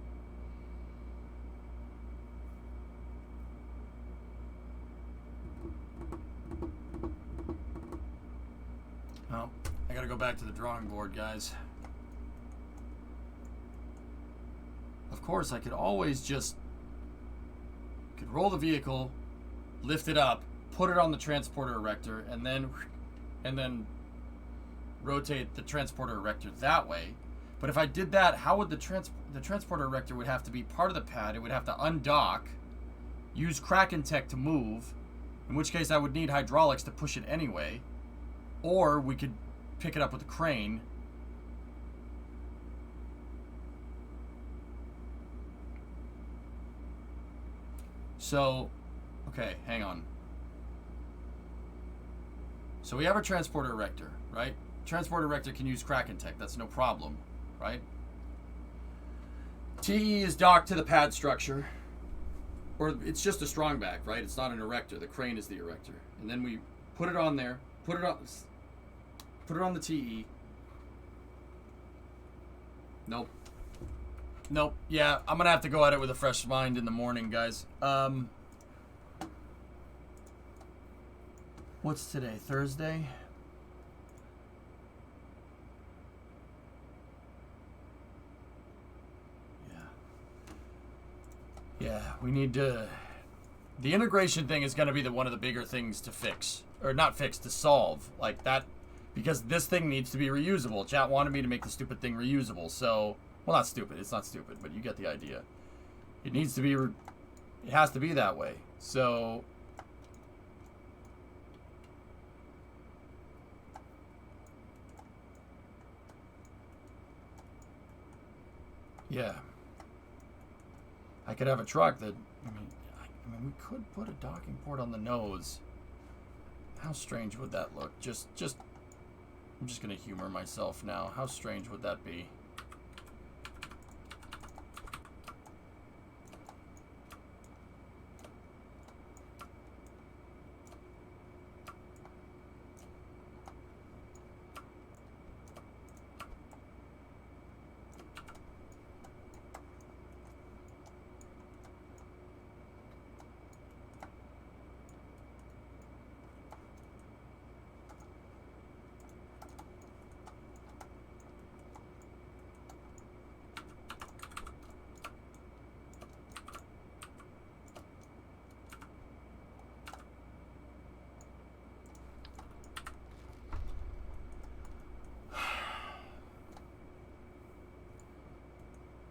Well, I gotta go back to the drawing board, guys. Of course, I could always just roll the vehicle, lift it up, put it on the transporter erector, and then rotate the transporter erector that way. But if I did that, how would the transporter erector would have to be part of the pad? It would have to undock, use Kraken Tech to move, in which case I would need hydraulics to push it anyway. Or we could pick it up with a crane. So, okay, hang on. So we have our transporter erector, right? Transporter erector can use Kraken Tech. That's no problem, right? TE is docked to the pad structure. Or it's just a strongback, right? It's not an erector. The crane is the erector. And then we put it on there. Put it on the TE. Nope. Nope. Yeah, I'm gonna have to go at it with a fresh mind in the morning, guys. What's today? Thursday? Yeah, we need to... The integration thing is going to be one of the bigger things to fix. Or not fix, to solve. Like that, because this thing needs to be reusable. Chat wanted me to make the stupid thing reusable, so... Well, not stupid. It's not stupid, but you get the idea. It needs to be... It has to be that way. So... Yeah. I could have a truck that... I mean, we could put a docking port on the nose. How strange would that look? I'm just gonna humor myself now. How strange would that be?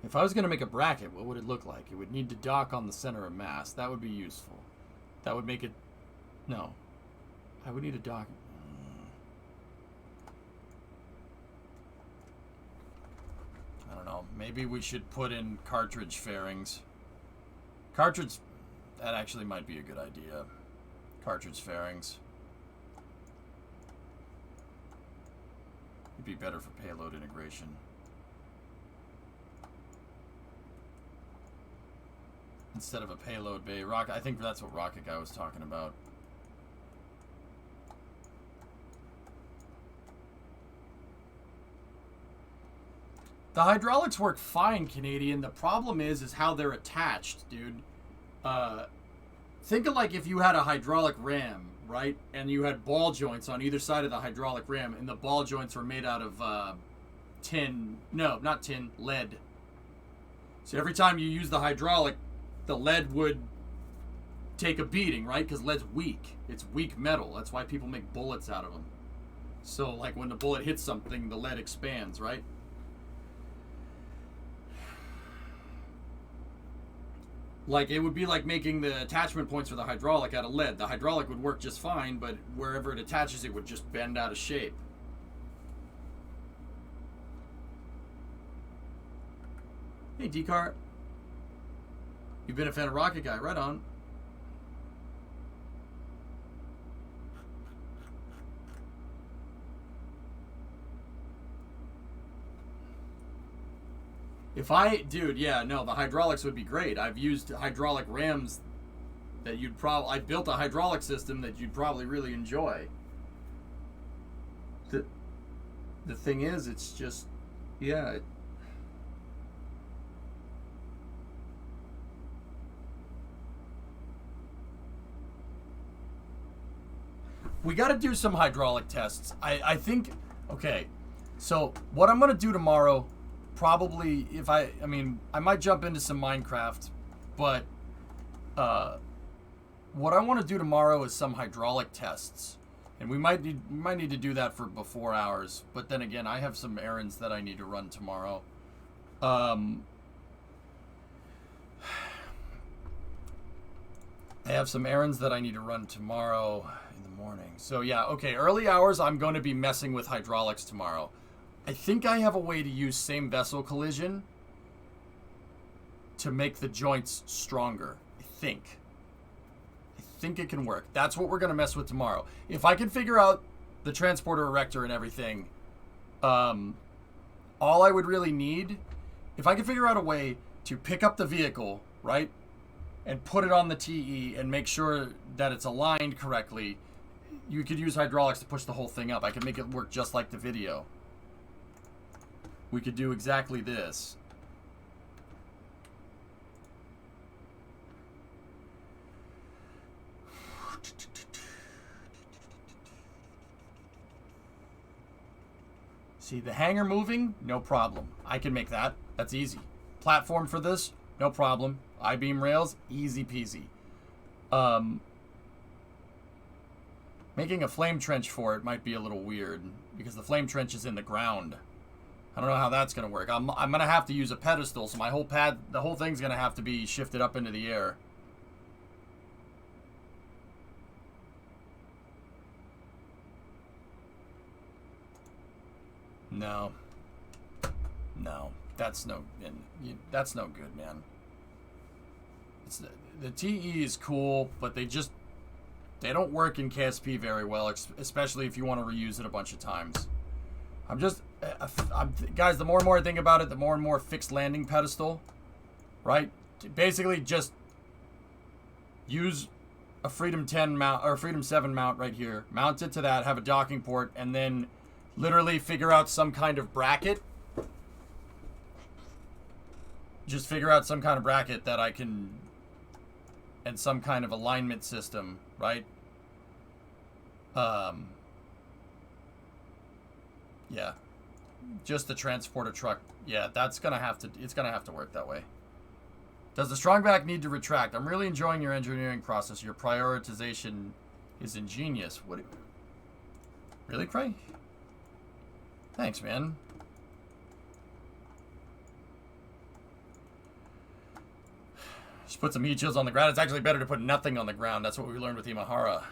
If I was going to make a bracket, what would it look like? It would need to dock on the center of mass. That would be useful. That would make it... No. I would need a dock... I don't know. Maybe we should put in cartridge fairings. Cartridge... That actually might be a good idea. Cartridge fairings. It'd be better for payload integration. Instead of a payload bay. I think that's what Rocket Guy was talking about. The hydraulics work fine, Canadian. The problem is how they're attached, dude. think of like if you had a hydraulic ram, right? And you had ball joints on either side of the hydraulic ram, and the ball joints were made out of tin. No, not tin, lead. So every time you use the hydraulic, the lead would take a beating, right? Because lead's weak. It's weak metal. That's why people make bullets out of them. So like when the bullet hits something, the lead expands, right? Like it would be like making the attachment points for the hydraulic out of lead. The hydraulic would work just fine, but wherever it attaches, it would just bend out of shape. Hey, D-Car. You've been a fan of Rocket Guy. Right on. Dude, yeah, no, the hydraulics would be great. I've used hydraulic rams that I built a hydraulic system that you'd probably really enjoy. The thing is, it's just, yeah. We got to do some hydraulic tests. I think, okay, so what I'm going to do tomorrow, probably, I might jump into some Minecraft, but what I want to do tomorrow is some hydraulic tests. And we might need to do that for before hours. But then again, I have some errands that I need to run tomorrow. I have some errands that I need to run tomorrow in the morning. So yeah, okay, early hours, I'm going to be messing with hydraulics tomorrow. I think I have a way to use same vessel collision to make the joints stronger. I think it can work. That's what we're going to mess with tomorrow. If I can figure out the transporter erector and everything, all I would really need, if I can figure out a way to pick up the vehicle, right, and put it on the TE and make sure that it's aligned correctly, you could use hydraulics to push the whole thing up. I could make it work just like the video. We could do exactly this. See the hanger moving? No problem. I can make that. That's easy. Platform for this? No problem. I-beam rails? Easy peasy. Making a flame trench for it might be a little weird because the flame trench is in the ground. I don't know how that's going to work. I'm going to have to use a pedestal, so my whole the whole thing's going to have to be shifted up into the air. No, that's no good, man. The TE is cool, but they don't work in KSP very well, especially if you want to reuse it a bunch of times. Guys, the more and more I think about it, the more and more fixed landing pedestal, right? Basically, just use a Freedom 10 mount or Freedom 7 mount right here. Mount it to that, have a docking port, and then literally figure out some kind of bracket. Just figure out some kind of bracket that I can, and some kind of alignment system, right? Yeah. Just the transporter truck. Yeah, it's gonna have to work that way. Does the strongback need to retract? I'm really enjoying your engineering process. Your prioritization is ingenious. What? Really, Cray? Thanks, man. Just put some heat shields on the ground. It's actually better to put nothing on the ground. That's what we learned with Imahara.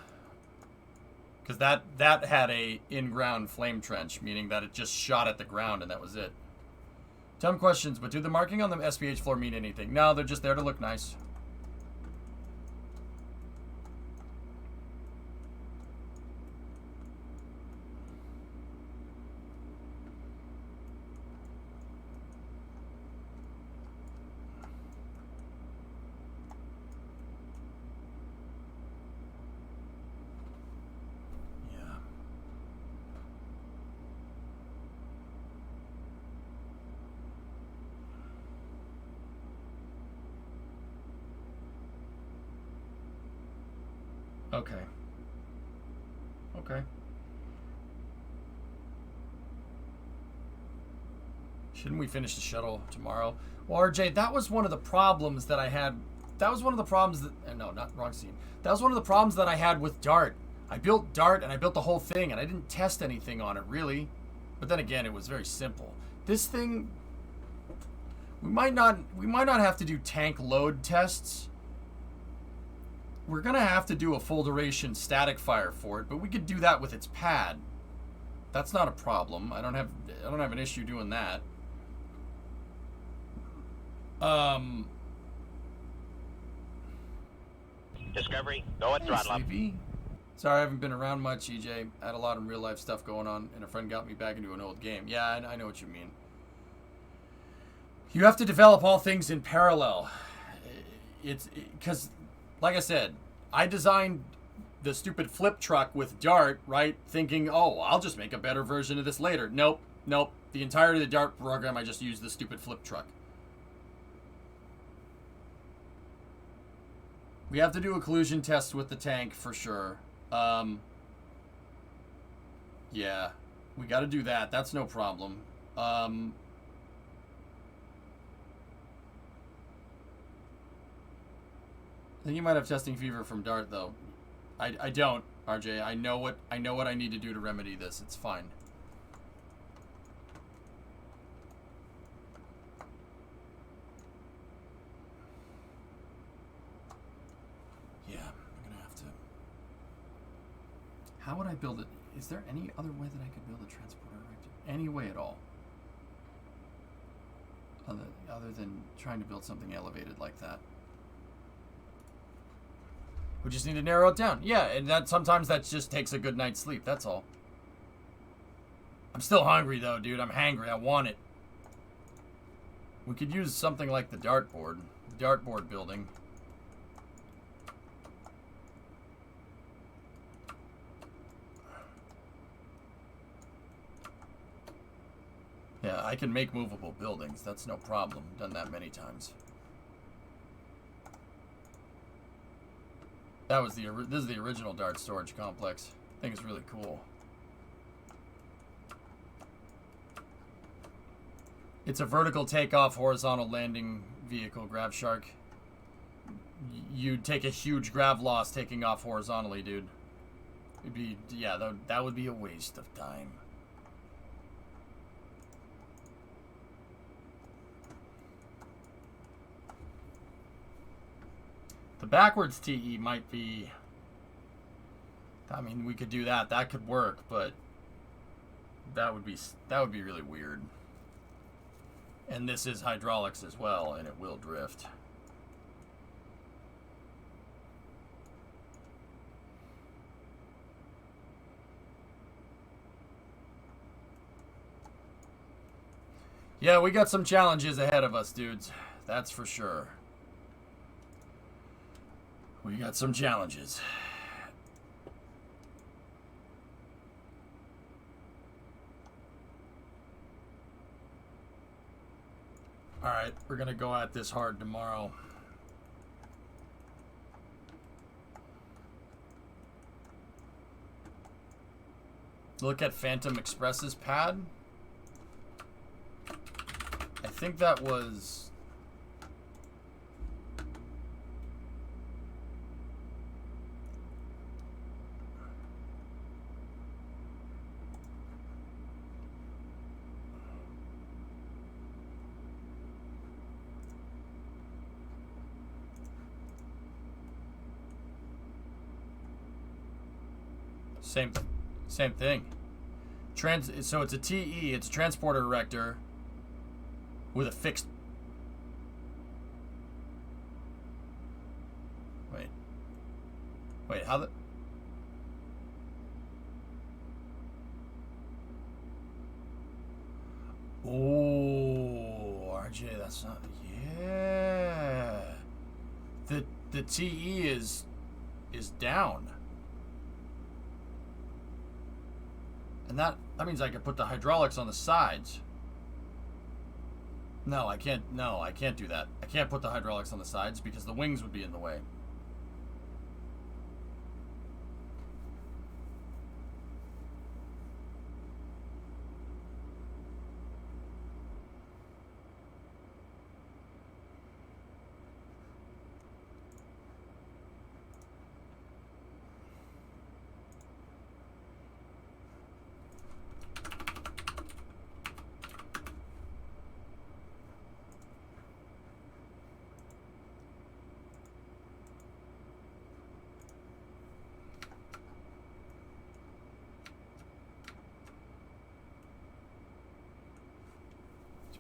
Because that had a in-ground flame trench, meaning that it just shot at the ground and that was it. Dumb questions, but do the marking on the SPH floor mean anything? No, they're just there to look nice. Okay. Okay. Shouldn't we finish the shuttle tomorrow? Well, RJ, that was one of the problems that I had. That was one of the problems that... No, not wrong scene. That was one of the problems that I had with Dart. I built Dart and I built the whole thing and I didn't test anything on it, really. But then again, it was very simple. This thing... We might not have to do tank load tests. We're going to have to do a full duration static fire for it, but we could do that with its pad. That's not a problem. I don't have an issue doing that. Discovery, go at Hey, throttle up. Sleepy. Sorry, I haven't been around much, EJ. I had a lot of real life stuff going on, and a friend got me back into an old game. Yeah, I know what you mean. You have to develop all things in parallel. It's because, like I said, I designed the stupid flip truck with Dart, right? Thinking, oh, I'll just make a better version of this later. Nope. The entirety of the Dart program, I just used the stupid flip truck. We have to do a collusion test with the tank for sure. Yeah, we got to do that. That's no problem. I think you might have testing fever from Dart though. I don't, RJ. I know what I need to do to remedy this. It's fine. Yeah, I'm gonna have to. How would I build it? Is there any other way that I could build a transporter reactor? Any way at all? Other than trying to build something elevated like that. We just need to narrow it down. Yeah, and that sometimes that just takes a good night's sleep. That's all. I'm still hungry though, dude. I'm hangry. I want it. We could use something like the dartboard. Dartboard building. Yeah, I can make movable buildings. That's no problem. Done that many times. That was this is the original Dart storage complex. I think it's really cool. It's a vertical takeoff, horizontal landing vehicle, Grav Shark. You'd take a huge grav loss taking off horizontally, dude. It'd be, yeah, that would be a waste of time. The backwards TE might be... I mean, we could do that. That could work, but that would be really weird. And this is hydraulics as well, and it will drift. Yeah, we got some challenges ahead of us, dudes. That's for sure. We got some challenges. Alright, we're gonna go at this hard tomorrow. Look at Phantom Express's pad. I think that was... Same thing. So it's a TE, it's a transporter erector with a fixed... Wait, how the... Oh, RJ, that's not... Yeah. The TE is down. And that means I could put the hydraulics on the sides. No, I can't do that. I can't put the hydraulics on the sides because the wings would be in the way.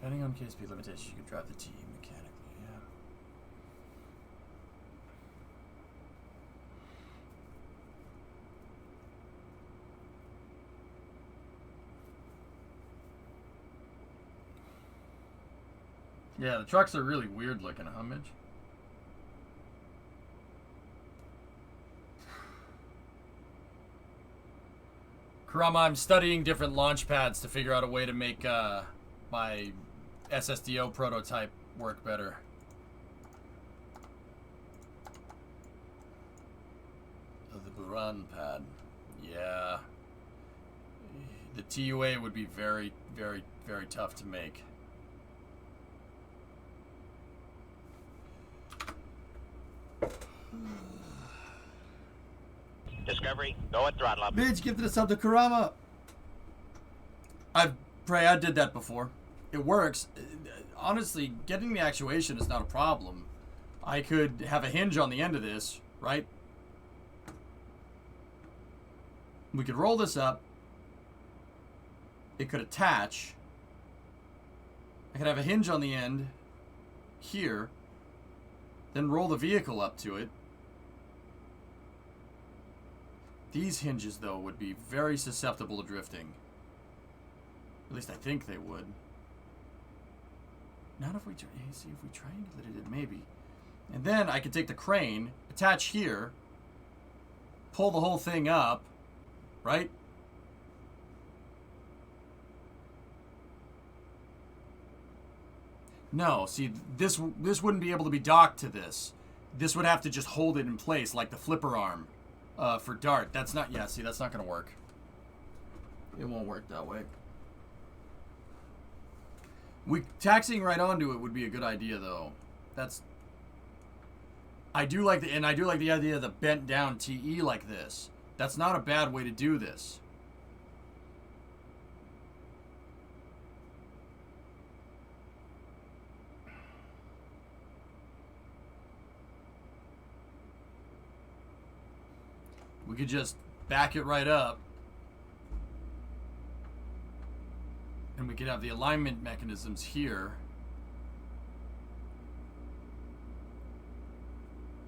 Depending on KSP limitations, you can drive the T mechanically, yeah. Yeah, the trucks are really weird looking, huh, Mitch? Kurama, I'm studying different launch pads to figure out a way to make my SSDO prototype work better. Oh, the Buran pad. Yeah. The TUA would be very, very, very tough to make. Discovery, go at throttle up. Mitch, give the sub to Kurama. I did that before. It works. Honestly, getting the actuation is not a problem. I could have a hinge on the end of this, right? We could roll this up. It could attach. I could have a hinge on the end here. Then roll the vehicle up to it. These hinges, though, would be very susceptible to drifting. At least I think they would. Not if we see if we triangulated it, maybe. And then I could take the crane, attach here, pull the whole thing up, right? No, see, this wouldn't be able to be docked to this. This would have to just hold it in place like the flipper arm for Dart. That's not, yeah, see, that's not going to work. It won't work that way. Taxiing right onto it would be a good idea, though. I do like the idea of the bent down TE like this. That's not a bad way to do this. We could just back it right up. And we could have the alignment mechanisms here.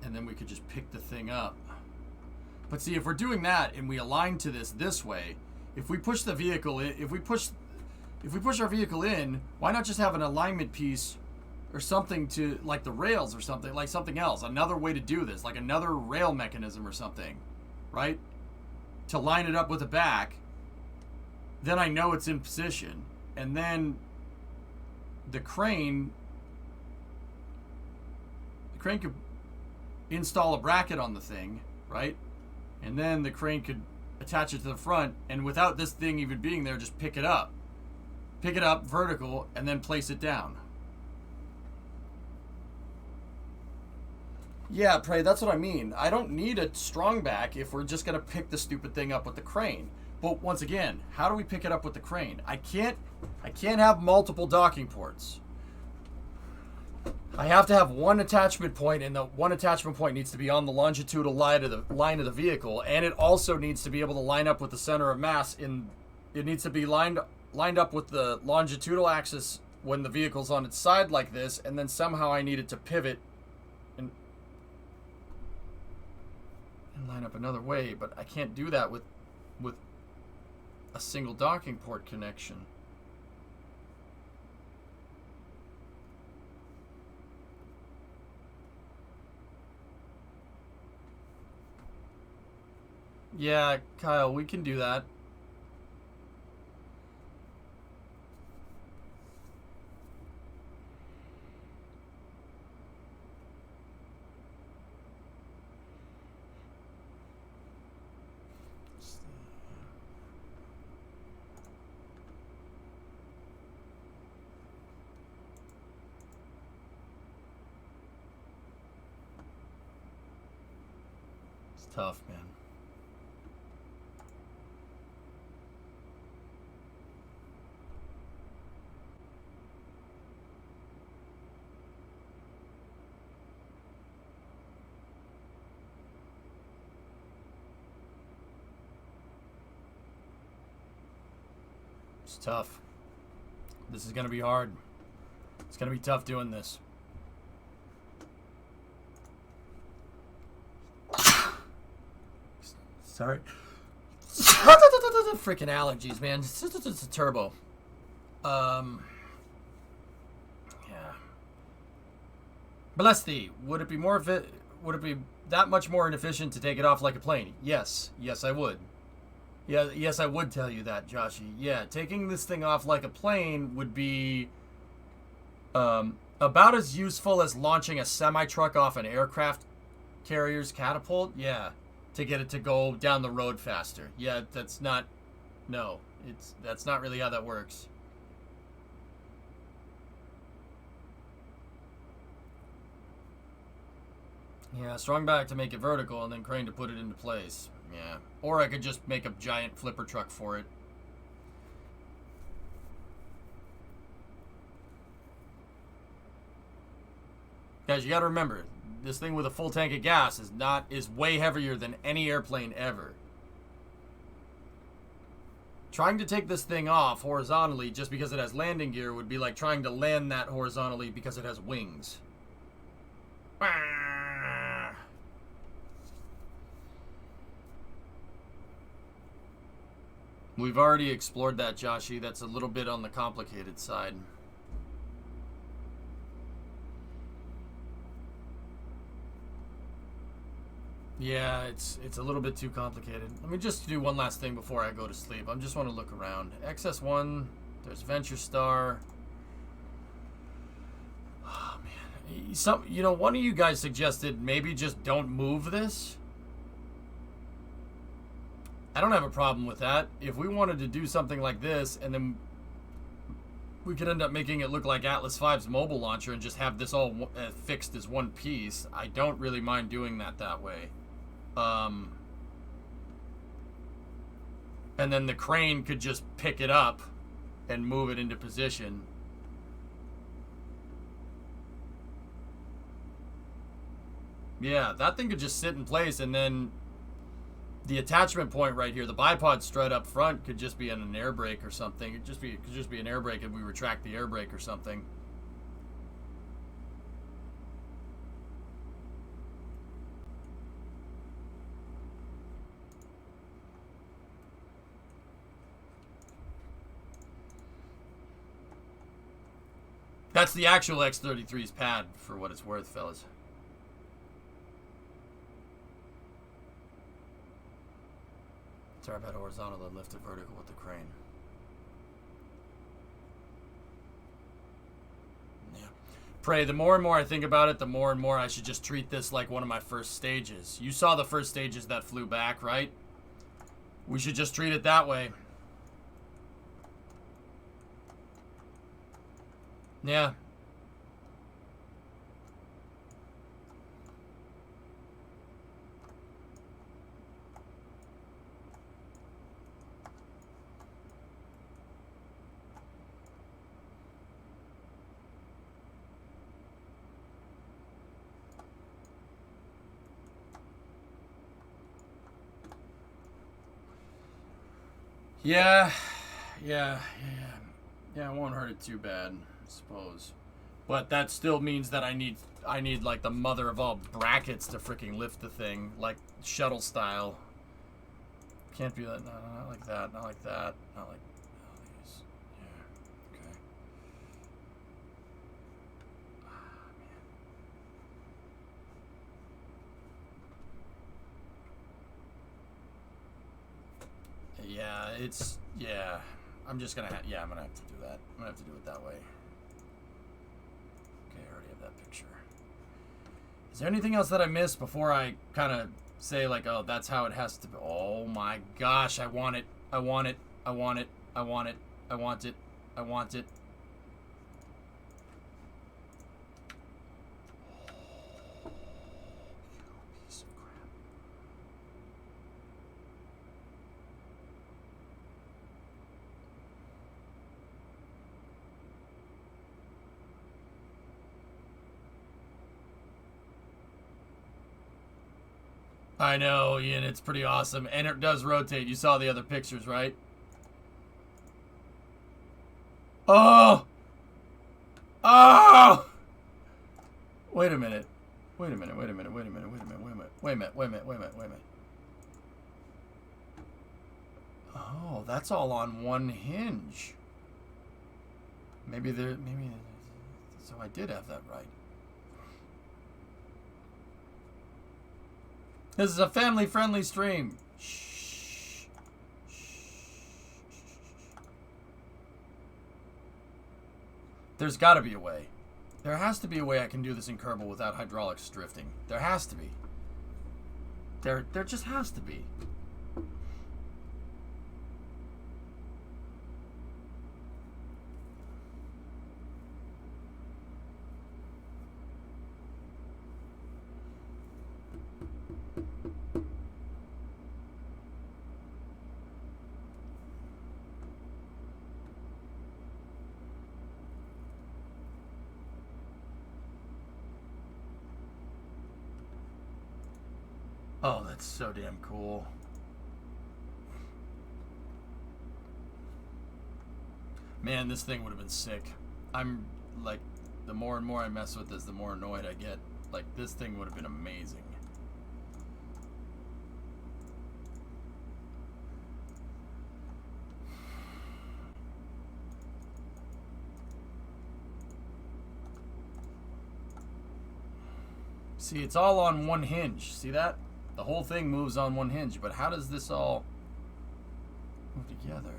And then we could just pick the thing up. But see, if we're doing that and we align to this way, if we push the vehicle in, if we push our vehicle in, why not just have an alignment piece or something to, like the rails or something, like something else, another way to do this, like another rail mechanism or something, right? To line it up with the back. Then I know it's in position. And then the crane could install a bracket on the thing, right? And then the crane could attach it to the front, and without this thing even being there, just pick it up vertical, and then place it down. Yeah, Prey, that's what I mean. I don't need a strong back if we're just gonna pick the stupid thing up with the crane. But once again, how do we pick it up with the crane? I can't have multiple docking ports. I have to have one attachment point, and the one attachment point needs to be on the longitudinal line of the vehicle, and it also needs to be able to line up with the center of mass. It needs to be lined up with the longitudinal axis when the vehicle's on its side like this, and then somehow I need it to pivot and line up another way, but I can't do that with a single docking port connection. Yeah, Kyle, we can do that. It's tough, man. It's tough. This is going to be hard. It's gonna be tough doing this. Sorry. Freaking allergies, man. It's a turbo. Yeah. Bless thee. Would it be that much more inefficient to take it off like a plane? Yes. Yes, I would. Yeah, yes, I would tell you that, Joshy. Yeah, taking this thing off like a plane would be about as useful as launching a semi-truck off an aircraft carrier's catapult. Yeah, to get it to go down the road faster. Yeah, that's not really how that works. Yeah, strong back to make it vertical and then crane to put it into place. Yeah. Or I could just make a giant flipper truck for it. Guys, you gotta remember, this thing with a full tank of gas is way heavier than any airplane ever. Trying to take this thing off horizontally just because it has landing gear would be like trying to land that horizontally because it has wings. We've already explored that, Joshy. That's a little bit on the complicated side. Yeah, it's a little bit too complicated. Let me just do one last thing before I go to sleep. I just want to look around. XS1, there's Venture Star. Oh, man. One of you guys suggested maybe just don't move this. I don't have a problem with that. If we wanted to do something like this, and then we could end up making it look like Atlas V's mobile launcher and just have this all fixed as one piece, I don't really mind doing that way. And then the crane could just pick it up and move it into position. Yeah, that thing could just sit in place, and then the attachment point right here, the bipod strut up front, could just be on an air brake or something. It could just be an air brake if we retract the air brake or something. That's the actual X-33's pad, for what it's worth, fellas. Start bed horizontal, then lift it vertical with the crane. Yeah. Pray, the more and more I think about it, the more and more I should just treat this like one of my first stages. You saw the first stages that flew back, right? We should just treat it that way. Yeah. Yeah, it won't hurt it too bad, I suppose. But that still means that I need like the mother of all brackets to freaking lift the thing, like shuttle style. Can't be that. No, not like that. Not like that. Not like these. Yeah. Okay. Yeah, I'm just gonna I'm gonna have to do that. I'm gonna have to do it that way. Okay, I already have that picture. Is there anything else that I missed before I kind of say like, oh, that's how it has to be? Oh my gosh, I want it. I want it. I want it. I want it. I want it. I want it. I know, Ian, it's pretty awesome. And it does rotate. You saw the other pictures, right? Oh! Oh! Wait a minute. Wait a minute. Wait a minute. Wait a minute. Wait a minute. Wait a minute. Wait a minute. Wait a minute. Wait a minute. Wait a minute. Oh, that's all on one hinge. Maybe there. Maybe. So I did have that right. This is a family-friendly stream. Shh. There's got to be a way. There has to be a way I can do this in Kerbal without hydraulics drifting. There has to be. There just has to be. Oh, that's so damn cool. Man, this thing would have been sick. I'm, like, the more and more I mess with this, the more annoyed I get. Like, this thing would have been amazing. See, it's all on one hinge. See that? The whole thing moves on one hinge, but how does this all move together?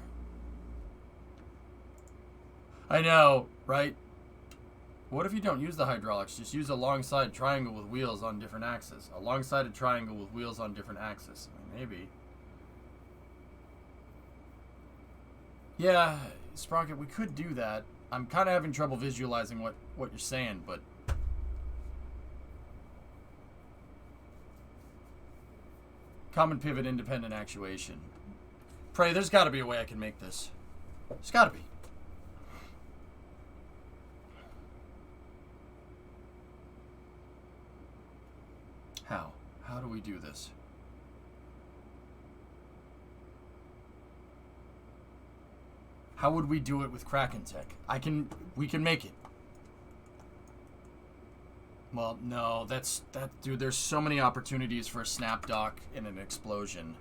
I know, right? What if you don't use the hydraulics? Just use a long-sided triangle with wheels on different axes. A long-sided triangle with wheels on different axes. I mean, maybe. Yeah, Sprocket, we could do that. I'm kind of having trouble visualizing what you're saying, but... Common pivot, independent actuation. Pray, there's got to be a way I can make this. There's got to be. How? How do we do this? How would we do it with Kraken Tech? We can make it. Well, no, dude, there's so many opportunities for a snap dock and an explosion.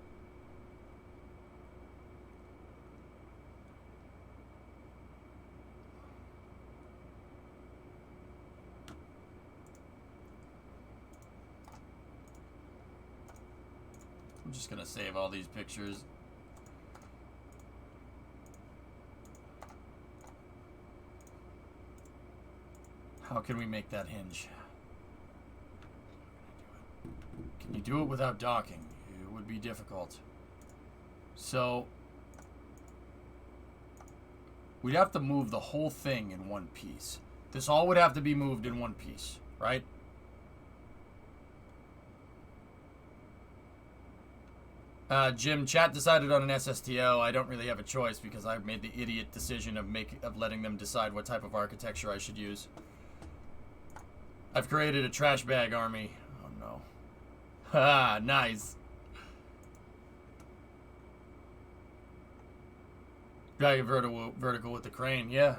I'm just gonna save all these pictures. How can we make that hinge? Can you do it without docking? It would be difficult. So, we'd have to move the whole thing in one piece. This all would have to be moved in one piece, right? Jim, chat decided on an SSTO. I don't really have a choice because I made the idiot decision of letting them decide what type of architecture I should use. I've created a trash bag army. Oh no. Ah, nice. Got vertical with the crane, yeah.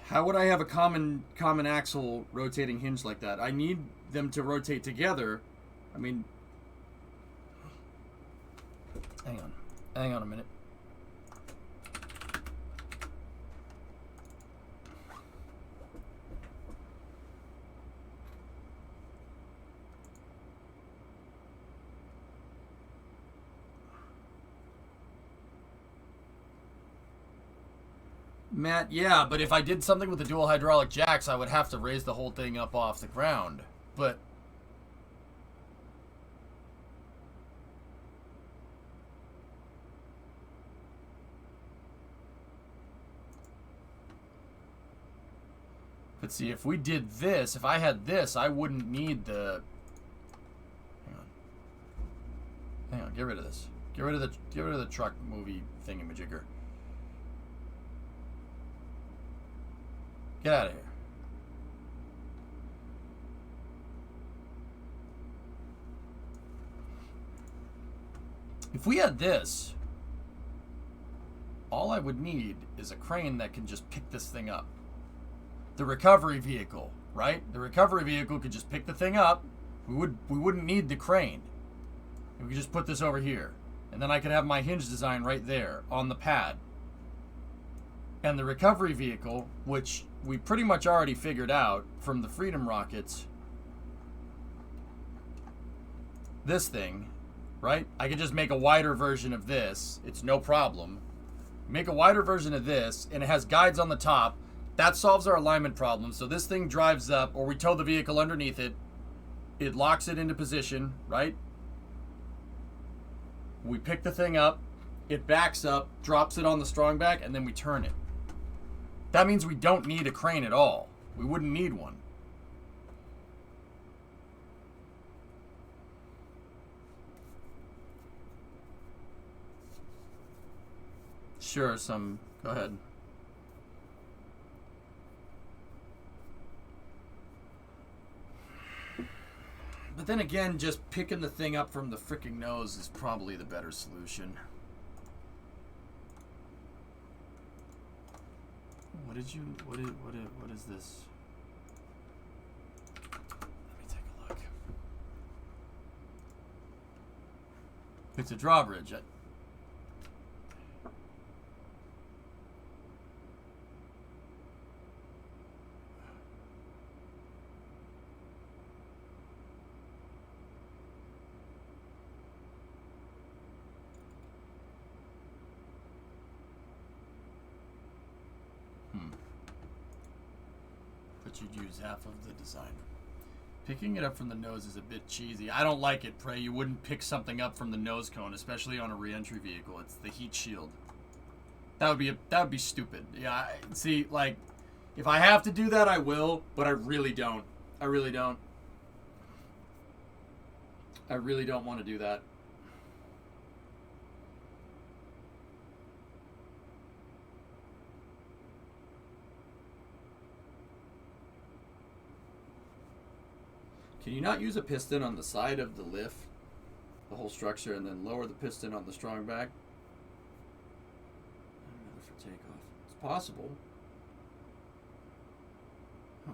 How would I have a common axle rotating hinge like that? I need them to rotate together. I mean, hang on a minute. Matt, yeah, but if I did something with the dual hydraulic jacks, I would have to raise the whole thing up off the ground. But see, if we did this, if I had this, I wouldn't need the... Hang on, get rid of this. Get rid of the truck movie thingamajigger. Get out of here. If we had this, all I would need is a crane that can just pick this thing up. The recovery vehicle, right? The recovery vehicle could just pick the thing up. We wouldn't need the crane. We could just put this over here. And then I could have my hinge design right there on the pad. And the recovery vehicle, which we pretty much already figured out from the Freedom rockets, this thing, right? I could just make a wider version of this. It's no problem. Make a wider version of this, and it has guides on the top. That solves our alignment problem. So this thing drives up, or we tow the vehicle underneath it. It locks it into position, right? We pick the thing up. It backs up, drops it on the strong back, and then we turn it. That means we don't need a crane at all. We wouldn't need one. Sure, go ahead. But then again, just picking the thing up from the frickin' nose is probably the better solution. What is this? Let me take a look. It's a drawbridge. But you'd use half of the design. Picking it up from the nose is a bit cheesy. I don't like it, Prey. You wouldn't pick something up from the nose cone, especially on a re-entry vehicle. It's the heat shield. That would be stupid. Yeah, see, like, if I have to do that, I will, but I really don't. I really don't. I really don't want to do that. Can you not use a piston on the side of the lift, the whole structure, and then lower the piston on the strong back? Another for takeoff. It's possible. Huh.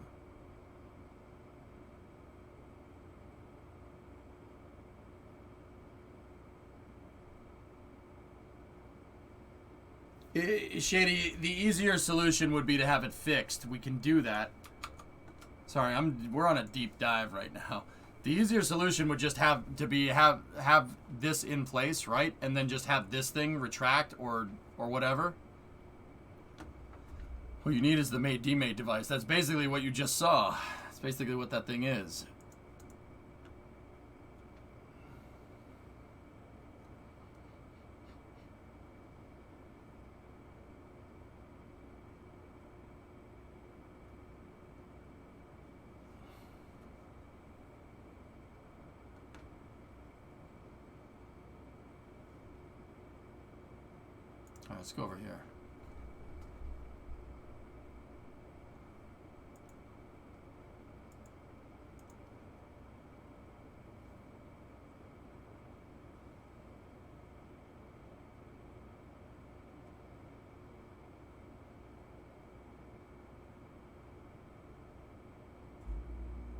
Shady, the easier solution would be to have it fixed. We can do that. Sorry, we're on a deep dive right now. The easier solution would just have this in place, right? And then just have this thing retract or whatever. What you need is the mate demate device. That's basically what you just saw. That's basically what that thing is. Let's go over here.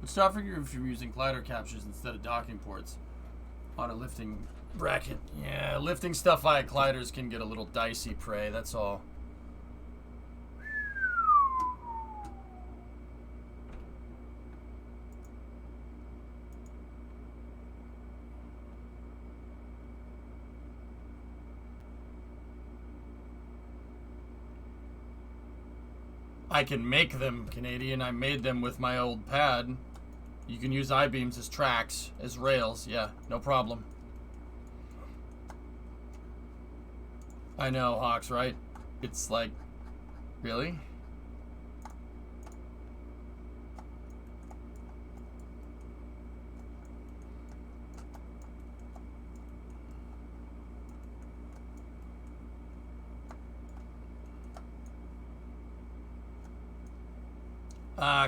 Would stop for you if you're using glider captures instead of docking ports on a lifting bracket. Yeah, lifting stuff via gliders can get a little dicey, Prey, that's all. I can make them, Canadian. I made them with my old pad. You can use I-beams as tracks, as rails. Yeah, no problem. I know, Hawks, right? It's like, really?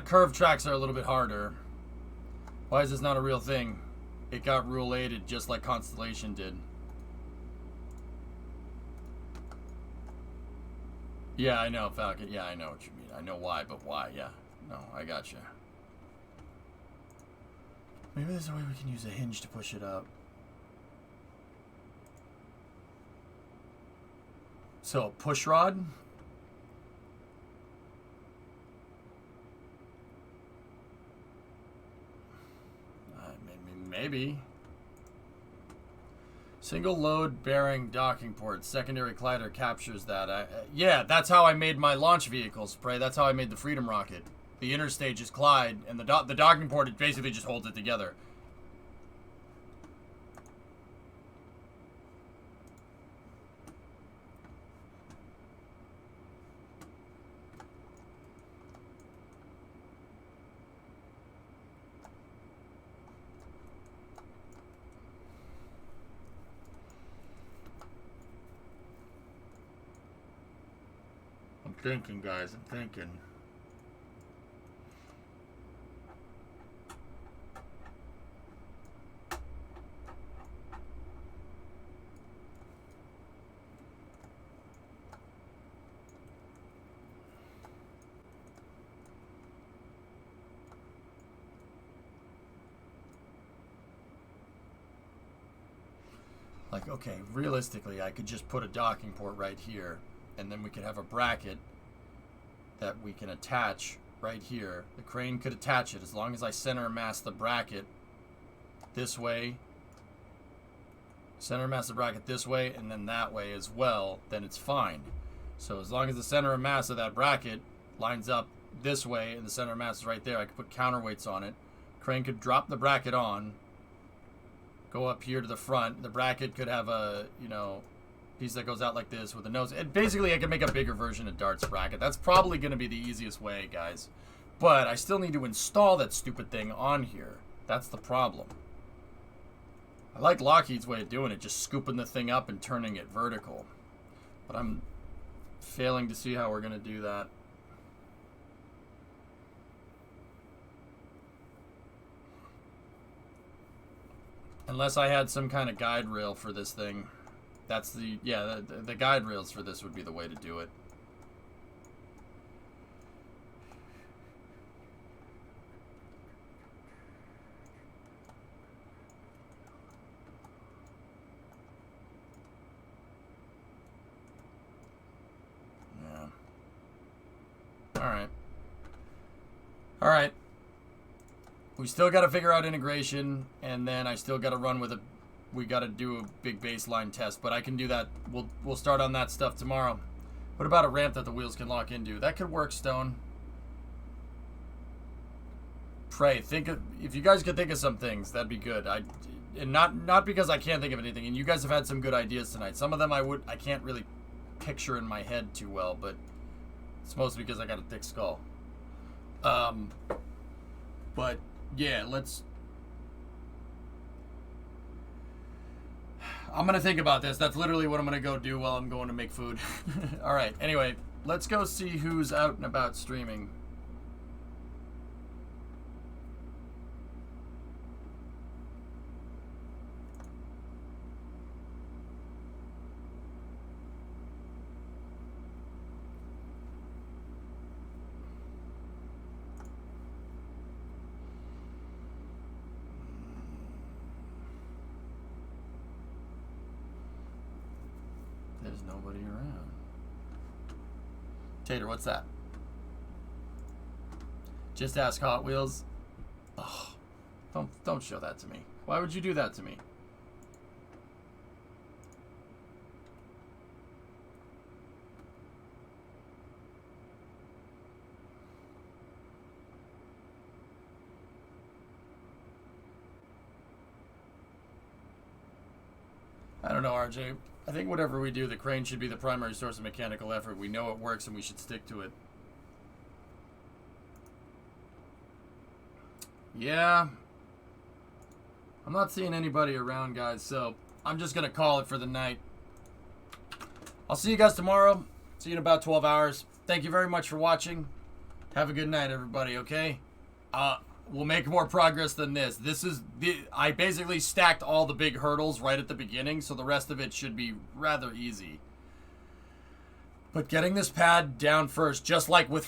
Curved tracks are a little bit harder. Why is this not a real thing? It got rule 8'd just like Constellation did. Yeah, I know, Falcon. Yeah, I know what you mean. I know why, but why? Yeah. No, I got you. Maybe there's a way we can use a hinge to push it up. So, a push rod? Maybe. Single load bearing docking port. Secondary collider captures that. Yeah, that's how I made my launch vehicles, Prey. That's how I made the Freedom rocket. The inner stage is collide, and the docking port, it basically just holds it together. I'm thinking, guys. I'm thinking. Like, okay, realistically, I could just put a docking port right here, and then we could have a bracket that we can attach right here. The crane could attach it as long as I center mass the bracket this way, center mass the bracket this way, and then that way as well, then it's fine. So as long as the center of mass of that bracket lines up this way and the center of mass is right there, I could put counterweights on it. Crane could drop the bracket on, go up here to the front. The bracket could have a, you know, piece that goes out like this with a nose. And basically, I can make a bigger version of Dart's bracket. That's probably going to be the easiest way, guys. But I still need to install that stupid thing on here. That's the problem. I like Lockheed's way of doing it, just scooping the thing up and turning it vertical. But I'm failing to see how we're going to do that. Unless I had some kind of guide rail for this thing. That's the, yeah, the guide rails for this would be the way to do it. Yeah. Alright. Alright. We still got to figure out integration, and then I still got to run with a, we got to do a big baseline test, but I can do that. We'll start on that stuff tomorrow. What about a ramp that the wheels can lock into? That could work, Stone. Pray, think of, if you guys could think of some things, that'd be good. And not because I can't think of anything, and you guys have had some good ideas tonight. Some of them I can't really picture in my head too well, but it's mostly because I got a thick skull. But yeah, I'm going to think about this. That's literally what I'm going to go do while I'm going to make food. All right. Anyway, let's go see who's out and about streaming. There's nobody around. Tater, what's that? Just ask Hot Wheels. Oh, don't show that to me. Why would you do that to me? I don't know, RJ. I think whatever we do, the crane should be the primary source of mechanical effort. We know it works and we should stick to it. Yeah. I'm not seeing anybody around, guys, so I'm just going to call it for the night. I'll see you guys tomorrow. See you in about 12 hours. Thank you very much for watching. Have a good night, everybody, okay? We'll make more progress than this. I basically stacked all the big hurdles right at the beginning, so the rest of it should be rather easy. But getting this pad down first, just like with